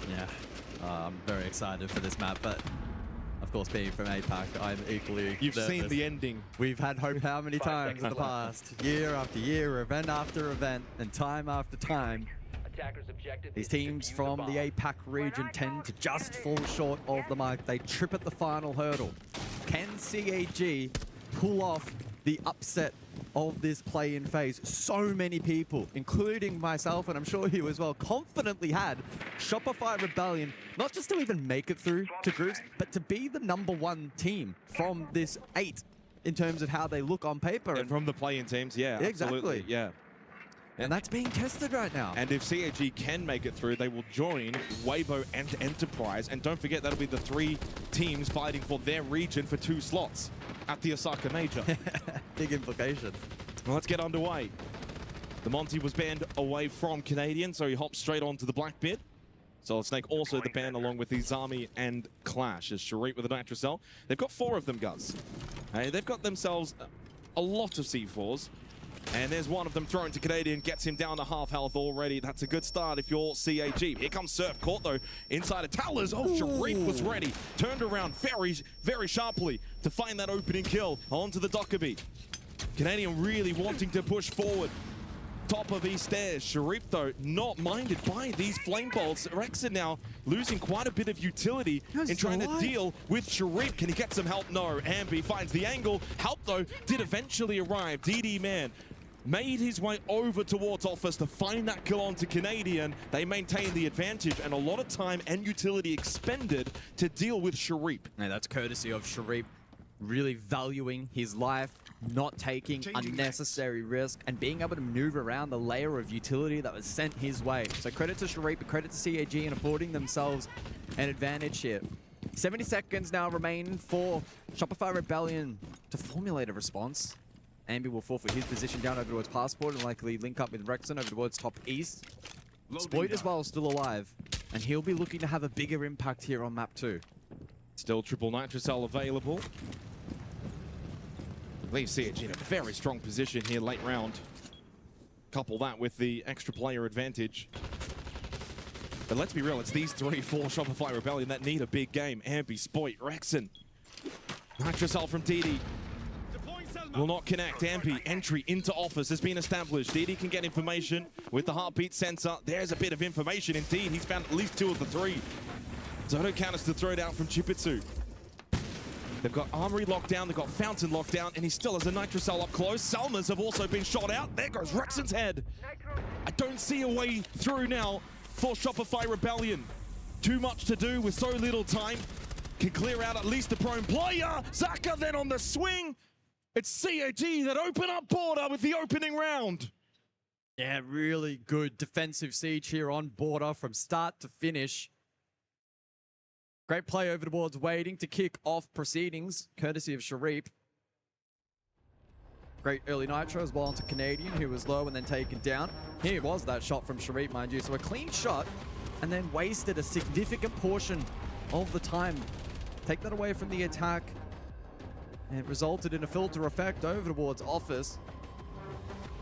Yeah, I'm very excited for this map, but of course, being from APAC, I'm equally You've nervous. seen the ending. We've had hope how many times in the past? Year after year, event after event, and time after time. These teams from the APAC region tend to just fall short of the mark. They trip at the final hurdle. Can CAG pull off the upset of this play-in phase? So many people, including myself, and I'm sure you as well, confidently had Shopify Rebellion, not just to even make it through to groups, but to be the #1 team from this 8 in terms of how they look on paper. And from the play-in teams, yeah, exactly. Absolutely, yeah. And that's being tested right now. And if CAG can make it through, they will join Weibo and Enterprise. And don't forget, that'll be the 3 teams fighting for their region for 2 slots at the Osaka Major. Big implications. Well, let's get underway. The Monty was banned away from Canadian, so he hopped straight onto the Black Bit. Solid Snake also the ban along with Izami and Clash. As Sharit with a Nitrocell. They've got 4 of them, Gus. They've got themselves a lot of C4s. And there's one of them thrown to Canadian, gets him down to half health already. That's a good start if you're CAG. Here comes Surf, caught though inside of Towers. Oh, Sharit was ready. Turned around very, very sharply to find that opening kill onto the Dockerby. Canadian really wanting to push forward. top of these stairs. Sharif, though, not minded by these flame bolts. Rexon now losing quite a bit of utility in trying to deal with Sharif. Can he get some help? No. Ambi finds the angle. Help, though, did eventually arrive. DD Man made his way over towards Office to find that kill onto Canadian. They maintain the advantage, and a lot of time and utility expended to deal with Sharif. And that's courtesy of Sharif really valuing his life, not taking unnecessary risk, and being able to move around the layer of utility that was sent his way. So credit to Sharif, but credit to CAG in affording themselves an advantage here. 70 seconds now remain for Shopify Rebellion to formulate a response. Ambi will forfeit his position down over towards Passport and likely link up with Rexon over towards top east. Exploit as well, still alive, and he'll be looking to have a bigger impact here on map 2. Still triple nitrocell available. I believe CAG in a very strong position here late round. Couple that with the extra player advantage. But let's be real, it's these 3-4 Shopify Rebellion that need a big game. Ambi, Spoit, Rexon. Nitrocell from DD. Will not connect. Ambi, entry into Office has been established. DD can get information with the heartbeat sensor. There's a bit of information indeed. He's found at least 2 of the 3. Zoto counters to throw down from Chipitsu. They've got Armory locked down, they've got Fountain locked down, and he still has a Nitrocell up close. Salmas have also been shot out. There goes Rexon's head. I don't see a way through now for Shopify Rebellion. Too much to do with so little time. Can clear out at least the prone player. Zaka then on the swing. It's CAG that open up Border with the opening round. Yeah, really good defensive siege here on Border from start to finish. Great play over towards waiting to kick off proceedings, courtesy of Sharif. Great early nitro as well onto Canadian, who was low and then taken down. Here was that shot from Sharif, mind you. So a clean shot, and then wasted a significant portion of the time. Take that away from the attack. And it resulted in a filter effect over towards Office.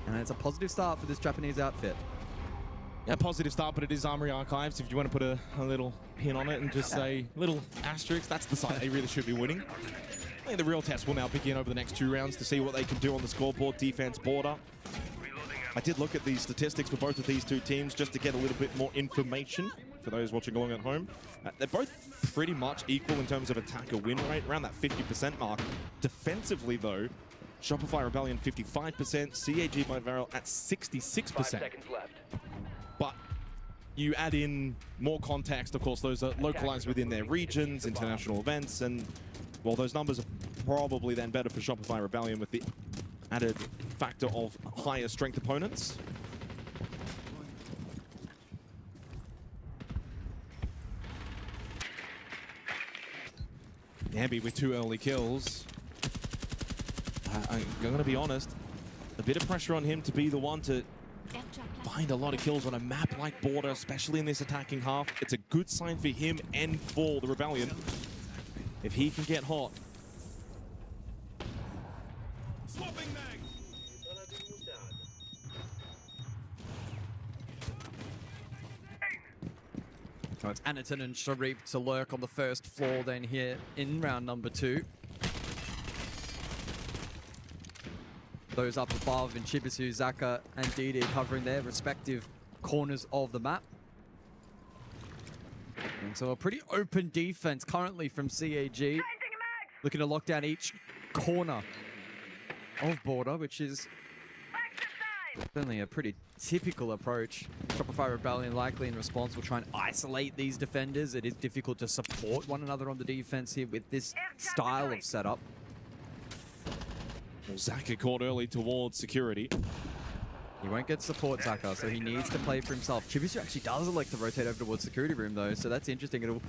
And it's a positive start for this Japanese outfit. Yeah, positive start, but it is Armory Archives. If you want to put a little pin on it and just say little asterisk, that's the side they really should be winning. I think the real test will now begin over the next 2 rounds to see what they can do on the scoreboard. Defense, Border. I did look at the statistics for both of these 2 teams just to get a little bit more information for those watching along at home. They're both pretty much equal in terms of attacker win rate, around that 50% mark. Defensively, though, Shopify Rebellion 55%, CAG by Varel at 66%. 5 seconds left. But you add in more context, of course, those are localized within their regions, international events, and, well, those numbers are probably then better for Shopify Rebellion with the added factor of higher strength opponents. Ambi with 2 early kills. I'm going to be honest, a bit of pressure on him to be the one to find a lot of kills on a map like Border, especially in this attacking half. It's a good sign for him and for the Rebellion if he can get hot. So it's Anaton and Sharif to lurk on the first floor then here in round number 2. Those up above in Chibisu, Zaka, and DD covering their respective corners of the map. And so a pretty open defense currently from CAG. Looking to lock down each corner of Border, which is certainly a pretty typical approach. Shopify Rebellion likely in response will try and isolate these defenders. It is difficult to support one another on the defense here with this style of setup. Well, Zaka caught early towards security. He won't get support, Zaka, so he needs to play for himself. Chibisu actually does elect to rotate over towards security room, though, so that's interesting. It'll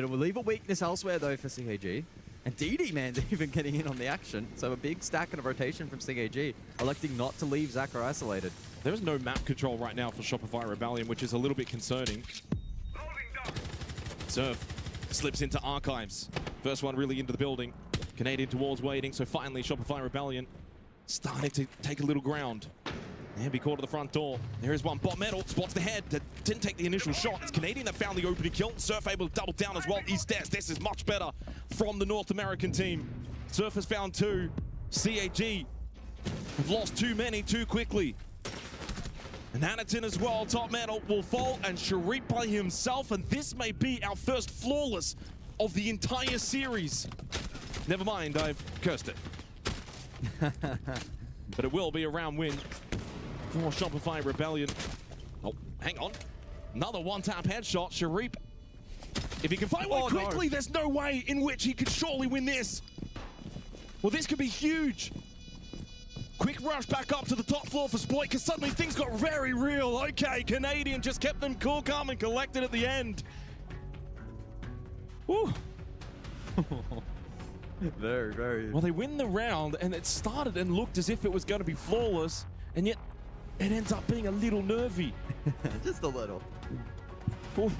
leave a weakness elsewhere, though, for CAG. And DD Man's even getting in on the action, so a big stack and a rotation from CAG, electing not to leave Zaka isolated. There is no map control right now for Shopify Rebellion, which is a little bit concerning. Surf slips into Archives. First one really into the building. Canadian towards waiting, so finally Shopify Rebellion starting to take a little ground. Ambi caught at the front door. There is one. Bot Metal spots the head. That didn't take the initial shot. It's Canadian that found the opening kill. Surf able to double down as well. East Des. This is much better from the North American team. Surf has found 2. CAG have lost too many too quickly. And Anaton as well, top man will fall, and Sharif by himself, and this may be our first flawless of the entire series. Never mind, I've cursed it. But it will be a round win for Shopify Rebellion. Oh, hang on. Another one-tap headshot, Sharif. If he can find one quickly, there's no way in which he could surely win this. Well, this could be huge. Quick rush back up to the top floor for Sploit, because suddenly things got very real. Okay, Canadian just kept them cool, calm, and collected at the end. Woo. Very, very. Well, they win the round, and it started and looked as if it was going to be flawless, and yet it ends up being a little nervy. Just a little. Ooh.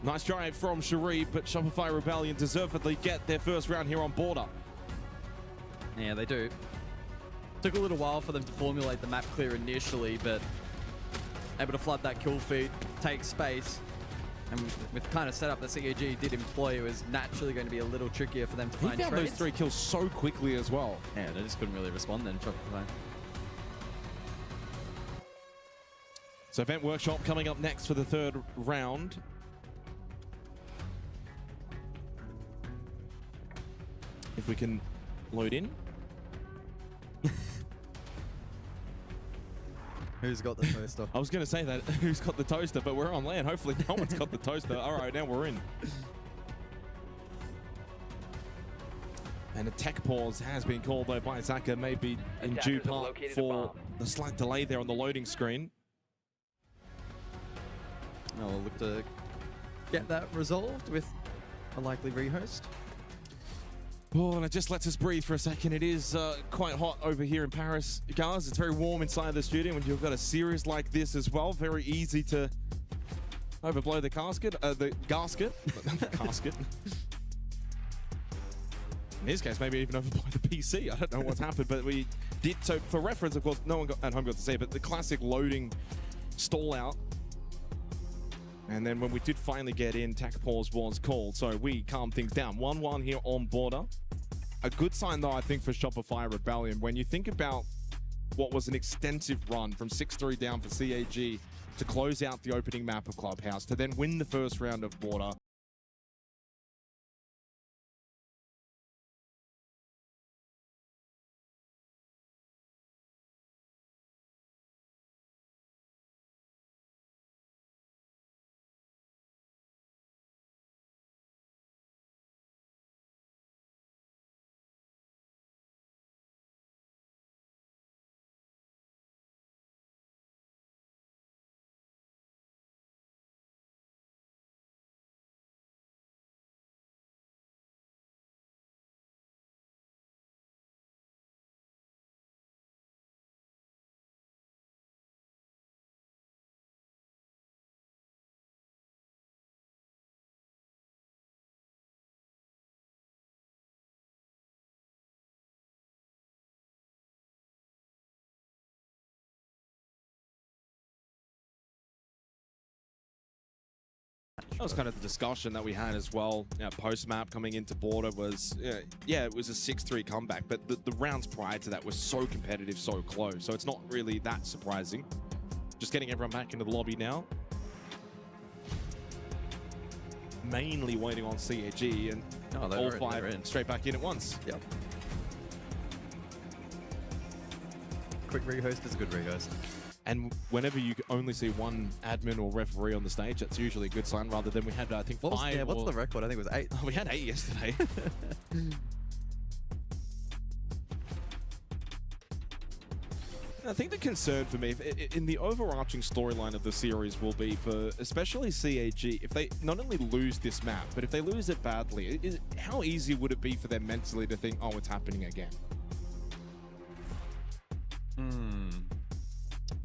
Nice drive from Sharif, but Shopify Rebellion deservedly get their first round here on Border. Yeah, they do. Took a little while for them to formulate the map clear initially, but able to flood that kill feed, take space, and with the kind of setup that CAG did employ, it was naturally going to be a little trickier for them to find found trades. those 3 kills so quickly as well. Yeah, they just couldn't really respond then, Shopify. So Event Workshop coming up next for the 3rd round. If we can load in. Who's got the toaster? I was going to say that, who's got the toaster, but we're on land. Hopefully no one's got the toaster. All right, now we're in. And a tech pause has been called though by Zaka, maybe in due part for the slight delay there on the loading screen. We'll look to get that resolved with a likely rehost. Oh, and it just lets us breathe for a second. It is quite hot over here in Paris, guys. It's very warm inside the studio when you've got a series like this as well. Very easy to overblow the gasket. The gasket. In his case, maybe even overblow the PC. I don't know what's happened, but we did. So for reference, of course, no one at home got to see it, but the classic loading stall out. And then when we did finally get in, tech pause was called, so we calmed things down. 1-1 here on Border. A good sign, though, I think, for Shopify Rebellion. When you think about what was an extensive run from 6-3 down for CAG to close out the opening map of Clubhouse, to then win the first round of Border. That was kind of the discussion that we had as well. Post-map coming into Border was, yeah, it was a 6-3 comeback, but the rounds prior to that were so competitive, so close. So it's not really that surprising. Just getting everyone back into the lobby now. Mainly waiting on CAG, and all 5 straight back in at once. Yep. Quick rehost is a good rehost. And whenever you only see one admin or referee on the stage, that's usually a good sign, rather than we had, I think, 5. Yeah, what's the record? I think it was 8. We had 8 yesterday. I think the concern for me, in the overarching storyline of the series, will be for especially CAG, if they not only lose this map, but if they lose it badly, how easy would it be for them mentally to think, oh, it's happening again?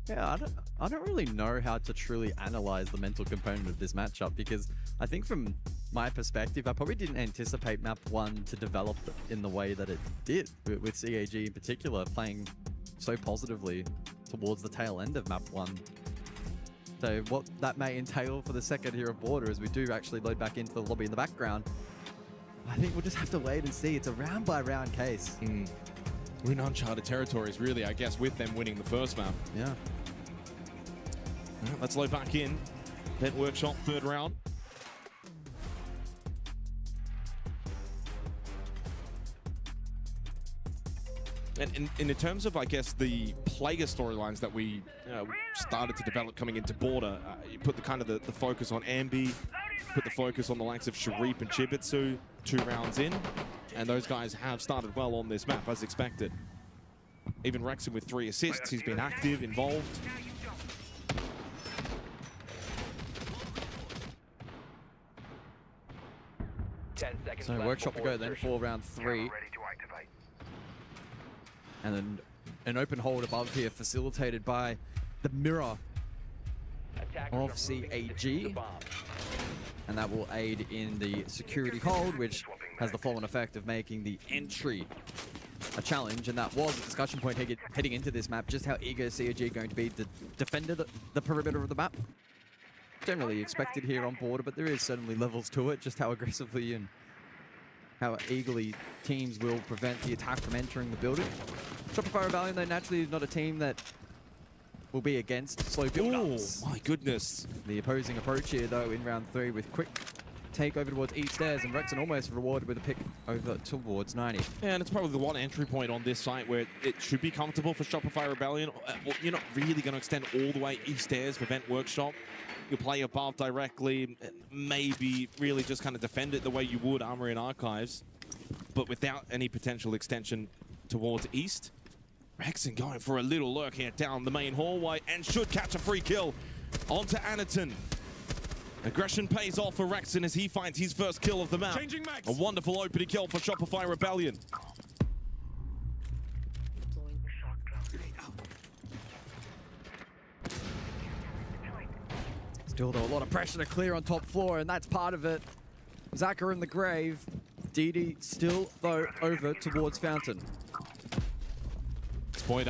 Yeah, I don't really know how to truly analyze the mental component of this matchup, because I think from my perspective, I probably didn't anticipate map 1 to develop in the way that it did, with CAG in particular playing so positively towards the tail end of map 1. So what that may entail for the second here of Border as we do actually load back into the lobby in the background, I think we'll just have to wait and see. It's a round by round case. We're in uncharted territories, really, I guess, with them winning the first map. Yeah. Right, let's load back in. Event Workshop, third round. And in terms of, I guess, the player storylines that we started to develop coming into Border, you put the kind of the focus on Ambi, put the focus on the likes of Sharif and Chibitsu 2 rounds in, and those guys have started well on this map, as expected. Even Rexon with 3 assists, he's been active, involved. So Workshop to go then for round 3. And then an open hold above here facilitated by the mirror of CAG. And that will aid in the security hold, which has the flow-on effect of making the entry a challenge. And that was a discussion point heading into this map, just how eager CAG are going to be to defend the perimeter of the map. Generally expected here on Border, but there is certainly levels to it, just how aggressively and how eagerly teams will prevent the attack from entering the building. Shopify Rebellion, though, naturally is not a team that will be against slow build-ups. Oh, my goodness. The opposing approach here, though, in round 3 with quick take over towards East Stairs, and Rexon almost rewarded with a pick over towards 90. Yeah, and it's probably the one entry point on this site where it should be comfortable for Shopify Rebellion. Well, you're not really going to extend all the way East Stairs for Vent Workshop. You'll play above directly, maybe really just kind of defend it the way you would Armory and Archives, but without any potential extension towards East. Rexon going for a little lurk here down the main hallway and should catch a free kill onto Anaton. Aggression pays off for Rexon as he finds his first kill of the map. A wonderful opening kill for Shopify Rebellion. Still, though, a lot of pressure to clear on top floor, and that's part of it. Zaka in the grave. DD still, though, over towards Fountain. Point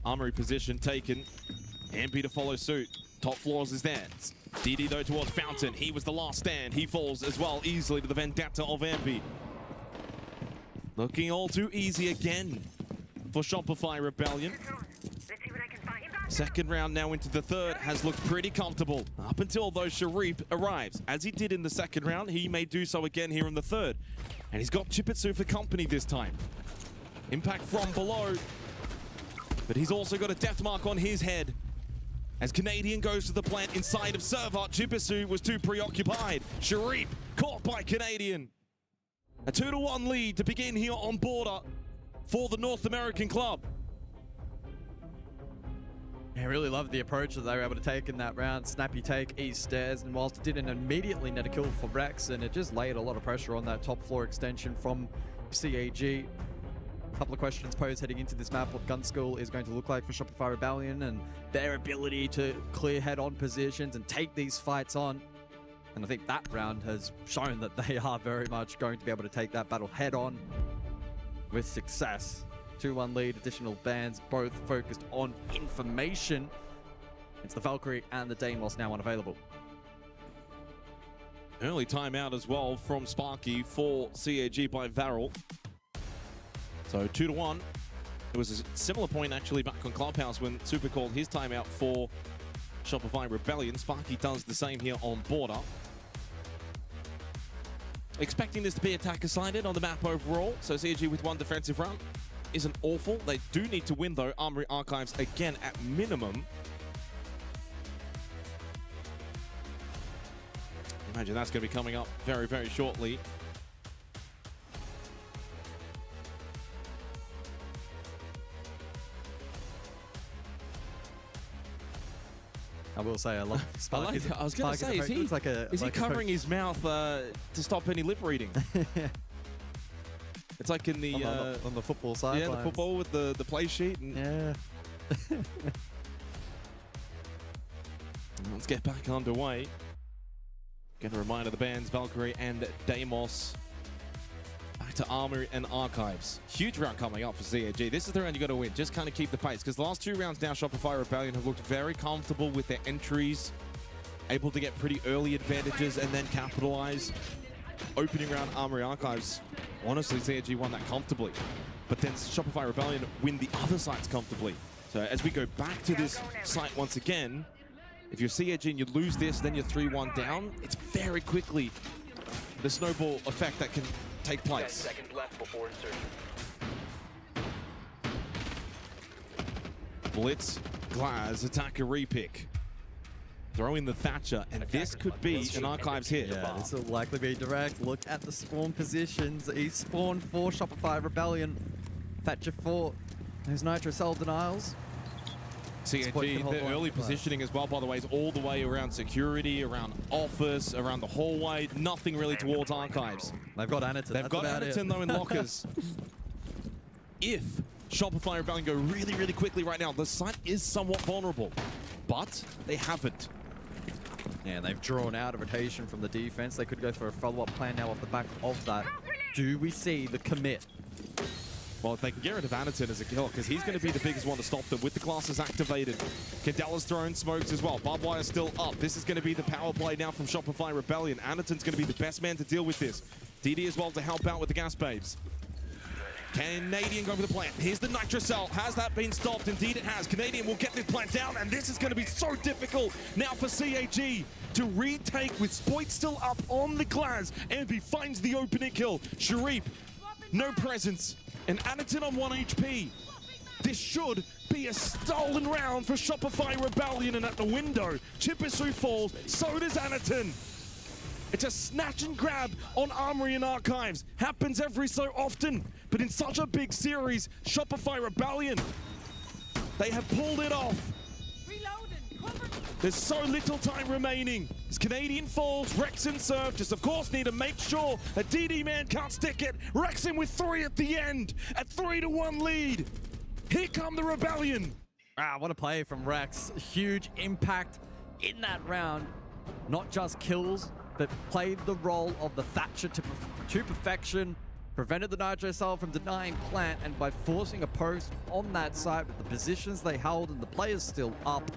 armory position taken. Ambi to follow suit. Top floors is there. DD, though, towards Fountain. He was the last stand. He falls as well easily to the vendetta of Ambi. Looking all too easy again for Shopify Rebellion. Second round now into the third has looked pretty comfortable up until, though, Sharif arrives. As he did in the second round, he may do so again here in the third. And he's got Chipitsu for company this time. Impact from below. But he's also got a death mark on his head. As Canadian goes to the plant inside of server, Chipitsu was too preoccupied. Sharif caught by Canadian. A 2-1 lead to begin here on Border for the North American club. I really loved the approach that they were able to take in that round. Snappy take, East Stairs, and whilst it didn't immediately net a kill for Rex, and it just laid a lot of pressure on that top floor extension from CAG. A couple of questions posed heading into this map, what gun school is going to look like for Shopify Rebellion and their ability to clear head-on positions and take these fights on. And I think that round has shown that they are very much going to be able to take that battle head-on with success. 2-1 lead, additional bans, both focused on information. It's the Valkyrie and the Deimos now unavailable. Early timeout as well from Sparky for CAG by Varel. So 2-1. It was a similar point actually back on Clubhouse when Super called his timeout for Shopify Rebellion. Sparky does the same here on Border. Expecting this to be attacker-sided on the map overall. So CAG with one defensive round isn't awful. They do need to win, though. Armory Archives, again, at minimum. Imagine that's going to be coming up very, very shortly. I will say I love Spark. I was going to say, is he covering his mouth to stop any lip reading? It's like in the on the football side. Yeah, the football with the play sheet. And yeah. Let's get back underway. Get a reminder, the bands Valkyrie and Deimos. Back to Armory and Archives. Huge round coming up for CAG. This is the round you got to win. Just kind of keep the pace, because the last 2 rounds now, Shopify Rebellion have looked very comfortable with their entries, able to get pretty early advantages and then capitalize. Opening round Armory Archives, honestly, CAG won that comfortably. But then Shopify Rebellion win the other sites comfortably. So as we go back to this site once again, If you're CAG and you lose this, then you're 3-1 down, it's very quickly the snowball effect that can take 10 place. seconds left before insertion. Blitz, Glaz, attacker repick. Throw in the Thatcher, and this could be an Archives hit. Yeah, this will likely be direct. Look at the spawn positions. He's spawned for Shopify Rebellion. Thatcher for his Nitro Cell denials. CAG, the early positioning as well, by the way, is all the way around security, around office, around the hallway, nothing really towards Archives. They've got Aniton. They've got Aniton, though, in lockers. If Shopify Rebellion go really, really quickly right now, the site is somewhat vulnerable, but they haven't. Yeah, they've drawn out a rotation from the defense. They could go for a follow-up plan now off the back of that. Do we see the commit? Well, if they can get rid of Aniton as a kill, because he's going to be the biggest one to stop them with the glasses activated. Candela's throwing smokes as well. Barbed wire still up. This is going to be the power play now from Shopify Rebellion. Aniton's going to be the best man to deal with this. DD as well to help out with the gas babes. Canadian going for the plant. Here's the Nitro Cell. Has that been stopped? Indeed it has. Canadian will get this plant down, and this is going to be so difficult now for CAG to retake with Spoit still up on the Glaz. Ambi finds the opening kill. Sharif, no presence. And Aniton on 1 HP. This should be a stolen round for Shopify Rebellion, and at the window, Chipisu falls, so does Aniton. It's a snatch and grab on Armory and Archives. Happens every so often, but in such a big series, Shopify Rebellion, they have pulled it off. There's so little time remaining. As Canadian falls, Rexon serve. Just of course need to make sure that DD man can't stick it. Rexon with 3 at the end, at 3-1 lead. Here come the Rebellion. Ah, what a play from Rex. Huge impact in that round. Not just kills, but played the role of the Thatcher to perfection. Prevented the Nitro Cell from denying plant, and by forcing a post on that side with the positions they held and the players still up,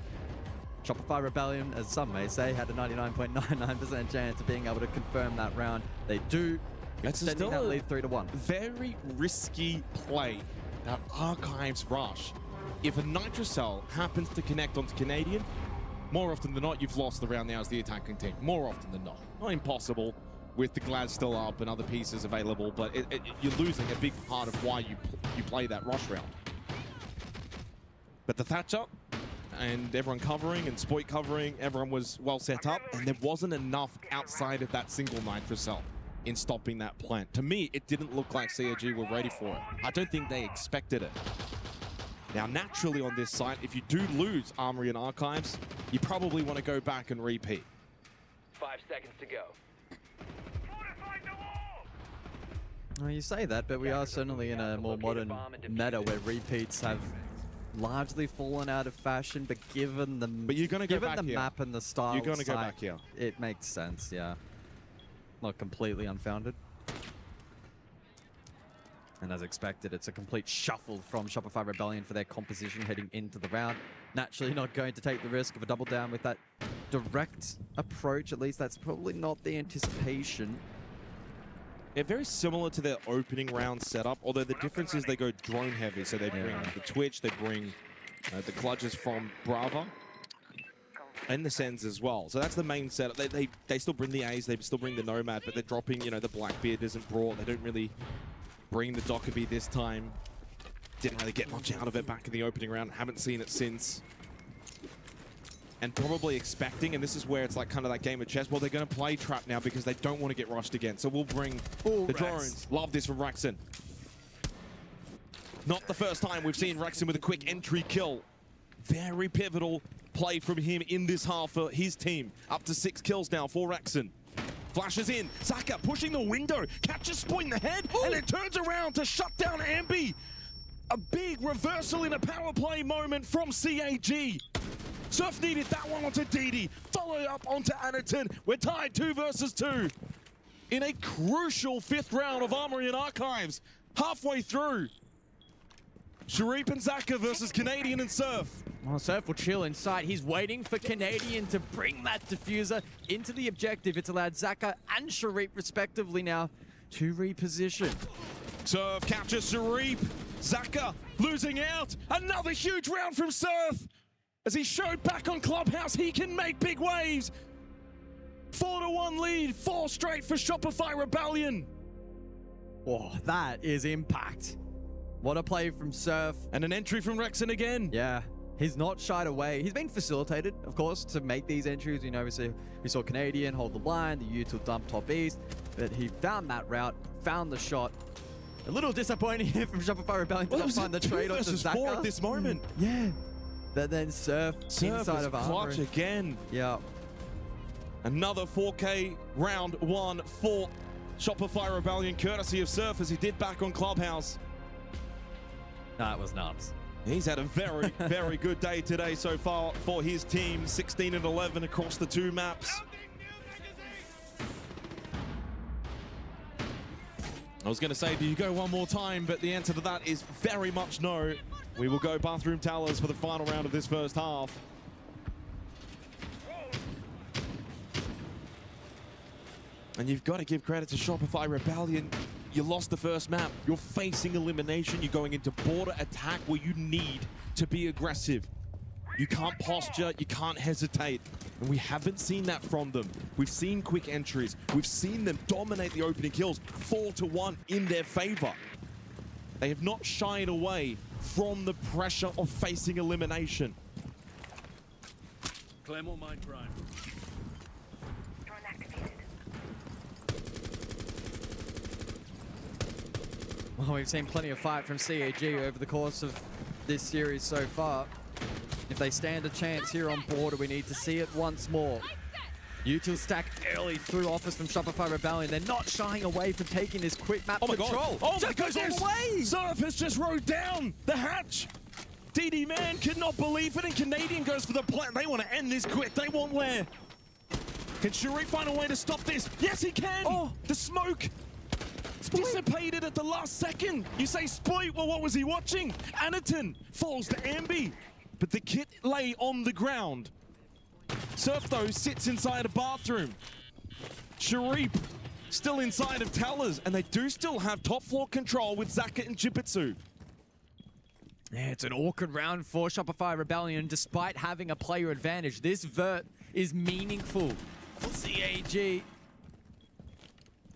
Shopify Rebellion, as some may say, had a 99.99% chance of being able to confirm that round. They do, extending that lead 3-1. Very risky play, that Archives rush. If a Nitro Cell happens to connect onto Canadian, more often than not, you've lost the round now as the attacking team. More often than not. Not impossible with the Glad still up and other pieces available, but you're losing a big part of why you play that rush round. But the Thatcher, and everyone covering and Spoit covering, everyone was well set up, and there wasn't enough outside of that single Nitro Cell in stopping that plant. To me, it didn't look like CAG were ready for it. I don't think they expected it. Now, naturally on this site, if you do lose Armory and Archives, you probably want to go back and repeat. 5 seconds to go. Well, you say that, but we are certainly in a more modern meta where repeats have largely fallen out of fashion, but given the map and the style, you're going to go back here. It makes sense, yeah. Not completely unfounded. And as expected, it's a complete shuffle from Shopify Rebellion for their composition heading into the round. Naturally not going to take the risk of a double down with that direct approach. At least that's probably not the anticipation. They're very similar to their opening round setup, although the difference is they go drone heavy. So they bring the Twitch, they bring the clutches from Brava, and the Sens as well. So that's the main setup. They still bring the A's, they still bring the Nomad, but they're dropping, the Blackbeard isn't brought. They don't really bring the Dokkaebi this time. Didn't really get much out of it back in the opening round. Haven't seen it since. And probably expecting, and this is where it's like kind of that game of chess, well, they're going to play trap now because they don't want to get rushed again. So we'll bring the drones. Love this from Rexon. Not the first time we've seen Rexon with a quick entry kill. Very pivotal play from him in this half for his team. Up to 6 kills now for Rexon. Flashes in. Saka pushing the window. Catches Spoit in the head. And it turns around to shut down Ambi. A big reversal in a power play moment from CAG. Surf needed that one onto DD. Followed up onto Aniton. We're tied 2 versus 2. In a crucial 5th round of Armory and Archives. Halfway through. Sharif and Zaka versus Canadian and Surf. Well, Surf will chill inside. He's waiting for Canadian to bring that diffuser into the objective. It's allowed Zaka and Sharif respectively now to reposition. Surf captures Sharif. Zaka losing out. Another huge round from Surf. As he showed back on Clubhouse, he can make big waves. 4-1 lead, 4 straight for Shopify Rebellion. Oh, that is impact. What a play from Surf. And an entry from Rexon again. Yeah, he's not shied away. He's been facilitated, of course, to make these entries. You know, we saw Canadian hold the line, the U2 dump top east, but he found that route, found the shot. A little disappointing here from Shopify Rebellion to not find the trade onto Zaka. At this moment. Yeah. But then Surf inside of clutch Armory. again. Yeah. Another 4K round 1 for Shopify Rebellion, courtesy of Surf, as he did back on Clubhouse. That was nuts. He's had a very, very good day today so far for his team. 16 and 11 across the 2 maps. I was going to say, do you go one more time? But the answer to that is very much no. We will go Bathroom Towers for the final round of this first half. And you've got to give credit to Shopify Rebellion. You lost the first map. You're facing elimination. You're going into border attack where you need to be aggressive. You can't posture. You can't hesitate. And we haven't seen that from them. We've seen quick entries. We've seen them dominate the opening kills 4-1 in their favor. They have not shied away from the pressure of facing elimination. Claymore mine prime. Well, we've seen plenty of fight from CAG over the course of this series so far. If they stand a chance here on border, we need to see it once more. U2 stack early through offers from Shopify Rebellion. They're not shying away from taking this quick map control. Oh my goodness! Surf has just rode down the hatch. DD Man could not believe it, and Canadian goes for the plan. They want to end this quick. They want Lair. Can Sharif find a way to stop this? Yes, he can! Oh, the smoke dissipated at the last second. You say Sploit, well, what was he watching? Anaton falls to Ambi, but the kit lay on the ground. Surf, though, sits inside a bathroom. Sharif still inside of Towers, and they do still have top floor control with Zaka and Jibitsu. Yeah, it's an awkward round for Shopify Rebellion, despite having a player advantage. This vert is meaningful for CAG.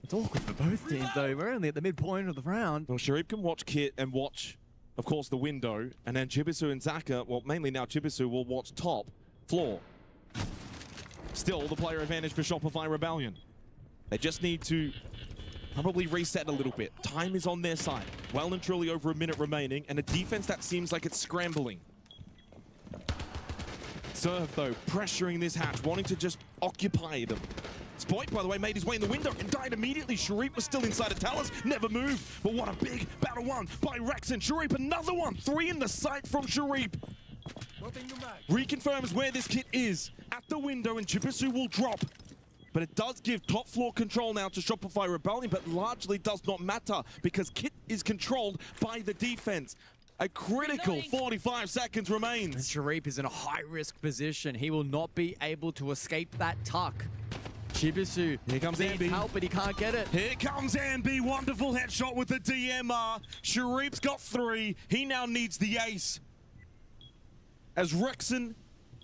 It's awkward for both teams, though. We're only at the midpoint of the round. Well, Sharif can watch Kit and watch, of course, the window, and then Jibitsu and Zaka, well, mainly now Jibitsu will watch top floor. Still, the player advantage for Shopify Rebellion. They just need to probably reset a little bit. Time is on their side. Well and truly over a minute remaining, and a defense that seems like it's scrambling. Surf, though, pressuring this hatch, wanting to just occupy them. Sploit, by the way, made his way in the window and died immediately. Sharif was still inside of Talus, never moved. But what a big battle won by Rexon. Sharif, another one. 3 in the sight from Sharif. Reconfirms where this kit is. At the window, and Jibitsu will drop. But it does give top floor control now to Shopify Rebellion, but largely does not matter because kit is controlled by the defense. A critical 45 seconds remains. And Sharif is in a high-risk position. He will not be able to escape that tuck. Jibitsu, here comes needs Ambi. help, but he can't get it. Here comes Ambi, wonderful headshot with the DMR. Sharif's got 3. He now needs the ace. As Rexon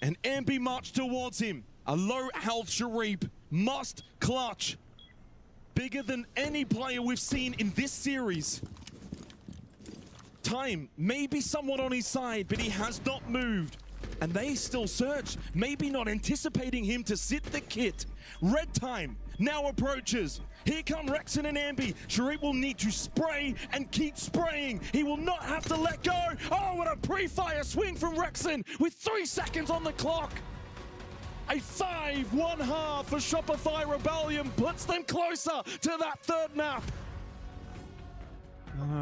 and Ambi march towards him, a low-health Sharif must clutch. Bigger than any player we've seen in this series. Time may be somewhat on his side, but he has not moved. And they still search, maybe not anticipating him to sit the kit. Red time now approaches. Here come Rexon and Ambi. Sharif will need to spray and keep spraying. He will not have to let go. Oh, what a pre-fire swing from Rexon with 3 seconds on the clock. A 5-1 for Shopify Rebellion puts them closer to that third map.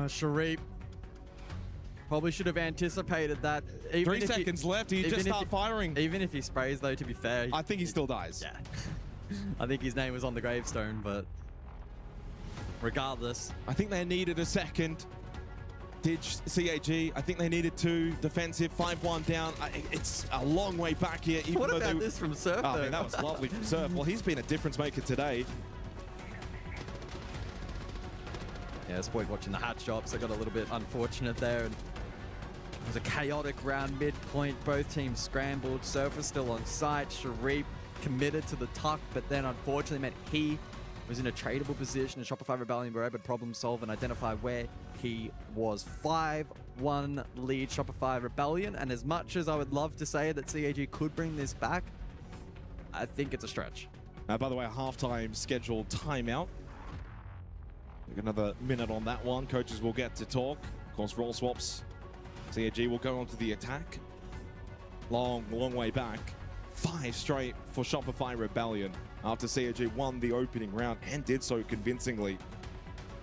Sharif probably should have anticipated that. Even 3 seconds left, he just start firing. Even if he sprays, though, to be fair. I think he still dies. Yeah. I think his name was on the gravestone, but regardless. I think they needed a second. Did CAG, I think they needed 2 defensive, 5-1 down. It's a long way back here. Even What though about this from Surf, I though? mean, that was lovely from Surf. Well, he's been a difference maker today. Yeah, Sploit watching the hatch drops. They got a little bit unfortunate there. And It was a chaotic round midpoint. Both teams scrambled. Surf was still on site. Sharif committed to the tuck, but then unfortunately meant he was in a tradable position. And Shopify Rebellion were able to problem solve and identify where he was. 5-1 lead Shopify Rebellion. And as much as I would love to say that CAG could bring this back, I think it's a stretch. By the way, a halftime scheduled timeout. Another minute on that one. Coaches will get to talk. Of course, role swaps. CAG will go onto the attack. Long way back. 5 straight for Shopify Rebellion after CAG won the opening round and did so convincingly.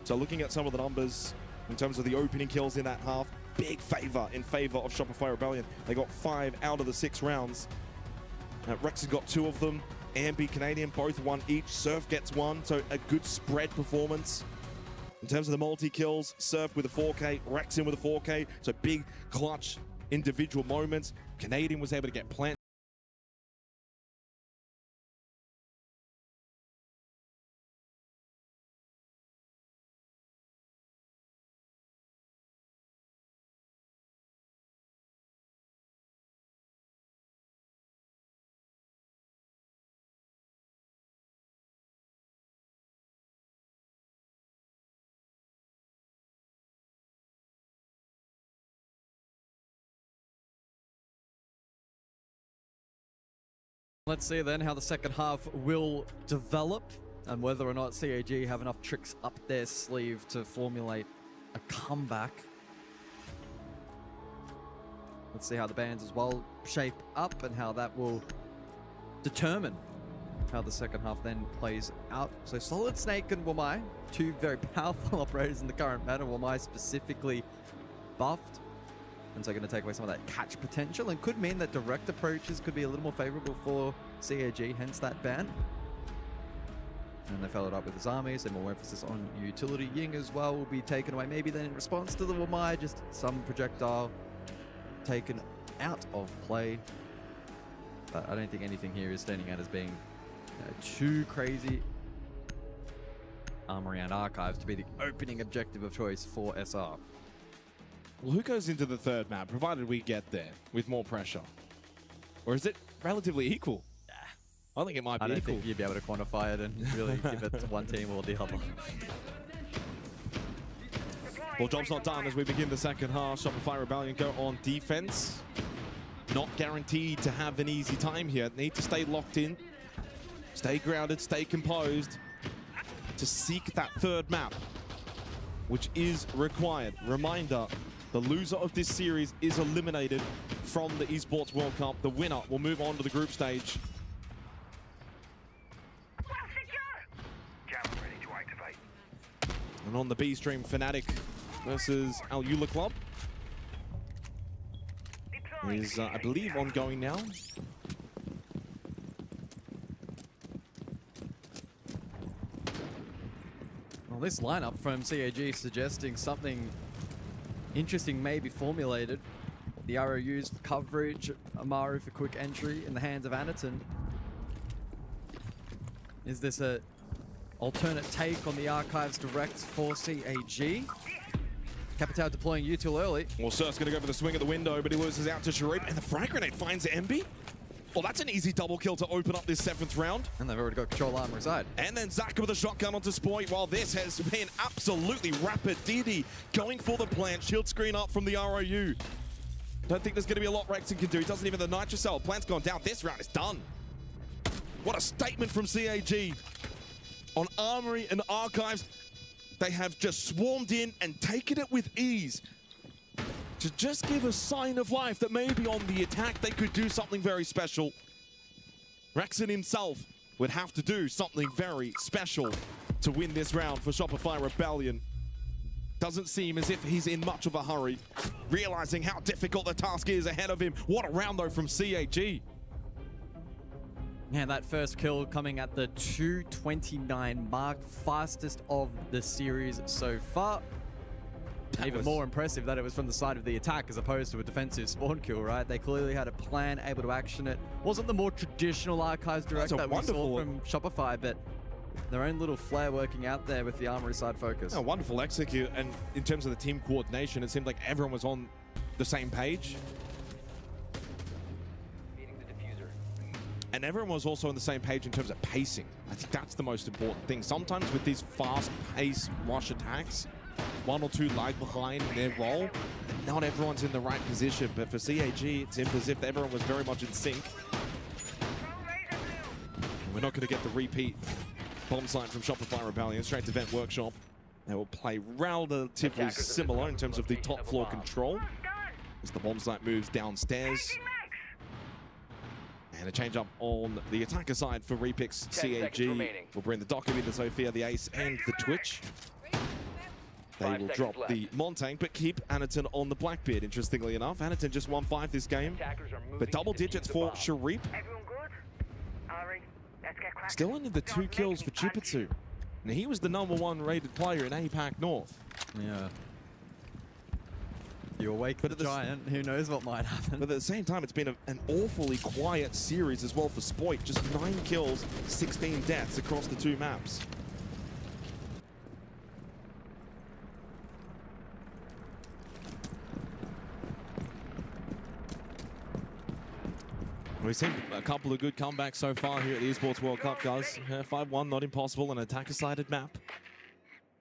So looking at some of the numbers in terms of the opening kills in that half, big in favor of Shopify Rebellion. They got 5 out of the 6 rounds. Rex has got 2 of them. Ambi, Canadian, both 1 each. Surf gets 1, so a good spread performance. In terms of the multi-kills, Surf with a 4K, Rex in with a 4K, so big clutch individual moments. Canadian was able to get plant. Let's see then how the second half will develop and whether or not CAG have enough tricks up their sleeve to formulate a comeback. Let's see how the bands as well shape up and how that will determine how the second half then plays out. So Solid Snake and Wamai, 2 very powerful operators in the current meta. Wamai specifically buffed, and so going to take away some of that catch potential and could mean that direct approaches could be a little more favorable for CAG, hence that ban. And they followed up with his army, so more emphasis on utility. Ying as well will be taken away, maybe then in response to the Wamai, just some projectile taken out of play. But I don't think anything here is standing out as being too crazy. Armory and Archives to be the opening objective of choice for SR. Well, who goes into the third map, provided we get there with more pressure? Or is it relatively equal? I think it might be I don't equal. think you'd be able to quantify it and really give it to one team or the other. Well, job's not done as we begin the second half. Shopify Rebellion go on defense. Not guaranteed to have an easy time here. Need to stay locked in, stay grounded, stay composed to seek that third map, which is required. Reminder, the loser of this series is eliminated from the Esports World Cup. The winner will move on to the group stage. And on the B stream, Fnatic versus Al Yula Club is, I believe, ongoing now. Well, this lineup from CAG suggesting something interesting may be formulated. The ROUs for coverage, Amaru for quick entry in the hands of Anaton. Is this a alternate take on the Archives directs for CAG? Capital deploying util early. Well, Surf's going to go for the swing at the window, but he loses out to Sharif, and the frag grenade finds Embi. Well, that's an easy double kill to open up this 7th round. And they've already got control armor side. And then Zaka with a shotgun onto Spoit, while this has been absolutely rapid. Didi going for the plant, shield screen up from the ROU. Don't think there's going to be a lot Rexon can do. He doesn't even the Nitrocell. Plant's gone down. This round is done. What a statement from CAG. On Armory and Archives, they have just swarmed in and taken it with ease to just give a sign of life that maybe on the attack they could do something very special. Rexon himself would have to do something very special to win this round for Shopify Rebellion. Doesn't seem as if he's in much of a hurry, realizing how difficult the task is ahead of him. What a round though from CAG. Yeah, that first kill coming at the 2:29 mark, fastest of the series so far. Even more impressive that it was from the side of the attack as opposed to a defensive spawn kill, right? They clearly had a plan, able to action it. Wasn't the more traditional Archives direct that we saw from Shopify, but their own little flair working out there with the Armory side focus. A wonderful execute, and in terms of the team coordination, it seemed like everyone was on the same page. And everyone was also on the same page in terms of pacing. I think that's the most important thing. Sometimes with these fast-paced rush attacks, one or two lag behind in their role, not everyone's in the right position. But for CAG, it seemed as if everyone was very much in sync. And we're not going to get the repeat bomb site from Shopify Rebellion straight to Vent Workshop. They will play relatively similar in terms of the top floor control as the bomb site moves downstairs. And a change up on the attacker side for Repix. CAG will bring the Dockery, the Sophia, the Ace, and the Twitch. They will drop the Montang, but keep Anaton on the Blackbeard, interestingly enough. Anaton just 1-5 this game, but double digits for Sharip. Still only the 2 kills for Chipitsu. And he was the #1 rated player in APAC North. Yeah. You awake the giant, who knows what might happen. But at the same time, it's been an awfully quiet series as well for Spoit. Just 9 kills, 16 deaths across the 2 maps. We've seen a couple of good comebacks so far here at the Esports World Cup, guys. 5-1, not impossible, an attacker-sided map.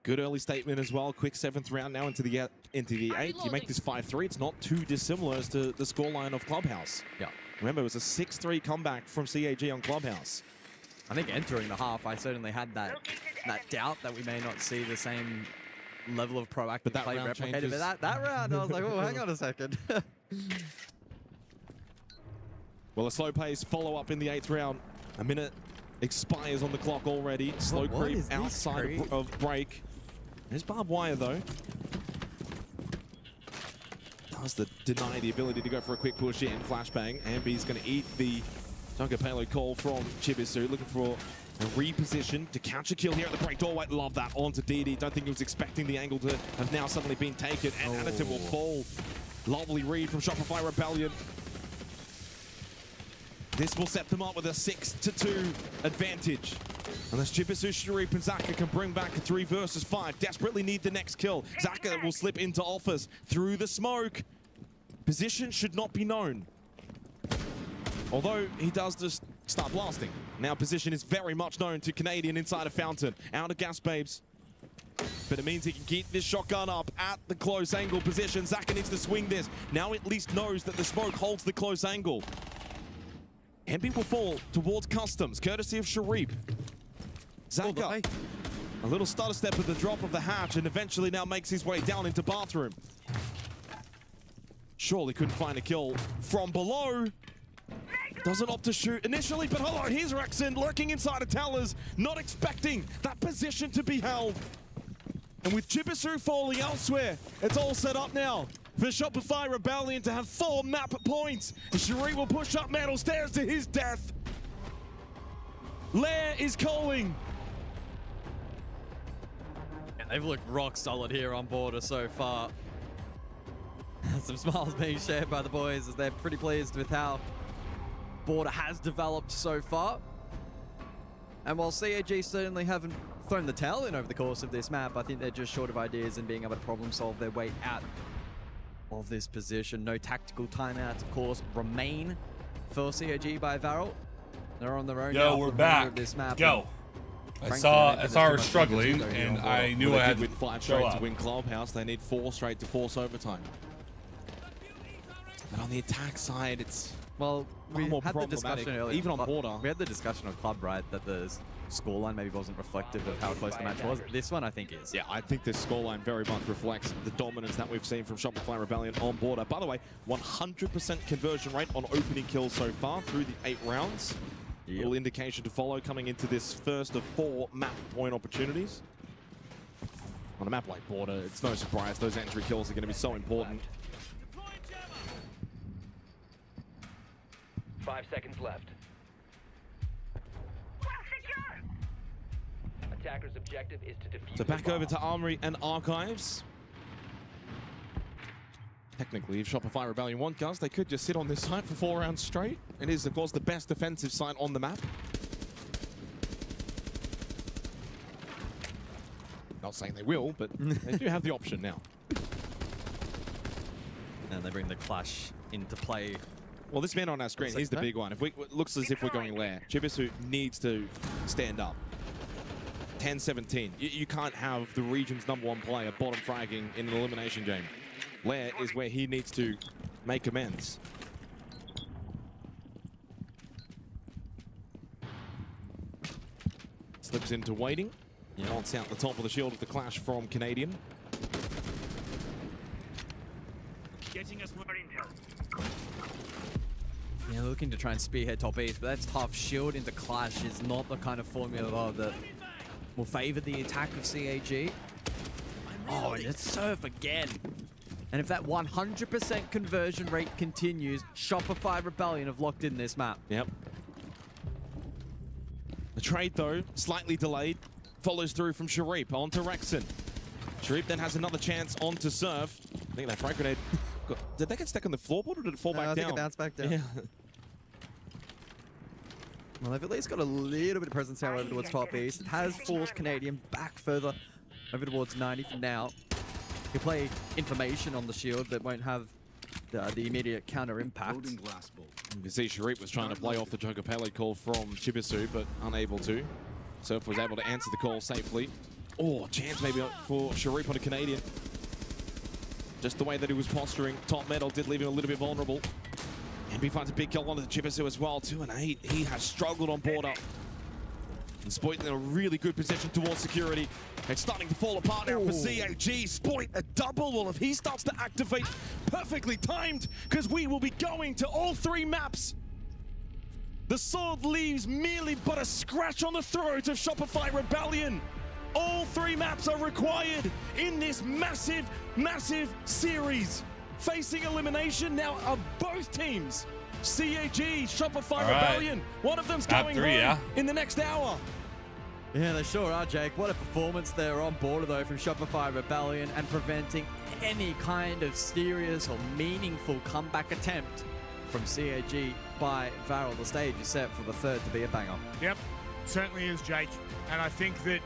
Good early statement as well. Quick 7th round now into the 8th. You make this 5-3. It's not too dissimilar as to the scoreline of Clubhouse. Yeah. Remember, it was a 6-3 comeback from CAG on Clubhouse. I think entering the half, I certainly had that doubt that we may not see the same level of proactive play replicated. But that round, I was like, oh, hang on a second. Well, a slow pace follow-up in the 8th round. A minute expires on the clock already. Slow creep outside of break. There's barbed wire, though. Does deny the ability to go for a quick push in. Flashbang. Ambi's going to eat the Junker payload call from Chibisu. Looking for a reposition to catch a kill here at the break doorway. Love that onto DD. Don't think he was expecting the angle to have now suddenly been taken. And Anaton will fall. Lovely read from Shopify Rebellion. This will set them up with a 6-2 advantage. Unless Chibisu, Sharip, and Zaka can bring back a 3 versus 5. Desperately need the next kill. Zaka will slip into offers through the smoke. Position should not be known. Although he does just start blasting. Now position is very much known to Canadian inside a fountain. Out of gas babes. But it means he can keep this shotgun up at the close angle position. Zaka needs to swing this. Now at least knows that the smoke holds the close angle. Embi will fall towards Customs, courtesy of Sharip. Zaka, a little stutter step at the drop of the hatch and eventually now makes his way down into bathroom. Surely couldn't find a kill from below. Doesn't opt to shoot initially, but hello, here's Rexen lurking inside of towers, not expecting that position to be held. And with Chibisu falling elsewhere, it's all set up now for Shopify Rebellion to have 4 map points. And Sharip will push up metal stairs to his death. Lair is calling. And they've looked rock solid here on Border so far. Some smiles being shared by the boys as they're pretty pleased with how Border has developed so far. And while CAG certainly haven't thrown the towel in over the course of this map, I think they're just short of ideas and being able to problem solve their way out of this position. No tactical timeouts, of course, remain for CAG by Varel. They're on their own. Yo, we're back. This map. Go. I saw her struggling, and I knew I had to win 5 straight to win Clubhouse. They need 4 straight to force overtime. And on the attack side, it's we more had the discussion earlier. Even on Border. We had the discussion on Club, right, that the scoreline maybe wasn't reflective of how close the match was. This one, I think, is. Yeah, I think this scoreline very much reflects the dominance that we've seen from Shopify Rebellion on Border. By the way, 100% conversion rate on opening kills so far through the 8 rounds. Yep. Little indication to follow coming into this first of 4 map point opportunities. On a map like Border, it's no surprise those entry kills are going to be so important. 5 seconds left. Attacker's objective is to defuse. So back over to Armory and Archives. Technically, if Shopify Rebellion want guns, they could just sit on this site for 4 rounds straight. It is, of course, the best defensive site on the map. Not saying they will, but they do have the option now. And they bring the clash into play. Well, this man on our screen, he's the big one. If we it looks as if we're going Lair, Chibisu needs to stand up. 10-17. You can't have the region's #1 player bottom fragging in an elimination game. Lair is where he needs to make amends. Slips into waiting. Wants out the top of the shield of the clash from Canadian. Getting us more intel. Yeah, looking to try and spearhead top east, but that's tough. Shield into clash is not the kind of formula that will favor the attack of CAG. Oh, and it's Surf again. And if that 100% conversion rate continues, Shopify Rebellion have locked in this map. Yep. The trade, though, slightly delayed. Follows through from Sharif onto Rexon. Sharif then has another chance onto Surf. I think that frag grenade... Did that get stuck on the floorboard or did it fall back down? I think it bounced back down. Yeah. Well, they've at least got a little bit of presence now over towards top east. It has forced Canadian back further over towards 90 for now. He'll play information on the shield that won't have the immediate counter impact. You can see Sharif was trying to play off the Joker Pele call from Chibisu, but unable to. Surf was able to answer the call safely. Oh, chance maybe for Sharif on a Canadian. Just the way that he was posturing, top metal did leave him a little bit vulnerable. MP finds a big kill onto the Chibisu as well, 2 and 8. He has struggled on border. And Spoit in a really good position towards security. It's starting to fall apart now for CAG. Spoit a double. Well, if he starts to activate, perfectly timed, because we will be going to all 3 maps. The sword leaves merely but a scratch on the throat of Shopify Rebellion. All 3 maps are required in this massive, massive series. Facing elimination now are both teams. CAG, Shopify Rebellion. One of them's going home in the next hour. Yeah, they sure are, Jake. What a performance there on border, though, from Shopify Rebellion and preventing any kind of serious or meaningful comeback attempt from CAG by Varel. The stage is set for the third to be a banger. Yep, certainly is, Jake. And I think that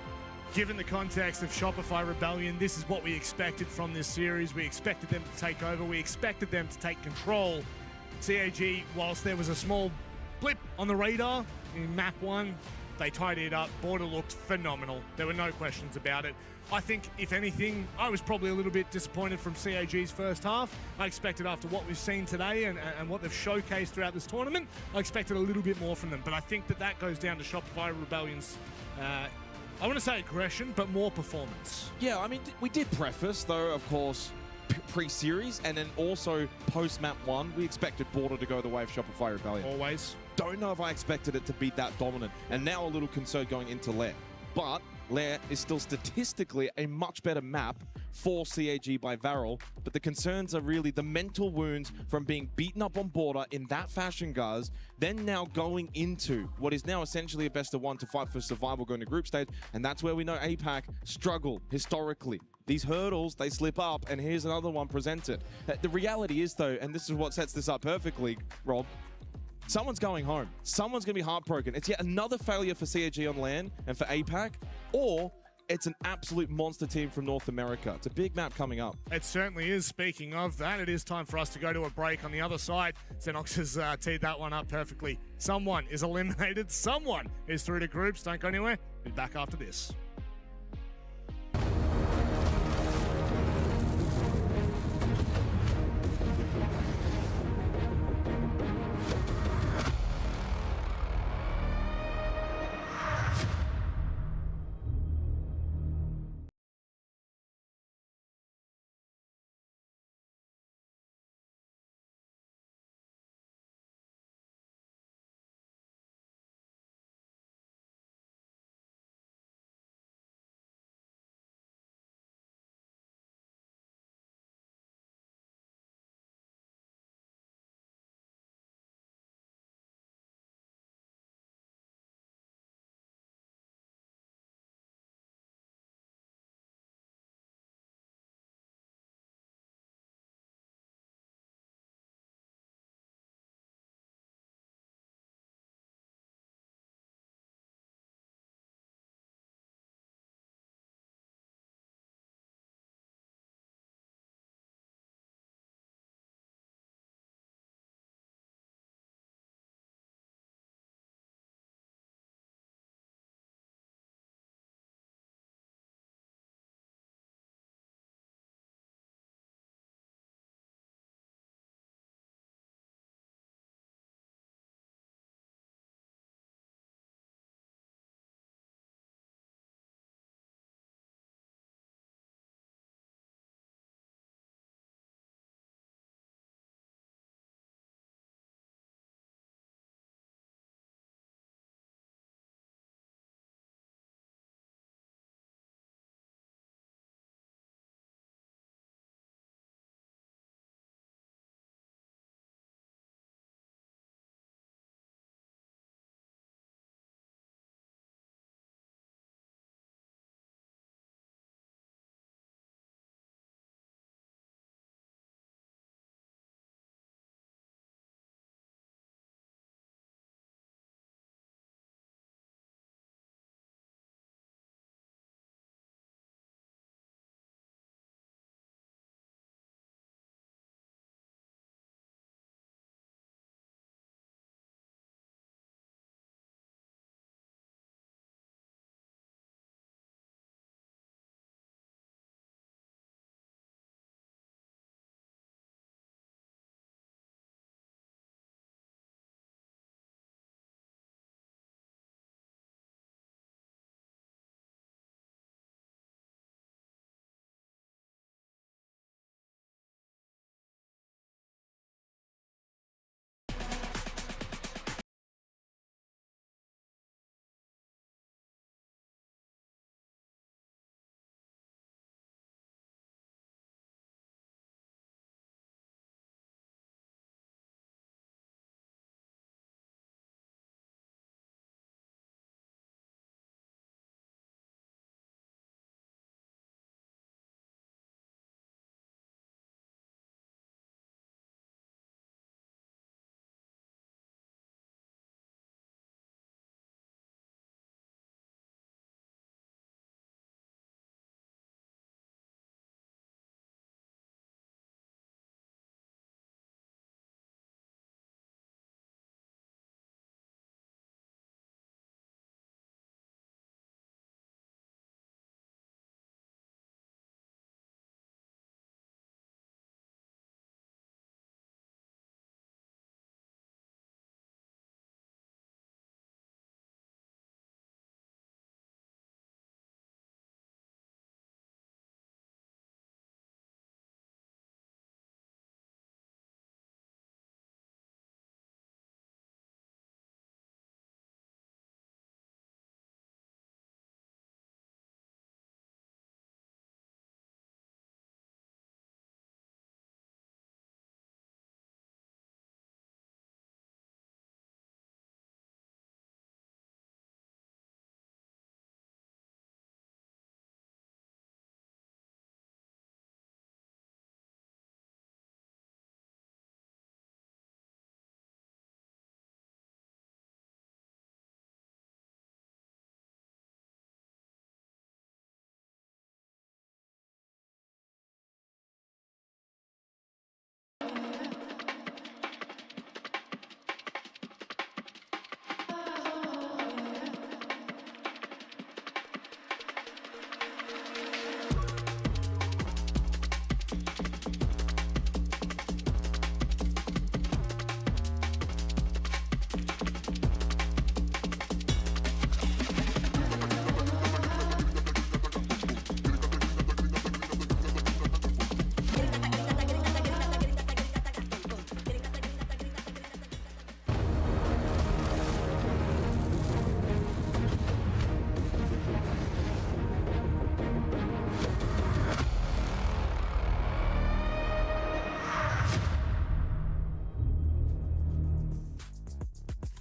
given the context of Shopify Rebellion, this is what we expected from this series. We expected them to take over. We expected them to take control. CAG, whilst there was a small blip on the radar in map 1, they tidied it up. Border looked phenomenal. There were no questions about it. I think, if anything, I was probably a little bit disappointed from CAG's first half. I expected, after what we've seen today and what they've showcased throughout this tournament, I expected a little bit more from them. But I think that goes down to Shopify Rebellion's I want to say aggression, but more performance. Yeah, I mean, we did preface, though, of course, pre-series, and then also post-map 1, we expected Border to go the way of Shopify Rebellion. Always. Don't know if I expected it to be that dominant, and now a little concerned going into Lair. But Lair is still statistically a much better map for CAG by Varel, but the concerns are really the mental wounds from being beaten up on border in that fashion, guys, then now going into what is now essentially a best-of-1 to fight for survival going to group stage, and that's where we know APAC struggle historically. These hurdles, they slip up, and here's another one presented. The reality is, though, and this is what sets this up perfectly, Rob, someone's going home. Someone's going to be heartbroken. It's yet another failure for CAG on LAN and for APAC, or it's an absolute monster team from North America. It's a big map coming up. It certainly is. Speaking of that, it is time for us to go to a break. On the other side, Xenox has teed that one up perfectly. Someone is eliminated. Someone is through to groups. Don't go anywhere. Be back after this.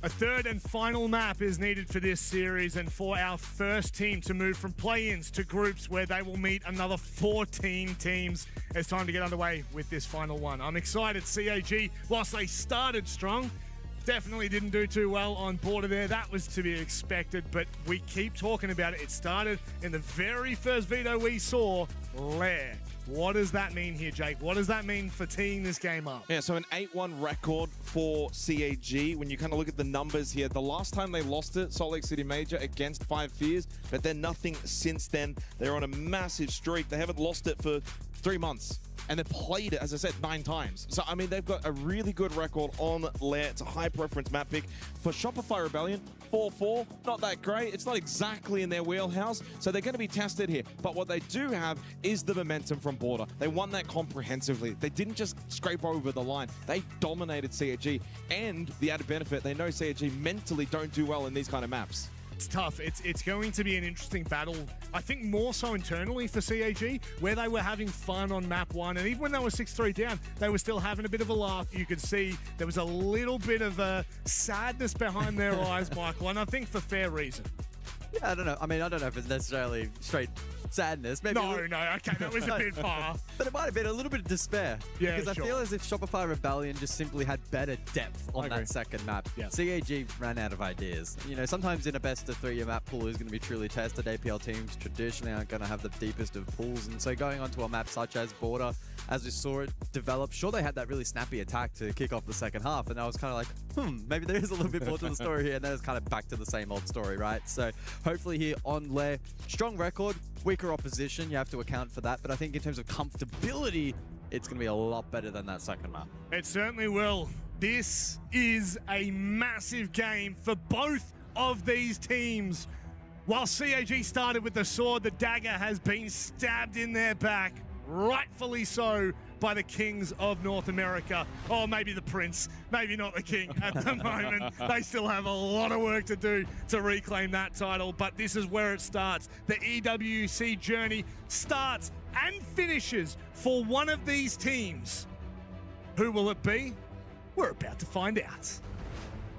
A third and final map is needed for this series and for our first team to move from play-ins to groups where they will meet another 14 teams. It's time to get underway with this final one. I'm excited. CAG, whilst they started strong, definitely didn't do too well on border there. That was to be expected, but we keep talking about it. It started in the very first video we saw, Lair. What does that mean here, Jake? What does that mean for teeing this game up? Yeah, so an 8-1 record for CAG. When you kind of look at the numbers here, the last time they lost it, Salt Lake City Major against 5 Fears, but then nothing since then. They're on a massive streak. They haven't lost it for 3 months. And they've played it, as I said, 9 times. So, I mean, they've got a really good record on Lair. It's a high preference map pick. For Shopify Rebellion, 4-4, not that great. It's not exactly in their wheelhouse, so they're going to be tested here. But what they do have is the momentum from border. They won that comprehensively. They didn't just scrape over the line. They dominated CAG. And the added benefit, they know CAG mentally don't do well in these kind of maps. It's tough. It's going to be an interesting battle. I think more so internally for CAG, where they were having fun on map 1, and even when they were 6-3 down, they were still having a bit of a laugh. You could see there was a little bit of a sadness behind their eyes, Michael, and I think for fair reason. Yeah, I don't know. I mean, I don't know if it's necessarily straight sadness. Maybe no, okay, that was a bit far. But it might have been a little bit of despair. Yeah, because I feel as if Shopify Rebellion just simply had better depth on that second map. Yeah. CAG ran out of ideas. You know, sometimes in a best of 3, your map pool is going to be truly tested. APL teams traditionally aren't going to have the deepest of pools. And so going onto a map such as Border, as we saw it develop, sure, they had that really snappy attack to kick off the second half. And I was kind of like, maybe there is a little bit more to the story here. And then it's kind of back to the same old story, right? So hopefully here on Lair, strong record, weaker opposition, you have to account for that. But I think in terms of comfortability, it's going to be a lot better than that second map. It certainly will. This is a massive game for both of these teams. While CAG started with the sword, the dagger has been stabbed in their back, rightfully so, by the kings of North America. Or maybe the prince, maybe not the king at the moment. They still have a lot of work to do to reclaim that title, but this is where it starts. The EWC journey starts and finishes for one of these teams. Who will it be? We're about to find out.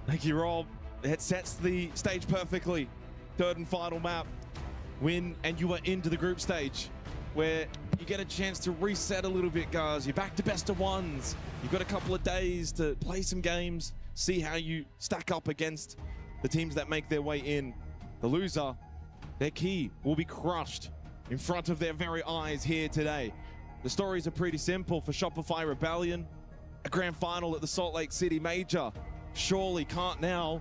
Thank you, Rob. It sets the stage perfectly. Third and final map. Win, and you are into the group stage, where you get a chance to reset a little bit, guys. You're back to best of ones. You've got a couple of days to play some games, see how you stack up against the teams that make their way in. The loser, their key will be crushed in front of their very eyes here today. The stories are pretty simple for Shopify Rebellion. A grand final at the Salt Lake City Major surely can't now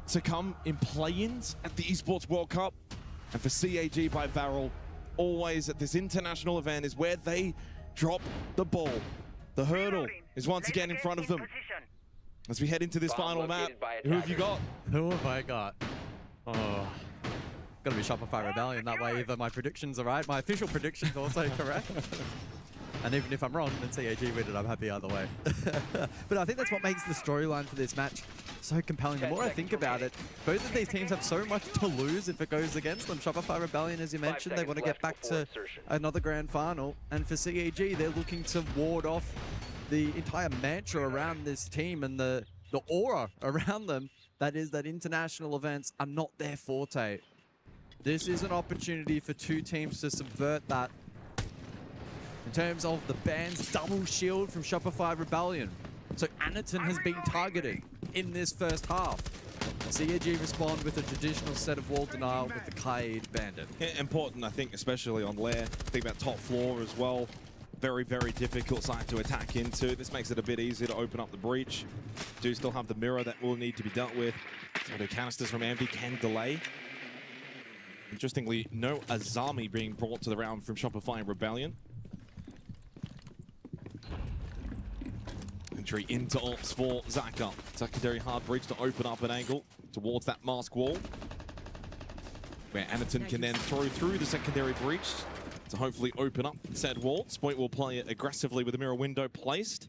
succumb in play-ins at the Esports World Cup. And for CAG by Varel, always at this international event is where they drop the ball. The hurdle is once again in front of them. As we head into this final map, who have you got? Who have I got? Oh, gotta be Shopify Rebellion. That way either my predictions are right, my official predictions also correct. And even if I'm wrong, then CAG win it, I'm happy either way. But I think that's what makes the storyline for this match so compelling. The more I think about it, both of these teams have so much to lose if it goes against them. Shopify Rebellion, as you mentioned, they want to get back to another grand final. And for CAG, they're looking to ward off the entire mantra around this team and the aura around them. That is that international events are not their forte. This is an opportunity for 2 teams to subvert that. In terms of the ban's double shield from Shopify Rebellion. So Aniton has been targeted in this first half. CAG respond with a traditional set of wall denial with the Kaid Bandit. Yeah, important, I think, especially on Lair. Think about top floor as well. Very, very difficult site to attack into. This makes it a bit easier to open up the breach. Do still have the mirror that will need to be dealt with. So the canisters from Envy can delay. Interestingly, no Azami being brought to the round from Shopify Rebellion. Entry into ops for Zaka. Secondary hard breach to open up an angle towards that mask wall, where Aniton can then throw through the secondary breach to hopefully open up said wall. Spoint will play it aggressively with a mirror window placed,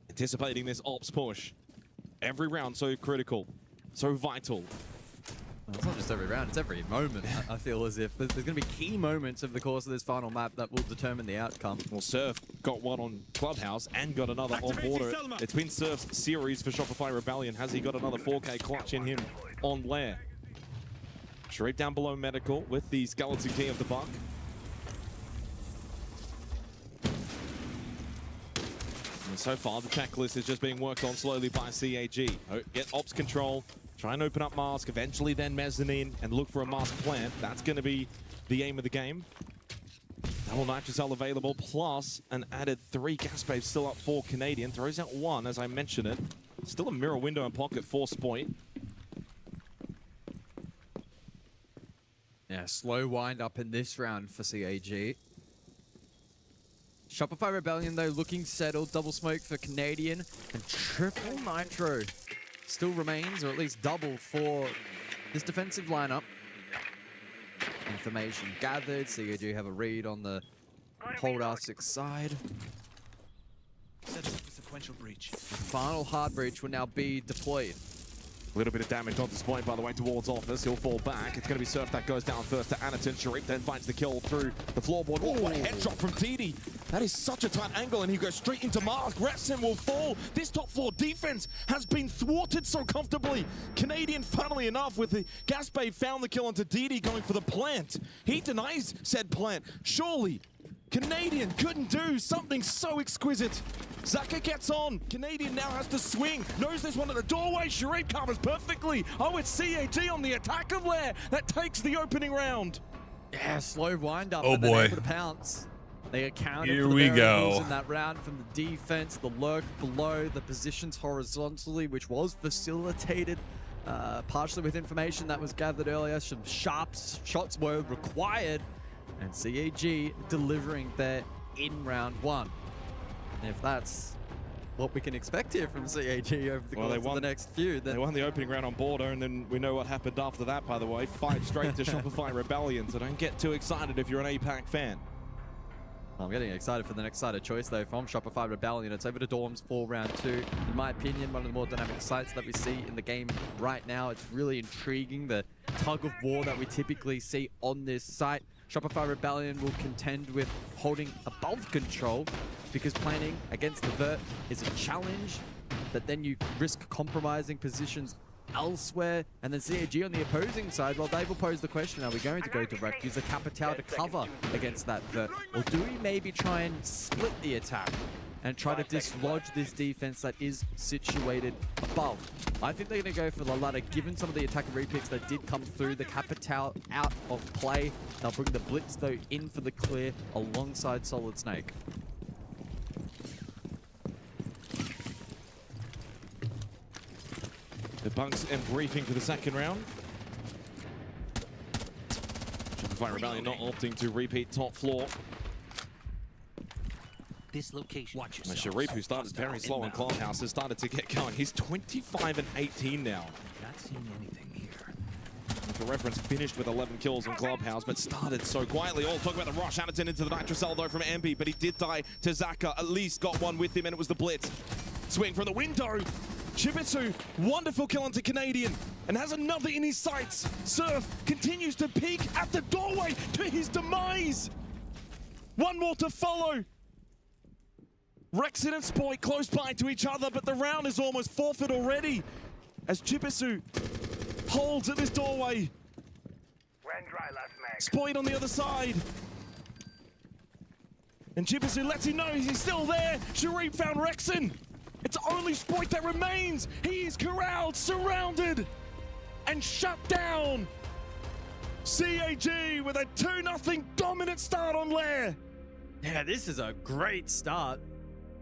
anticipating this ops push. Every round so critical, so vital. It's not just every round, it's every moment. I feel as if there's going to be key moments over the course of this final map that will determine the outcome. Well, Surf got one on Clubhouse and got another on Border. It's been Surf's series for Shopify Rebellion. Has he got another 4K clutch in him on Lair? Sharif down below Medical with the skeleton key of the buck. And so far, the checklist is just being worked on slowly by CAG. Get ops control, try and open up mask, eventually then mezzanine, and look for a mask plant. That's going to be the aim of the game. Double nitrocell available, plus an added 3 gas babes still up for Canadian. Throws out 1, as I mentioned it. Still a mirror window in pocket for Spoit. Yeah, slow wind up in this round for CAG. Shopify Rebellion, though, looking settled. Double smoke for Canadian. And triple nitro still remains, or at least double, for this defensive lineup. Information gathered. CAG have a read on the hold R6 side. Set up a sequential breach. The final hard breach will now be deployed. A little bit of damage on this point, by the way, towards Office. He'll fall back. It's going to be Surf that goes down first to Anaton. Sharif then finds the kill through the floorboard. Oh, what a headshot from TD. That is such a tight angle, and he goes straight into Mask. Retsim will fall. This top floor defense has been thwarted so comfortably. Canadian, funnily enough, with the gas bay, found the kill onto DD going for the plant. He denies said plant. Surely, Canadian couldn't do something so exquisite. Zaka gets on. Canadian now has to swing. Knows there's one at the doorway. Sharif covers perfectly. Oh, it's CAG on the attack of Lair that takes the opening round. Yeah, slow wind up. Oh boy. Able to pounce. They accounted Here for the we variables go. in that round from the defense, the lurk below, the positions horizontally, which was facilitated partially with information that was gathered earlier. Some sharp shots were required, and CAG delivering there in round 1. And if that's what we can expect here from CAG over the course of the next few, then they won the opening round on Border, and then we know what happened after that, by the way. 5 straight to Shopify Rebellion, so don't get too excited if you're an APAC fan. I'm getting excited for the next side of choice, though, from Shopify Rebellion. It's over to Dorms for round 2. In my opinion, one of the more dynamic sites that we see in the game right now. It's really intriguing, the tug of war that we typically see on this site. Shopify Rebellion will contend with holding above control, because planning against the vert is a challenge, but then you risk compromising positions elsewhere. And then CAG on the opposing side, well, Dave will pose the question, are we going to go direct, use the Capital to cover against that vert, or do we maybe try and split the attack and try to dislodge this defense that is situated above? I think they're going to go for the latter, given some of the attack repicks that did come through. The Capital out of play. They'll bring the Blitz, though, in for the clear alongside Solid Snake. The bunks and briefing for the second round. Shopify Rebellion not opting to repeat top floor. This location. Watch yourself. Sharif, who started very slow on Clubhouse, has started to get going. He's 25 and 18 now. Not seeing anything here. And for reference, finished with 11 kills on Clubhouse, but started so quietly. Talk about the rush. Anaton into the nitrocell, though, from Embi, but he did die to Zaka. At least got one with him, and it was the Blitz. Swing from the window. Shibitsu, wonderful kill onto Canadian, and has another in his sights. Surf continues to peek at the doorway to his demise. One more to follow. Rexit and Spoit close by to each other, but the round is almost forfeit already as Chibisu holds at this doorway. Spoit on the other side. And Chibisu lets him know he's still there. Sharif found Rexin. It's only Spoit that remains. He is corralled, surrounded, and shut down. CAG with a 2-0 dominant start on Lair. Yeah, this is a great start.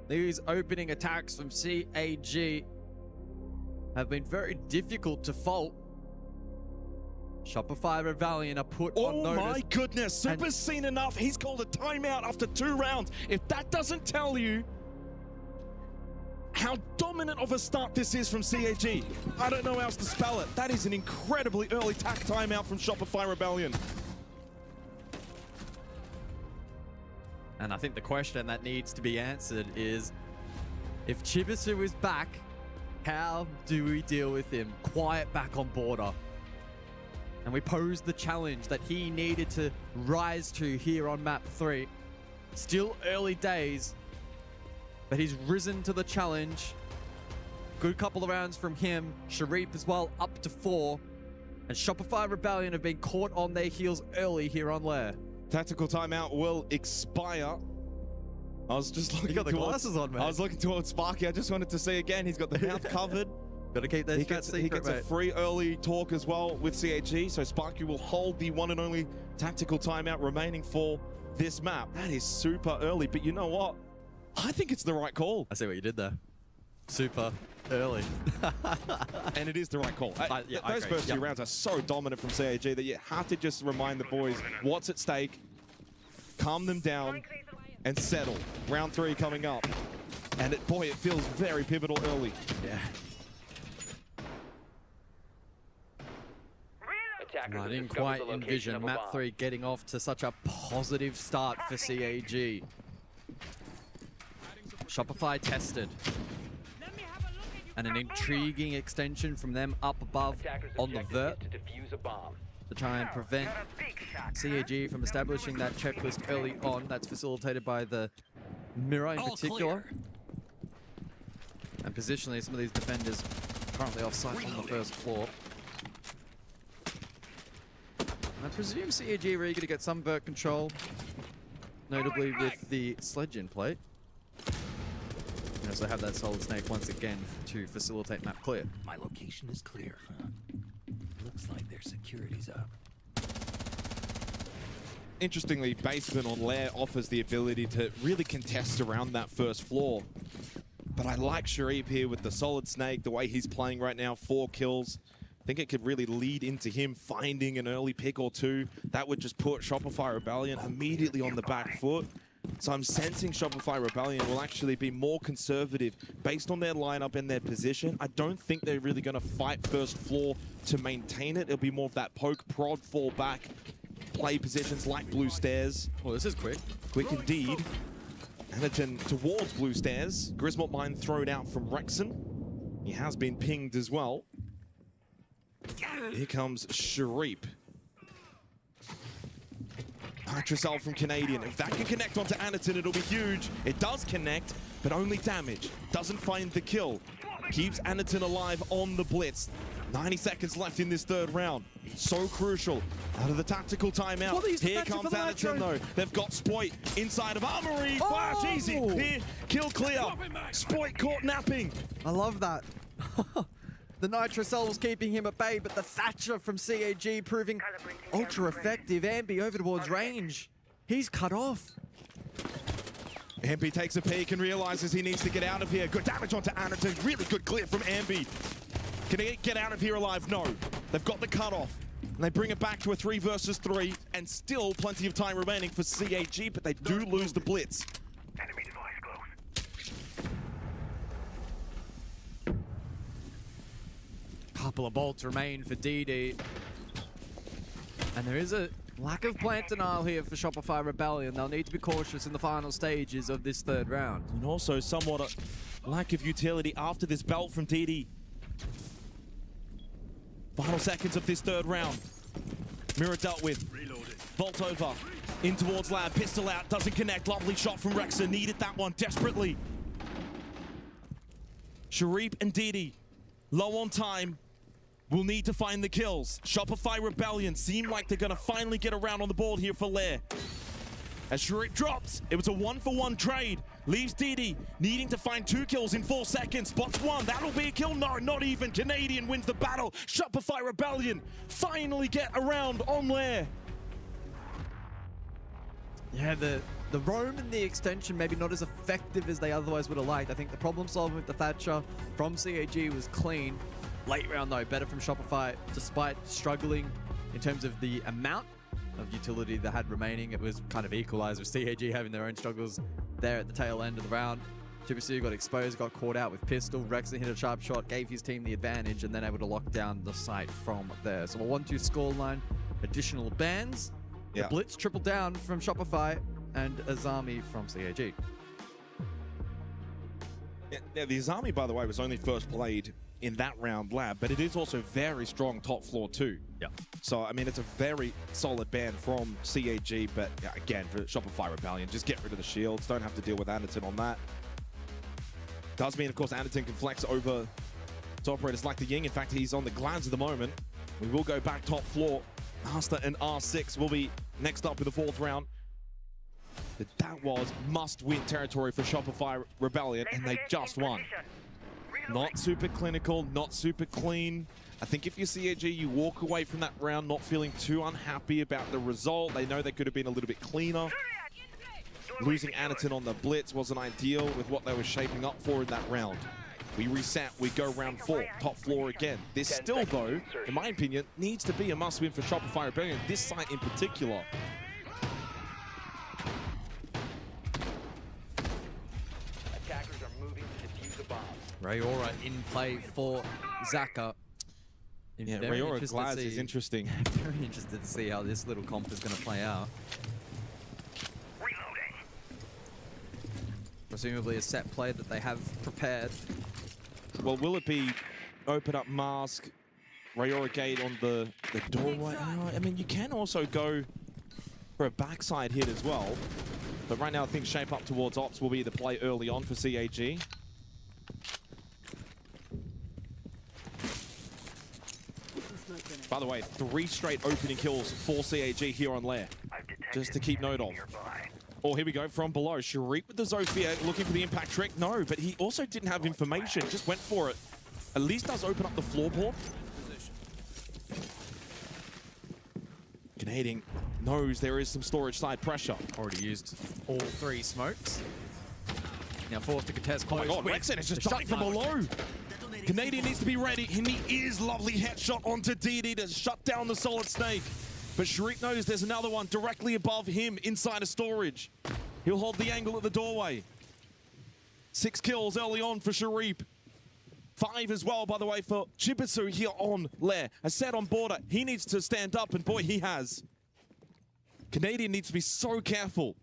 These opening attacks from CAG have been very difficult to fault. Shopify Rebellion are put on notice. Oh my goodness, Super's seen enough. He's called a timeout after 2 rounds. If that doesn't tell you how dominant of a start this is from CAG, I don't know how else to spell it. That is an incredibly early tack timeout from Shopify Rebellion. And I think the question that needs to be answered is, if Chibisu is back, how do we deal with him? Quiet back on Border. And we posed the challenge that he needed to rise to here on map 3. Still early days, but he's risen to the challenge. Good couple of rounds from him. Sharif as well, up to 4. And Shopify Rebellion have been caught on their heels early here on Lair. Tactical timeout will expire. I was just looking. You got the glasses on, man. I was looking towards Sparky. I just wanted to see again. He's got the mouth covered. Gotta keep that secret, he gets a free early talk as well with CAG, so Sparky will hold the one and only tactical timeout remaining for this map. That is super early, but you know what? I think it's the right call. I see what you did there. Super early. And it is the right call. Those first few rounds are so dominant from CAG that you have to just remind the boys what's at stake, calm them down, and settle. Round 3 coming up. And boy, it feels very pivotal early. Yeah. I didn't quite envision map 3 getting off to such a positive start for CAG. Shopify tested. And an intriguing extension from them up above on the vert to try and prevent CAG from establishing that checklist early on. That's facilitated by the mirror in particular. And positionally, some of these defenders currently off site on the first floor. I presume CAG are eager to get some vert control, notably with the sledge-in plate. You also have that solid snake once again to facilitate map clear. My location is clear, huh? Looks like their security's up. Interestingly, Basement on Lair offers the ability to really contest around that first floor. But I like Sharif here with the solid snake, the way he's playing right now, 4 kills. I think it could really lead into him finding an early pick or 2. That would just put Shopify Rebellion immediately on the back foot. So I'm sensing Shopify Rebellion will actually be more conservative based on their lineup and their position. I don't think they're really going to fight first floor to maintain it. It'll be more of that poke, prod, fall back, play positions like Blue Stairs. Oh, this is quick. Quick indeed. Anagen towards Blue Stairs. Griswold Mine thrown out from Rexon. He has been pinged as well. Here comes Sharif. Nitrocell from Canadian. If that can connect onto Anaton, it'll be huge. It does connect, but only damage. Doesn't find the kill. Keeps Anaton alive on the blitz. 90 seconds left in this 3rd round. So crucial. Out of the tactical timeout. Here comes Anaton though. They've got Spoit inside of Armory. Flash, easy. Here, kill clear. Spoit caught napping. I love that. The Nitrocell was keeping him at bay, but the Thatcher from CAG proving ultra effective. Ambi over towards range. He's cut off. Ambi takes a peek and realizes he needs to get out of here. Good damage onto Anaton. Really good clear from Ambi. Can he get out of here alive? No. They've got the cutoff. And they bring it back to a 3 versus 3, and still plenty of time remaining for CAG, but they do lose the blitz. Enemy device close. Couple of bolts remain for DD. And there is a lack of plant denial here for Shopify Rebellion. They'll need to be cautious in the final stages of this 3rd round. And also somewhat a lack of utility after this belt from DD. Final seconds of this 3rd round. Mirror dealt with. Vault over. In towards Lab. Pistol out. Doesn't connect. Lovely shot from Rexer. Needed that one desperately. Sharif and DD. Low on time. Will need to find the kills. Shopify Rebellion seem like they're going to finally get around on the board here for Lair. As Sharif drops, it was a 1-for-1 trade. Leaves DD needing to find 2 kills in 4 seconds. Spots 1. That'll be a kill. No, not even. Canadian wins the battle. Shopify Rebellion finally get around on Lair. Yeah, the roam and the extension maybe not as effective as they otherwise would have liked. I think the problem solving with the Thatcher from CAG was clean. Late round though, better from Shopify, despite struggling in terms of the amount of utility they had remaining. It was kind of equalized with CAG having their own struggles there at the tail end of the round. GBC got exposed, got caught out with pistol. Rexon hit a sharp shot, gave his team the advantage, and then able to lock down the site from there. So a 1-2 scoreline, additional bans. The blitz triple down from Shopify and Azami from CAG. Yeah, the Azami, by the way, was only first played in that round lab, but it is also very strong top floor too. Yeah. So, I mean, it's a very solid ban from CAG, but yeah, again, for Shopify Rebellion, just get rid of the shields. Don't have to deal with Anderton on that. Does mean, of course, Anderton can flex over to operators like the Ying. In fact, he's on the Glands at the moment. We will go back top floor. Asta and R6 will be next up in the 4th round. But that was must-win territory for Shopify Rebellion, and they just won. Not super clinical, not super clean. I think if you're CAG, you walk away from that round not feeling too unhappy about the result. They know they could have been a little bit cleaner. Losing Anderton on the blitz wasn't ideal with what they were shaping up for in that round. We reset, we go round 4, top floor again. This still, though, in my opinion, needs to be a must-win for Shopify Rebellion, this site in particular. Attackers are moving to defuse a bomb. Rayora in play for Zaka. Yeah, Rayora Glass is interesting. Very interested to see how this little comp is going to play out. Reloading. Presumably a set play that they have prepared. Well, will it be open up mask, Rayora gate on the doorway? I mean, you can also go for a backside hit as well. But right now, things shape up towards Ops will be the play early on for CAG. By the way, 3 straight opening kills for CAG here on Lair. Just to keep note of. Oh, here we go from below. Shareep with the Zofia looking for the impact trick. No, but he also didn't have information. Just went for it. At least does open up the floorboard. Canadian knows there is some storage side pressure. Already used all 3 smokes. Now forced to contest. Oh my god, Rexen is just dying from below. Canadian needs to be ready. He is lovely headshot onto DD to shut down the Solid Snake. But Shareep knows there's another one directly above him inside of storage. He'll hold the angle at the doorway. 6 kills early on for Shareep. 5 as well, by the way, for Chibisu here on Lair. As said on border, he needs to stand up, and boy, he has. Canadian needs to be so careful.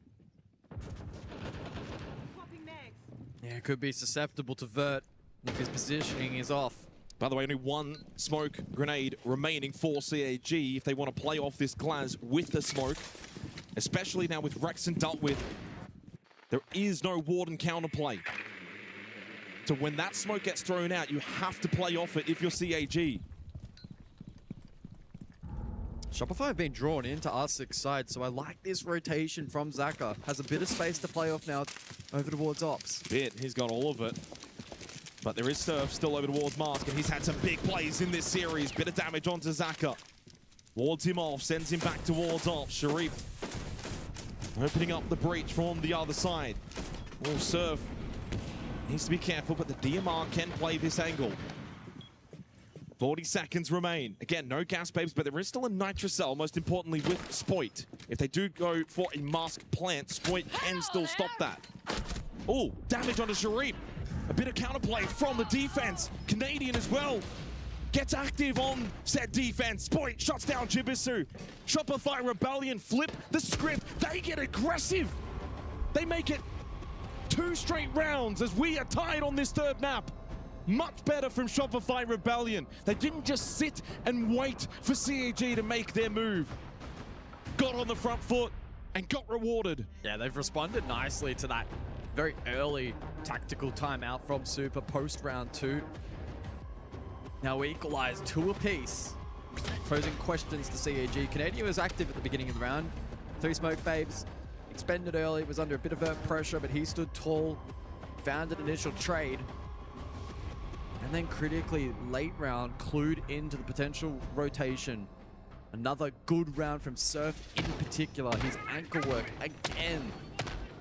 Yeah, could be susceptible to Vert if his positioning is off. By the way, only 1 smoke grenade remaining for CAG if they want to play off this Glaz with the smoke. Especially now with Rexen dealt with. There is no Warden counterplay. So when that smoke gets thrown out, you have to play off it if you're CAG. Shopify have been drawn into R6 side, so I like this rotation from Zaka. Has a bit of space to play off now over towards Ops. He's got all of it. But there is Surf still over towards Mask, and he's had some big plays in this series. Bit of damage onto Zaka. Wards him off, sends him back towards Ops. Shareep opening up the breach from the other side. Oh, Surf needs to be careful, but the DMR can play this angle. 40 seconds remain. Again, no gas babes, but there is still a Nitrocell, most importantly with Spoit. If they do go for a Mask plant, Spoit can still stop that. Oh, damage onto Shareep. A bit of counterplay from the defense. Canadian as well gets active on said defense. Spoit shuts down Chibisu. Shopify Rebellion flip the script. They get aggressive. They make it 2 straight rounds as we are tied on this 3rd map. Much better from Shopify Rebellion. They didn't just sit and wait for CAG to make their move. Got on the front foot and got rewarded. Yeah, they've responded nicely to that very early tactical timeout from Super post round 2. Now we equalize 2 apiece, posing questions to CAG. Canadian was active at the beginning of the round. 3 smoke babes, expended early, was under a bit of pressure, but he stood tall, found an initial trade. And then critically, late round, clued into the potential rotation. Another good round from Surf in particular. His ankle work again,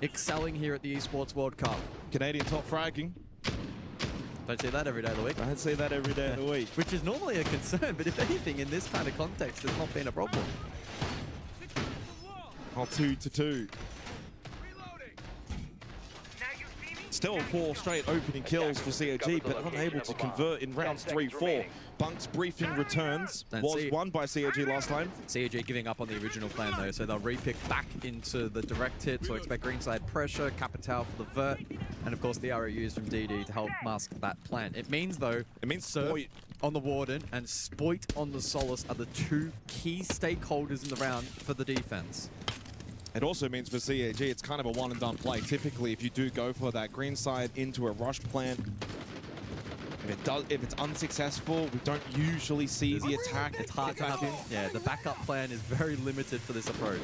excelling here at the Esports World Cup. Canadian top fragging. Don't see that every day of the week. I don't see that every day of the week. Which is normally a concern, but if anything, in this kind of context, it's not been a problem. Oh, 2-2. Still 4 straight opening kills for CAG, but unable to convert in rounds 3-4. Bunk's briefing returns. Was won by CAG last time. CAG giving up on the original plan though, so they'll repick back into the direct hit. So expect greenside pressure, Capital for the vert. And of course the ROUs from DD to help mask that plant. It means though, Surf on the Warden and Spoit on the Solace are the two key stakeholders in the round for the defense. It also means for CAG, it's kind of a one and done play. Typically, if you do go for that green side into a rush plant, if it's unsuccessful, we don't usually see the attack. It's hard to happen. Yeah, the backup plan is very limited for this approach.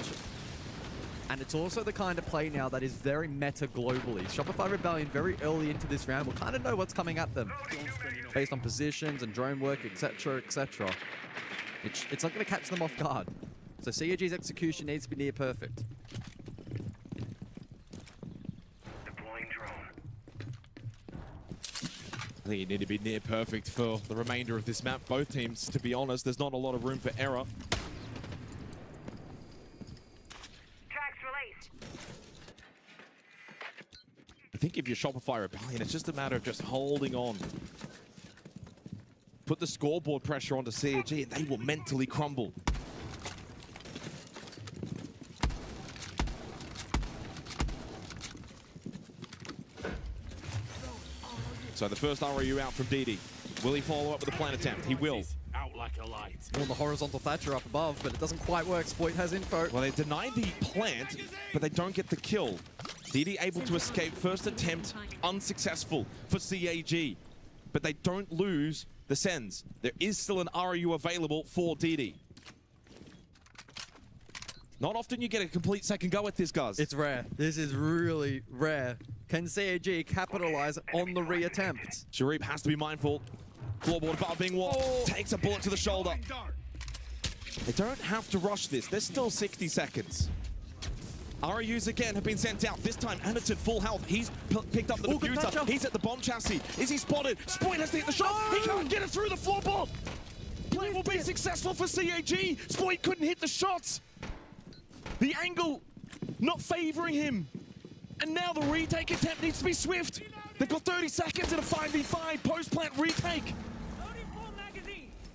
And it's also the kind of play now that is very meta globally. Shopify Rebellion very early into this round will kind of know what's coming at them based on positions and drone work, etc., etc. It's not going to catch them off guard. So CAG's execution needs to be near perfect. Deploying drone. I think you need to be near perfect for the remainder of this map. Both teams, to be honest, there's not a lot of room for error. I think if you're Shopify Rebellion, it's just a matter of just holding on. Put the scoreboard pressure onto CAG and they will mentally crumble. So the first ROU out from DD. Will he follow up with a plant attempt? He will. Out like a light. Well, the horizontal Thatcher up above, but it doesn't quite work. Spoit has info. Well, they deny the plant, but they don't get the kill. DD able to escape. First attempt unsuccessful for CAG, but they don't lose the Sens. There is still an ROU available for DD. Not often you get a complete second go at this, guys. It's rare. This is really rare. Can CAG capitalize on the reattempt? Sharif has to be mindful. Floorboard above being walked. Takes a bullet to the shoulder. They don't have to rush this. There's still 60 seconds. ROUs again have been sent out. This time, Anderton full health. He's picked up the diffuser. He's at the bomb chassis. Is he spotted? Spoit has to hit the shot. He can't get it through the floorboard. Play will be successful for CAG. Spoit couldn't hit the shots. The angle not favoring him. And now the retake attempt needs to be swift. They've got 30 seconds in a 5v5 post-plant retake.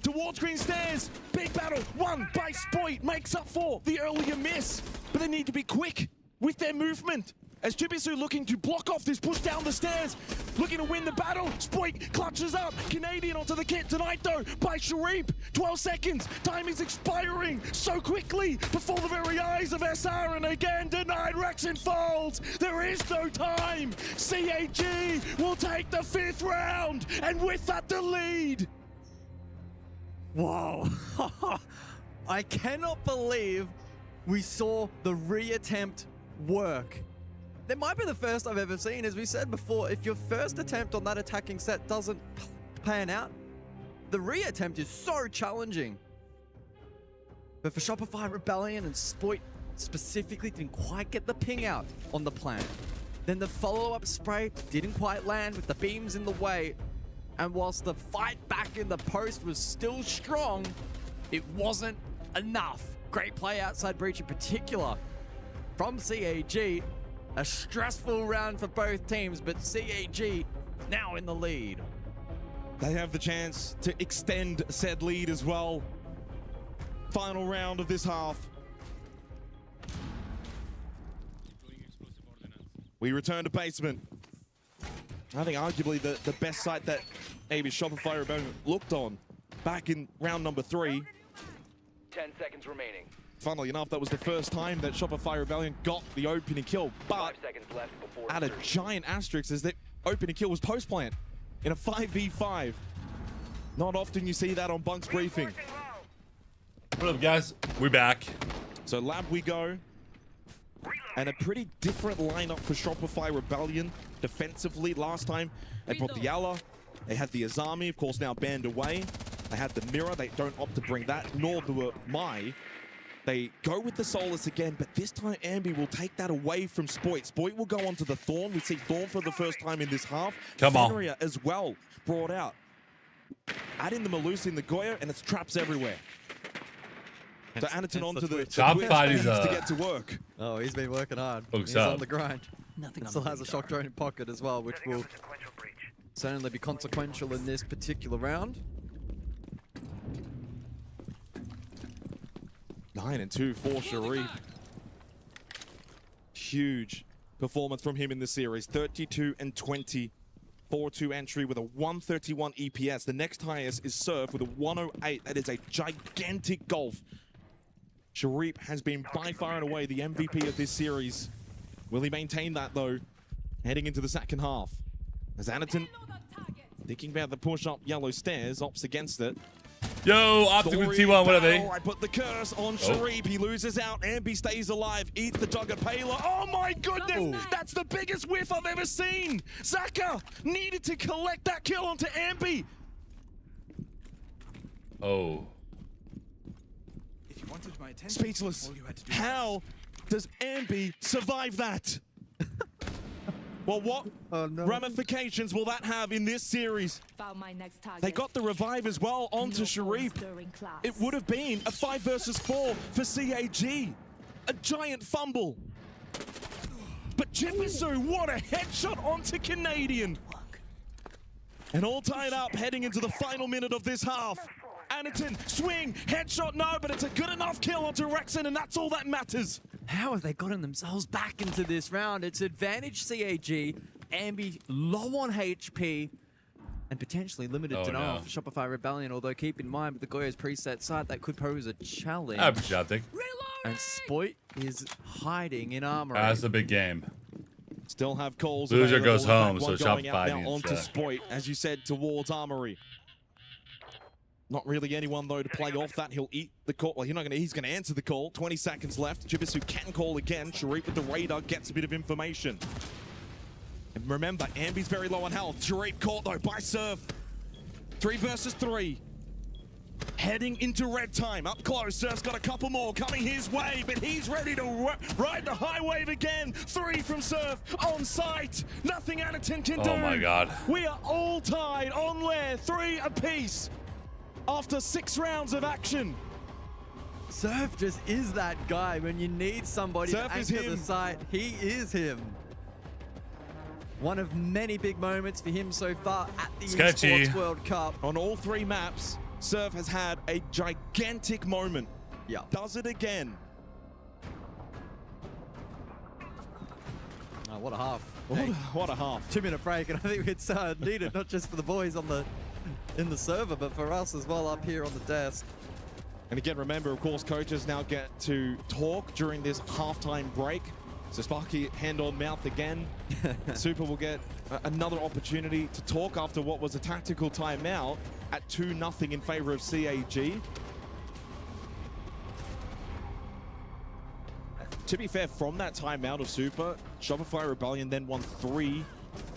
Towards green stairs. Big battle won by Spoit. Makes up for the earlier miss. But they need to be quick with their movement. As Jibisu looking to block off this push down the stairs. Looking to win the battle. Spoit clutches up. Canadian onto the kit tonight though by Sharif. 12 seconds. Time is expiring so quickly before the very eyes of SR. And again denied. Rexon folds. There is no time. CAG will take the 5th round. And with that the lead. Whoa. I cannot believe we saw the reattempt work. That might be the first I've ever seen. As we said before, if your first attempt on that attacking set doesn't pan out, the reattempt is so challenging. But for Shopify Rebellion and Spoit specifically didn't quite get the ping out on the plan. Then the follow-up spray didn't quite land with the beams in the way. And whilst the fight back in the post was still strong, it wasn't enough. Great play outside breach in particular from CAG. A stressful round for both teams, but CAG now in the lead. They have the chance to extend said lead as well. Final round of this half. We return to basement. I think arguably the best site that maybe Shopify Rebellion looked on back in round number 3. 10 seconds remaining. Funnily enough, that was the first time that Shopify Rebellion got the opening kill, but 5 seconds left before at a giant asterisk is that opening kill was post-plant in a 5v5. Not often you see that on Bunk's briefing. What up, guys? We're back. So lab we go. And a pretty different lineup for Shopify Rebellion defensively. Last time they brought the Yala. They had the Azami, of course, now banned away. They had the Mirror. They don't opt to bring that, nor the Mai. They go with the Solus again, but this time Ambi will take that away from Spoit. Spoit will go onto the Thorn. We see Thorn for the first time in this half. Come on. Fenrir as well brought out. Add in the Melusi and the Goyo, and it's traps everywhere. So Anderton onto the Top Twitch fight is to get to work. Oh, he's been working hard. Hooks He's up. on the grind. Nothing still has a shock drone in pocket as well, which will certainly be consequential in this particular round. 9 and 2 for Sharif. Huge performance from him in the series. 32 and 20. 4-2 entry with a 131 EPS. The next highest is Surf with a 108. That is a gigantic golf. Sharif has been by far and away the MVP of this series. Will he maintain that though, heading into the second half? As Anaton thinking about the push-up yellow stairs, opts against it. Yo, Optic with T1, what are they? I put the curse on Sharif. He loses out. Ambi stays alive. Eats the Jugger Payload. Oh my goodness! That's the biggest whiff I've ever seen. Zaka needed to collect that kill onto Ambi. Oh. If you wanted my attention, Speechless. all you had to do How does Ambi survive that? Well, what ramifications will that have in this series? Found my next target. They got the revive as well onto Sharif. It would have been a 5 versus 4 for CAG. A giant fumble. But Jimisu, what a headshot onto Canadian. And all tied up heading into the final minute of this half. Anaton, swing, headshot, no, but it's a good enough kill onto Rexon, and that's all that matters. How have they gotten themselves back into this round? It's advantage CAG, Ambi low on HP, and potentially limited denial for Shopify Rebellion, although keep in mind with the Goyo's preset site, that could pose a challenge. And Spoit is hiding in armor. That's a big game. Still have calls. Loser goes available. home, so Going out Shopify now needs onto to... Spoit, as you said, towards Armory. Not really anyone though to play off that. He'll eat the call. Well, he's gonna answer the call. 20 seconds left. Jibisu can call again. Sharif with the radar gets a bit of information. And remember, Ambi's very low on health. Sharif caught though by Surf. 3 versus 3. Heading into red time. Up close. Surf's got a couple more coming his way, but he's ready to ride the high wave again. 3 from Surf on site. Nothing Anaton can do. Oh my god. We are all tied on lair. 3 apiece. After 6 rounds of action. Surf just is that guy when you need somebody Surf to is anchor him. the site. He is him. One of many big moments for him so far at the Esports World Cup. On all 3 maps, Surf has had a gigantic moment. Yeah. Does it again. Oh, what a half. What a half. 2-minute break, and I think it's needed not just for the boys on in the server, but for us as well up here on the desk. And again, remember, of course, coaches now get to talk during this halftime break. So Sparky, hand on mouth again. Super will get another opportunity to talk after what was a tactical timeout at 2-0 in favor of CAG. To be fair, from that timeout of Super, Shopify Rebellion then won 3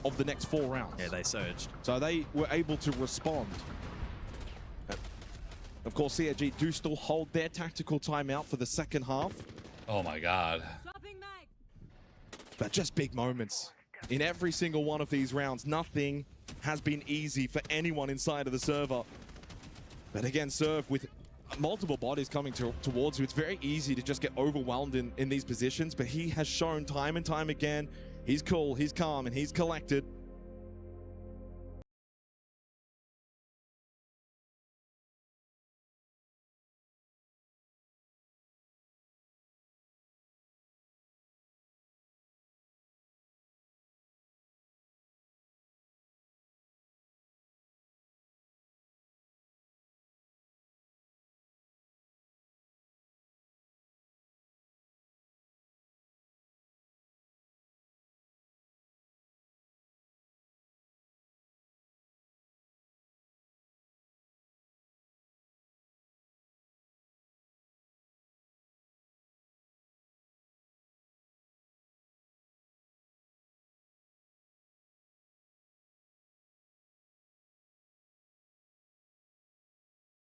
of the next 4 rounds. Yeah, they surged. So they were able to respond. Of course, CAG do still hold their tactical timeout for the second half. Oh my god. But just big moments. In every single one of these rounds, nothing has been easy for anyone inside of the server. But again, Surf with multiple bodies coming towards you, it's very easy to just get overwhelmed in these positions, but he has shown time and time again, he's cool, he's calm, and he's collected.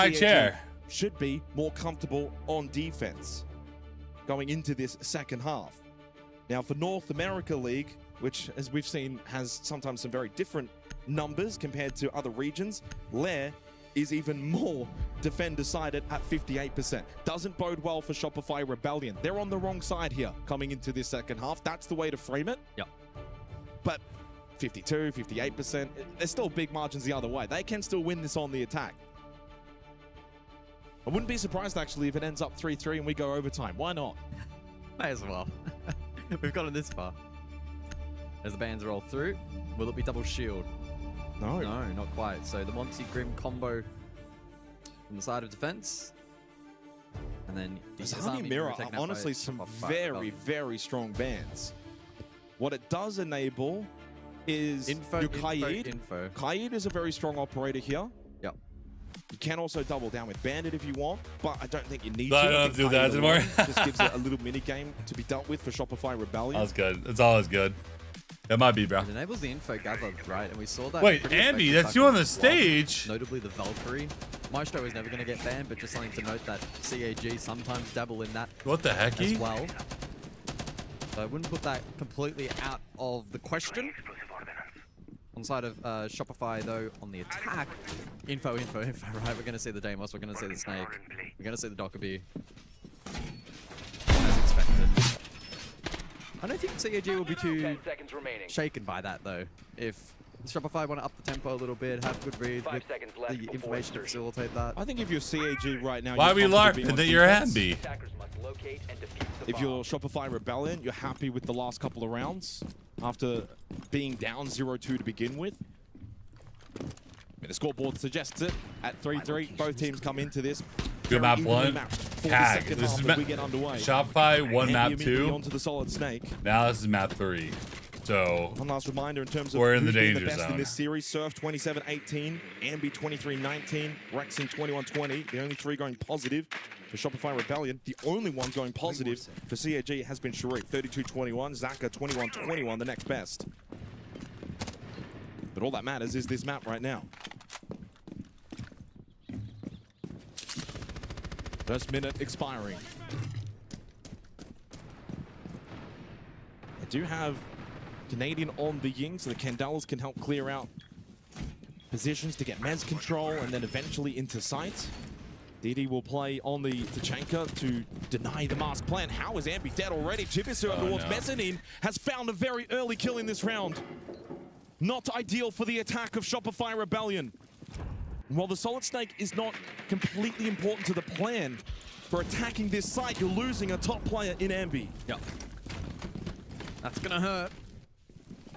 High chair. Should be more comfortable on defense going into this second half. Now for North America League, which as we've seen has sometimes some very different numbers compared to other regions, Lair is even more defend-decided at 58%. Doesn't bode well for Shopify Rebellion. They're on the wrong side here coming into this second half. That's the way to frame it. Yep. But 52, 58%, there's still big margins the other way. They can still win this on the attack. I wouldn't be surprised actually if it ends up 3-3 and we go overtime. Why not? May as well. We've gotten this far. As the bands roll through, will it be double shield? No. No, not quite. So the Monty Grim combo from the side of defense. And then Zani Mirror are honestly some very, very strong bands. What it does enable is your Kaid. Kaid is a very strong operator here. Yep. You can also double down with Bandit if you want, but I don't think you need No, to. I don't have to do that anymore. Just gives it a little mini game to be dealt with for Shopify Rebellion. That's good. It's always good. It might be, bro. It enables the info gather, right? And we saw that. Wait, Ambi, that's you on the stage. Notably the Valkyrie. Maestro is never going to get banned, but just something to note that CAG sometimes dabble in that. What the heck? As well. So I wouldn't put that completely out of the question. On the side of Shopify, though, on the attack, info, right? We're going to see the Deimos, we're going to see the Snake, we're going to see the Dockerby. As expected. I don't think CAG will be too shaken by that, though. If Shopify want to up the tempo a little bit, have good reads with the information to facilitate that. I think if you're CAG right now, why are we LARPing that you're Ambi? If you're Shopify Rebellion, you're happy with the last couple of rounds after being down 0-2 to begin with. I mean, the scoreboard suggests it at 3-3. Both teams come into this. Good map one. Tag. This is we get underway. Shopify 1 map 2. Onto the Solid Snake. Now this is map 3. So one last reminder in terms of we're in the who's been danger best zone in this series. Surf 27-18, Ambi 23-19, Rexing 21-20. The only three going positive for Shopify Rebellion. The only one going positive for CAG has been Sharif 32-21, Zaka 21-21, the next best. But all that matters is this map right now. First minute expiring. They do have Canadian on the Ying, so the Candelas can help clear out positions to get Mez control and then eventually into sight. DD will play on the Tachanka to deny the mask plan. How is Ambi dead already? Chibisu towards Mezzanine has found a very early kill in this round. Not ideal for the attack of Shopify Rebellion. While the Solid Snake is not completely important to the plan for attacking this site, you're losing a top player in Ambi. Yep. That's gonna hurt.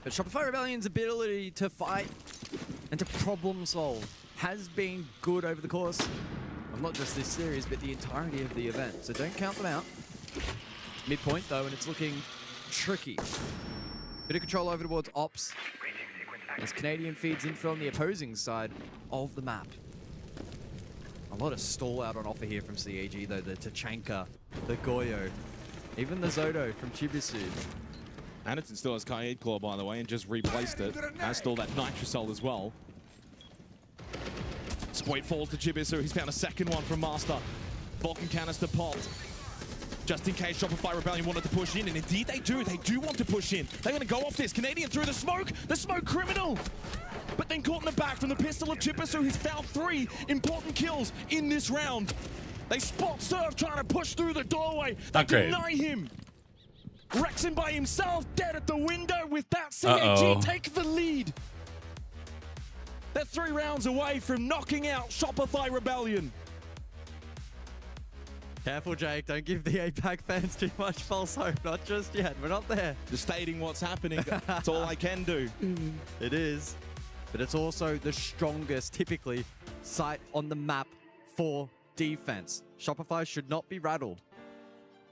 But Shopify Rebellion's ability to fight and to problem solve has been good over the course of not just this series, but the entirety of the event. So don't count them out. Midpoint though, and it's looking tricky. Bit of control over towards Ops. As Canadian feeds info on the opposing side of the map. A lot of stall out on offer here from CAG though. The Tachanka, the Goyo, even the Zodo from Chibisu. Anderton still has Kaid Claw, by the way, and just replaced it. Has still that Nitrocell as well. Spoit falls to Chibisu. He's found a second one from Master. Vulcan canister popped. Just in case Shopify Rebellion wanted to push in, and indeed they do. They do want to push in. They're going to go off this. Canadian through the smoke criminal. But then caught in the back from the pistol of Chibisu. He's found 3 important kills in this round. They spot Surf trying to push through the doorway. They deny him. Rexing by himself, dead at the window. With that, CAG take the lead. They're 3 rounds away from knocking out Shopify Rebellion. Careful, Jake. Don't give the APAC fans too much false hope. Not just yet. We're not there. Just stating what's happening. That's all I can do. It is. But it's also the strongest, typically, site on the map for defense. Shopify should not be rattled.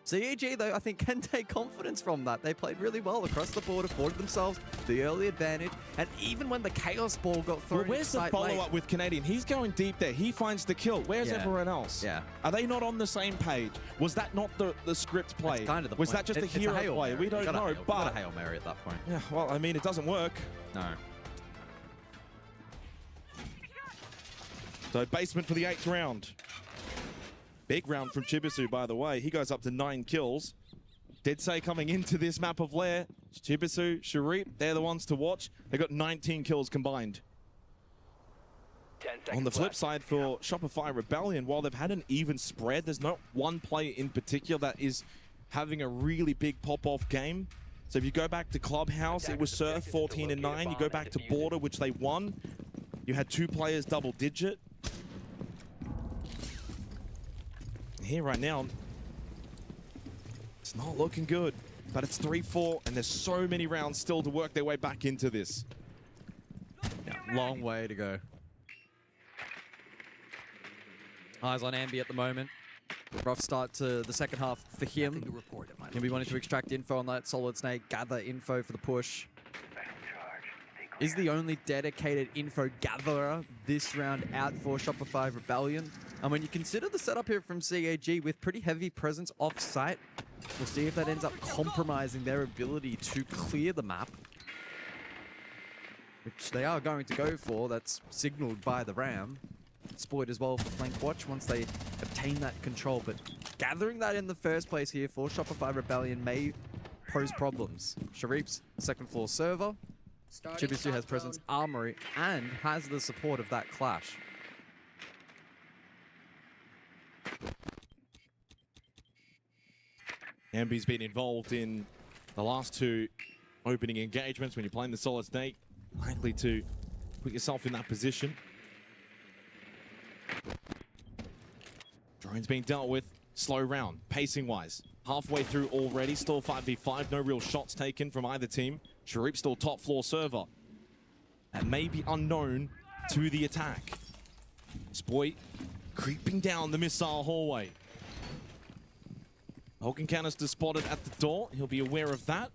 CAG, though, I think can take confidence from that. They played really well across the board, afforded themselves the early advantage, and even when the Chaos Ball got thrown, well, where's the follow-up with Canadian? He's going deep there. He finds the kill. Where's everyone else? Yeah. Are they not on the same page? Was that not the script play? That's kind of the Was point. that just a hero play? We don't know. But got a Hail Mary at that point. Yeah, well, I mean, it doesn't work. No. So basement for the 8th round. Big round from Chibisu, by the way. He goes up to 9 kills. Did say coming into this map of Lair, Chibisu, Sharif, they're the ones to watch. They got 19 kills combined. On the flip side for Shopify Rebellion, while they've had an even spread, there's not one player in particular that is having a really big pop-off game. So if you go back to Clubhouse, it was Surf 14-9. You go back to Border, which they won. You had 2 players double-digit. Here right now, it's not looking good. but it's 3-4, and there's so many rounds still to work their way back into this. Yeah, long way to go. Eyes on Ambi at the moment. Rough start to the second half for him. He'll be wanting to extract info on that Solid Snake, gather info for the push. Is the only dedicated info gatherer this round out for Shopify Rebellion. And when you consider the setup here from CAG with pretty heavy presence off-site, we'll see if that ends up compromising their ability to clear the map, which they are going to go for. That's signaled by the Ram. Spoiled as well for flank watch once they obtain that control, but gathering that in the first place here for Shopify Rebellion may pose problems. Sharif's second floor server, Chibisu has presence armory and has the support of that clash. Ambi's been involved in the last two opening engagements. When you're playing the Solid Snake, likely to put yourself in that position. Drone's being dealt with. Slow round, pacing-wise. Halfway through already, still 5v5. No real shots taken from either team. Sharif still top floor server. And may be unknown to the attack. Spoy creeping down the missile hallway. Hulk canister spotted at the door. He'll be aware of that.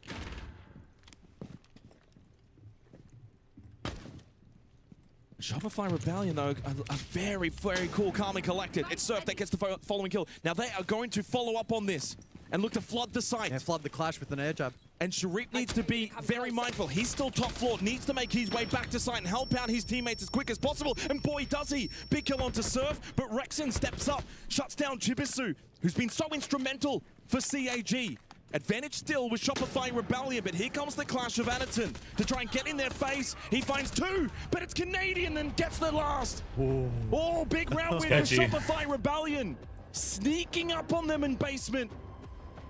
Shopify Rebellion, though, a very, very cool, calm and collected. It's Surf that gets the following kill. Now they are going to follow up on this and look to flood the site. Yeah, flood the clash with an air jab. And Sharif needs to be very mindful. He's still top floor, needs to make his way back to site and help out his teammates as quick as possible. And boy, does he. Big kill onto Surf, but Rexon steps up, shuts down Chibisu, who's been so instrumental for CAG. Advantage still with Shopify Rebellion, but here comes the clash of Anaton to try and get in their face. He finds two, but it's Canadian and gets the last. Ooh. Oh, big round win for Shopify Rebellion. Sneaking up on them in basement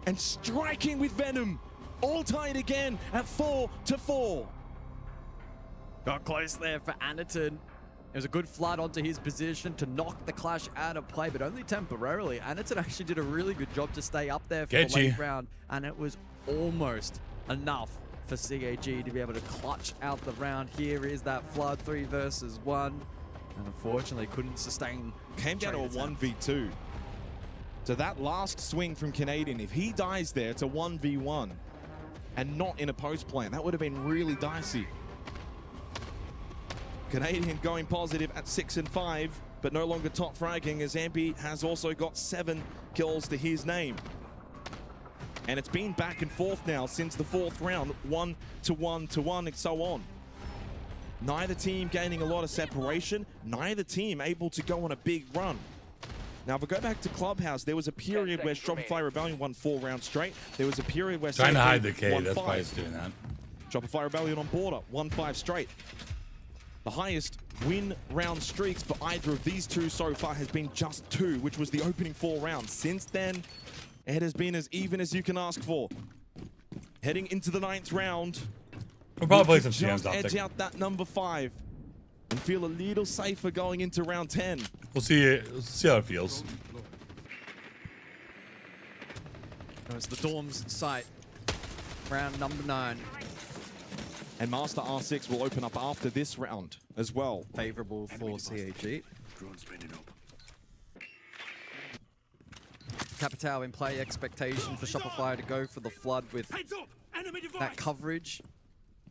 and striking with Venom. All tied again at 4-4. Got close there for Anaton. It was a good flood onto his position to knock the clash out of play, but only temporarily. Anaton actually did a really good job to stay up there for the late round, and it was almost enough for CAG to be able to clutch out the round. Here is that flood, 3 versus 1, and unfortunately couldn't sustain. Came down to a 1v2. So that last swing from Canadian, if he dies there, it's a 1v1 and not in a post plan. That would have been really dicey. Canadian going positive at 6-5, but no longer top fragging as Ambi has also got 7 kills to his name. And it's been back and forth now since the 4th round, 1-1-1 and so on. Neither team gaining a lot of separation, neither team able to go on a big run. Now, if we go back to Clubhouse, there was a period where Shopify Rebellion won 4 rounds straight. There was a period where trying to hide the K, K, that's why it's doing that. Shopify Rebellion on border, 1-5 straight. The highest win round streaks for either of these two so far has been just 2, which was the opening 4 rounds. Since then, it has been as even as you can ask for. Heading into the 9th round, we'll probably play some just edge out that number 5 and feel a little safer going into round 10. We'll see how it feels. It's the Dorm's site, round number 9. And Master R6 will open up after this round as well. Favorable for CAG. Capitao in play, expectation for Shopify to go for the flood with that coverage.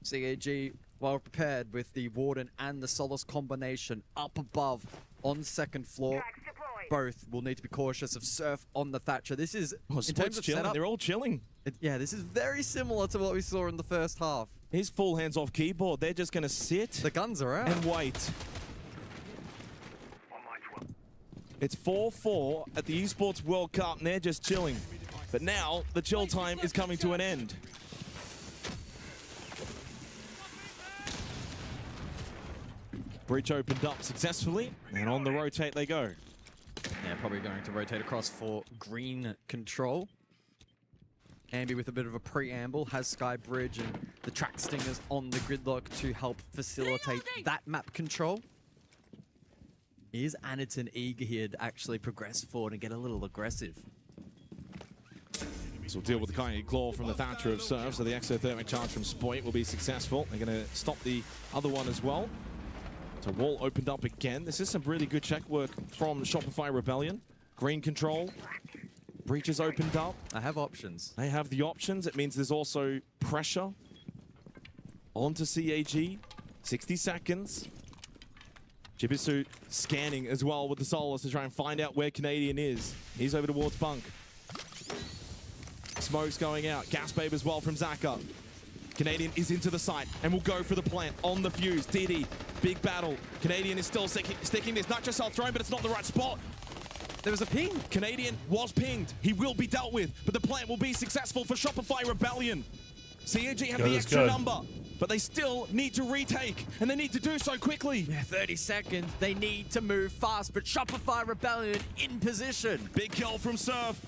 CAG well prepared with the Warden and the Solace combination up above on 2nd floor. Both will need to be cautious of Surf on the Thatcher. This is, in terms of setup, they're all chilling. Yeah, this is very similar to what we saw in the first half. His full hands off keyboard. They're just going to sit. The guns are out. And wait. It's 4-4 at the Esports World Cup, and they're just chilling. But now, the chill time is coming to an end. Breach opened up successfully, and on the rotate they go. Yeah, probably going to rotate across for green control. Ambi with a bit of a preamble, has Sky Bridge and the track stingers on the gridlock to help facilitate that map control. Is Anaton eager here to actually progress forward and get a little aggressive? Sens will deal with the Kayak Claw from the Thatcher of Surf, so the exothermic charge from Spoit will be successful. They're going to stop the other one as well. So wall opened up again. This is some really good check work from Shopify Rebellion. Green control. Breaches opened up. I have options. They have the options. It means there's also pressure onto CAG. 60 seconds. Jibisu scanning as well with the Solus to try and find out where Canadian is. He's over towards Bunk. Smoke's going out. Gas Babe as well from Zaka. Canadian is into the site and will go for the plant on the fuse. DD, big battle. Canadian is still sticking this. Not just self-thrown, but it's not the right spot. There was a ping. Canadian was pinged. He will be dealt with, but the plant will be successful for Shopify Rebellion. CAG have the extra number, but they still need to retake, and they need to do so quickly. Yeah, 30 seconds. They need to move fast, but Shopify Rebellion in position. Big kill from Surf.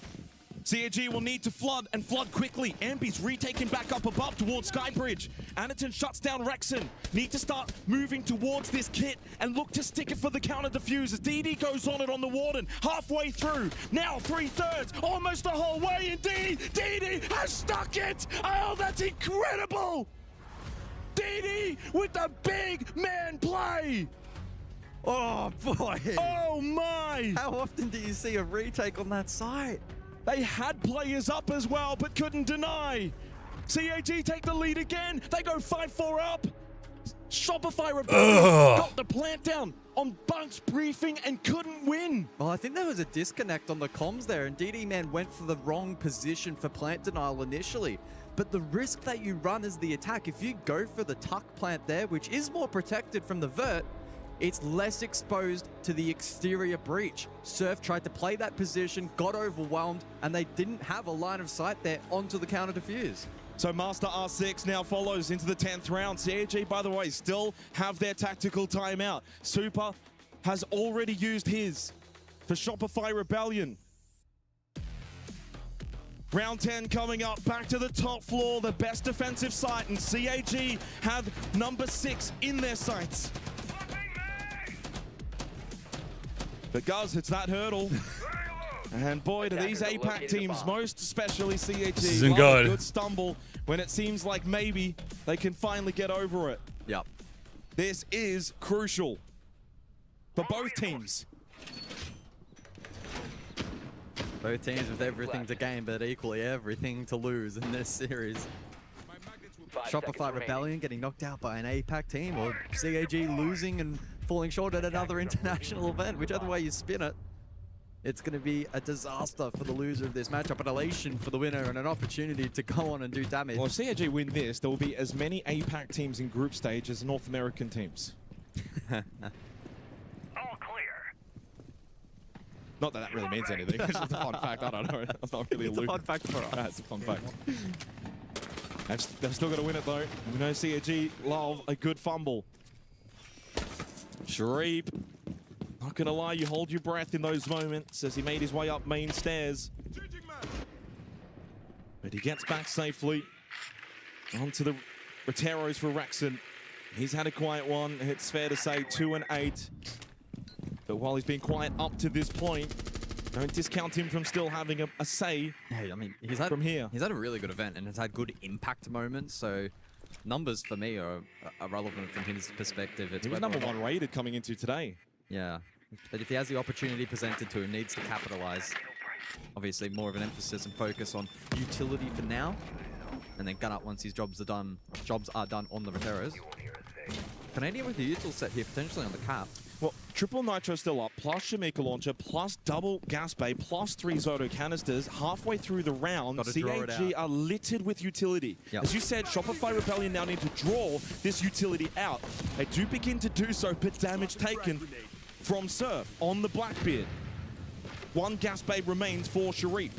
CAG will need to flood, and flood quickly. Ambi's retaken back up above towards Skybridge. Anderton shuts down Rexon. Need to start moving towards this kit and look to stick it for the counter defuse as DD goes on it on the Warden. Halfway through, now 3/3, almost the whole way indeed. DD has stuck it! Oh, that's incredible! DD with the big man play! Oh, boy. Oh, my! How often do you see a retake on that site? They had players up as well, but couldn't deny. CAG take the lead again. They go 5-4 up. Shopify Rebellion got the plant down on Bunk's briefing and couldn't win. Well, I think there was a disconnect on the comms there, and DD Man went for the wrong position for plant denial initially. But the risk that you run is the attack. If you go for the tuck plant there, which is more protected from the vert, it's less exposed to the exterior breach. Surf tried to play that position, got overwhelmed, and they didn't have a line of sight there onto the counter defuse. So Master R6 now follows into the 10th round. CAG, by the way, still have their tactical timeout. Super has already used his for Shopify Rebellion. Round 10 coming up, back to the top floor, the best defensive site, and CAG have number 6 in their sights. But Guz, it's that hurdle. And boy, do these APAC teams, most especially CAG, this isn't good. A good stumble when it seems like maybe they can finally get over it. Yep. This is crucial for both teams. Both teams with everything to gain, but equally everything to lose in this series. Shopify Rebellion getting knocked out by an APAC team, or CAG losing and falling short at another international event. Whichever way you spin it, it's going to be a disaster for the loser of this matchup, an elation for the winner and an opportunity to go on and do damage. Well, if CAG win this, there will be as many APAC teams in group stage as North American teams. All clear. Not that that really means anything. It's just a fun fact. I don't know. That's not really It's a fun fact for us. That's a fun fact. They've still got to win it though. We know CAG love a good fumble. Shareeb, not gonna lie, you hold your breath in those moments as he made his way up main stairs. But he gets back safely onto the Roteros for Rexon. He's had a quiet one, it's fair to say 2 and 8. But while he's been quiet up to this point, don't discount him from still having a say. Hey, I mean, he's had a really good event and has had good impact moments, so numbers for me are relevant from his perspective. He was number 1 rated coming into today. Yeah, but if he has the opportunity presented to him, needs to capitalize. Obviously, more of an emphasis and focus on utility for now, and then gun up once his jobs are done on the Roteros. Canadian with the util set here, potentially on the cap. Well, triple Nitro still up, plus Shamika Launcher, plus double Gas Bay, plus 3 Zoto canisters. Halfway through the round, CAG are littered with utility. Yep. As you said, Shopify Rebellion now need to draw this utility out. They do begin to do so, but damage taken from Surf on the Blackbeard. 1 Gas Bay remains for Shareeb.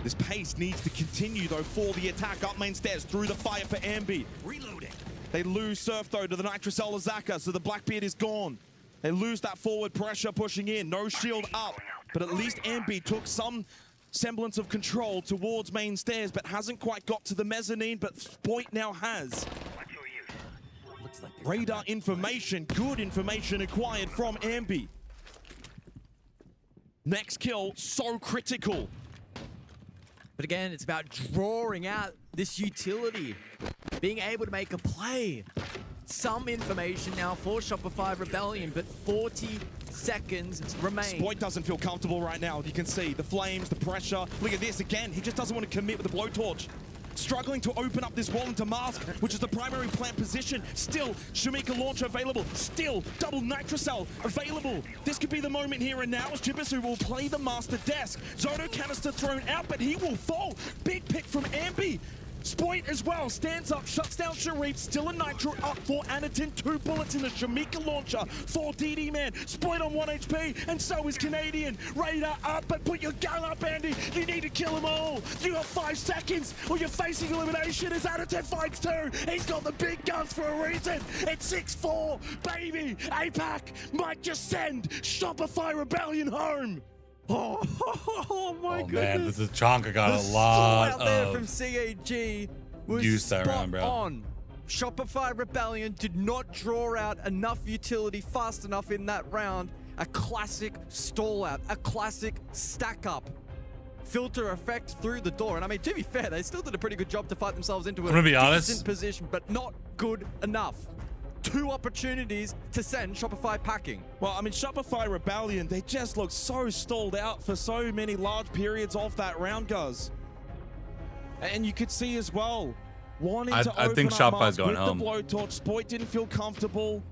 This pace needs to continue, though, for the attack. Up main stairs, through the fire for Ambi. Reloading. They lose Surf, though, to the Nitrocell Zaka, so the Blackbeard is gone. They lose that forward pressure pushing in. No shield up, but at least Ambi took some semblance of control towards main stairs, but hasn't quite got to the mezzanine, but Spoit now has. Radar information, good information acquired from Ambi. Next kill, so critical. But again, it's about drawing out this utility, being able to make a play. Some information now for Shopify Rebellion, but 40 seconds remain. Spoit doesn't feel comfortable right now. You can see the flames, the pressure. Look at this again. He just doesn't want to commit with the blowtorch. Struggling to open up this wall into Mask, which is the primary plant position. Still, Shamika launcher available. Still, double Nitrocell available. This could be the moment here and now as Jibisu will play the master desk. Zoto canister thrown out, but he will fall. Big pick from Ambi. Spoit as well, stands up, shuts down Sharif, still a Nitro up for Anakin, 2 bullets in the Shamika launcher for DD Man. Spoit on 1 HP, and so is Canadian. Radar up, but put your gun up, Andy. You need to kill them all. You got 5 seconds, or you're facing elimination as Anakin fights too. He's got the big guns for a reason. It's 6-4, baby. APAC might just send Shopify Rebellion home. Oh my goodness. Man, this is Chonka got The a lot out there of from CAG was use that spot round, bro. on. Shopify Rebellion did not draw out enough utility fast enough in that round. A classic stall out, a classic stack up. Filter effect through the door. And I mean, to be fair, they still did a pretty good job to fight themselves into a decent position, but not good enough. 2 opportunities to send Shopify packing. Well, I mean, Shopify Rebellion, they just look so stalled out for so many large periods of that round, guys. And you could see as well, wanting to I think open up Shopify's Mask going with home. the blowtorch. Spoit didn't feel comfortable,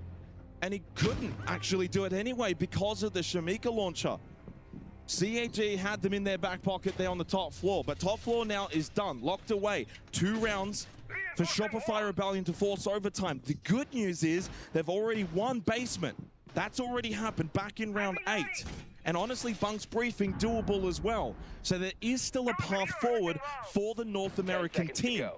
and he couldn't actually do it anyway because of the Shamika launcher. CAG had them in their back pocket there on the top floor, but top floor now is done, locked away. 2 rounds for Shopify Rebellion to force overtime. The good news is they've already won basement. That's already happened back in round 8. And honestly, Bunk's briefing doable as well. So there is still a path forward for the North American team.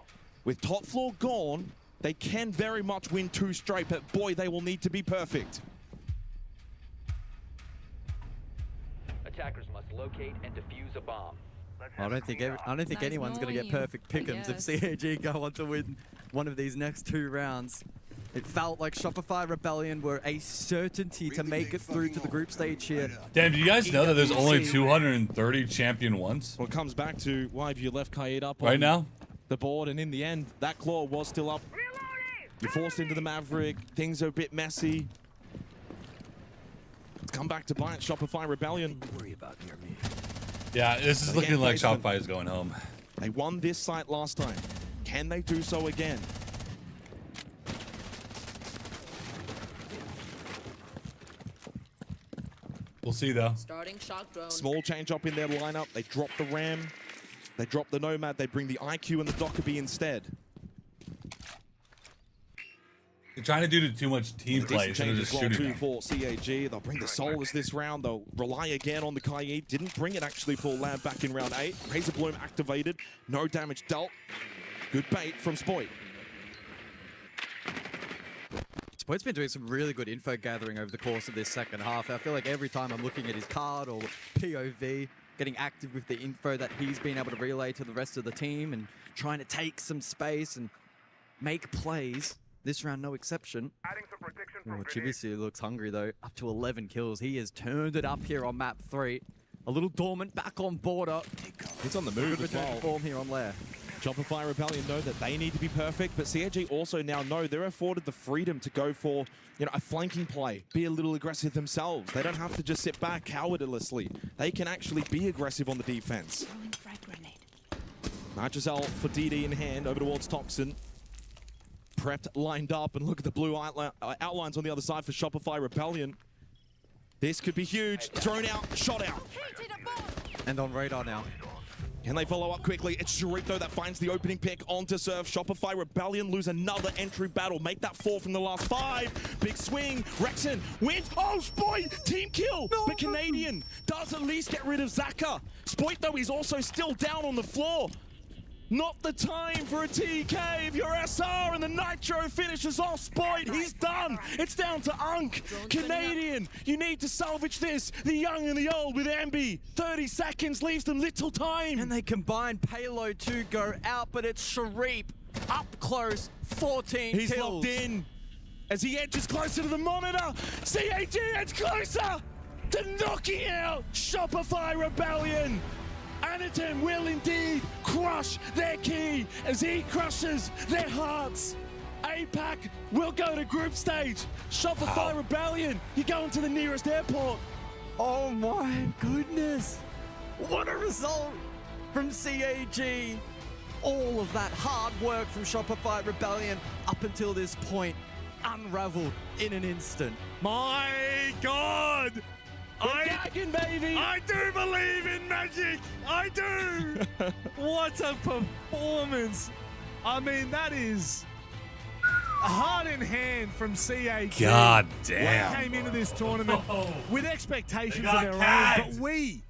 With top floor gone, they can very much win 2 straight, but boy, they will need to be perfect. Attackers must locate and defuse a bomb. I don't think anyone's going to get perfect pick'ems if CAG go on to win one of these next 2 rounds. It felt like Shopify Rebellion were a certainty to make it through to the group stage here. Damn, do you guys know that there's only 230 champion ones? Well, it comes back to why have you left Kaid up right on now? The board, and in the end, that claw was still up. You're forced into the Maverick. Things are a bit messy. Let's come back to bite Shopify Rebellion. Don't worry about near me. Yeah, this is But looking again, like placement. Shopify is going home. They won this site last time. Can they do so again? We'll see, though. Starting shock drone. Small change up in their lineup. They drop the Ram. They drop the Nomad. They bring the IQ and the Dockerbee instead. They're trying to do too much team play, so they're Change just as well shooting too them. for CAG. They'll bring the Solars this round. They'll rely again on the Kaid. Didn't bring it actually for Lab back in round 8. Razor Bloom activated. No damage dealt. Good bait from Spoit. Spoit's been doing some really good info gathering over the course of this second half. I feel like every time I'm looking at his card or POV, getting active with the info that he's been able to relay to the rest of the team and trying to take some space and make plays. This round, no exception. Oh, Chibisu looks hungry though. Up to 11 kills. He has turned it up here on map 3. A little dormant, back on border. He's on the move Good as return well. to form here on Lair. Shopify Rebellion know that they need to be perfect, but CAG also now know they're afforded the freedom to go for, a flanking play, be a little aggressive themselves. They don't have to just sit back cowardlessly. They can actually be aggressive on the defense. Nitrocell for DD in hand, over towards Toxin. Prepped, lined up, and look at the blue outlines on the other side for Shopify Rebellion. This could be huge. Thrown out, shot out. And on radar now. Can they follow up quickly? It's Sharif, though, that finds the opening pick onto Surf. Shopify Rebellion lose another entry battle. Make that 4 from the last 5. Big swing. Rexon wins. Oh, Spoit! Team kill! But Canadian does at least get rid of Zaka. Spoit, though, is also still down on the floor. Not the time for a TK if you're SR, and the Nitro finishes off Spoit. He's done. It's down to Unk. Canadian, you need to salvage this. The young and the old with Ambi. 30 seconds leaves them little time. And they combine payload to go out, but it's Sharif up close, 14 He's kills. locked in as he edges closer to the monitor. CAG edges closer. to knocking out Shopify Rebellion. Anatem will indeed crush their key as he crushes their hearts. APAC will go to group stage. Shopify Rebellion, you're going to the nearest airport. Oh my goodness. What a result from CAG. All of that hard work from Shopify Rebellion up until this point unraveled in an instant. My God! Gagging, baby! I do believe in magic! I do! What a performance! I mean, that is heart in hand from CAG. God damn. They came into this tournament with expectations of got their cagged. own, but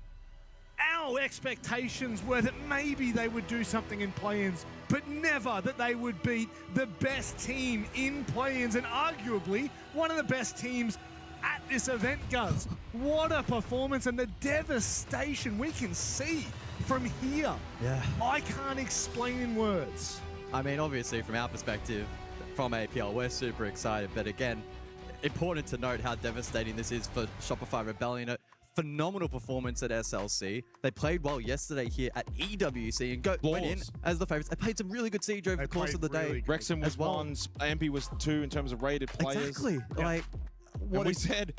our expectations were that maybe they would do something in play-ins, but never that they would beat the best team in play-ins and arguably one of the best teams at this event, Guz. What a performance and the devastation we can see from here. Yeah. I can't explain in words. I mean, obviously, from our perspective, from APL, we're super excited. But again, important to note how devastating this is for Shopify Rebellion. A phenomenal performance at SLC. They played well yesterday here at EWC and went in as the favorites. They played some really good Siege over the course of the day. Wrexham was as well. 1, Ambi was 2 in terms of rated players. Exactly. Like, what we said,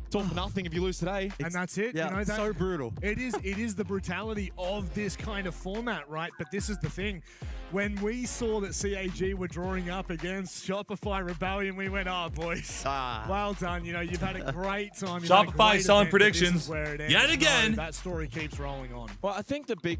it's all for nothing if you lose today. And that's it. Yeah, you know, that, so brutal. It is the brutality of this kind of format, right? But this is the thing. When we saw that CAG were drawing up against Shopify Rebellion, we went, oh, boys, well done. You know, you've had a great time. You've had a Shopify great selling event, but this is predictions where it yet ends. again. No, that story keeps rolling on. Well, I think the big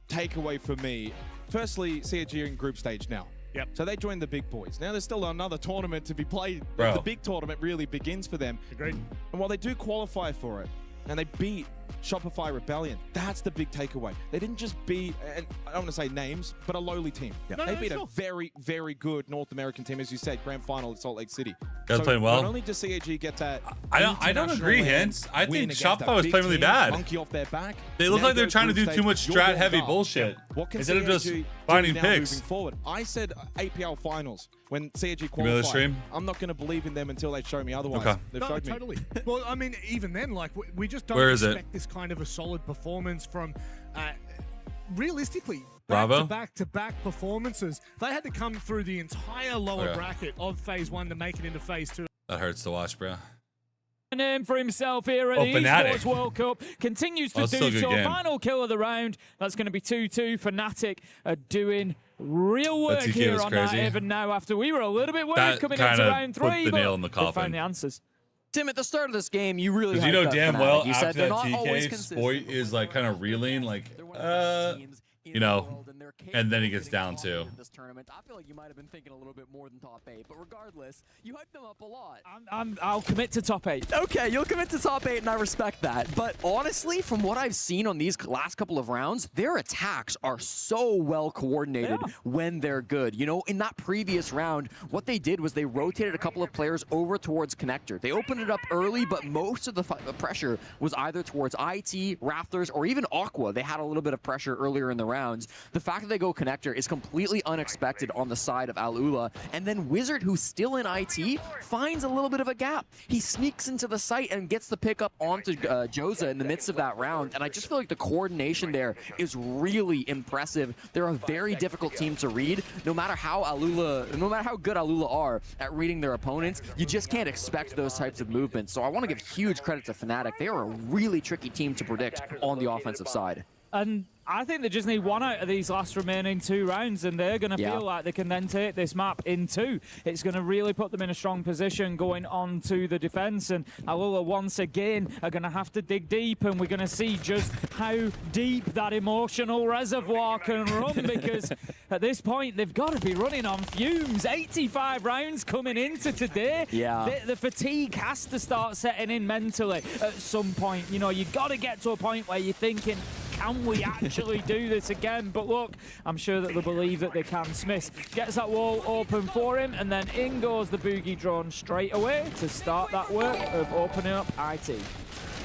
takeaway for me, firstly, CAG are in group stage now. Yep. So they joined the big boys. Now there's still another tournament to be played. Bro. The big tournament really begins for them. Agreed. And while they do qualify for it, and they beat Shopify Rebellion, that's the big takeaway. They didn't just beat, and I don't want to say names, but a lowly team. No, they no, beat sure. a very, very good North American team, as you said, grand final at Salt Lake City. Guys playing well. Not only does CAG get that, I don't agree, Hintz. I win think against Shopify a was big playing really team, bad. monkey off their back. They look Now like they're go trying to group do too stage, much you're strat heavy warmed up. bullshit What can instead of just CAG finding do now picks. moving forward? I said APL finals when CAG me the qualified. stream. I'm not going to believe in them until they show me otherwise. Okay. They've No, showed me. totally. Well, I mean, even then, like, we just don't Where is it? expect this kind of a solid performance from, realistically, Bravo? back-to-back performances. They had to come through the entire lower Okay. bracket of Phase 1 to make it into Phase 2. That hurts to watch, bro. Name for himself here at Oh, the Fnatic. Esports World Cup. Continues to Still a do good so. game. Final kill of the round. That's going to be 2-2. Fnatic are doing real work TK here was on that crazy. even now after we were a little bit worried That coming into kinda round put 3. the but nail in the they coffin. found the answers. Tim, at the start of this game, you really Because you know hyped up damn Fnatic. well You after said they're that not always TK, consistent. Spoit is like kind of reeling, like, you know, and then he gets down too. This tournament, I feel like you might have been thinking a little bit more than top 8, but regardless, you hyped them up a lot. I'll commit to top 8. Okay, you'll commit to top 8, and I respect that. But honestly, from what I've seen on these last couple of rounds, their attacks are so well coordinated when they're good. You know, in that previous round, what they did was they rotated a couple of players over towards Connector. They opened it up early, but most of the pressure was either towards IT, Raptors, or even Aqua. They had a little bit of pressure earlier in the rounds. The fact that they go Connector is completely unexpected on the side of Alula. And then Wizard, who's still in IT, finds a little bit of a gap. He sneaks into the site and gets the pickup onto Joza in the midst of that round. And I just feel like the coordination there is really impressive. They're a very difficult team to read. No matter how good Alula are at reading their opponents, you just can't expect those types of movements. So I want to give huge credit to Fnatic. They are a really tricky team to predict on the offensive side. And I think they just need one out of these last remaining 2 rounds, and they're going to feel like they can then take this map in 2. It's going to really put them in a strong position going on to the defense, and Alula once again are going to have to dig deep, and we're going to see just how deep that emotional reservoir can run, because at this point they've got to be running on fumes. 85 rounds coming into today. The fatigue has to start setting in mentally at some point. You know, you've got to get to a point where you're thinking, can we actually do this again? But look, I'm sure that they believe that they can. Smith gets that wall open for him, and then in goes the Boogie drone straight away to start that work of opening up IT.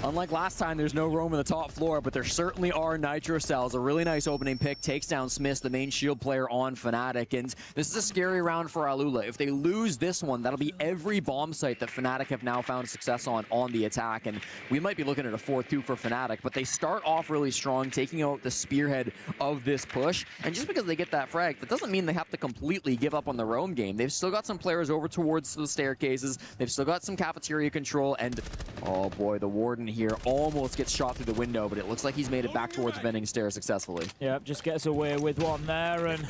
Unlike last time, there's no roam in the top floor, but there certainly are nitro cells. A really nice opening pick takes down Smith, the main shield player on Fnatic, and this is a scary round for Alula. If they lose this one, that'll be every bomb site that Fnatic have now found success on the attack, and we might be looking at a 4-2 for Fnatic, but they start off really strong, taking out the spearhead of this push, and just because they get that frag, that doesn't mean they have to completely give up on the roam game. They've still got some players over towards the staircases, they've still got some cafeteria control, and oh boy, the Warden here almost gets shot through the window, but it looks like he's made it back towards vending stairs successfully. Yep, just gets away with one there, and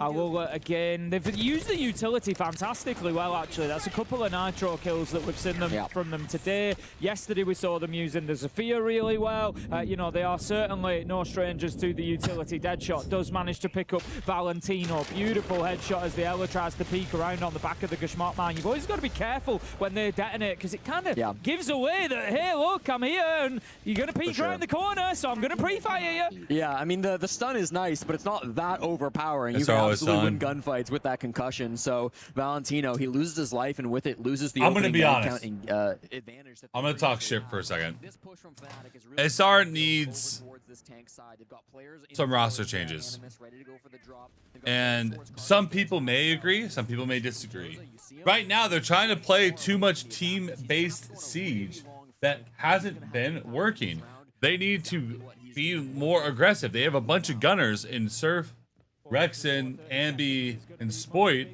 Alula again. They've used the utility fantastically well, actually. That's a couple of nitro kills that we've seen from them today. Yesterday we saw them using the Zofia really well. You know, they are certainly no strangers to the utility. Deadshot does manage to pick up Valentino. Beautiful headshot as the Ela tries to peek around on the back of the Gashmot man. You've always got to be careful when they detonate, because it kind of gives away that, hey, look, I'm here, and you're going to peek around the corner, so I'm going to pre-fire you. Yeah, I mean, the stun is nice, but it's not that overpowering. You can absolutely win gunfights with that concussion. So Valentino, he loses his life, and with it loses the I'm going to be honest. advantage. I'm going to talk shit for a second. SR needs some roster changes. And some people may agree, some people may disagree. Right now, they're trying to play too much team-based Siege that hasn't been working. They need to be more aggressive. They have a bunch of gunners in Surf, Rexen, Ambi, and Spoit.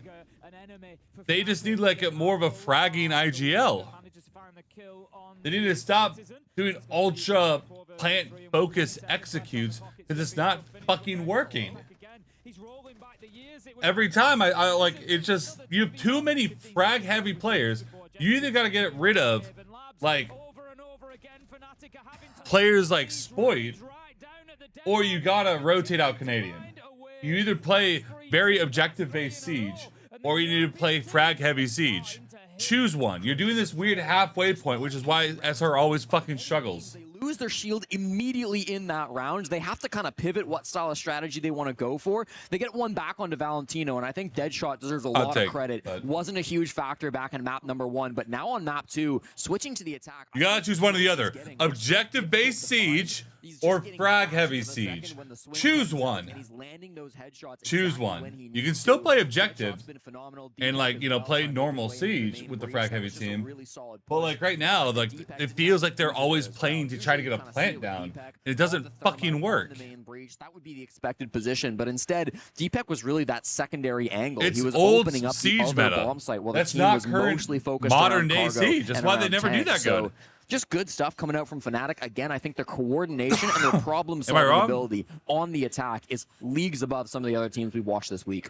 They just need like more of a fragging IGL. They need to stop doing ultra plant focus executes because it's not fucking working. Every time I like it, just you have too many frag heavy players. You either got to get rid of like players like Spoit, or you gotta rotate out Canadian. You either play very objective based Siege, or you need to play frag heavy Siege. Choose one. You're doing this weird halfway point, which is why SR always fucking struggles. Lose their shield immediately in that round. They have to kind of pivot what style of strategy they want to go for. They get one back onto Valentino, and I think Deadshot deserves a lot of credit. Wasn't a huge factor back in map number 1, but now on map 2, switching to the attack. You gotta choose one or the other. Objective-based Siege or frag-heavy Siege. Choose one. Choose one. You can still play objective and, like, you know, play normal Siege with the frag-heavy team. But, like, right now, like, it feels like they're always playing to try to get a plant down. And it doesn't fucking work. That would be the expected position, but instead, Deepak was really that secondary angle. It's he was old opening up Siege the other meta. bomb site while That's the team not was current mostly focused modern on day cargo Siege. That's and why they around never do tanks. that good. So, just good stuff coming out from Fnatic. Again, I think their coordination and their problem-solving wrong? ability on the attack is leagues above some of the other teams we've watched this week.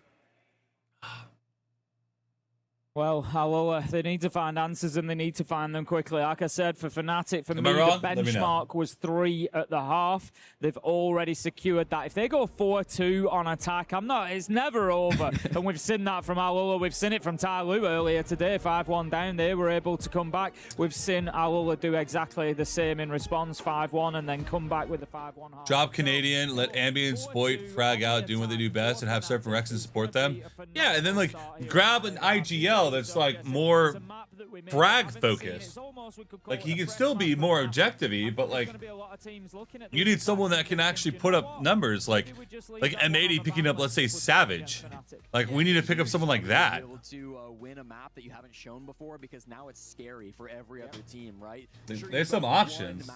Well, Alula, they need to find answers, and they need to find them quickly. Like I said, for Fnatic, for Am me, I the wrong? Let me know. benchmark was 3 at the half. They've already secured that. If they go 4-2 on attack, it's never over. And we've seen that from Alula. We've seen it from Tyloo earlier today, 5-1 down. They were able to come back. We've seen Alula do exactly the same in response, 5-1, and then come back with the 5-1 half. Drop Canadian, let Ambi and Spoit frag out, doing what they do best, and have Surf and Rexen support them. Yeah, and then like grab an IGL that's like more frag focused. Like he can still be more objective-y, but like you need someone that can actually put up numbers, like M80 picking up, let's say, Savage. Like we need to pick up someone like that. To win a map that you haven't shown before, because now it's scary for every other team, right? There's some options.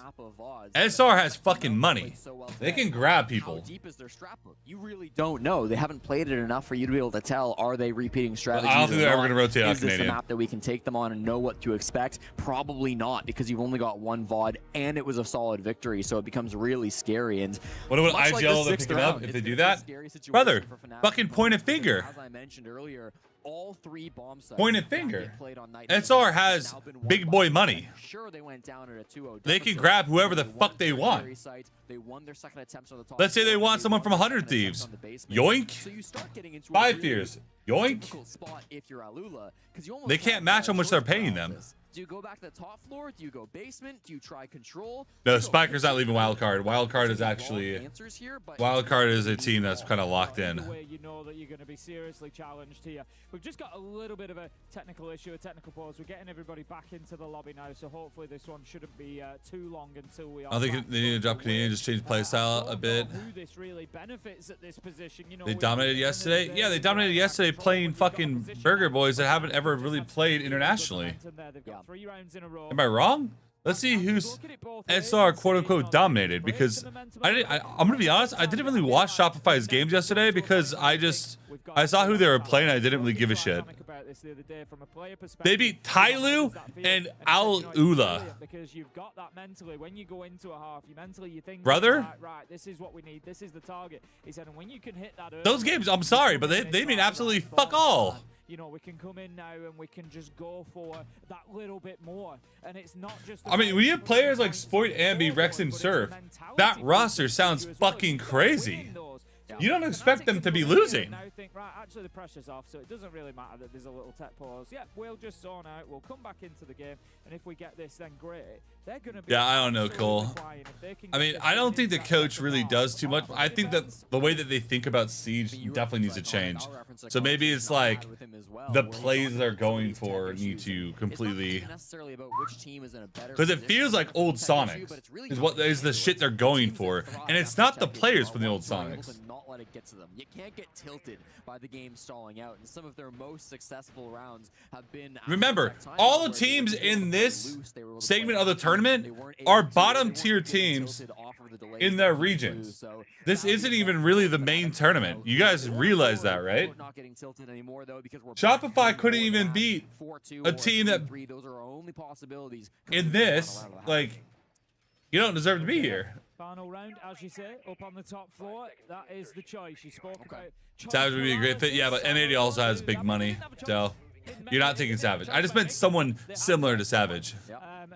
SR has fucking money. They can grab people. How deep is their strap book? You really don't know. They haven't played it enough for you to be able to tell, are they repeating strategies? I don't think they're ever going to rotate out Is this Canadian. a map that we can take them on and know what to expect? Probably not, because you've only got one VOD and it was a solid victory, so it becomes really scary. And what about much like IGL the they're sixth picking up round, if they it's do gonna be a that? scary situation Brother, for Fnatic. fucking point a finger. As I mentioned earlier, all 3 bomb sites Point a finger. SR has big boy money. Sure, they went down at a 2-0 They can grab whoever the fuck they want. They won their second attempts on the top. Let's say they want someone from 100 Thieves. Yoink. 5 years. Yoink. They can't match how much they're paying them. Do you go back to the top floor? Do you go basement? Do you try control? No, Spiker's not leaving Wildcard. Wildcard is actually Wildcard is a team that's kind of locked in. You know that you're going to be seriously challenged here. We've just got a little bit of a technical issue, a technical pause. We're getting everybody back into the lobby now, so hopefully this one shouldn't be too long until we are. I think they need to drop Canadian, just change play style a bit. Who this really benefits at this position, you know, They dominated yesterday. Yeah, they dominated yesterday playing fucking Burger Boys that haven't ever really played internationally. Am I wrong? Let's see who's SR quote-unquote dominated, because I'm gonna be honest, I didn't really watch Shopify's games yesterday because I saw who they were playing. I didn't really give a shit. They beat Tyloo and Al Ula. Because you've got that mentally when you go into a half, you think, brother, right, this is what we need, this is the target. He said, and when you can hit that early, those games, I'm sorry, but they mean absolutely fuck all. You know, we can come in now and we can just go for that little bit more. And it's not just... I mean, when you have players like Spoit, Ambi, Rex, and Surf, that roster sounds fucking crazy. You don't expect them to be losing. Now think, right, actually the pressure's off, so it doesn't really matter that there's a little tech pause. Yeah, we'll just zone out. We'll come back into the game, and if we get this, then great. They're gonna be... Yeah, I don't know, Cole. I mean, I don't think the coach really does too much. I think that the way that they think about Siege definitely needs to change. So maybe it's like the plays they're going for need to completely... Because it feels like old Sonics is what is the shit they're going for, and it's not the players from the old Sonics. Let it get to them. You can't get tilted by the game stalling out, and some of their most successful rounds have been... Remember, all the teams in this segment of the tournament are bottom tier teams in their regions. This isn't even really the main tournament. You guys realize that, right? Shopify couldn't even beat a team that in this, like, you don't deserve to be here. Final round, as you say, up on the top floor. That is the choice. You spoke about... Savage would be a great fit. Yeah, but M80 also has big money, so you're not taking Savage. I just meant someone similar to Savage.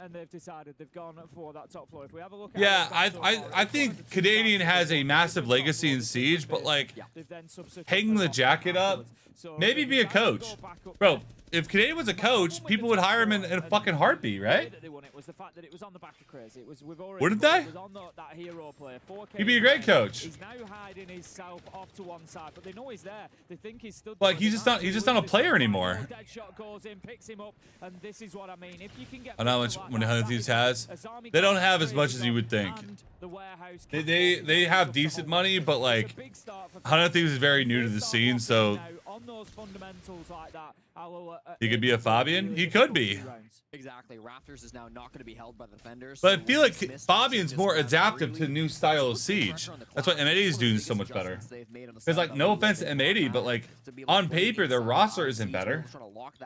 And they've decided they've gone for that top floor. If we have a look at yeah, I think Canadian has a massive legacy in Siege, but like hanging the jacket up, maybe be a coach. Bro, if Canadian was a coach, people would hire him in a fucking heartbeat, right? Wouldn't they? He'd be a great coach. He's now hiding himself off to one side, but they know he's there. They think he's still... Like, he's just not a player anymore. Deadshot goes in, picks him up, and this is what I mean. If you can get... I know how much money Hunter Thieves has. They don't have as much as you would think. They have decent money, but like Hunter Thieves is very new to the scene, so he could be a Fabian. He could be. Exactly. Raptors is now not going to be held by the defenders. But I feel like Fabian's more adaptive to the new style of Siege. That's why M80 is doing so much better. Because, like, no offense to M80, but like on paper their roster isn't better.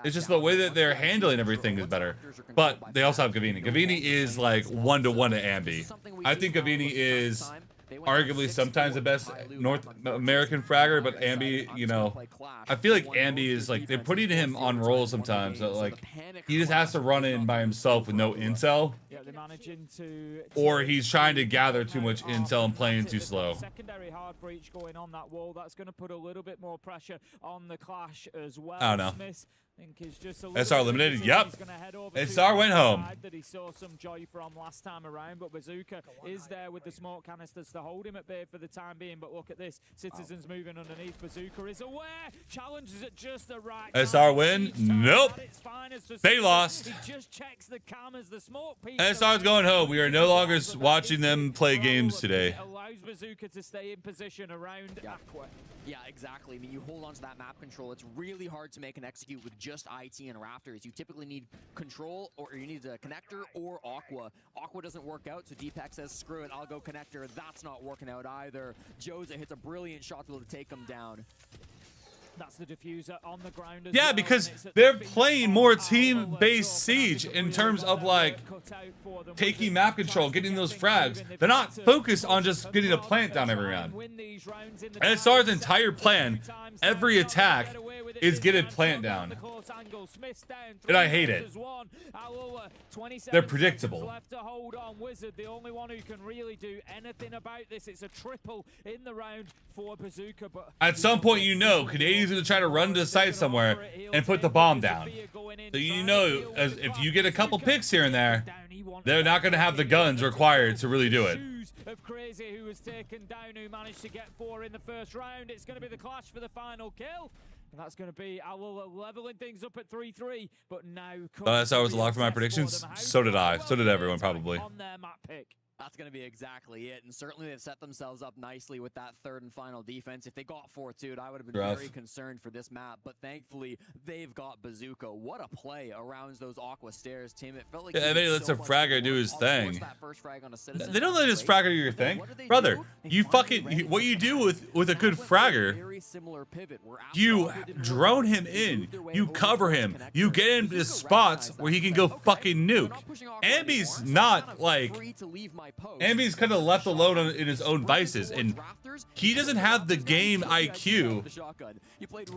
It's just the way that they're handling everything is better. But they also have Gavini. Gavini is like 1-to-1 to Ambi. I think Gavini is arguably sometimes the best North American fragger, but Ambi, you know, I feel like Ambi is like they're putting him on roll sometimes. So like he just has to run in by himself with no intel, or he's trying to gather too much intel and playing too slow. Secondary hard breach going on that wall. That's going to put a little bit more pressure on the clash as well. I don't know. SR eliminated. Yep. SR went home. That he saw some joy from last time around, but Bazooka is there with the smoke canisters to hold him at bay for the time being. But look at this. Citizens moving underneath. Bazooka is aware. Challenges at just the right time. SR win? Nope. They lost. He just checks the cameras. The smoke piece. SR's going home. We are no longer watching them play games today. It allows Bazooka to stay in position around Aqua. Yeah, exactly. I mean, you hold on to that map control. It's really hard to make an execute with just IT and Raptors. You typically need control, or you need a connector or Aqua. Aqua doesn't work out, so Deepak says, screw it, I'll go connector. That's not working out either. Joza hits a brilliant shot to be able to take him down. That's the diffuser on the ground as yeah, well, because they're playing more team-based Siege in terms of like taking map control, getting those frags. They're not focused on just getting a plant down every round. And SR's entire plan, every attack, is get a plant down. And I hate it. They're predictable. Left to hold on. Wizard, the only one who can really do anything about this. It's a triple in the round for Bazooka. But at some point, you know, Canadians are going to try to run to the site somewhere and put the bomb down. So you know, if you get a couple picks here and there, they're not going to have the guns required to really do it. Of Crazy, who was taken down, who managed to get 4 in the first round. It's going to be the clash for the final kill. And that's going to be Alula leveling things up at 3-3. But now... That's how I was locked for my predictions. So did I. So did everyone, probably. On their map pick. That's going to be exactly it, and certainly they've set themselves up nicely with that third and final defense. If they got 4-2, I would have been very concerned for this map, but thankfully they've got Bazooka. What a play around those Aqua stairs, Tim. It felt like they let some fragger do his thing. They don't let his fragger do your thing, brother. You fucking what you do with a good fragger? You drone him in. You cover him. You get him to spots where he can go fucking nuke. Ambi's not like. Ambi's kind of left alone in his own vices, and he doesn't have the game IQ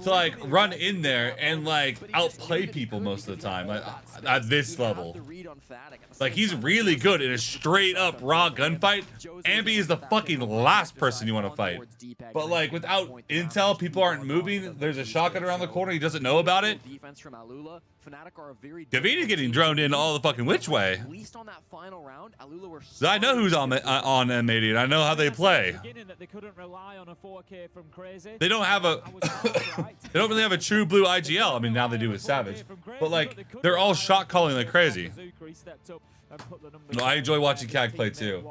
to like run in there and like outplay people most of the time like, at this level. Like he's really good in a straight up raw gunfight. Ambi is the fucking last person you want to fight. But like without intel, people aren't moving. There's a shotgun around the corner. He doesn't know about it. Gavini's getting droned in all the fucking which way. I know who's on M80 and I know how they play. They don't have a they don't really have a true blue IGL. I mean now they do with Savage. But like they're all shot calling like crazy. No, I enjoy watching CAG play too,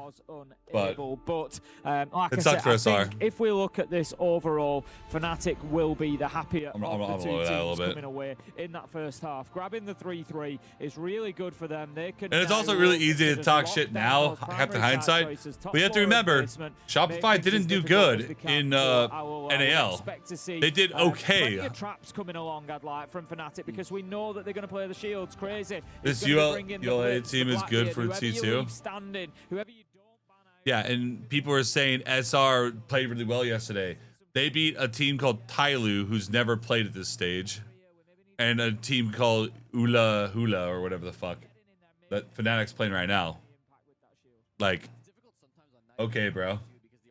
but like it sucked for SR. If we look at this overall, Fnatic will be the happier of the two teams coming away in that first half. Grabbing the 3-3 is really good for them. They can and it's also really easy to talk shit now, after hindsight. But you have to remember, Shopify didn't do good in NAL. They did okay. Traps coming along, I'd like, from Fnatic because we know that they're going to play the shields crazy. This ULA team is good for C2. Yeah, and people were saying SR played really well yesterday. They beat a team called Tyloo, who's never played at this stage, and a team called Ula Hula or whatever the fuck that Fnatic's playing right now. Like, okay, bro.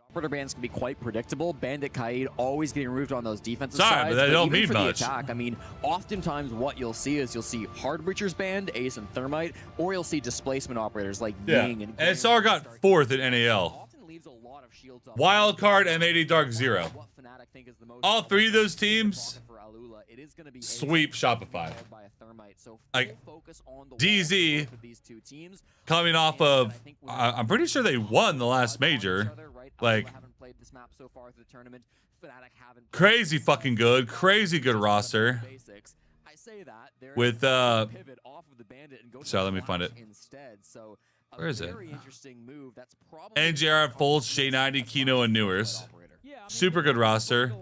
Operator bans can be quite predictable. Bandit Kaid always getting removed on those defensive sides. But they don't even mean for much. The attack, I mean, oftentimes what you'll see is Hard Breachers banned, Ace and Thermite, or you'll see displacement operators like Ying and SR got 4th in NAL. Wildcard M80 Dark Zero. All 3 of those teams sweep Shopify. Like DZ coming off of, I'm pretty sure they won the last major. Like crazy fucking good, crazy good roster. With sorry, let me find it. Where is it? NJR full Shay 90, Kino, and Newers. Super good roster.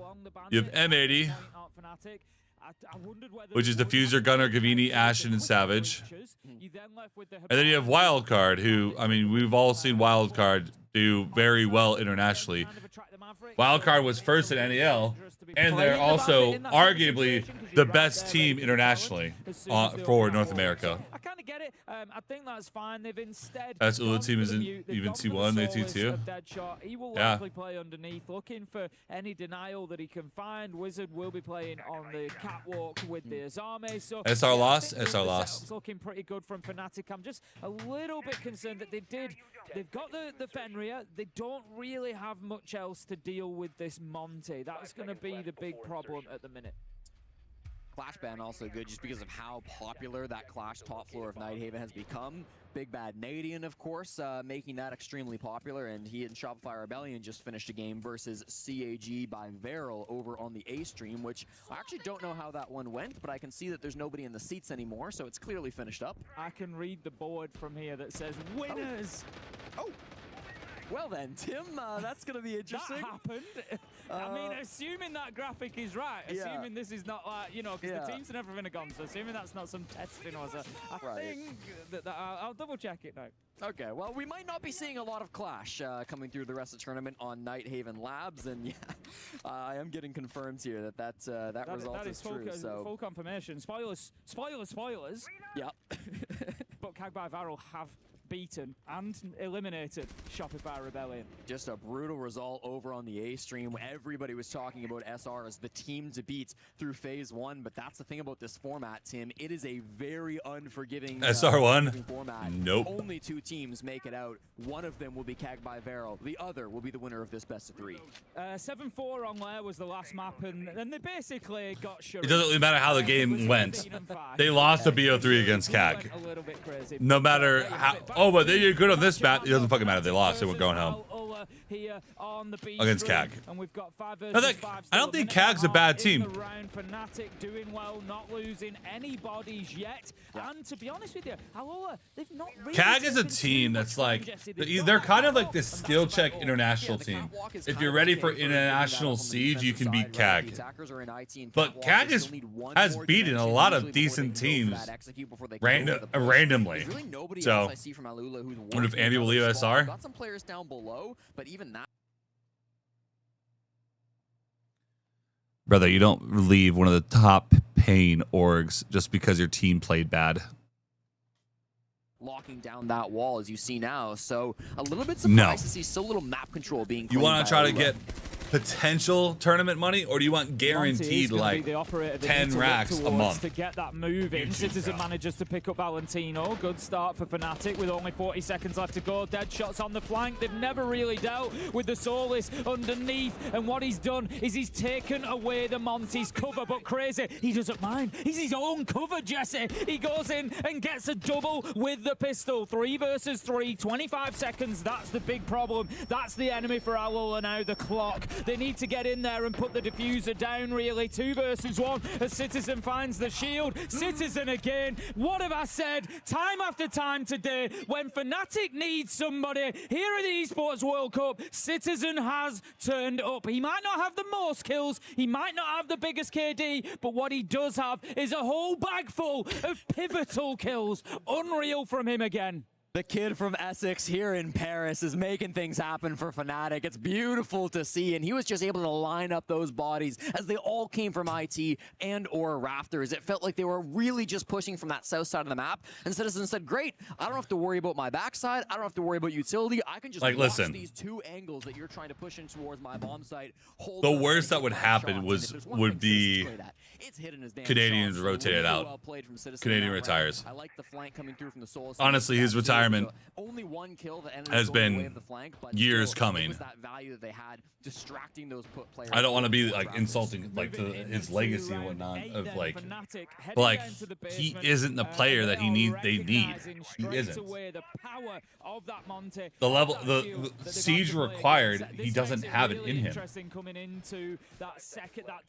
You have M80, which is Diffuser, Gunner, Gavini, Ashen, and Savage. And then you have Wildcard, who, I mean, we've all seen Wildcard do very well internationally. Wildcard was first in NAL, and they're also arguably the best team internationally for North America. I kind of get it. I think that's fine. They've instead. That's Ula team is in even T1, they T2. He will likely play underneath, looking for any denial that he can find. Wizard will be playing on the catwalk with the Azame. So SR lost. SR lost. It's looking pretty good from Fnatic. I'm just a little bit concerned that they've got the Fenrir. They don't really have much else to deal with this Monty. That's going to be the big problem at the minute. Clash ban also good just because of how popular that Clash top floor of Nighthaven has become. Big Bad Nadian, of course, making that extremely popular, and he and Shopify Rebellion just finished a game versus CAG by Veryl over on the A stream, which I actually don't know how that one went, but I can see that there's nobody in the seats anymore, so it's clearly finished up. I can read the board from here that says winners. Oh. Well then, Tim, that's going to be interesting. That happened. I mean, assuming that graphic is right, assuming this is not like, you know, because the teams and everything are gone, so assuming that's not some testing or so, I think that I'll double check it now. Okay, well, we might not be seeing a lot of clash coming through the rest of the tournament on Nighthaven Labs, and yeah, I am getting confirmed here that result is true. So full confirmation. Spoilers. Yep. But Kagbai Varel have beaten and eliminated Shopify Rebellion. Just a brutal result over on the A stream. Everybody was talking about SR as the team to beat through phase 1, but that's the thing about this format, Tim. It is a very unforgiving SR1. format. Nope. Only 2 teams make it out. One of them will be Kagbai Varel. The other will be the winner of this best of 3. 7-4 on Lair was the last map, and then they basically got sure. It doesn't really matter how the game went. They lost a BO3 against CAG. A little bit crazy. No matter how. Oh, but they're good on this map. It doesn't fucking matter. They lost. They were going home. Here on the B against CAG. And we've got 5 I versus 5. don't think CAG's a bad team. Fnatic doing well, not losing any bodies yet. And to be honest with you, Alola, they've not really CAG is a team that's like, they're kind of like the skill check international team. If you're ready for international siege, you can beat CAG. But CAG has beaten a lot of decent teams randomly. So, what if Andy will leave SR? Got some players down below, but even that. Brother, you don't leave one of the top paying orgs just because your team played bad. Locking down that wall as you see now, so a little bit surprised to see so little map control being. You want to try to get potential tournament money, or do you want guaranteed like 10 racks a month to get that move in? Citizen manages to pick up Valentino. Good start for Fnatic with only 40 seconds left to go. Dead shots on the flank. They've never really dealt with the Solis underneath, and what he's done is he's taken away the Monty's cover. But crazy, he doesn't mind. He's his own cover, Jesse. He goes in and gets a double with the pistol. 3 versus 3, 25 seconds. That's the big problem. That's the enemy for Alola now, the clock. They need to get in there and put the diffuser down, really. 2 versus 1 as Citizen finds the shield. Citizen again. What have I said time after time today? When Fnatic needs somebody here at the Esports World Cup, Citizen has turned up. He might not have the most kills, he might not have the biggest KD, but what he does have is a whole bag full of pivotal kills. Unreal from him again. The kid from Essex here in Paris is making things happen for Fnatic. It's beautiful to see, and he was just able to line up those bodies as they all came from IT and or Rafters. It felt like they were really just pushing from that south side of the map, and Citizen said, great, I don't have to worry about my backside, I don't have to worry about utility, I can just like, listen, these 2 angles that you're trying to push in towards my bomb site. The worst that would happen would be Canadians rotated out. Canadian retires. I like the flank coming through from the Soul. Honestly, his retirement only 1 kill that has been years coming. I don't want to be like insulting like to his legacy and whatnot of like, but like he isn't the player that they need. He isn't. The level, the siege required, he doesn't have it in him. Coming into that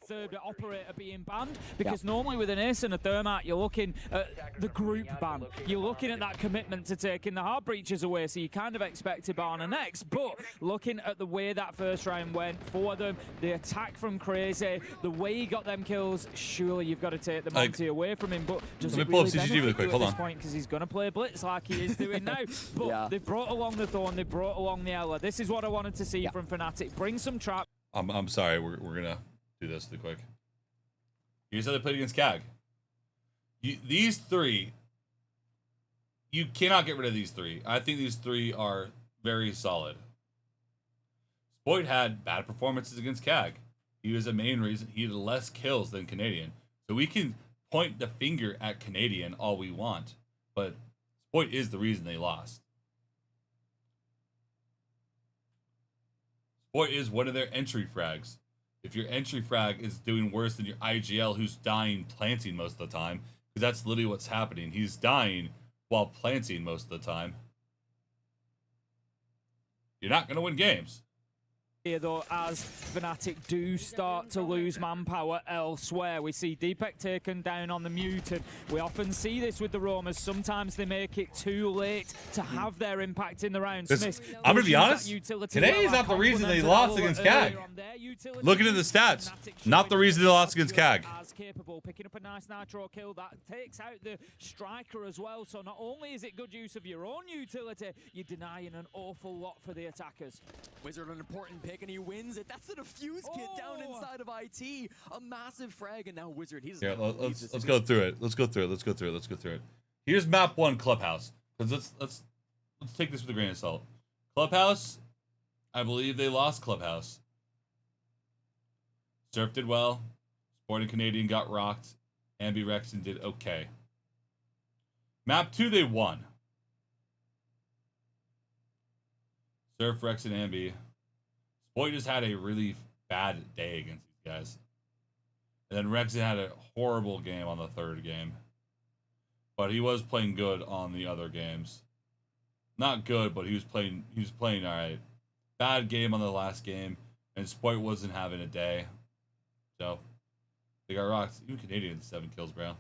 third operator being banned, because normally with an ace and a thermite, you're looking at the group ban. You're looking at that commitment to taking the hard breaches away, so you kind of expect Ibana next. But looking at the way that first round went for them, the attack from Crazy, the way he got them kills, surely you've got to take the Monty away from him. But does it really benefit really quick. you at this point, because he's going to play Blitz like he is doing now? But they've brought along the Thorn, they've brought along the Ella. This is what I wanted to see from Fnatic. Bring some trap. I'm sorry, we're gonna do this really quick. You said they played against CAG. These 3, you cannot get rid of these 3. I think these 3 are very solid. Spoit had bad performances against CAG. He was the main reason. He had less kills than Canadian. So we can point the finger at Canadian all we want, but Spoit is the reason they lost. Spoit is one of their entry frags. If your entry frag is doing worse than your IGL who's dying planting most of the time, because that's literally what's happening. He's dying while planting most of the time. You're not going to win games. here though, as Fnatic do start to lose manpower elsewhere. We see Deepek taken down on the Mutant. We often see this with the Roamers. Sometimes they make it too late to have their impact in the round. Smith, I'm gonna be honest, today is not the reason they lost against CAG. Looking at the stats, not the reason they lost against CAG. As capable, picking up a nice nitro kill that takes out the striker as well. So not only is it good use of your own utility, you're denying an awful lot for the attackers. Wizard an important pick and he wins it. That's the defuse kit down inside of IT. A massive frag, and now Wizard. He's Let's go through it. Let's go through it. Here's map 1, Clubhouse. Let's take this with a grain of salt. Clubhouse, I believe they lost Clubhouse. Surf did well. Sporting Canadian got rocked. Ambi Rexon did okay. Map 2, they won. Surf, Rex, and Ambi. Boy just had a really bad day against these guys. And then Rexon had a horrible game on the 3rd game. But he was playing good on the other games. Not good, but he was playing all right. Bad game on the last game, and Spoit wasn't having a day. So they got rocked. Even Canadians 7 kills, bro.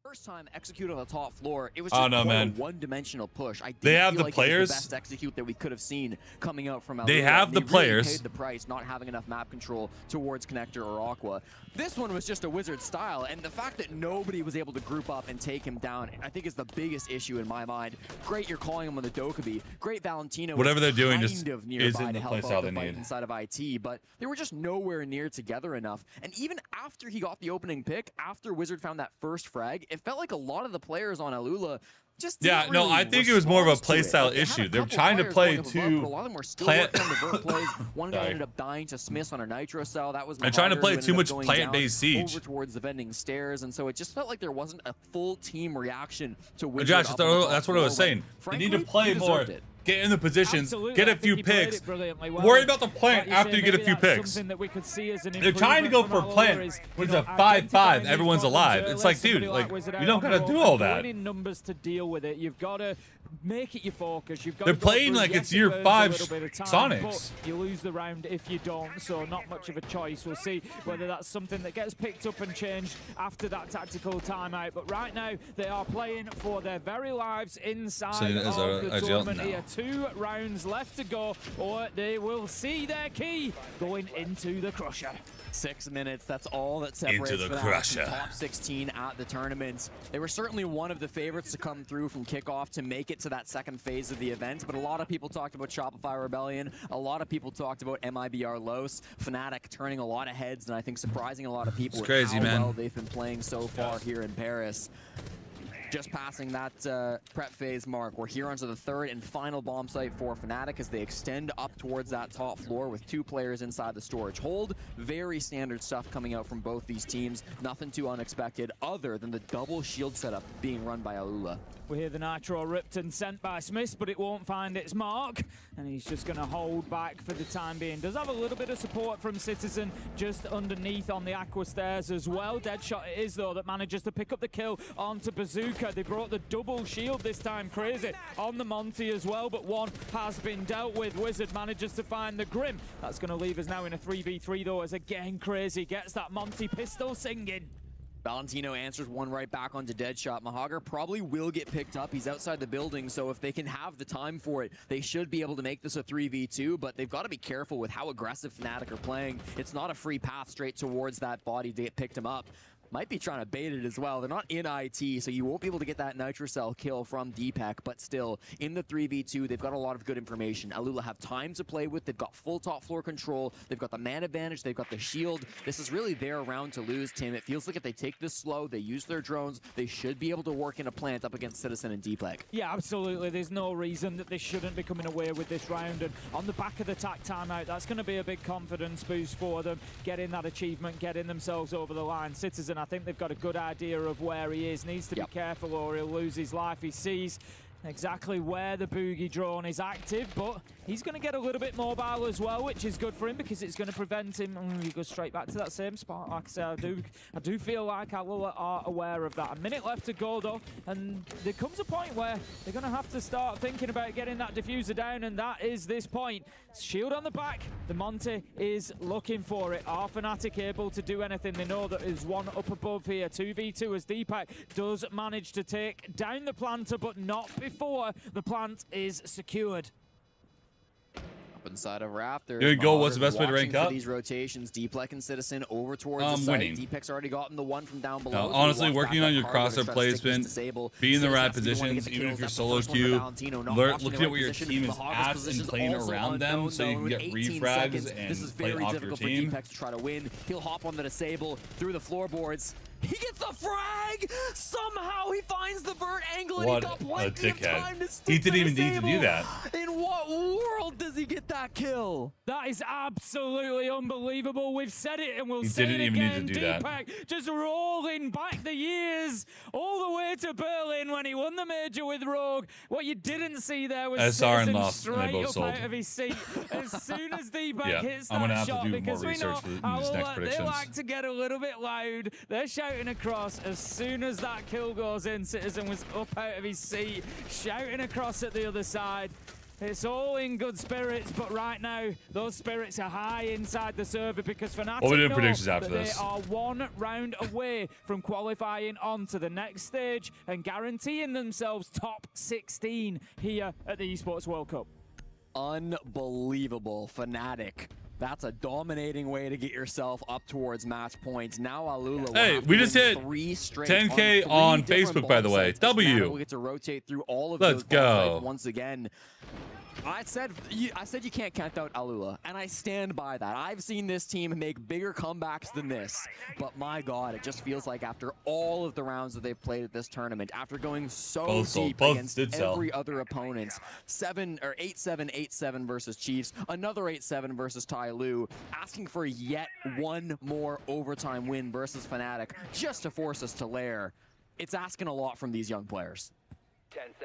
First time execute on the top floor, it was just a one-dimensional push. I they have feel the like players. It was the best execute that we could have seen coming out from. They have the players. Really paid the price, not having enough map control towards Connector or Aqua. This one was just a Wizard style, and the fact that nobody was able to group up and take him down, I think is the biggest issue in my mind. Great, you're calling him on the Dokkaebi. Great, Valentino. Whatever they're doing kind just of nearby isn't to the help playstyle out they the fight need. inside of IT, but they were just nowhere near together enough. And even after he got the opening pick, after Wizard found that first frag, it felt like a lot of the players on Alula just didn't really I think it was more of a respond to it. playstyle Like, they had a issue. They're couple trying to players play going above, two but a lot of them were still plant. working on the vert plays. One guy Sorry. ended up dying to Smiths on a nitro cell. That was And trying to Mahagar, play who too ended up much going plant-based down siege. over towards the vending stairs, and so it just felt like there wasn't a full team reaction to Wizard. Josh, up on the top that's what I was floor, saying. but They need to frankly, play he more. deserved it. Get in the positions, Absolutely. get I a think few he played picks. it brilliantly well. Worry about the plant Like after you say, get a maybe few that's picks. something that we could see as an They're trying to go improvement for from plant, Alula is, which is you a know, 5-5. identifying these Everyone's problems alive. early. It's like, dude, Somebody like Wizard you out don't on gotta the do road, all you've that. got winning numbers to deal with it. You've got to make it your focus. You've got They're to go playing through. like Yes, it's it year burns a 5 little bit of time, Sonics. but you lose the round if you don't, so not much of a choice. We'll see whether that's something that gets picked up and changed after that tactical timeout. But right now, they are playing for their very lives inside So is of there the a jail? tournament No. here. 2 rounds left to go, or they will see their key going into the Crusher. 6 minutes, that's all that separates Into the Fnatic Crusher. from top 16 at the tournament. They were certainly one of the favorites to come through from kickoff to make it to that second phase of the event, but a lot of people talked about Shopify Rebellion, a lot of people talked about MIBR Los, Fnatic turning a lot of heads, and I think surprising a lot of people It's with crazy, how man. well they've been playing so far here in Paris. Just passing that prep phase mark. We're here onto the 3rd and final bomb site for Fnatic as they extend up towards that top floor with 2 players inside the storage hold. Very standard stuff coming out from both these teams. Nothing too unexpected other than the double shield setup being run by Alula. We hear the Nitro ripped and sent by Smith, but it won't find its mark, and he's just going to hold back for the time being. Does have a little bit of support from Citizen just underneath on the Aqua stairs as well. Deadshot it is, though, that manages to pick up the kill onto Bazooka. They brought the double shield this time, crazy, on the Monty as well, but one has been dealt with. Wizard manages to find the Grim. That's going to leave us now in a 3v3, though, as again, Crazy gets that Monty pistol singing. Valentino answers one right back onto Deadshot. Mahagar probably will get picked up. He's outside the building, so if they can have the time for it, they should be able to make this a 3v2, but they've got to be careful with how aggressive Fnatic are playing. It's not a free path straight towards that body to get picked him up. Might be trying to bait it as well. They're not in IT, so you won't be able to get that Nitrocell kill from Deepek, but still, in the 3v2, they've got a lot of good information. Alula have time to play with. They've got full top floor control. They've got the man advantage. They've got the shield. This is really their round to lose, Tim. It feels like if they take this slow, they use their drones, they should be able to work in a plant up against Citizen and Deepek. Yeah, absolutely. There's no reason that they shouldn't be coming away with this round. And on the back of the TAC timeout, that's going to be a big confidence boost for them, getting that achievement, getting themselves over the line. Citizen, I think they've got a good idea of where he is. Needs to be careful or he'll lose his life. He sees exactly where the boogie drone is active, but he's going to get a little bit mobile as well, which is good for him because it's going to prevent him. He goes straight back to that same spot. Like I said, I do feel like Alula are aware of that. A minute left to go though, and there comes a point where they're going to have to start thinking about getting that diffuser down, and that is this point. Shield on the back. The Monty is looking for it. Are Fnatic able to do anything? They know that there's one up above here. 2v2 as Deepak does manage to take down the planter, but not before the plant is secured. Up inside of Raptors. Good goal. What's the best way to rank up? These rotations, Deepak and Citizen over towards the site. Winning. Deepak's already gotten the one from down below. Honestly, working on your crosshair placement, be in the right positions, even if you're solo queue, looking at where your team is at and playing around them so you can get refrags and play off your team. Deepak to try to win. He'll hop on the disable through the floorboards. He gets the frag! Somehow he finds the vert angle and What he got a plenty of time to dickhead. stick He didn't the even need to do disable. that. In what world does he get that kill? That is absolutely unbelievable. We've said it and we'll He say didn't it even need again. to do that. Deepak just rolling back the years all the way to Berlin when he won the major with Rogue. What you didn't see there was SR and Citizen lost, and they straight both up sold. out of his seat as soon as Deepak Yeah, hits I'm that gonna have to shot, do more because we research know for these how next they predictions. like to get a little bit loud. They're shouting across as soon as that kill goes in. Citizen was up out of his seat, shouting across at the other side. It's all in good spirits, but right now, those spirits are high inside the server because Fnatic What are the know predictions after that this? they are one round away from qualifying on to the next stage and guaranteeing themselves top 16 here at the Esports World Cup. Unbelievable. Fnatic. That's a dominating way to get yourself up towards match points. Now Alula will Hey, have to we just win hit 3 straight 10K on on 3 different Facebook, by the ball way. sites, 'cause W. Fnatic will get to rotate through all of Let's those ball go. sites once again. I said you can't count out Alula, and I stand by that. I've seen this team make bigger comebacks than this, but my God, it just feels like after all of the rounds that they've played at this tournament, after going so deep against every other opponent, 8-7, 8-7 versus Chiefs, another 8-7 versus Tai Lu, asking for yet one more overtime win versus Fnatic just to force us to lair. It's asking a lot from these young players.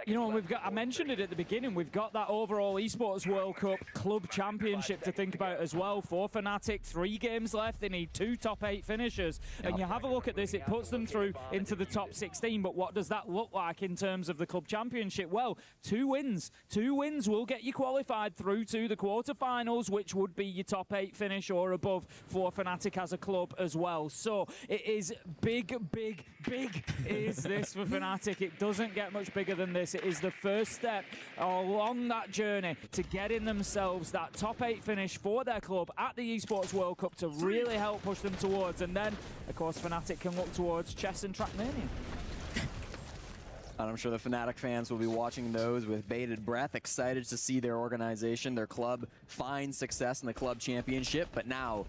You know, I mentioned it at the beginning, we've got that overall Esports World Cup Club Championship to think about as well. For Fnatic, 3 games left. They need 2 top 8 finishers. And you have a look at this, it puts them through into the top 16. But what does that look like in terms of the Club Championship? Well, 2 wins. 2 wins will get you qualified through to the quarterfinals, which would be your top 8 finish or above for Fnatic as a club as well. So it is big, big, big is this for Fnatic. It doesn't get much bigger than this. It is the first step along that journey to getting themselves that top 8 finish for their club at the Esports World Cup to really help push them towards. And then, of course, Fnatic can look towards Chess and Trackmania. And I'm sure the Fnatic fans will be watching those with bated breath, excited to see their organization, their club, find success in the club championship. But now,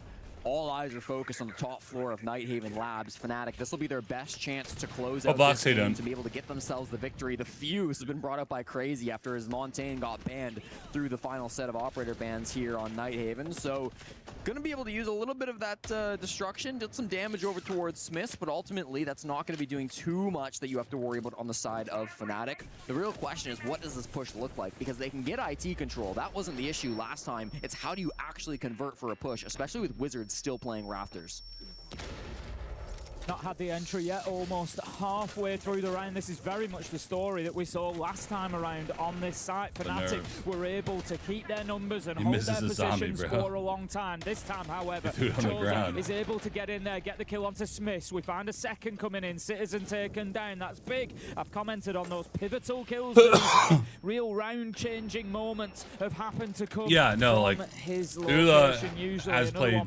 all eyes are focused on the top floor of Nighthaven Labs. Fnatic, this will be their best chance to close out this game, to be able to get themselves the victory. The Fuse has been brought up by Crazy after his Montaigne got banned through the final set of operator bans here on Nighthaven. So, going to be able to use a little bit of that destruction, did some damage over towards Smiths, but ultimately that's not going to be doing too much that you have to worry about on the side of Fnatic. The real question is, what does this push look like? Because they can get IT control. That wasn't the issue last time. It's how do you actually convert for a push, especially with Wizards still playing Rafters. Not had the entry yet, almost halfway through the round. This is very much the story that we saw last time around on this site. Fnatic were able to keep their numbers and hold their positions for a long time. This time, however, Joza is able to get in there, get the kill onto Smiths. We find a second coming in, Citizen taken down. That's big. I've commented on those pivotal kills. Real round-changing moments have happened to come from his location. Usually has played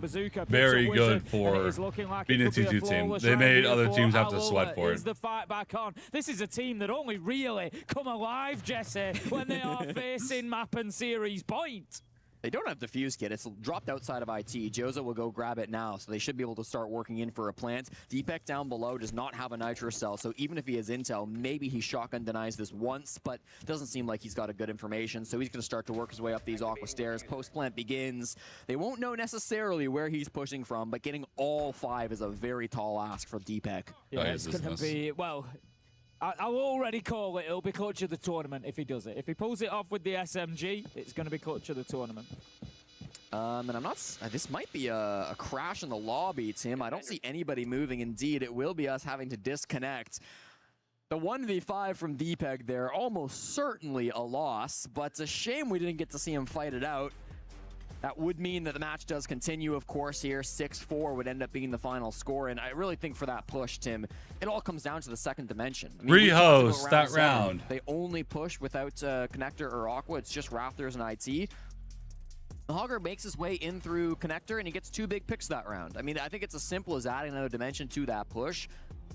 very good for being a T2 team. They made other teams have to sweat for it. The fight back on. This is a team that only really come alive, Jesse, when they are facing map and series point. They don't have Diffuse kit. It's dropped outside of IT. Joza will go grab it now, so they should be able to start working in for a plant. Deepak down below does not have a Nitro cell, so even if he has intel, maybe he shotgun denies this once, but doesn't seem like he's got a good information, so he's going to start to work his way up these aqua stairs. Post-plant begins. They won't know necessarily where he's pushing from, but getting all 5 is a very tall ask for Deepak. Yeah, it's going to be, well, I'll already call it. It'll be clutch of the tournament if he does it. If he pulls it off with the SMG, it's going to be clutch of the tournament. And I'm not. This might be a crash in the lobby, Tim. I don't see anybody moving. Indeed, it will be us having to disconnect. The 1v5 from DPEG there, almost certainly a loss, but it's a shame we didn't get to see him fight it out. That would mean that the match does continue, of course, here. 6-4 would end up being the final score, and I really think for that push, Tim, it all comes down to the second dimension. I mean, rehost that round. They only push without Connector or Aqua. It's just Raptors and IT. The Hogger makes his way in through Connector, and he gets 2 big picks that round. I mean, I think it's as simple as adding another dimension to that push.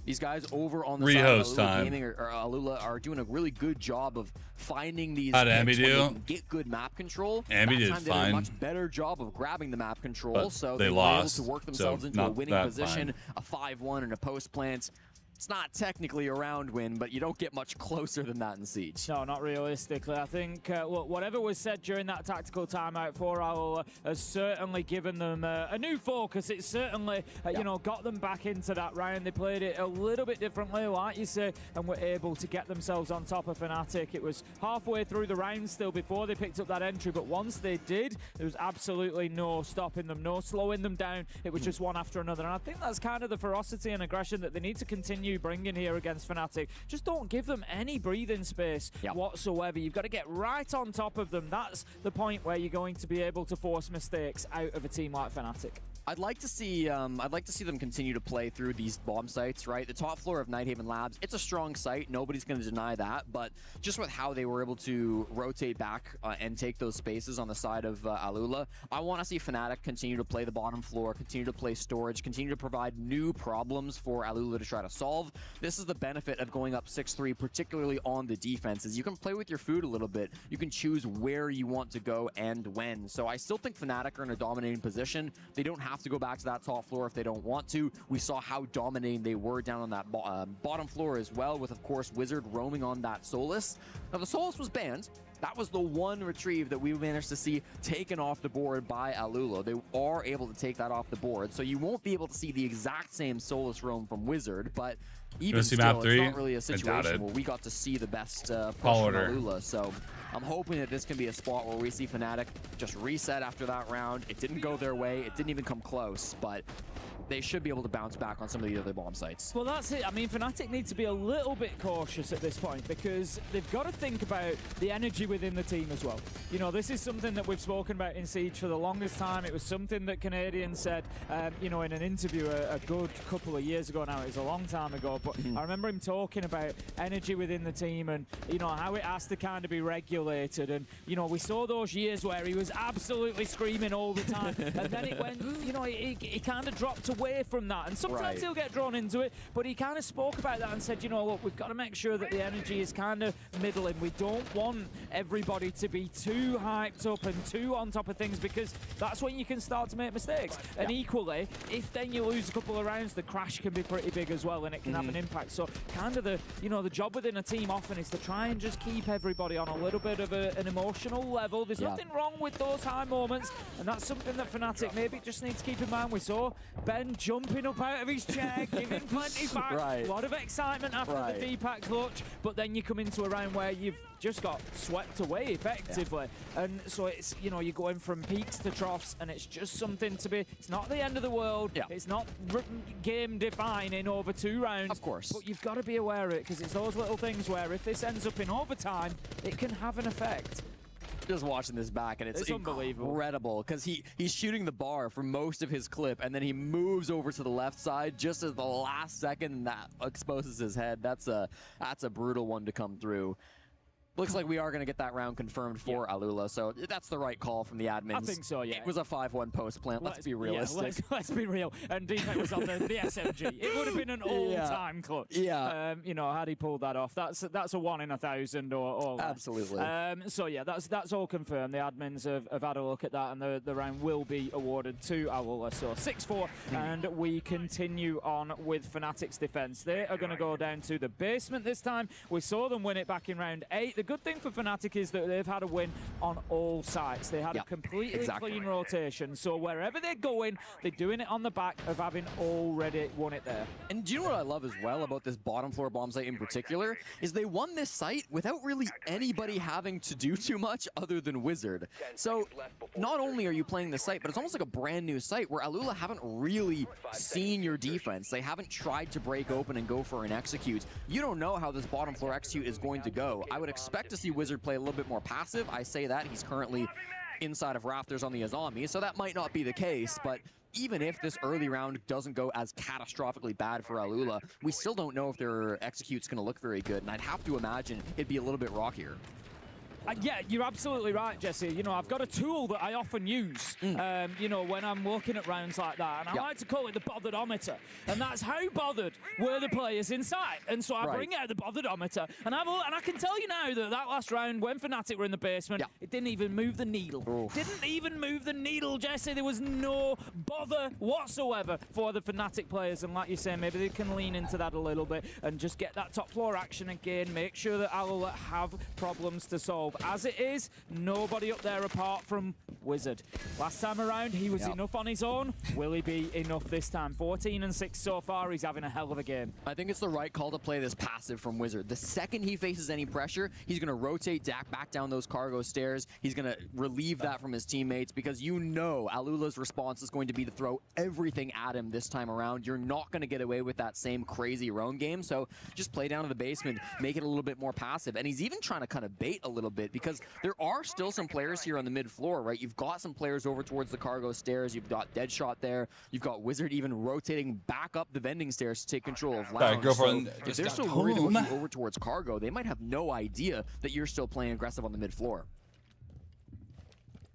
These guys over on the side of Alula Gaming or Alula are doing a really good job of finding these picks when they can get good map control. Ambi did fine. They did a much better job of grabbing the map control, but so they were lost, able to work themselves so into a not winning that position, fine. a 5-1 and a post plant. It's not technically a round win, but you don't get much closer than that in Siege. No, not realistically. I think look, whatever was said during that tactical timeout for Alula has certainly given them a new focus. It's certainly, you know, got them back into that round. They played it a little bit differently, like you say, and were able to get themselves on top of Fnatic. It was halfway through the round still before they picked up that entry, but once they did, there was absolutely no stopping them, no slowing them down. It was just one after another, and I think that's kind of the ferocity and aggression that they need to continue bringing here against Fnatic. Just don't give them any breathing space whatsoever. You've got to get right on top of them. That's the point where you're going to be able to force mistakes out of a team like Fnatic. I'd like to see them continue to play through these bomb sites, right? The top floor of Nighthaven Labs, it's a strong site. Nobody's going to deny that, but just with how they were able to rotate back and take those spaces on the side of Alula, I want to see Fnatic continue to play the bottom floor, continue to play storage, continue to provide new problems for Alula to try to solve. This is the benefit of going up 6-3, particularly on the defenses. You can play with your food a little bit. You can choose where you want to go and when. So I still think Fnatic are in a dominating position. They don't have to go back to that top floor if they don't want to. We saw how dominating they were down on that bottom floor as well, with, of course, Wizard roaming on that Solus. Now, the Solus was banned. That was the one retrieve that we managed to see taken off the board by Alula. They are able to take that off the board, so you won't be able to see the exact same Solus roam from Wizard, but even still, it's not really a situation where we got to see the best push from Alula. So I'm hoping that this can be a spot where we see Fnatic just reset after that round. It didn't go their way. It didn't even come close, but they should be able to bounce back on some of the other bomb sites. Well, that's it. I mean, Fnatic need to be a little bit cautious at this point because they've got to think about the energy within the team as well. You know, this is something that we've spoken about in Siege for the longest time. It was something that Canadian said, you know, in an interview a good couple of years ago now. It was a long time ago, but I remember him talking about energy within the team and, you know, how it has to kind of be regulated. And, you know, we saw those years where he was absolutely screaming all the time. And then it went, you know, he kind of dropped away from that. And sometimes he'll get drawn into it, but he kind of spoke about that and said, you know, look, we've got to make sure that the energy is kind of middling. We don't want everybody to be too hyped up and too on top of things because that's when you can start to make mistakes. And equally, if then you lose a couple of rounds, the crash can be pretty big as well and it can have an impact. So kind of the, you know, the job within a team often is to try and just keep everybody on a little bit of an emotional level. There's nothing wrong with those high moments, and that's something that Fnatic maybe just need to keep in mind. We saw Ben jumping up out of his chair, giving plenty back. A lot of excitement after the D-Pack clutch, but then you come into a round where you've just got swept away effectively. And so it's, you know, you're going from peaks to troughs, and it's just something to be, it's not the end of the world. It's not game defining over 2 rounds. Of course. But you've got to be aware of it because it's those little things where if this ends up in overtime, it can have an effect. Just watching this back, and it's incredible because he's shooting the bar for most of his clip, and then he moves over to the left side just at the last second, and that exposes his head. That's a brutal one to come through. Looks like we are going to get that round confirmed for Alula, so that's the right call from the admins. I think so, yeah. It was a 5-1 post plant. Let's be realistic. Yeah, let's be real. And DPEG was on the SMG. It would have been an all-time clutch. Yeah. You know, had he pulled that off, that's a 1 in 1,000 or less. Absolutely. So yeah, that's all confirmed. The admins have had a look at that, and the round will be awarded to Alula. So 6-4, and we continue on with Fnatic's defense. They are going to go down to the basement this time. We saw them win it back in round 8. the good thing for Fnatic is that they've had a win on all sides. They had a completely clean rotation. So wherever they're going, they're doing it on the back of having already won it there. And do you know what I love as well about this bottom floor bomb site in particular? Is they won this site without really anybody having to do too much other than Wizard. So not only are you playing the site, but it's almost like a brand new site where Alula haven't really seen your defense. They haven't tried to break open and go for an execute. You don't know how this bottom floor execute is going to go. I would expect to see Wizard play a little bit more passive. I say that. He's currently inside of Rafters on the Azami, so that might not be the case, but even if this early round doesn't go as catastrophically bad for Alula, we still don't know if their execute's going to look very good, and I'd have to imagine it'd be a little bit rockier. Yeah, you're absolutely right, Jesse. You know, I've got a tool that I often use, you know, when I'm looking at rounds like that, and I like to call it the botheredometer. And that's how bothered were the players inside. And so I bring out the botheredometer, and have a look, and I can tell you now that that last round, when Fnatic were in the basement, it didn't even move the needle. Didn't even move the needle, Jesse. There was no bother whatsoever for the Fnatic players. And like you say, maybe they can lean into that a little bit and just get that top floor action again, make sure that Alula have problems to solve. As it is, nobody up there apart from Wizard. Last time around, he was enough on his own. Will he be enough this time? 14-6 so far. He's having a hell of a game. I think it's the right call to play this passive from Wizard. The second he faces any pressure, he's going to rotate Dak back down those cargo stairs. He's going to relieve that from his teammates because you know Alula's response is going to be to throw everything at him this time around. You're not going to get away with that same crazy roam game, so just play down to the basement, make it a little bit more passive. And he's even trying to kind of bait a little bit because there are still some players here on the mid floor, right? You've got some players over towards the cargo stairs. You've got Deadshot there. You've got Wizard even rotating back up the vending stairs to take control of Lounge. Girlfriend So if they're still worried about you over towards cargo, they might have no idea that you're still playing aggressive on the mid floor.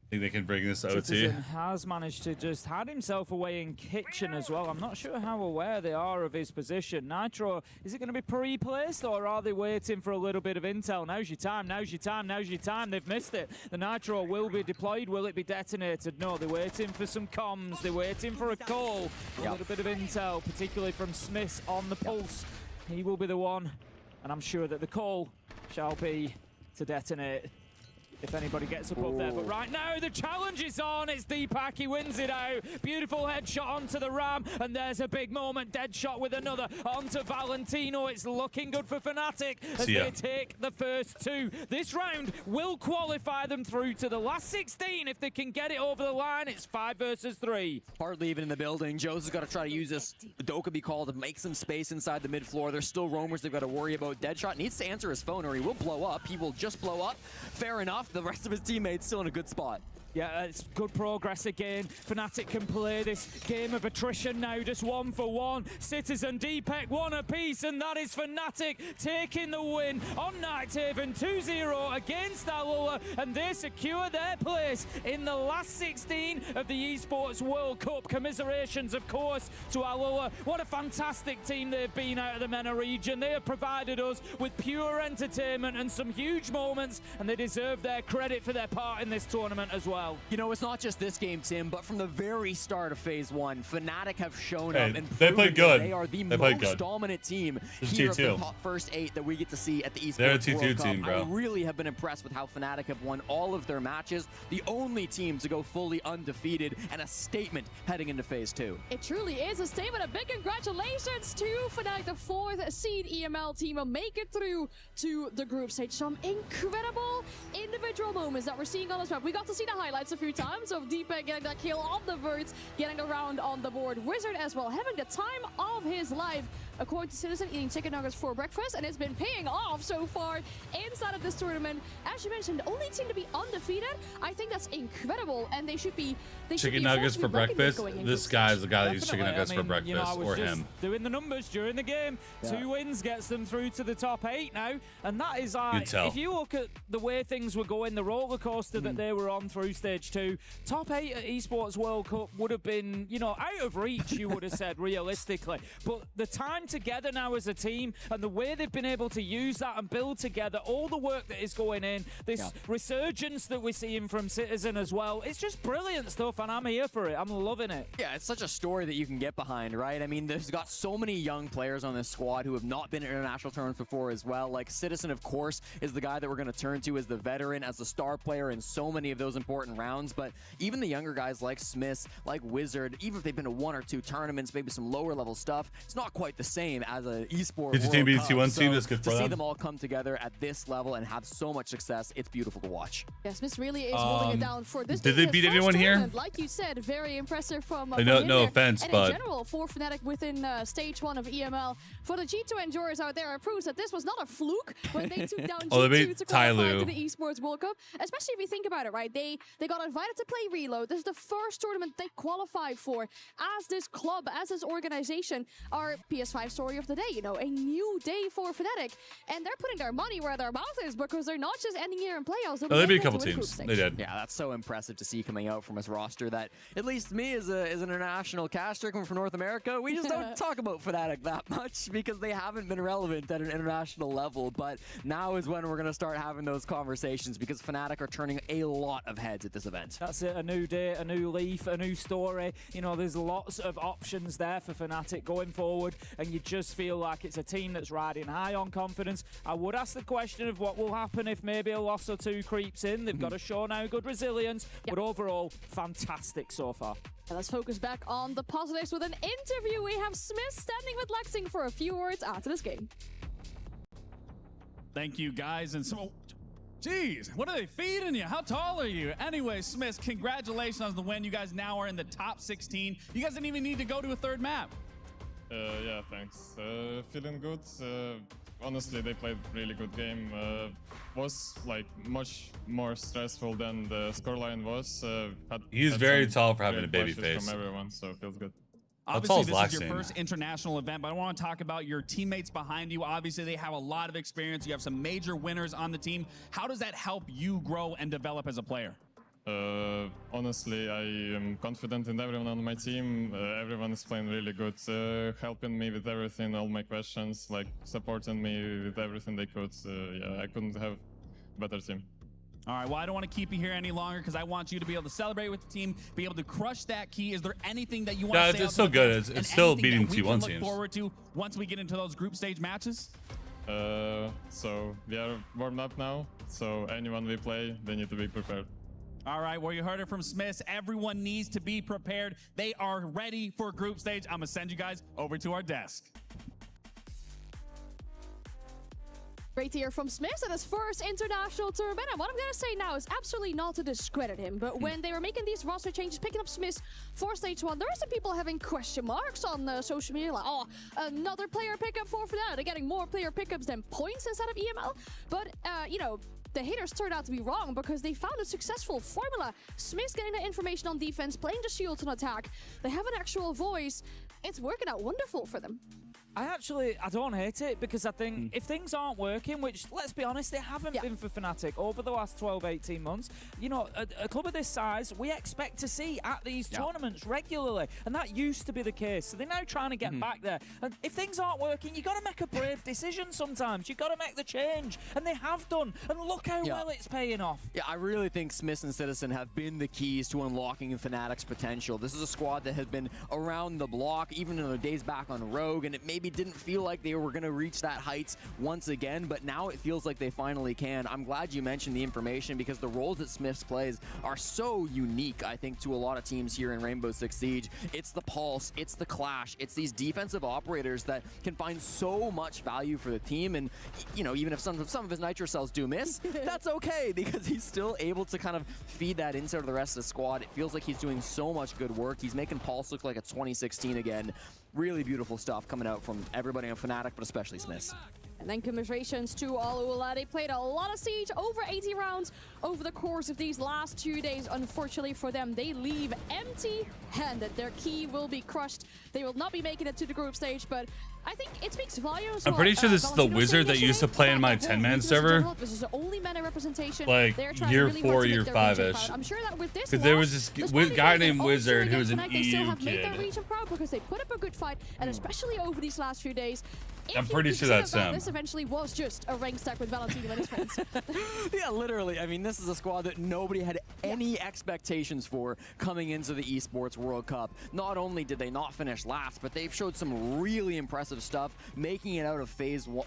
Think they can bring this OT? Citizen has managed to just hide himself away in kitchen as well. I'm not sure how aware they are of his position. Nitro, is it going to be pre-placed or are they waiting for a little bit of intel? Now's your time, now's your time, now's your time. They've missed it. The Nitro will be deployed. Will it be detonated? No, they're waiting for some comms. They're waiting for a call. A little bit of intel, particularly from Smith on the pulse. He will be the one, and I'm sure that the call shall be to detonate if anybody gets above there. But right now, the challenge is on. It's Deepak. He wins it out. Beautiful headshot onto the Ram. And there's a big moment. Deadshot with another onto Valentino. It's looking good for Fnatic as they take the first two. This round will qualify them through to the last 16. If they can get it over the line, it's 5 versus 3. Hardly even in the building. Joe's has got to try to use this Dokkaebi call to make some space inside the mid floor. There's still roamers they've got to worry about. Deadshot needs to answer his phone or he will blow up. He will just blow up. Fair enough. The rest of his teammates still in a good spot. Yeah, it's good progress again. Fnatic can play this game of attrition now, just 1 for 1. Citizen, Deepak, 1 apiece, and that is Fnatic taking the win on Nighthaven 2-0 against Alula, and they secure their place in the last 16 of the Esports World Cup. Commiserations, of course, to Alula. What a fantastic team they've been out of the MENA region. They have provided us with pure entertainment and some huge moments, and they deserve their credit for their part in this tournament as well. You know, it's not just this game, Tim, but from the very start of Phase 1, Fnatic have shown up and they played good. They are the most dominant team here of the top first 8 that we get to see at the Esports World Cup. Team, bro. I really have been impressed with how Fnatic have won all of their matches. The only team to go fully undefeated, and a statement heading into Phase 2. It truly is a statement. A big congratulations to Fnatic, the 4th seed EML team, and make it through to the group stage. Some incredible individual moments that we're seeing on this map. We got to see the highlights a few times of Deepak getting that kill on the vert, getting around on the board. Wizard as well, having the time of his life. According to Citizen, eating chicken nuggets for breakfast, and it's been paying off so far inside of this tournament. As you mentioned, the only team to be undefeated, I think that's incredible, and they should be. Chicken nuggets for breakfast? This guy's the guy that eats chicken nuggets for breakfast, you know, I was or just him. doing the numbers during the game. 2 wins gets them through to the top 8 now, and that is if you look at the way things were going, the roller coaster that they were on through stage 2, top 8 at Esports World Cup would have been, you know, out of reach. You would have said realistically, but the time playing together now as a team, and the way they've been able to use that and build together, all the work that is going in, this resurgence that we're seeing from Citizen as well, it's just brilliant stuff, and I'm here for it. I'm loving it. Yeah, it's such a story that you can get behind, right? I mean, there's got so many young players on this squad who have not been in international tournaments before as well. Like, Citizen, of course, is the guy that we're going to turn to as the veteran, as the star player in so many of those important rounds. But even the younger guys like Smith, like Wizard, even if they've been to 1 or 2 tournaments, maybe some lower level stuff, it's not quite the same as an esports Did you team World beat T1 Cup. team? That's good for to see them. them all come together at this level and have so much success, it's beautiful to watch. Yes, Smith really is holding it down for this. Did they beat anyone here? Like you said, very impressive from No offense, and but in general for Fnatic within stage 1 of EML. For the G2 enjoyers out there, it proves that this was not a fluke when they took down G2 to qualify to the Esports World Cup. Especially if you think about it, right? They got invited to play Reload. This is the first tournament they qualified for as this club, as this organization. Our PS5 story of the day, you know, a new day for Fnatic, and they're putting their money where their mouth is because they're not just ending here in playoffs. they beat a couple teams. They did. Yeah, that's so impressive to see coming out from his roster. That at least me as an international caster coming from North America, we just don't talk about Fnatic that much because they haven't been relevant at an international level. But now is when we're going to start having those conversations because Fnatic are turning a lot of heads at this event. That's it, a new day, a new leaf, a new story. You know, there's lots of options there for Fnatic going forward, and you just feel like it's a team that's riding high on confidence. I would ask the question of what will happen if maybe a loss or 2 creeps in. They've got to show now good resilience, but overall, fantastic so far. And let's focus back on the positives with an interview. We have Smith standing with Lexing for a few words after this game. Thank you, guys. And so, geez, what are they feeding you? How tall are you? Anyway, Smith, congratulations on the win. You guys now are in the top 16. You guys didn't even need to go to a 3rd map. Yeah, thanks. Feeling good. Honestly, they played really good game. Was like much more stressful than the scoreline was. He's very tall for having a baby pressures face. from everyone, so it feels good. Obviously, this is your first international event, but I want to talk about your teammates behind you. Obviously, they have a lot of experience. You have some major winners on the team. How does that help you grow and develop as a player? Honestly, I am confident in everyone on my team. Everyone is playing really good, helping me with everything, all my questions, like supporting me with everything they could. Yeah, I couldn't have a better team. All right, well, I don't want to keep you here any longer because I want you to be able to celebrate with the team, be able to crush that key. Is there anything that you want to say? It's still good. It's still beating T1 teams. Look forward to once we get into those group stage matches? So we are warmed up now, so anyone we play, they need to be prepared. All right, well, you heard it from Smith. Everyone needs to be prepared. They are ready for group stage. I'm going to send you guys over to our desk. Great to hear from Smith at his first international tournament. And what I'm going to say now is absolutely not to discredit him, but when they were making these roster changes, picking up Smith for stage 1, there are some people having question marks on social media, like, oh, another player pickup for Fnatic. They're getting more player pickups than points instead of EML. But, you know, the haters turned out to be wrong because they found a successful formula. Smith's getting the information on defense, playing the shields on attack. They have an actual voice. It's working out wonderful for them. I don't hate it because I think if things aren't working, which, let's be honest, they haven't been for Fnatic over the last 12, 18 months, you know, a club of this size, we expect to see at these tournaments regularly, and that used to be the case. So they're now trying to get back there. And if things aren't working, you got to make a brave decision sometimes. You got to make the change, and they have done. And look how well it's paying off. Yeah, I really think Smith and Citizen have been the keys to unlocking Fnatic's potential. This is a squad that has been around the block, even in their days back on Rogue, and it maybe didn't feel like they were going to reach that heights once again, but now it feels like they finally can. I'm glad you mentioned the information because the roles that Smiths plays are so unique, I think, to a lot of teams here in Rainbow Six Siege. It's the pulse, it's the clash, it's these defensive operators that can find so much value for the team, and, you know, even if some of his nitro cells do miss, that's okay because he's still able to kind of feed that into the rest of the squad. It feels like he's doing so much good work. He's making Pulse look like a 2016 again. Really beautiful stuff coming out from everybody on Fnatic, but especially Smiths. And then commiserations to Alula. They played a lot of Siege, over 80 rounds over the course of these last 2 days. Unfortunately for them, they leave empty-handed. Their key will be crushed. They will not be making it to the group stage, but I think it speaks volumes. I'm pretty sure this is the wizard that used to play in my 10-man server. This is the only mana representation. Like year 4, year 5-ish. I'm sure that with this, because there was this guy named Wizard who was an they still EU have made their kid. region proud because they put up a good fight, and especially over these last few days. I'm pretty sure that's him. This eventually was just a rank stack with Valentino and his friends. Yeah, literally. I mean, this is a squad that nobody had any expectations for coming into the Esports World Cup. Not only did they not finish last, but they've showed some really impressive stuff, making it out of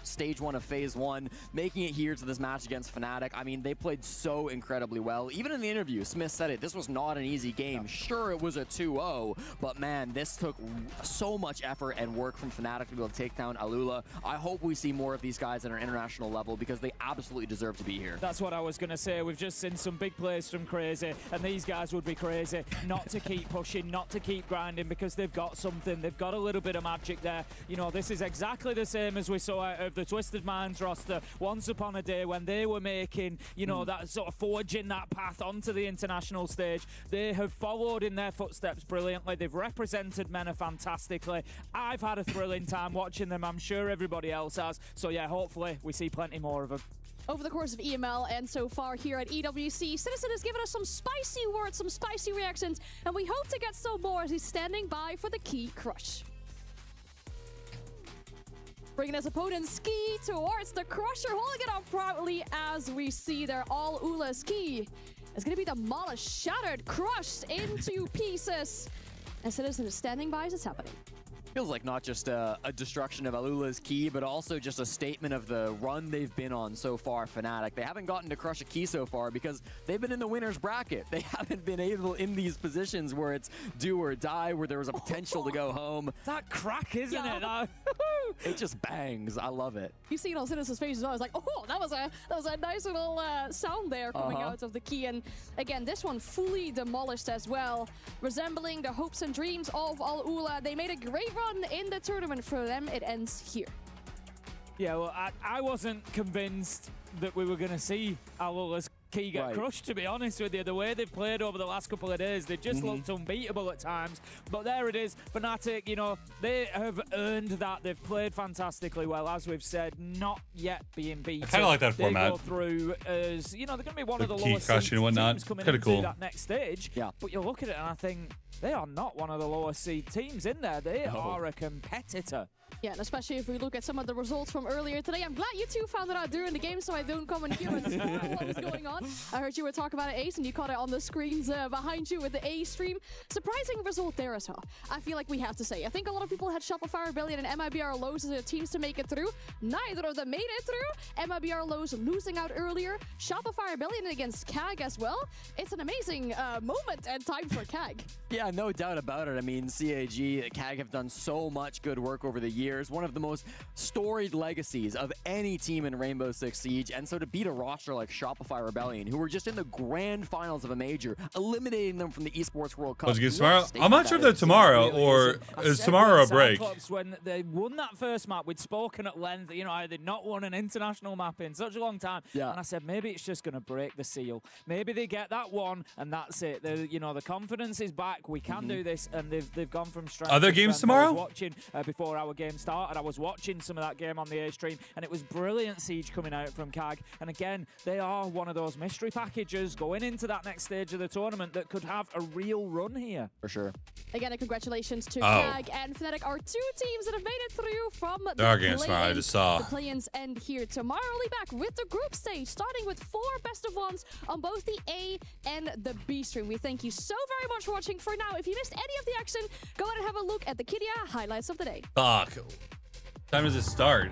stage 1 of phase 1, making it here to this match against Fnatic. I mean, they played so incredibly well. Even in the interview, Smith said it. This was not an easy game. Sure, it was a 2-0, but man, this took so much effort and work from Fnatic to be able to take down Alula. I hope we see more of these guys at an international level because they absolutely deserve to be here. That's what I was going to say. We've just seen some big plays from Crazy, and these guys would be crazy not to keep pushing, not to keep grinding, because they've got something. They've got a little bit of magic there. You know, this is exactly the same as we saw out of the Twisted Minds roster once upon a day when they were making, you know, that sort of forging that path onto the international stage. They have followed in their footsteps brilliantly. They've represented MENA fantastically. I've had a thrilling time watching them. I'm sure everybody else has. So yeah, hopefully we see plenty more of them. Over the course of EML and so far here at EWC, Citizen has given us some spicy words, some spicy reactions, and we hope to get some more as he's standing by for the key crush. Bringing his opponent's ski towards the crusher, holding it up proudly as we see their All-Ula's key is going to be demolished, shattered, crushed into pieces. And Citizen is standing by as it's happening. Feels like not just a destruction of Alula's key, but also just a statement of the run they've been on so far, Fnatic. They haven't gotten to crush a key so far because they've been in the winner's bracket. They haven't been able in these positions where it's do or die, where there was a potential to go home. That crack, isn't it? It just bangs. I love it. You see it on Citizen's face as well. I was like, oh, that was a nice little sound there coming out of the key. And again, this one fully demolished as well, resembling the hopes and dreams of Al-Ula. They made a great run in the tournament. For them, it ends here. Yeah, well, I wasn't convinced that we were going to see Al-Ula's key get crushed, to be honest with you. The way they've played over the last couple of days, they just looked unbeatable at times. But there it is. Fnatic, you know, they have earned that. They've played fantastically well, as we've said, not yet being beaten. I kind of like that format. They go through as, you know, they're going to be one of the key lowest crushing and whatnot. teams coming Kinda into cool. that next stage. Yeah. But you look at it and I think they are not one of the lowest seed teams in there. They are a competitor. Yeah, and especially if we look at some of the results from earlier today. I'm glad you two found it out during the game so I don't come in here and spoil what was going on. I heard you were talking about Ace and you caught it on the screens behind you with the A stream. Surprising result there as well, I feel like we have to say. I think a lot of people had Shopify Rebellion and MIBR Lows as their teams to make it through. Neither of them made it through. MIBR Lows losing out earlier. Shopify Rebellion against CAG as well. It's an amazing moment and time for CAG. Yeah, no doubt about it. I mean, CAG, CAG have done so much good work over the years. One of the most storied legacies of any team in Rainbow Six Siege. And so to beat a roster like Shopify Rebellion, who were just in the grand finals of a major, eliminating them from the Esports World Cup. Tomorrow? I'm not sure if they're tomorrow or is tomorrow a break. When they won that first map, we'd spoken at length, you know, they'd not won an international map in such a long time. Yeah. And I said, maybe it's just going to break the seal. Maybe they get that one and that's it. You know, the confidence is back. We can do this. And they've gone from strength. Are there games tomorrow? I was watching before our game started. I was watching some of that game on the A stream, and it was brilliant siege coming out from CAG. And again, they are one of those mystery packages going into that next stage of the tournament that could have a real run here. For sure. Again, congratulations to CAG and Fnatic, our two teams that have made it through from the games tomorrow, I just saw. The play-ins end here tomorrow. We'll be back with the group stage, starting with 4 best of ones on both the A and the B stream. We thank you so very much for watching. For now, if you missed any of the action, go ahead and have a look at the Kidia highlights of the day. Fuck. Time does it start?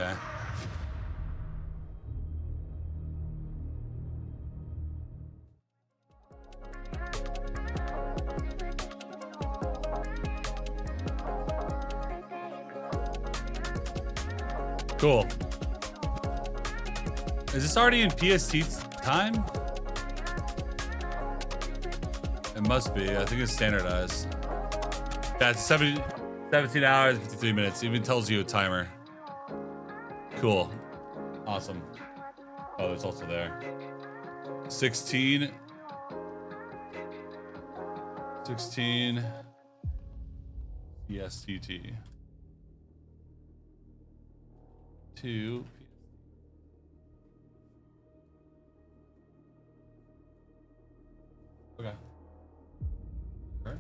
Okay. Cool. Is this already in PST time? It must be. I think it's standardized. That's 17 hours, 53 minutes. It even tells you a timer. Cool. Awesome. Oh, it's also there. 16 ESTT. 2. Okay. All right.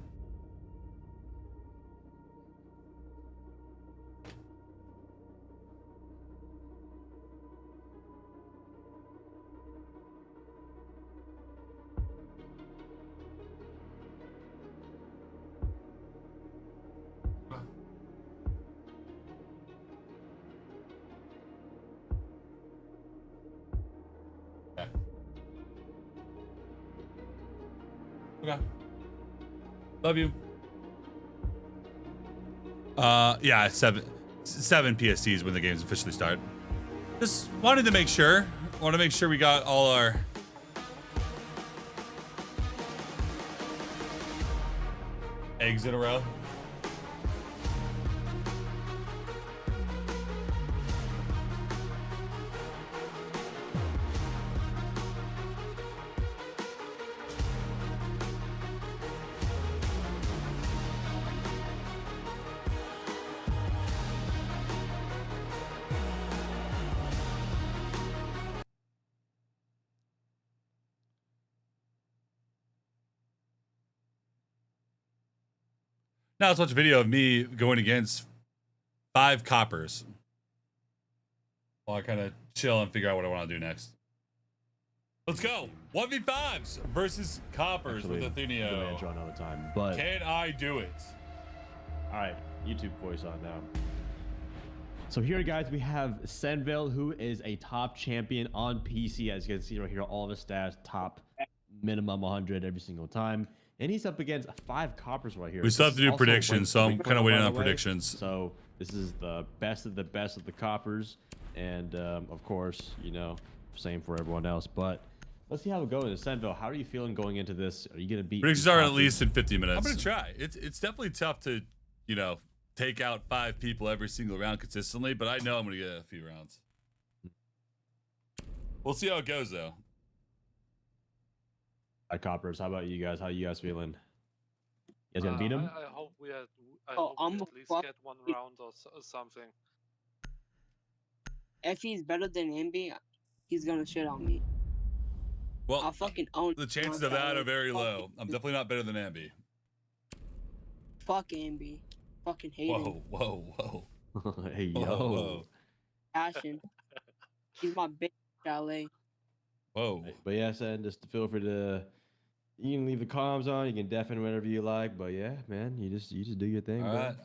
Okay. Love you. Yeah, 7 PSTs when the games officially start. Just wanted to make sure. Want to make sure we got all our eggs in a row. Now let's watch a video of me going against 5 coppers while I kind of chill and figure out what I want to do next. Let's go. 1v5s versus coppers with Athenio. Another time, but can I do it? All right, YouTube voice on now. So here, guys, we have SenVale, who is a top champion on PC. As you can see right here, all of his stats, top minimum 100 every single time. And he's up against 5 coppers right here. We still have to do predictions, so I'm kind of waiting on predictions. So this is the best of the coppers. And, of course, you know, same for everyone else. But let's see how it goes. SenVale, how are you feeling going into this? Are you going to beat... Predictions are at least in 50 minutes. I'm going to try. It's definitely tough to, you know, take out 5 people every single round consistently, but I know I'm going to get a few rounds. We'll see how it goes, though. Coppers, how about you guys? How you guys feeling? You guys gonna beat him? I hope we at least get 1 round or something. If he's better than Ambi, he's gonna shit on me. Well, I'll fucking own the chances of that are very low. I'm definitely not better than Ambi. Fuck Ambi. Fucking hate him. Whoa. Hey, yo. Whoa. Passion. He's my bitch, LA. Whoa. But yeah, Sen, just feel free to... You can leave the comms on. You can deafen whatever you like. But yeah, man, you just do your thing. All right,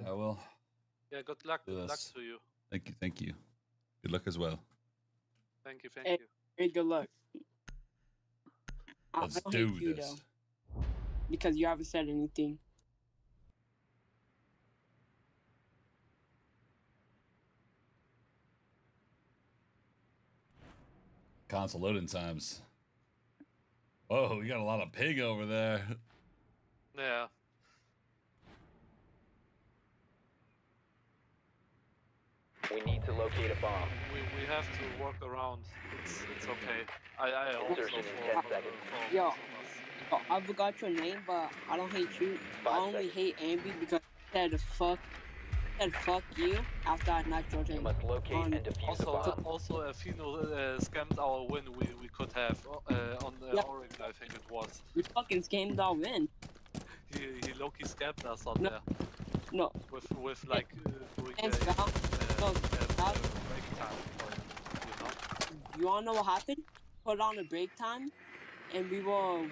I will. Yeah, good luck. Good luck to you. Thank you. Good luck as well. Thank you. Hey, good luck. Let's I don't do hate you, this. though, because you haven't said anything. Console loading times. Whoa, we got a lot of ping over there. Yeah. We need to locate a bomb. We have to work around. It's okay. I hope so. Insertion in 10 seconds. Yo, I forgot your name, but I don't hate you. I only hate Ambi because he said fuck you after I knocked your name. Must locate and defuse the bomb. Also, Fino scammed our win we could have on Oregon, I think it was. We fucking scammed our win. He low-key scammed us on there. No. With like doing break time. You wanna know what happened? Put on a break time, and we were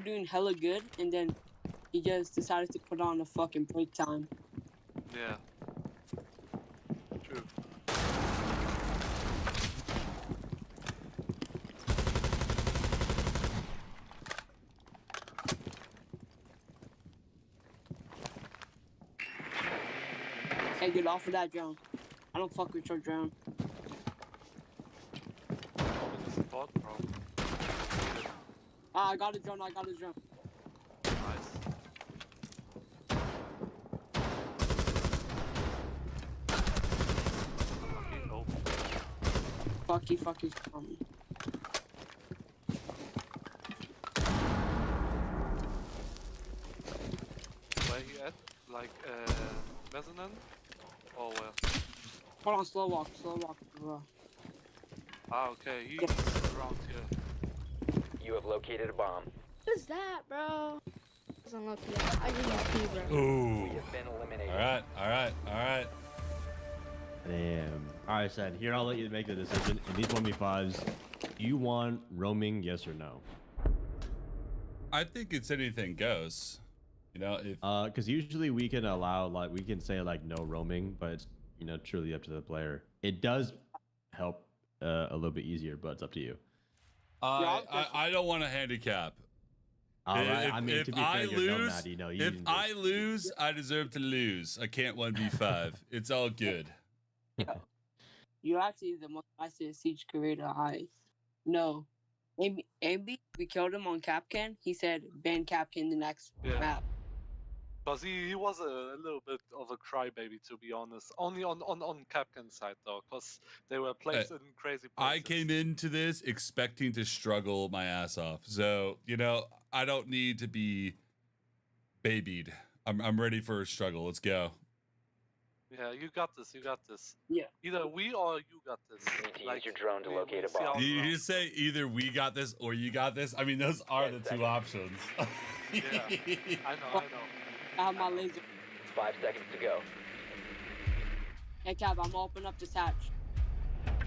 doing hella good, and then he just decided to put on a fucking break time. Yeah. True. Get off of that drone. I don't fuck with your drone. Support, bro. Ah, I got a drone. I got a drone. Nice. Oh. Fucky. Where you at? Like, mezzanine? Or where? Hold on, slow walk, bro. Ah, okay, he's around here. You have located a bomb. What is that, bro? Doesn't look yet. I give you P, bro. Ooh. We have been eliminated. All right. Damn. All right, Sen. Here, I'll let you make the decision. In these 1v5s, do you want roaming, yes or no? I think it's anything goes. You know, if because usually we can allow, like, we can say like no roaming, but it's, you know, truly up to the player. It does help a little bit easier, but it's up to you. I don't want to handicap. All right. I mean, if to be I fair, lose, Maddie, no, if I lose, I deserve to lose. I can't 1v5. It's all good. You're actually the most fastest siege creator I know. AB, we killed him on Capcan. He said ban Capcan the next map. Because he was a little bit of a crybaby, to be honest. Only on Capcan's side, though, because they were placed in crazy places. I came into this expecting to struggle my ass off. So, you know, I don't need to be babied. I'm ready for a struggle. Let's go. Yeah, you got this. Yeah. Either we or you got this. Use your drone to locate a bomb. You just say either we got this or you got this? I mean, those are the two options. Yeah, I know. I have my laser. 5 seconds to go. Hey, Cap, I'm gonna open up this hatch.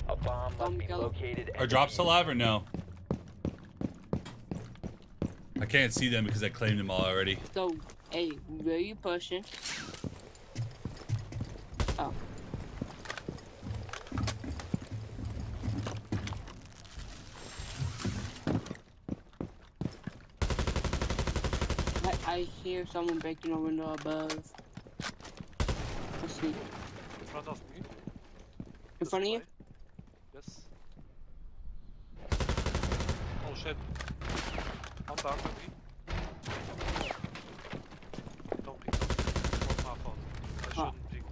A bomb must be located. Are drops alive or no? I can't see them because I claimed them all already. So, hey, where you pushing? Oh. I hear someone breaking a window above. Let's see. In front of me. In front of you? Yes. Oh shit. I'm down with me. Don't pick up. Not my fault. I shouldn't pick.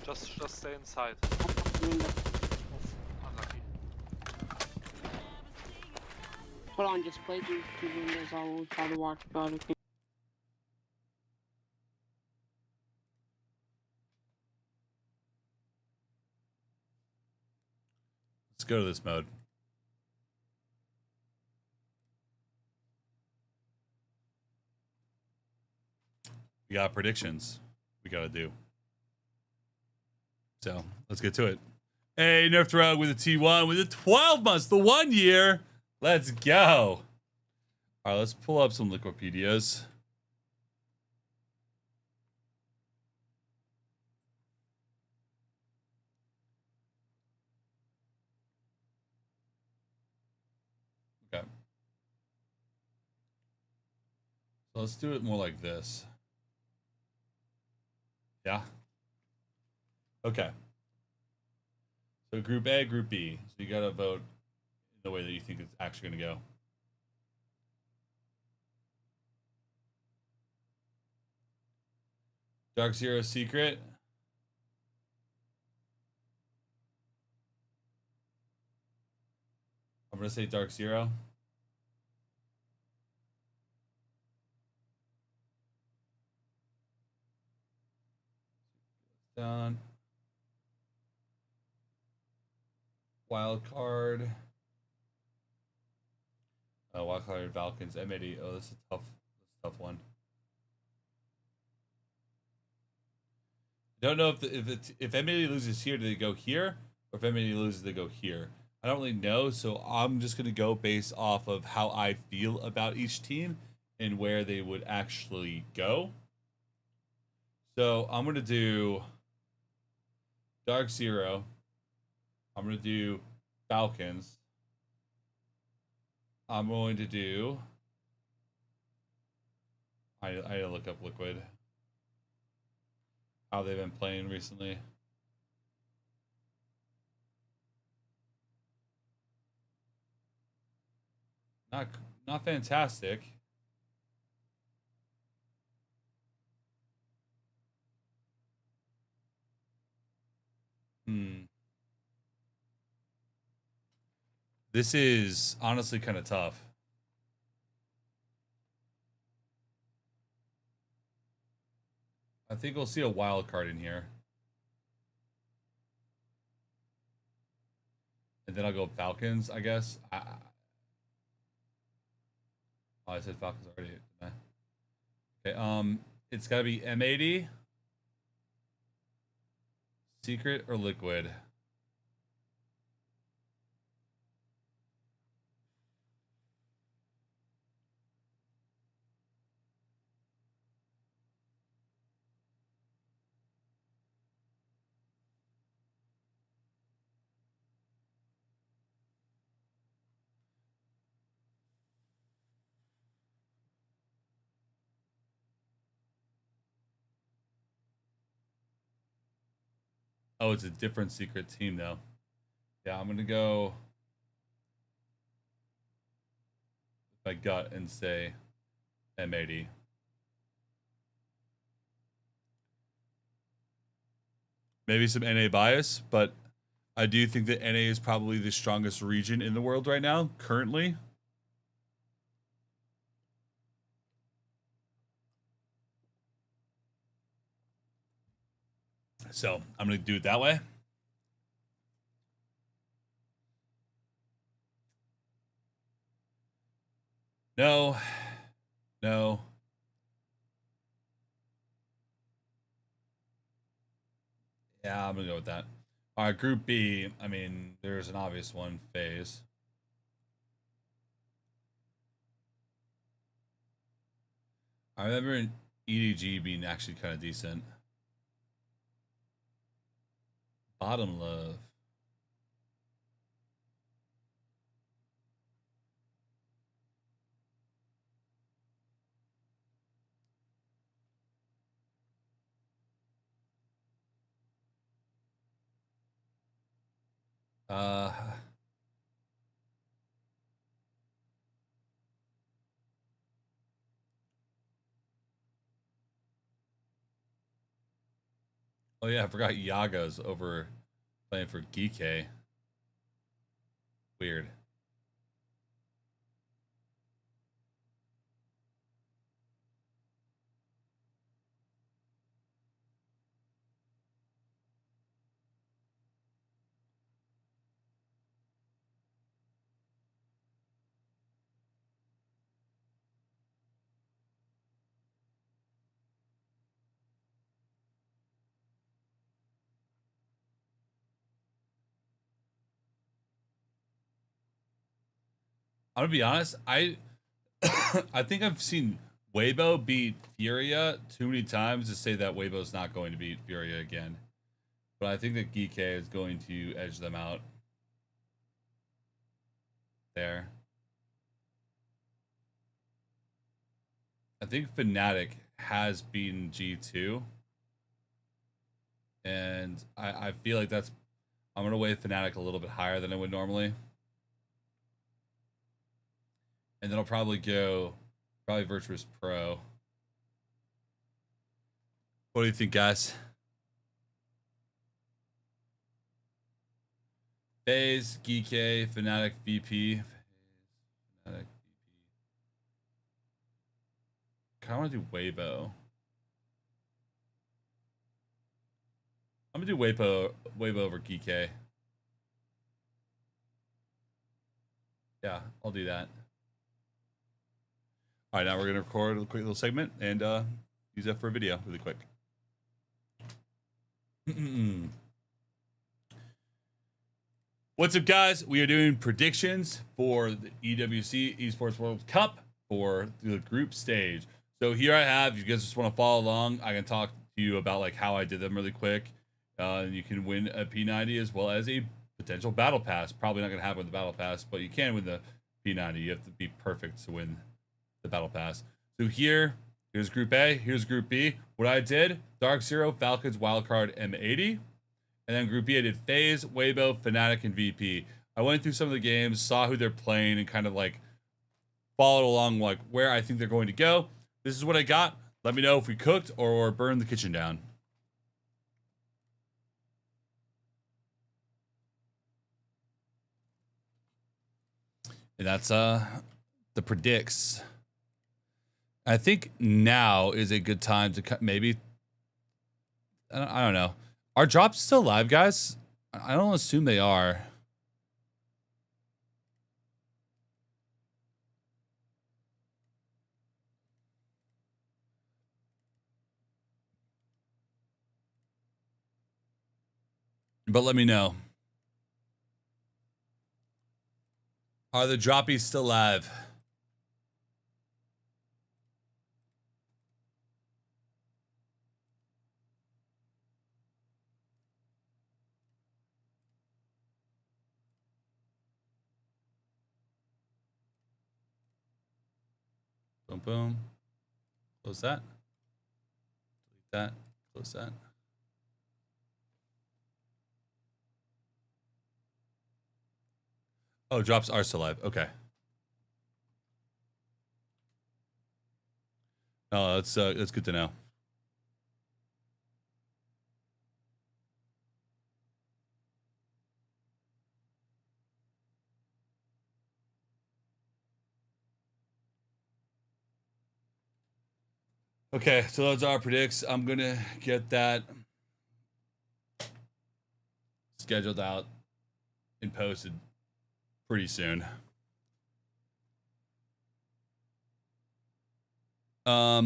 Just stay inside. Unlucky. Hold on, just play through 2 windows. I will try to watch about it. Let's go to this mode. We got predictions we got to do. So let's get to it. Hey, Nerf Rogue with a T1 with the 12 months, the 1 year. Let's go. All right, let's pull up some Liquipedias. Okay. So let's do it more like this. Yeah. Okay. So Group A, Group B. So you got to vote in the way that you think it's actually going to go. Dark Zero Secret. I'm going to say Dark Zero. Done. Wild card. Wild card Falcons. M80. Oh, that's a tough one. Don't know if M80 loses here, do they go here? Or if M80 loses, they go here. I don't really know, so I'm just gonna go based off of how I feel about each team and where they would actually go. So I'm gonna do Dark Zero. I'm going to do Falcons. I'm going to do... I gotta look up Liquid. how they've been playing recently. Not fantastic. This is honestly kind of tough. I think we'll see a wild card in here. And then I'll go Falcons, I guess. Oh, I said Falcons already. Okay, it's gotta be M80, Secret, or Liquid. Oh, it's a different Secret team though. Yeah, I'm gonna go with my gut and say M80. Maybe some NA bias, but I do think that NA is probably the strongest region in the world right now, currently. So I'm going to do it that way. No. No. Yeah, I'm going to go with that. All right, Group B. I mean, there's an obvious one, FaZe. I remember EDG being actually kind of decent. Bottom love. Oh yeah, I forgot Yaga's over playing for Geekay. Weird. I'm gonna be honest. I think I've seen Weibo beat Furia too many times to say that Weibo's not going to beat Furia again. But I think that Geekay is going to edge them out there. I think Fnatic has beaten G2. And I feel like that's... I'm going to weigh Fnatic a little bit higher than I would normally. And then I'll probably go Virtuous Pro. What do you think, guys? FaZe, Geekay, Fnatic, VP. Fnatic, VP. I want to do Weibo. I'm gonna do Weibo over Geekay. Yeah, I'll do that. All right, now we're gonna record a quick little segment and use that for a video really quick. What's up, guys? We are doing predictions for the EWC Esports World Cup for the group stage. So here I have, if you guys just want to follow along, I can talk to you about like how I did them really quick. You can win a P90 as well as a potential battle pass. Probably not going to happen with the battle pass, but you can win the P90. You have to be perfect to win the battle pass. So here Here's Group A. Here's Group B. What I did, Dark Zero, Falcons, Wildcard, M80. And then Group B, I did FaZe, Weibo, Fnatic, and VP. I went through some of the games, saw who they're playing, and kind of like followed along like where I think they're going to go. This is what I got. Let me know if we cooked or burned the kitchen down. And that's the predicts. I think now is a good time to cut. Maybe I don't know. Are drops still live, guys? I don't assume they are. But let me know. Are the droppies still live? Boom, boom. Close that. Delete that. Close that. Oh, drops are still live. Okay. Oh, that's good to know. Okay, so those are our predicts. I'm gonna get that scheduled out and posted pretty soon. Now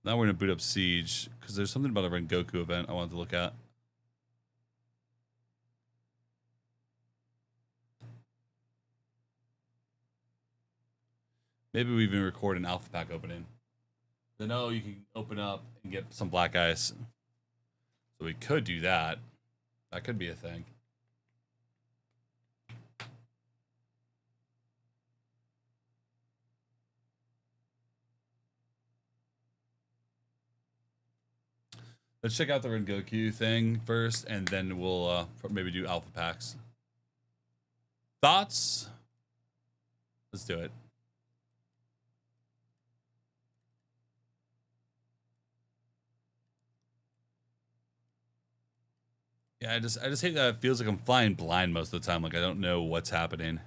we're gonna boot up Siege because there's something about a Rengoku event I wanted to look at. Maybe we even record an alpha pack opening. I know you can open up and get some black ice. So we could do that. That could be a thing. Let's check out the Rengoku thing first, and then we'll maybe do alpha packs. Thoughts? Let's do it. Yeah, I just hate that it feels like I'm flying blind most of the time. Like I don't know what's happening.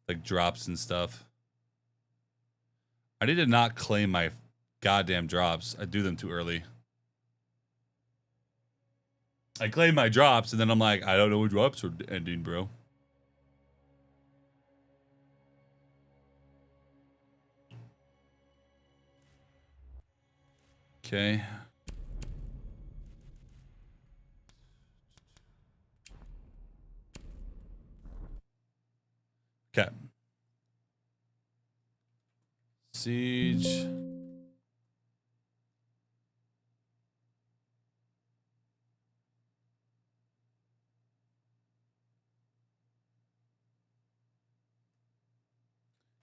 Like drops and stuff. I need to not claim my goddamn drops. I do them too early. I claim my drops and then I'm like, I don't know what drops are ending, bro. Okay. Okay. Siege.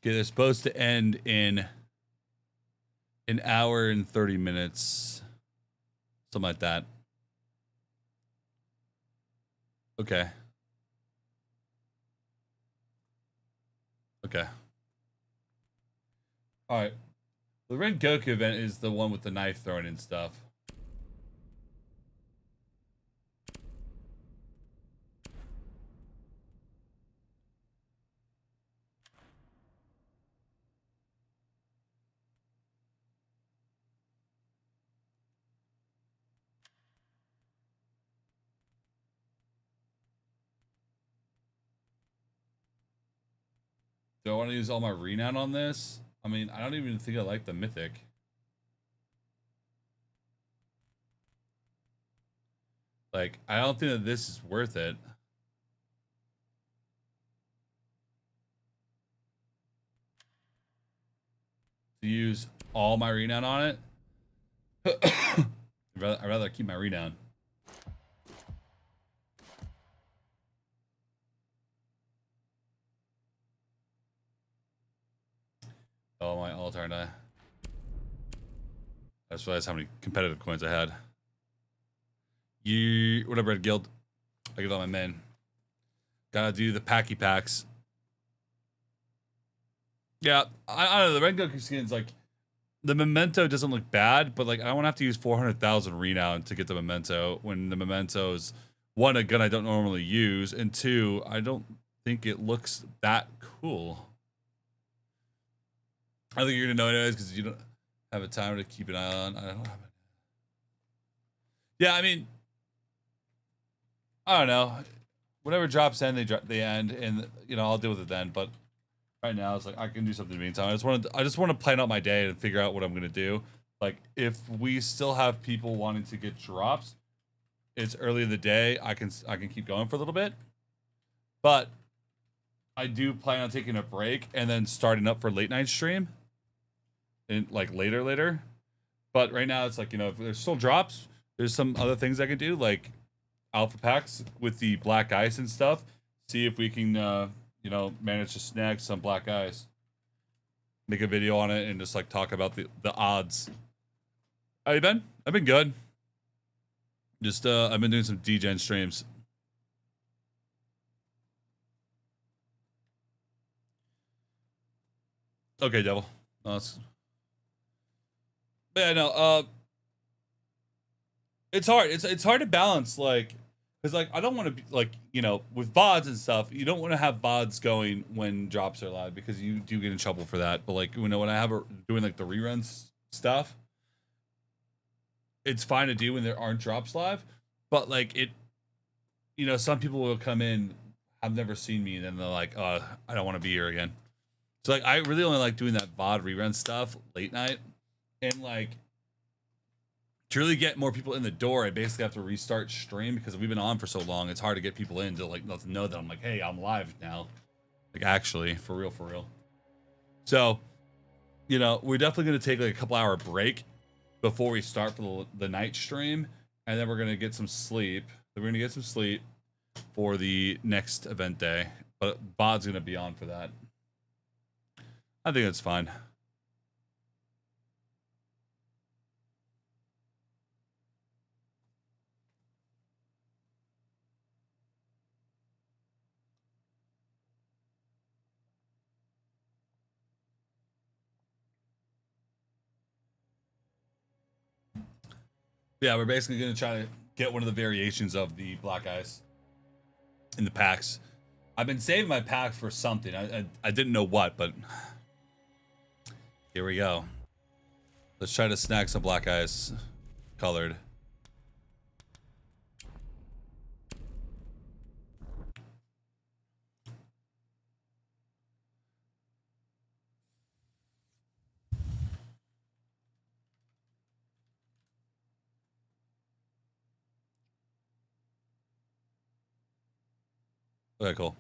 Okay, they're supposed to end in an hour and 30 minutes. Something like that. Okay. Okay. All right. The Rengoku event is the one with the knife throwing and stuff. Do I want to use all my renown on this? I mean, I don't even think I like the mythic. Like, I don't think that this is worth it. To use all my renown on it. I'd rather keep my renown. fault, aren't I? I just realized how many competitive coins I had. Whatever, Red Guild. I get on my main. Gotta do the packy packs. Yeah, I don't know. The Red Goku skin's like, the memento doesn't look bad, but like I don't want to have to use 400,000 renown to get the memento when the memento is, one, a gun I don't normally use, and two, I don't think it looks that cool. I think you're gonna know anyways because you don't have a timer to keep an eye on. I don't have it. Yeah, I mean, I don't know. Whatever drops in, they end, and you know I'll deal with it then. But right now, it's like I can do something in the meantime. I just want to plan out my day and figure out what I'm gonna do. Like if we still have people wanting to get drops, it's early in the day. I can keep going for a little bit, but I do plan on taking a break and then starting up for late night stream, and like later. But right now, it's like, you know, if there's still drops, there's some other things I can do, like alpha packs with the black ice and stuff. See if we can, you know, manage to snag some black ice. Make a video on it and just like talk about the odds. How you been? I've been good. Just I've been doing some DGen streams. Okay, Devil. No, yeah, no. It's hard. It's hard to balance, like, because like I don't want to be like, you know, with VODs and stuff. You don't want to have VODs going when drops are live because you do get in trouble for that. But like, you know, when I have doing like the reruns stuff, it's fine to do when there aren't drops live. But like it, you know, some people will come in, have never seen me, and then they're like, I don't want to be here again. So like I really only like doing that VOD rerun stuff late night, and like to really get more people in the door, I basically have to restart stream because we've been on for so long. It's hard to get people in to like let them know that I'm like, hey, I'm live now, like actually for real. So, you know, we're definitely gonna take like a couple hour break before we start for the night stream, and then we're gonna get some sleep. Then we're gonna get some sleep for the next event day, but VOD's gonna be on for that. I think it's fine. Yeah, we're basically going to try to get one of the variations of the black ice in the packs. I've been saving my packs for something. I didn't know what, but here we go. Let's try to snag some black ice colored. Okay, cool.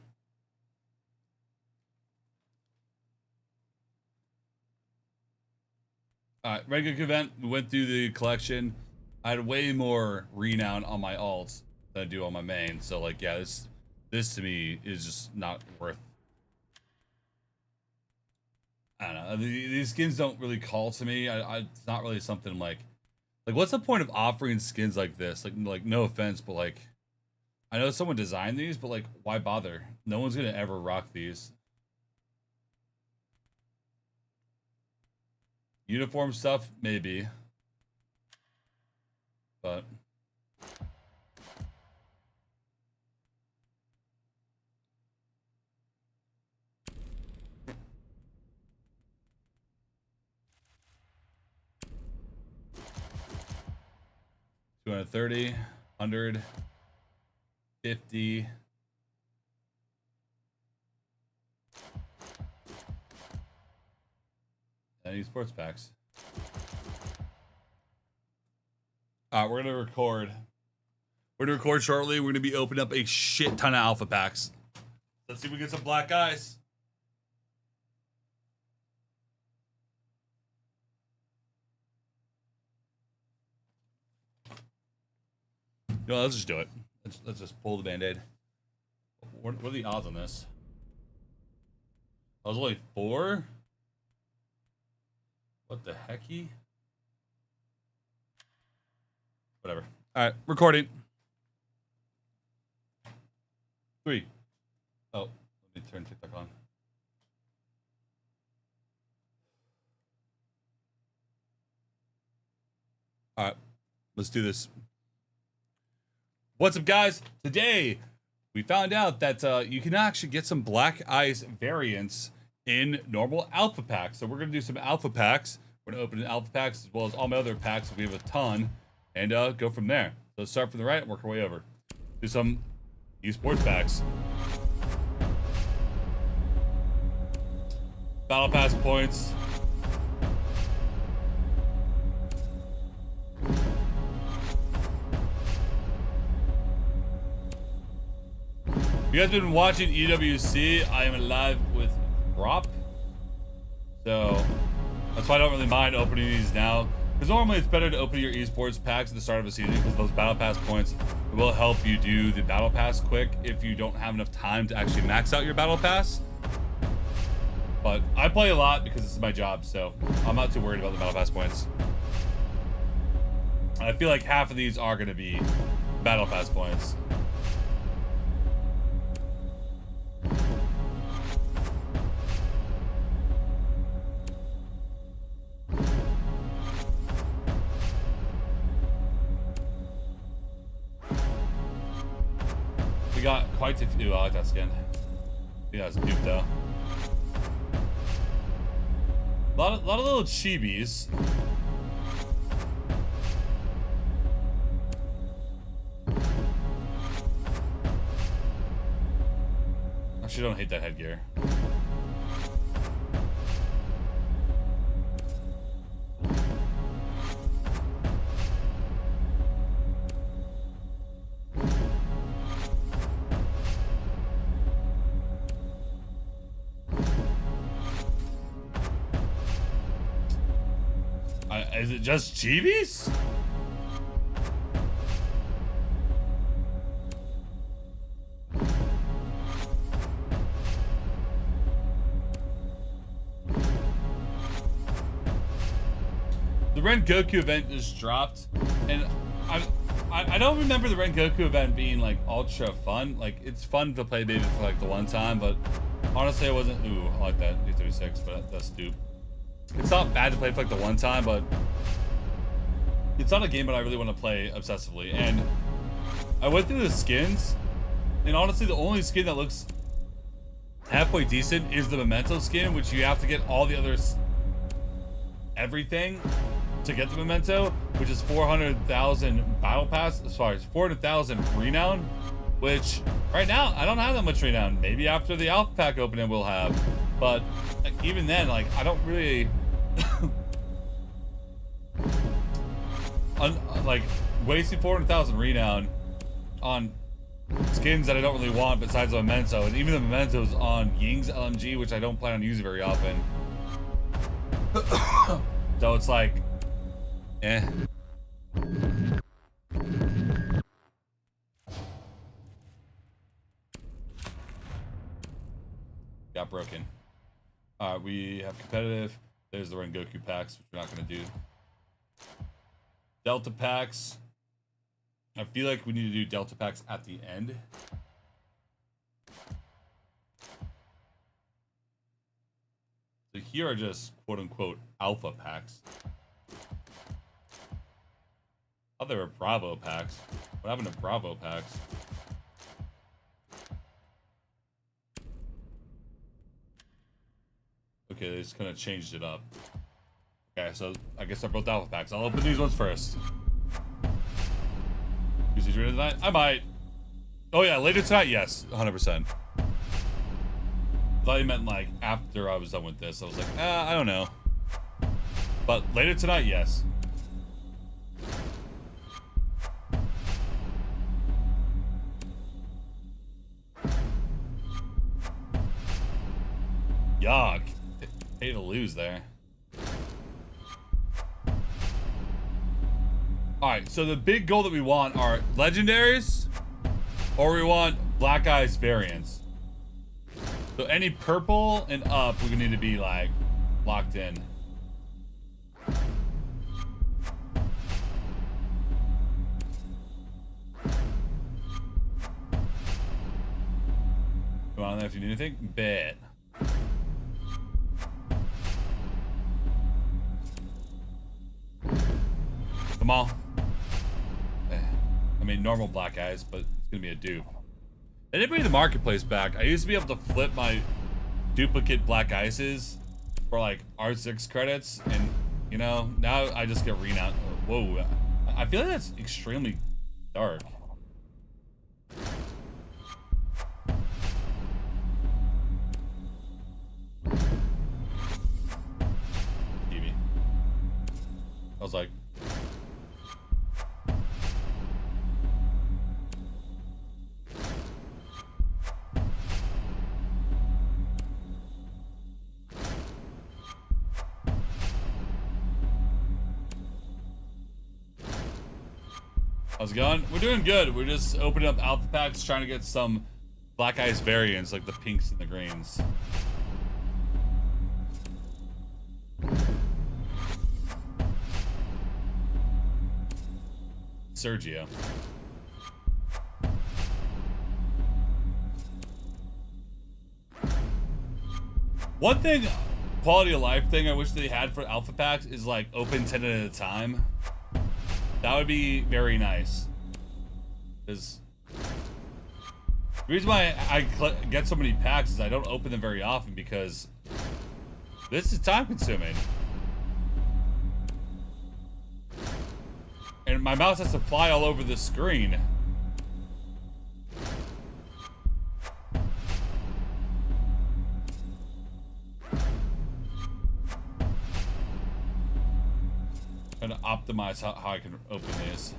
All right, regular event. We went through the collection. I had way more renown on my alts than I do on my main. So like, yeah, this to me is just not worth. I don't know. These skins don't really call to me. It's not really something like what's the point of offering skins like this? Like no offense, but like, I know someone designed these, but like, why bother? No one's gonna ever rock these. Uniform stuff, maybe. But $230, 100, 50. Any sports packs. All right, we're gonna record. We're gonna record shortly. We're gonna be opening up a shit ton of alpha packs. Let's see if we get some black ice. No, let's just do it. Let's just pull the band-aid. What are the odds on this? I was only 4. What the hecky? Whatever. All right, recording. 3. Oh, let me turn TikTok on. All right, let's do this. What's up, guys? Today, we found out that you can actually get some Black Ice variants in normal alpha packs. So we're going to do some alpha packs. We're going to open alpha packs as well as all my other packs. We have a ton. And go from there. So let's start from the right and work our way over. Do some esports packs. Battle Pass points. You guys been watching EWC? I am live with Drop. So that's why I don't really mind opening these now. Because normally it's better to open your esports packs at the start of a season because those battle pass points will help you do the battle pass quick if you don't have enough time to actually max out your battle pass. But I play a lot because this is my job, so I'm not too worried about the battle pass points. I feel like half of these are going to be battle pass points. We got quite a few. I like that skin. Yeah, it's cute though. A lot of little chibis. Actually, don't hate that headgear. Is it just chibis? The Rengoku event just dropped, and I don't remember the Rengoku event being like ultra fun. Like it's fun to play maybe for like the one time, but honestly, it wasn't. Ooh, I like that E36, but that's stupid. It's not bad to play for like the one time, but it's not a game that I really want to play obsessively. And I went through the skins, and honestly, the only skin that looks halfway decent is the Memento skin, which you have to get all the others, everything to get the Memento, which is 400,000 battle pass, as far as 400,000 renown, which right now I don't have that much renown. Maybe after the alpha pack opening we'll have, but like, even then, like I don't really like wasting 400,000 renown on skins that I don't really want besides the Memento, and even the Mementos on Ying's LMG, which I don't plan on using very often. So it's like, eh. Got broken. We have competitive. There's the Rengoku packs, which we're not going to do. Delta packs. I feel like we need to do Delta packs at the end. So here are just quote-unquote alpha packs. Oh, there were Bravo packs. What happened to Bravo packs? Okay, they just kind of changed it up. Okay, so I guess they're both alpha packs. I'll open these ones first. Use these later tonight? I might. Oh yeah, later tonight, yes, 100%. I thought you meant like after I was done with this. I was like, I don't know. But later tonight, yes. Yuck. Hate to lose there. Alright, so the big goal that we want are legendaries, or we want Black Ice variants. So any purple and up, we need to be like locked in. Come on there if you need anything. Bet. Come on. I mean, normal black eyes, but it's gonna be a dupe. They didn't bring the marketplace back. I used to be able to flip my duplicate black ices for like R6 credits, and you know, now I just get renowned. Whoa, I feel like that's extremely dark. TV. I was like, how's it going? We're doing good. We're just opening up alpha packs, trying to get some black ice variants like the pinks and the greens. Sergio. One thing, quality of life thing I wish they had for alpha packs is like open 10 at a time. That would be very nice. Because the reason why I get so many packs is I don't open them very often because this is time consuming. And my mouse has to fly all over the screen. Trying to optimize how I can open these.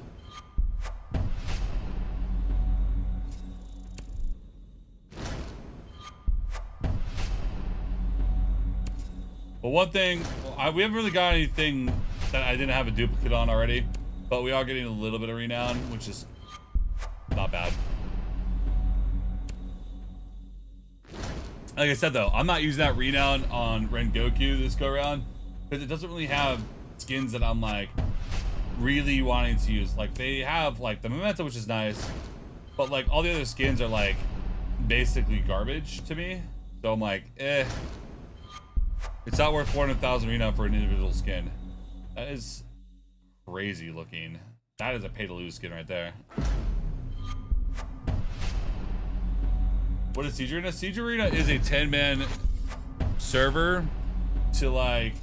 But one thing, we haven't really got anything that I didn't have a duplicate on already, but we are getting a little bit of renown, which is not bad. Like I said though, I'm not using that renown on Rengoku this go around because it doesn't really have skins that I'm like really wanting to use. Like they have like the Memento, which is nice, but like all the other skins are like basically garbage to me. So I'm like, eh. It's not worth 400,000 renown for an individual skin. That is crazy looking. That is a pay to lose skin right there. What is Siege Arena? Siege Arena is a 10-man server to like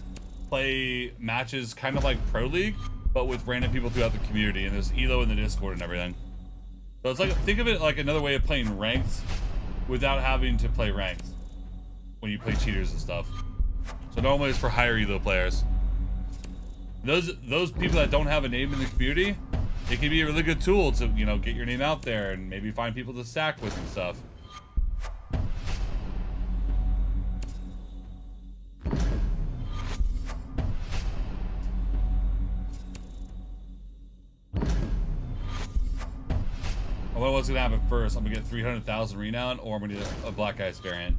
play matches kind of like Pro League, but with random people throughout the community, and there's Elo in the Discord and everything. So it's like, think of it like another way of playing ranked without having to play ranked when you play cheaters and stuff. So normally it's for higher Elo players. Those people that don't have a name in the community, it can be a really good tool to, you know, get your name out there and maybe find people to stack with and stuff. I wonder what's gonna happen first. I'm gonna get 300,000 renown, or I'm gonna get a black ice variant.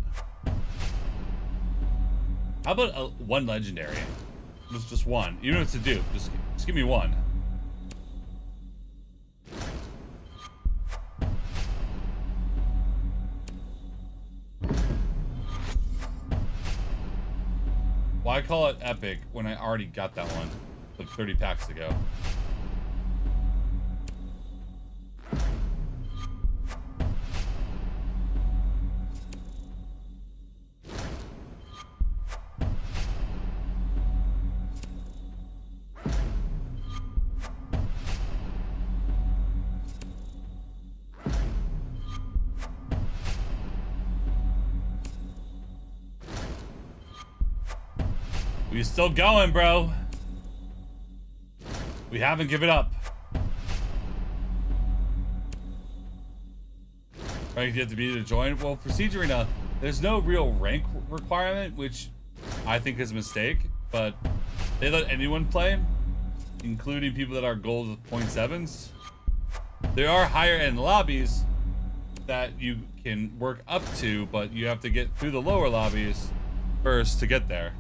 How about one legendary? Just one. Even if it's a dupe, just give me one. Why call it epic when I already got that one like 30 packs ago? We're still going, bro. We haven't given up. Right, you have to be to join. Well, for Siege Arena, there's no real rank requirement, which I think is a mistake, but they let anyone play, including people that are gold with 0.7s. There are higher end lobbies that you can work up to, but you have to get through the lower lobbies first to get there.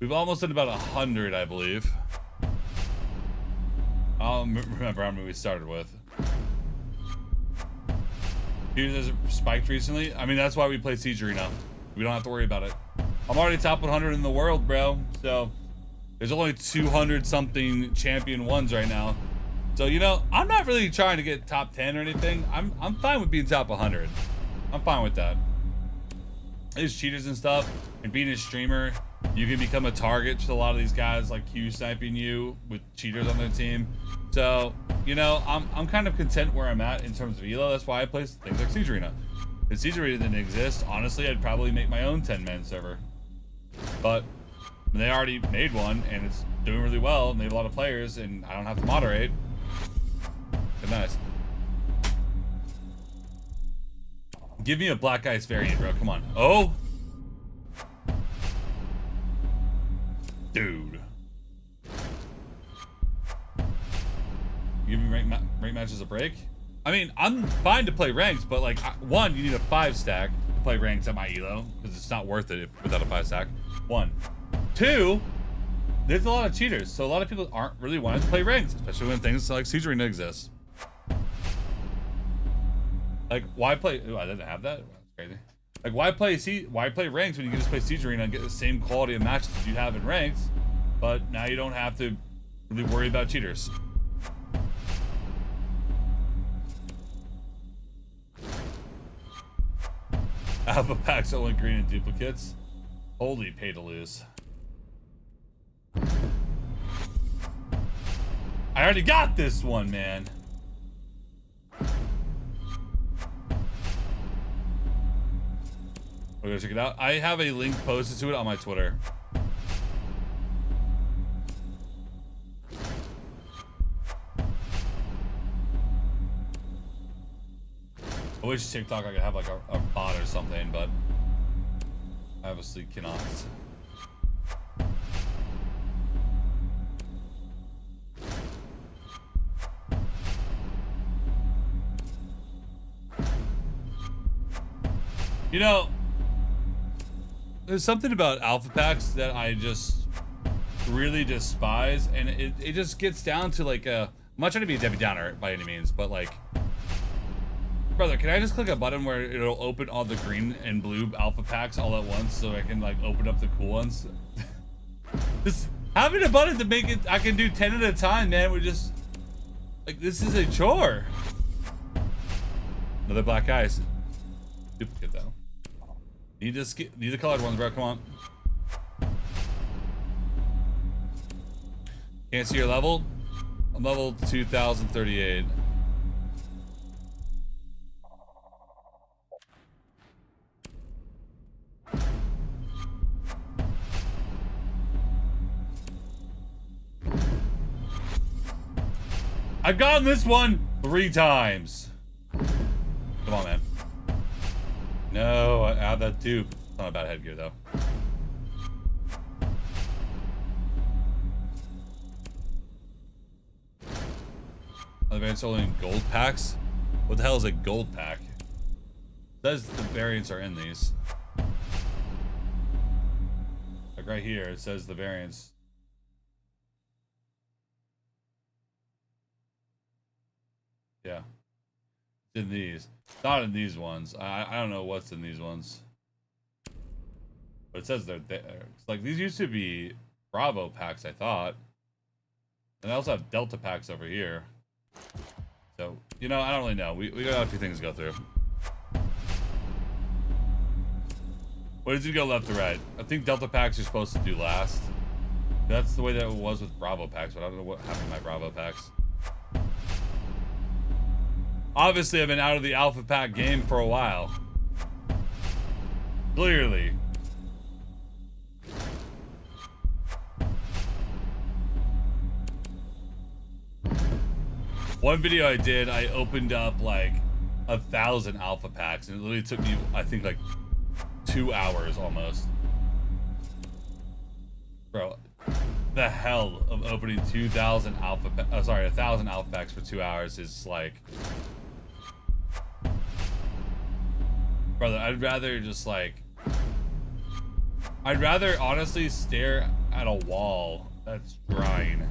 We've almost done about 100, I believe. I don't remember how many we started with. Cheaters has spiked recently. I mean, that's why we play Siege Arena. We don't have to worry about it. I'm already top 100 in the world, bro. So there's only 200 something champion ones right now. So, you know, I'm not really trying to get top 10 or anything. I'm fine with being top 100. I'm fine with that. There's cheaters and stuff, and being a streamer, you can become a target to a lot of these guys like Q sniping you with cheaters on their team. So, you know, I'm kind of content where I'm at in terms of elo. That's why I play things like Siege Arena. If Siege Arena didn't exist, honestly, I'd probably make my own 10-man server. But they already made one, and it's doing really well, and they have a lot of players, and I don't have to moderate. Good, nice. Give me a Black Ice variant, bro. Come on. Oh! Dude. Give me rank matches a break? I mean, I'm fine to play ranks, but like, one, you need a 5-stack to play ranks at my elo, because it's not worth it without a 5-stack. 1. 2, there's a lot of cheaters, so a lot of people aren't really wanting to play ranks, especially when things like Siege Arena exist. Like, why play? Oh, I didn't have that. That's crazy. Like, why play ranks when you can just play Siege Arena and get the same quality of matches that you have in ranks, but now you don't have to really worry about cheaters. Alpha packs only green and duplicates. Holy pay to lose. I already got this one, man. We're gonna check it out. I have a link posted to it on my Twitter. I wish TikTok I could have like a bot or something, but I obviously cannot. You know, there's something about alpha packs that I just really despise, and it just gets down to like I'm not trying to be a Debbie Downer by any means, but like, brother, can I just click a button where it'll open all the green and blue alpha packs all at once so I can like open up the cool ones? Just having a button to make it, I can do 10 at a time, man. We're just like, this is a chore. Another Black Ice. Duplicate though. Need the colored ones, bro. Come on. Can't see your level? I'm level 2038. I've gotten this one 3 times. Come on, man. No, I have that too. It's not a bad headgear though. Are the variants only in gold packs? What the hell is a gold pack? It says the variants are in these. Like right here, it says the variants. Yeah. It's in these. Not in these ones. I don't know what's in these ones. But it says they're there. It's like these used to be Bravo packs, I thought. And I also have Delta packs over here. So, you know, I don't really know. We got a few things to go through. What does it go left to right? I think Delta packs are supposed to do last. That's the way that it was with Bravo packs, but I don't know what happened to my Bravo packs. Obviously, I've been out of the alpha pack game for a while. Clearly. One video I did, I opened up like 1,000 alpha packs, and it literally took me, I think, like 2 hours almost. Bro, the hell of opening 1,000 alpha packs for 2 hours is like, brother, I'd rather honestly stare at a wall that's drying.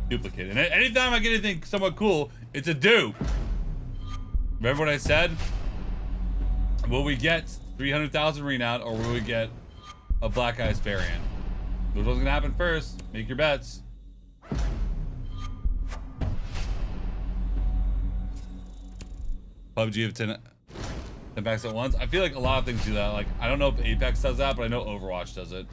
Duplicate. And anytime I get anything somewhat cool, it's a dupe. Remember what I said? Will we get 300,000 renown, or will we get a Black Ice variant? Which one's gonna happen first? Make your bets. PUBG of 10 packs at once. I feel like a lot of things do that. Like, I don't know if Apex does that, but I know Overwatch does it.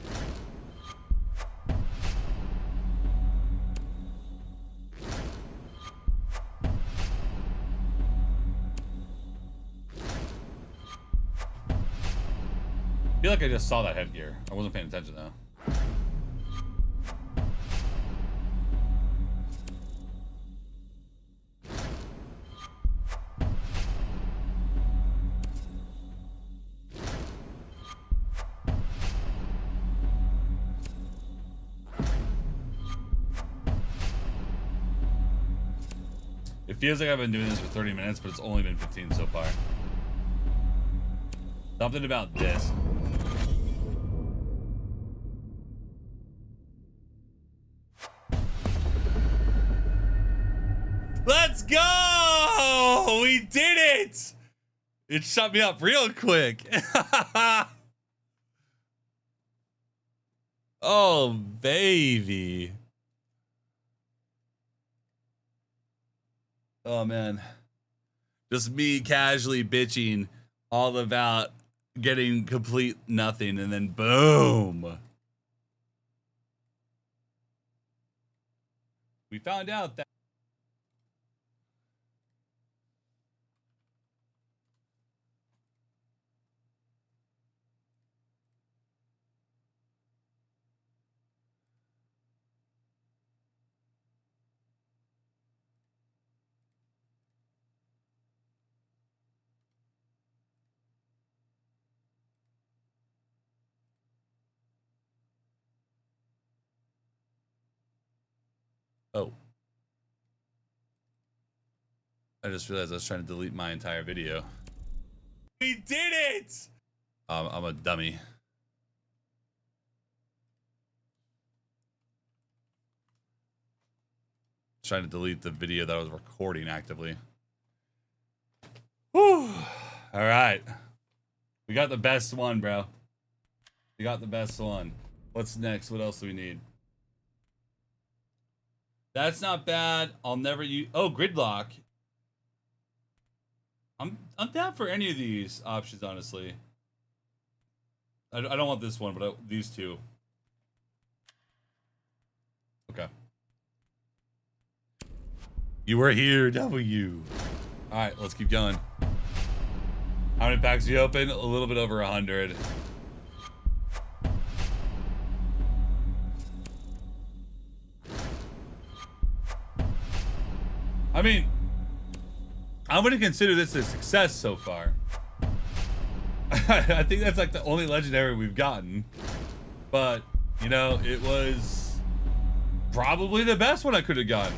I feel like I just saw that headgear. I wasn't paying attention though. It feels like I've been doing this for 30 minutes, but it's only been 15 so far. Something about this. Let's go! We did it! It shut me up real quick. Oh, baby. Oh, man. Just me casually bitching all about getting complete nothing, and then boom. We found out that oh. I just realized I was trying to delete my entire video. We did it! I'm a dummy. Trying to delete the video that I was recording actively. Whew. All right. We got the best one, bro. We got the best one. What's next? What else do we need? That's not bad. I'll never use. Oh, gridlock. I'm down for any of these options, honestly. I don't want this one, but these two. Okay. You were here, W. All right, let's keep going. How many packs do you open? A little bit over 100. I mean, I'm going to consider this a success so far. I think that's like the only legendary we've gotten. But, you know, it was probably the best one I could have gotten.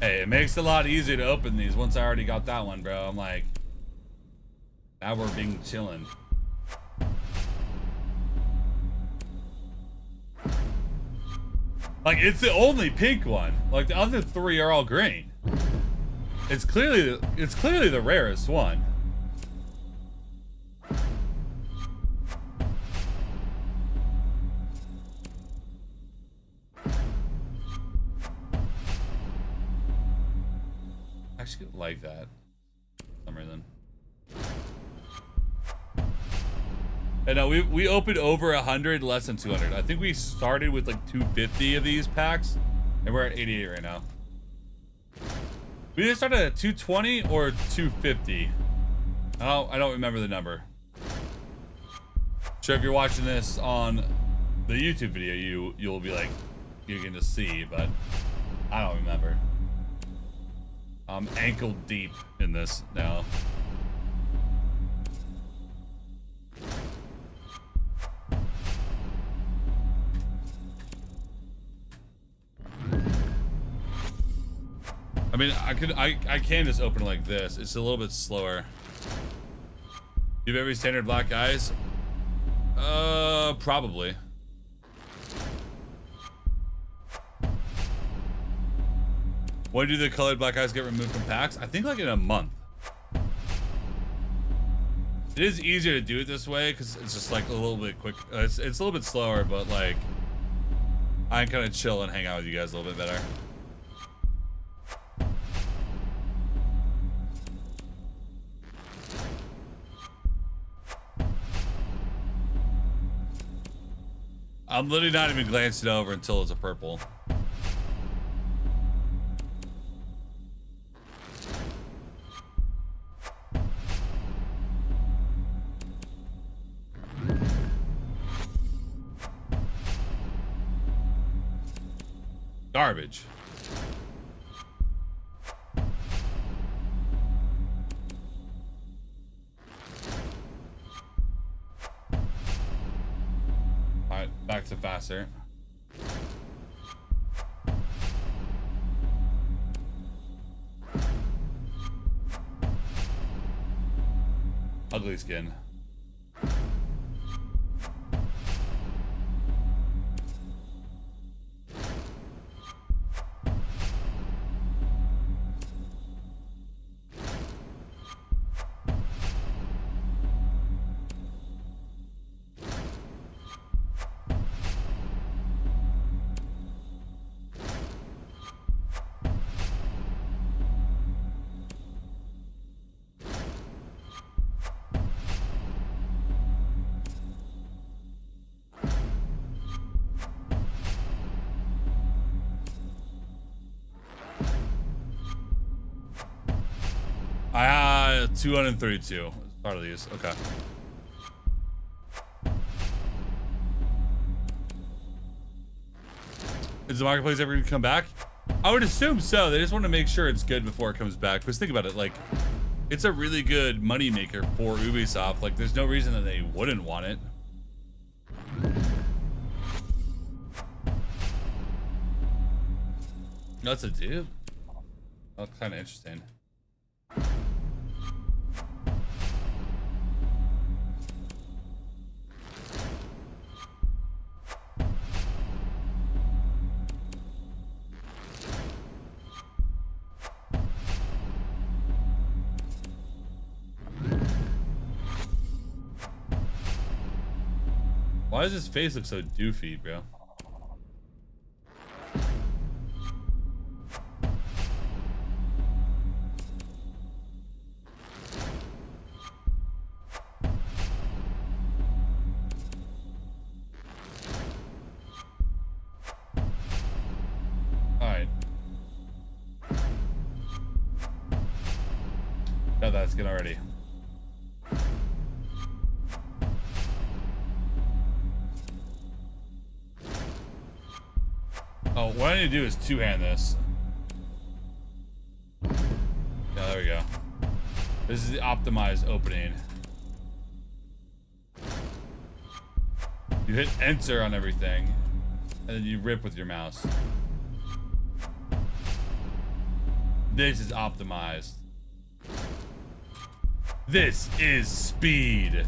Hey, it makes it a lot easier to open these once I already got that one, bro. I'm like, now we're being chillin'. Like, it's the only pink one. Like, the other three are all green. It's clearly the rarest one. I actually like that for some reason. And no, we opened over 100, less than 200. I think we started with like 250 of these packs, and we're at 88 right now. We either started at 220 or 250. I don't remember the number. Sure, if you're watching this on the YouTube video, you'll be like, you can just see, but I don't remember. I'm ankle deep in this now. I mean, I can just open it like this. It's a little bit slower. Do you have every standard black eyes? Probably. When do the colored black eyes get removed from packs? I think like in a month. It is easier to do it this way because it's just like a little bit quick. It's a little bit slower, but like I can kind of chill and hang out with you guys a little bit better. I'm literally not even glancing over until it's a purple. Garbage. Alright, back to faster. Ugly skin. I had 232 part of these. Okay. Is the marketplace ever going to come back? I would assume so. They just want to make sure it's good before it comes back. Because think about it, like, it's a really good money maker for Ubisoft. Like, there's no reason that they wouldn't want it. That's a dude. That's kind of interesting. Why does his face look so doofy, bro? Alright. Got that skin already. Oh, what I need to do is two-hand this. Yeah, there we go. This is the optimized opening. You hit enter on everything, and then you rip with your mouse. This is optimized. This is speed.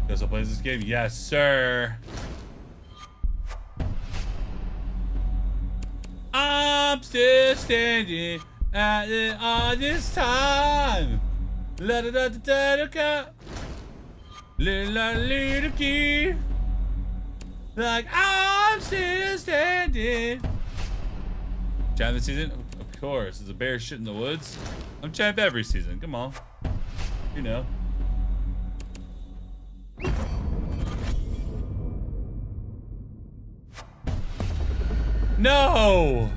Guess I'll play this game. Yes, sir. I'm still standing at the oddest time. La da da da da da. Little key. Like I'm still standing. Champ this season? Of course. Is a bear shit in the woods? I'm champ every season. Come on. You know. No!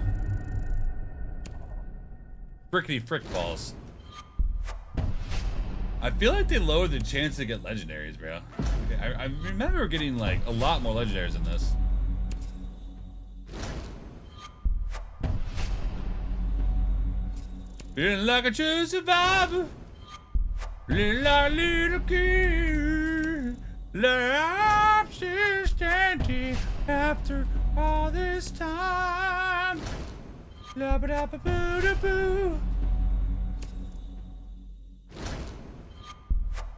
Frickety frick balls. I feel like they lowered the chance to get legendaries, bro. I remember getting like a lot more legendaries in this. Feeling like a true survivor. Little like little kid. I'm still standing after all this time. La-ba-da-ba-boo-da-boo.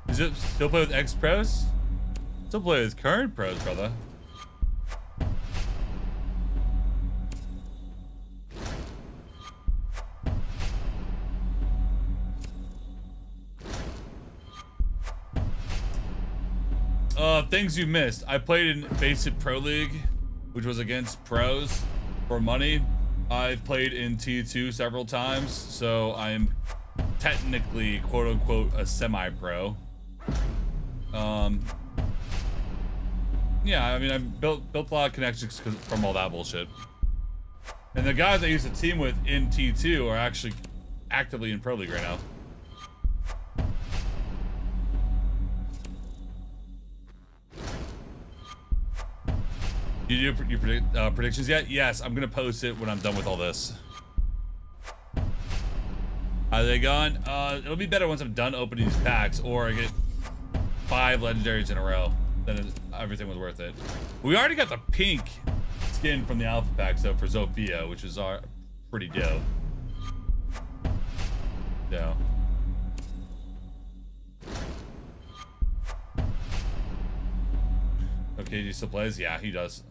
Is it still play with ex-pros? Still play with current pros, brother. Things you missed. I played in EWC Pro League, which was against pros for money. I played in T2 several times, so I'm technically, quote unquote, a semi-pro. Yeah, I mean, I built a lot of connections from all that bullshit. And the guys I used to team with in T2 are actually actively in Pro League right now. You do your predictions yet? Yes, I'm gonna post it when I'm done with all this. Are they gone? It'll be better once I'm done opening these packs, or I get 5 legendaries in a row. Then everything was worth it. We already got the pink skin from the alpha pack, so for Zofia, which is pretty dope. So. Okay, he still plays? Yeah, he does.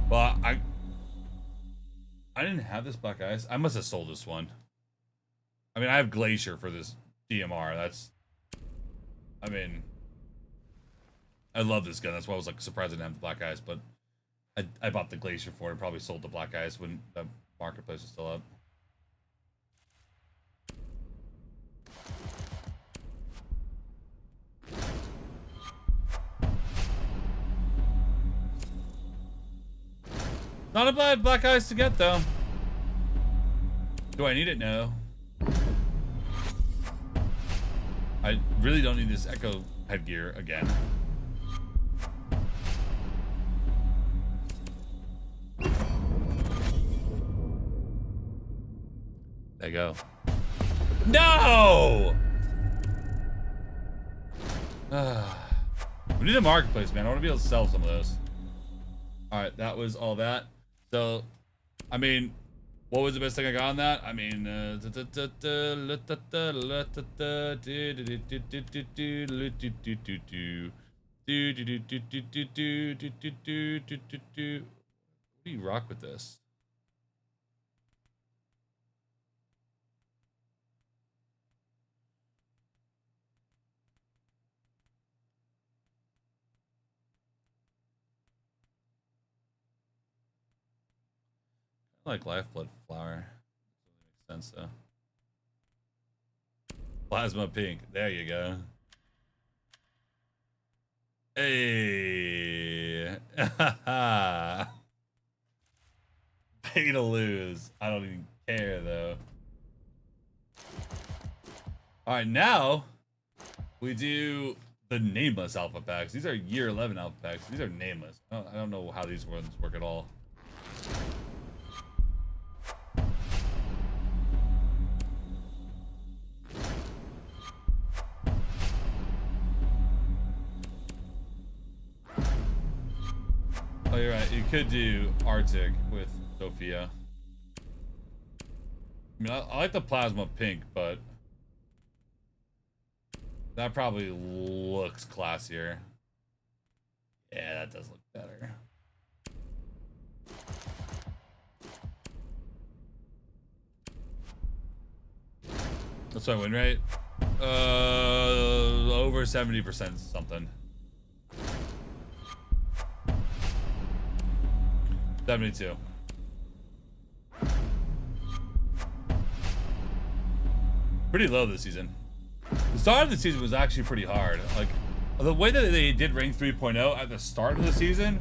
Well, I didn't have this Black Ice. I must have sold this one. I mean, I have Glacier for this DMR. That's, I mean, I love this gun. That's why I was like surprised I didn't have the Black Ice, but I bought the Glacier for it and probably sold the Black Ice when the marketplace was still up. Not a bad Black Ice to get though. Do I need it? No. I really don't need this Echo headgear again. There you go. No! We need a marketplace, man. I want to be able to sell some of those. Alright, that was all that. So, I mean, what was the best thing I got on that? I mean, what do you rock with this? I like Lifeblood Flower. Makes sense though. Plasma Pink. There you go. Hey. Pay to lose. I don't even care though. Alright, now we do the nameless alpha packs. These are year 11 alpha packs. These are nameless. I don't know how these ones work at all. Oh, you're right. You could do Arctic with Zofia. I mean, I like the Plasma Pink, but that probably looks classier. Yeah, that does look better. What's my win rate? Over 70% something. 72. pretty low this season. The start of the season was actually pretty hard. Like, the way that they did rank 3.0 at the start of the season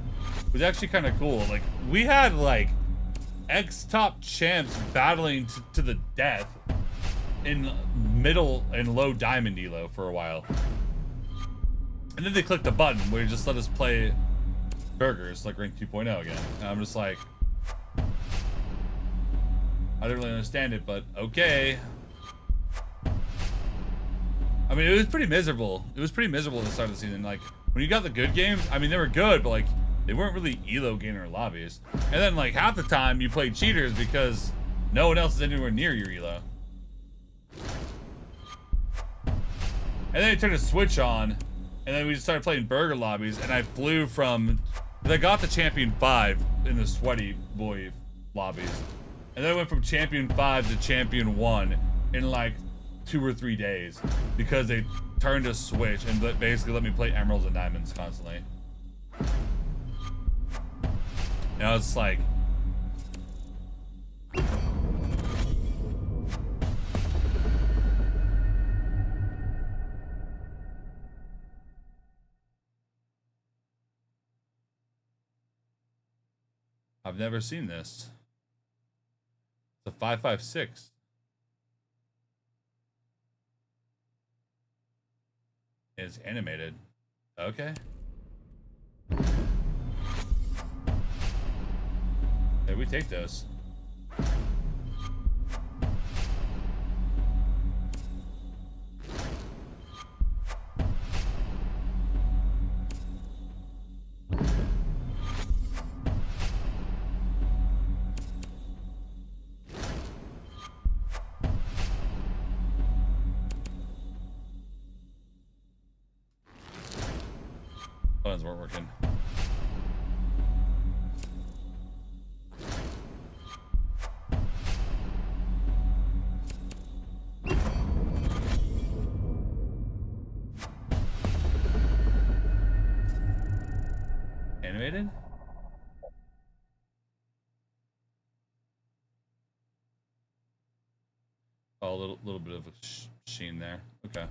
was actually kind of cool. Like, we had like ex-top champs battling to the death in middle and low diamond elo for a while. And then they clicked a button where you just let us play burgers like rank 2.0 again. And I'm just like, I didn't really understand it, but okay. I mean, it was pretty miserable. It was pretty miserable at the start of the season. Like, when you got the good games, I mean, they were good, but like, they weren't really elo gainer lobbies. And then like half the time you played cheaters because no one else is anywhere near your elo. And then they turned a switch on, and then we just started playing burger lobbies, and I flew from, I got to Champion 5 in the sweaty boy lobbies. And then I went from Champion 5 to Champion 1 in like 2 or 3 days because they turned a switch and basically let me play emeralds and diamonds constantly. And I was just like, I've never seen this. It's a 5.56. It's animated. Okay. Hey, we take those. Buttons weren't working. Animated? Oh, a little bit of a sheen there. Okay.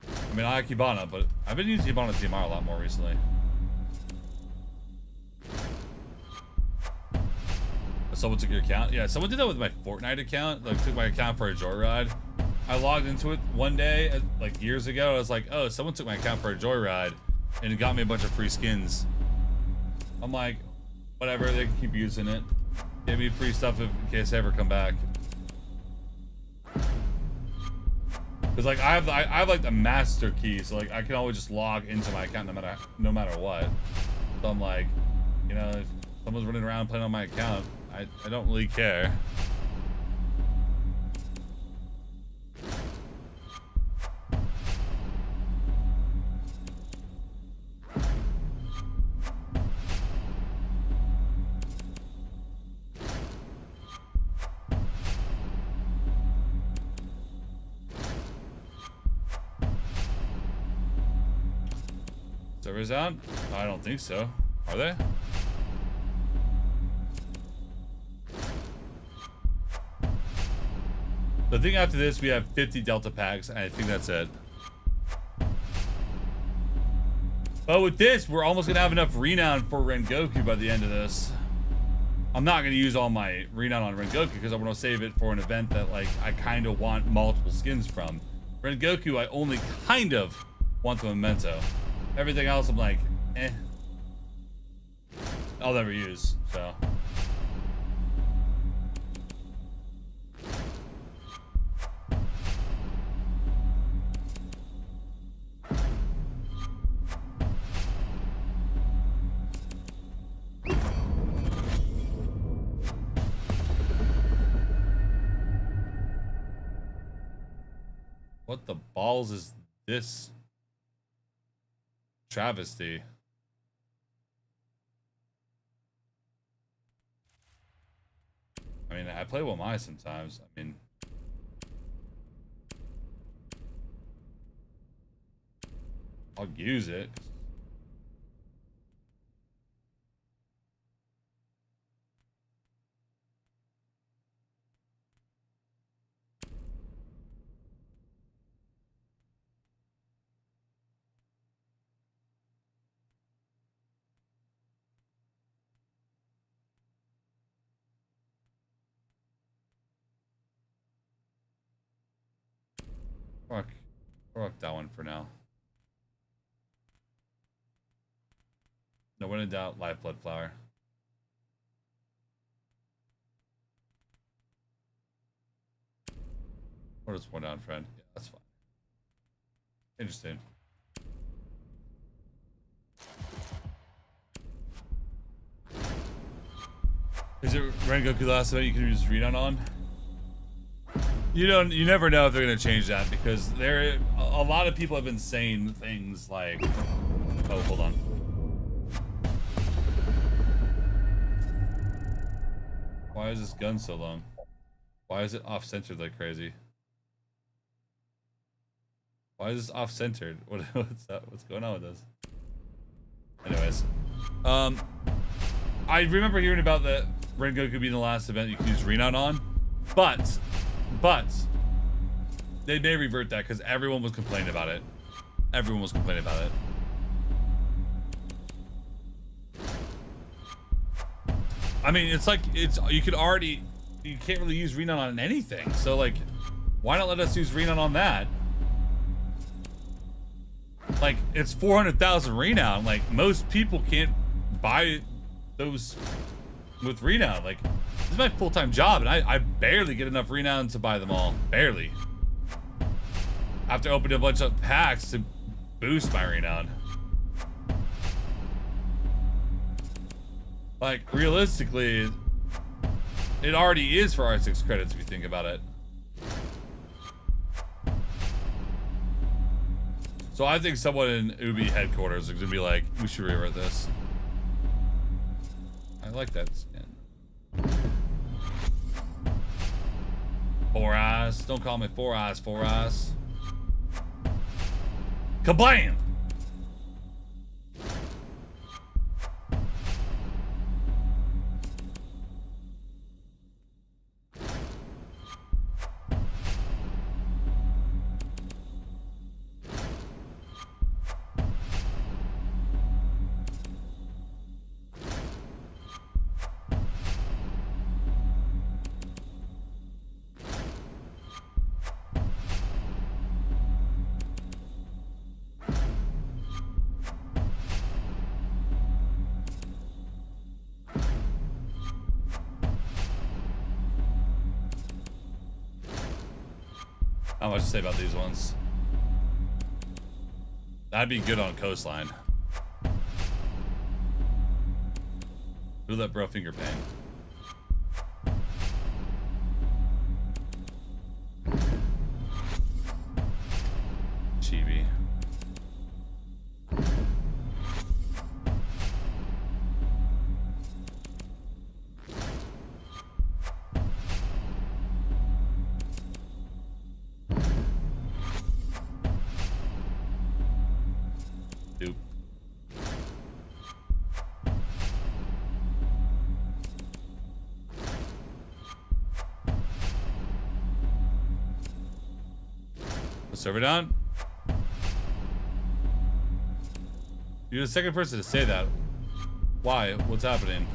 I mean, I like Hibana, but I've been using Hibana TMR a lot more recently. Someone took your account? Yeah, someone did that with my Fortnite account. Like, took my account for a joyride. I logged into it one day, like years ago. I was like, oh, someone took my account for a joyride, and it got me a bunch of free skins. I'm like, whatever, they can keep using it. Give me free stuff in case I ever come back. Cause like I have like the master key, so like I can always just log into my account no matter what. So I'm like, you know, if someone's running around playing on my account, I don't really care. Servers out? I don't think so. Are they? The thing after this, we have 50 Delta packs, and I think that's it. But with this, we're almost gonna have enough renown for Rengoku by the end of this. I'm not gonna use all my renown on Rengoku because I want to save it for an event that like I kind of want multiple skins from. Rengoku, I only kind of want the memento. Everything else, I'm like, eh. I'll never use, so. What the balls is this? Travesty. I mean, I play with my sometimes. I mean, I'll use it. Fuck that one for now. No, when in doubt, Lifeblood Flower. Or just one down, friend. Yeah, that's fine. Interesting. Is it Rengoku last event you can just read on? You never know if they're gonna change that, because a lot of people have been saying things like, oh, hold on. Why is this gun so long? Why is it off-centered like crazy? Why is this off-centered? What's going on with this? Anyways, I remember hearing about the Rengoku being the last event you can use Renown on, but they may revert that because everyone was complaining about it. Everyone was complaining about it. I mean, it's like you can't really use Renown on anything. So like, why not let us use Renown on that? Like, it's 400,000 Renown. Like, most people can't buy those with Renown. Like, this is my full-time job, and I barely get enough Renown to buy them all. Barely. I have to open a bunch of packs to boost my Renown. Like, realistically, it already is for R6 credits if you think about it. So I think someone in Ubi headquarters is gonna be like, we should rewrite this. I like that skin. 4 eyes. Don't call me 4 eyes, 4 eyes. Kablam! Not much to say about these ones. That'd be good on coastline. Who let bro finger paint? Chibi. Server down. You're the second person to say that. Why? What's happening?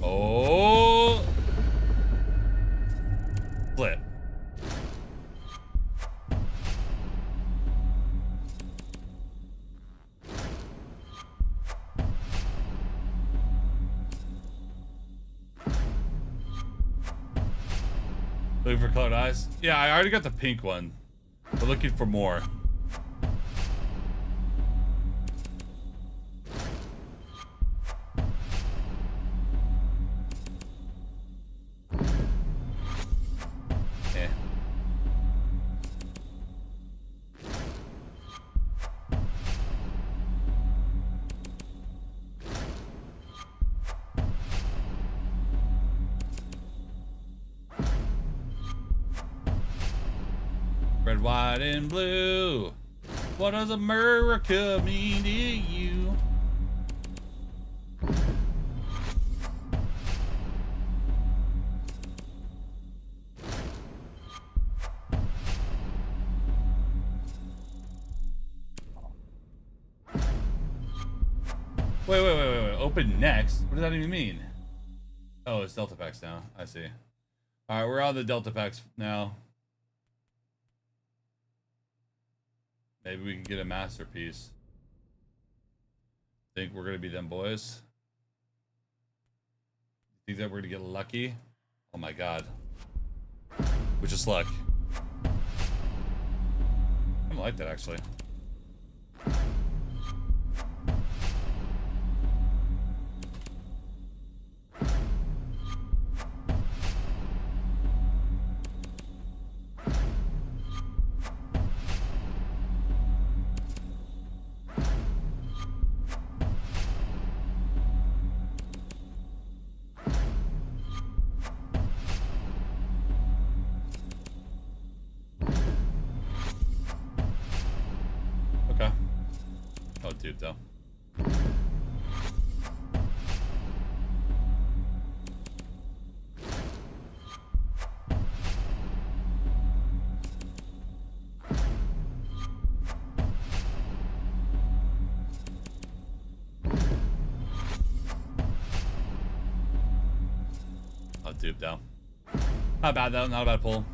Oh. Flip. Looking for colored eyes? Yeah, I already got the pink one. We're looking for more. Yeah. Red, white, and blue. What does America mean to you? Wait. Open next? What does that even mean? Oh, it's Delta Packs now. I see. All right, we're on the Delta Packs now. Maybe we can get a masterpiece. Think we're gonna be them boys? Think that we're gonna get lucky? Oh my god. Which is luck. I don't like that actually. Okay. Oh, dude, though. Oh, dude, though. Not bad, though. Not a bad pull.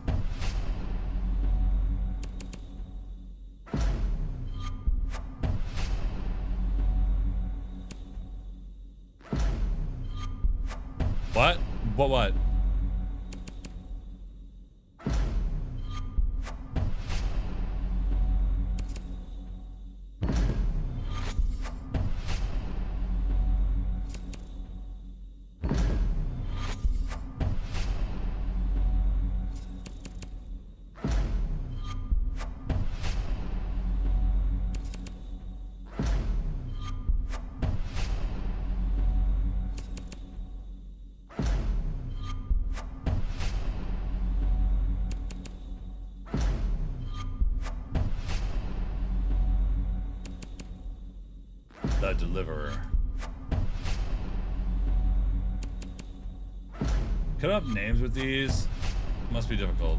What? What? The Deliverer. Cut up names with these must be difficult.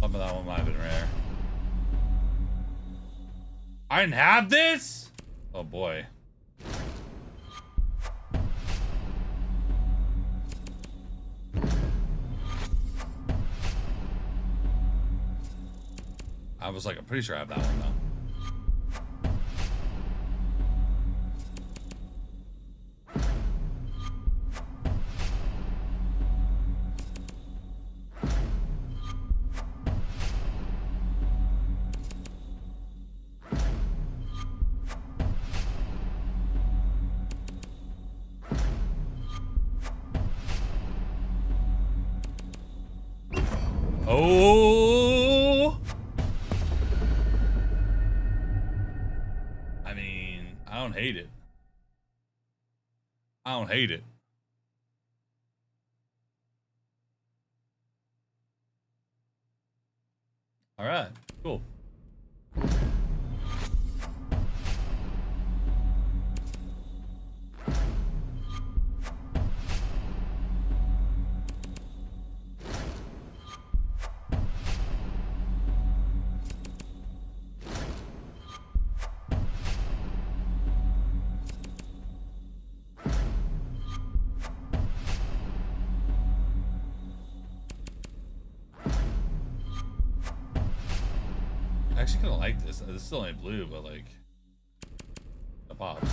Some of that one might have been rare. I didn't have this? Oh boy. I was like, I'm pretty sure I have that one though. Oh, I mean, I don't hate it. I don't hate it. All right, cool. I actually kind of like this. This is still only blue, but like, it pops.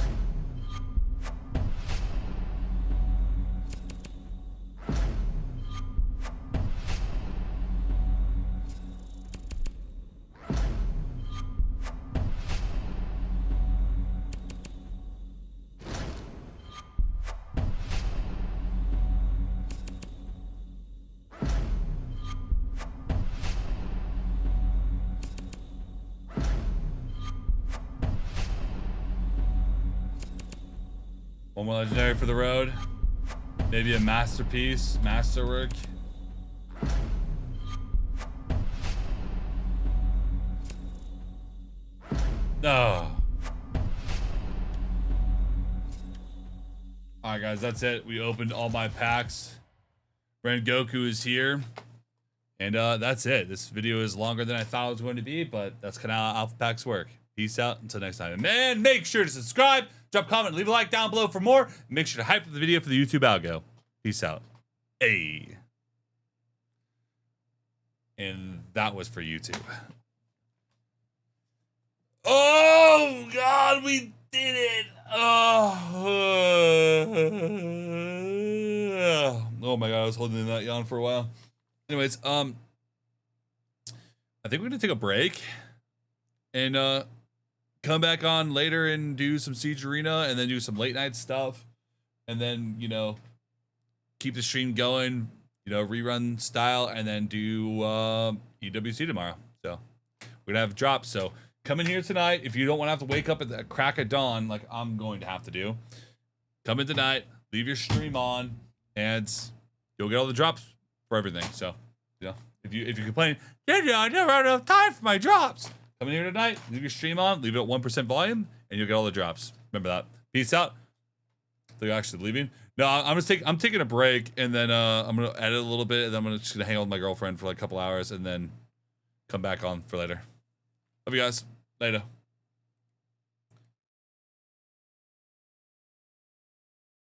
One more legendary for the road. Maybe a masterpiece, masterwork. Oh. All right, guys, that's it. We opened all my packs. Rengoku is here. And that's it. This video is longer than I thought it was going to be, but that's kind of how alpha packs work. Peace out. Until next time. And make sure to subscribe, drop a comment, leave a like down below for more. Make sure to hype up the video for the YouTube algo. Peace out. Hey. And that was for YouTube. Oh, God, we did it. Oh my God, I was holding that yawn for a while. Anyways, I think we're gonna take a break and come back on later and do some Siege Arena and then do some late night stuff and then, you know, keep the stream going, you know, rerun style, and then do EWC tomorrow. So we're gonna have drops. So come in here tonight if you don't want to have to wake up at the crack of dawn like I'm going to have to do. Come in tonight, leave your stream on, and you'll get all the drops for everything. So, you know, if you complain, yeah, I never had enough time for my drops. Come in here tonight, leave your stream on, leave it at 1% volume, and you'll get all the drops. Remember that. Peace out. They're actually leaving. No, I'm taking a break, and then I'm gonna edit a little bit, and then I'm just gonna hang out with my girlfriend for like a couple hours, and then come back on for later. Love you guys. Later.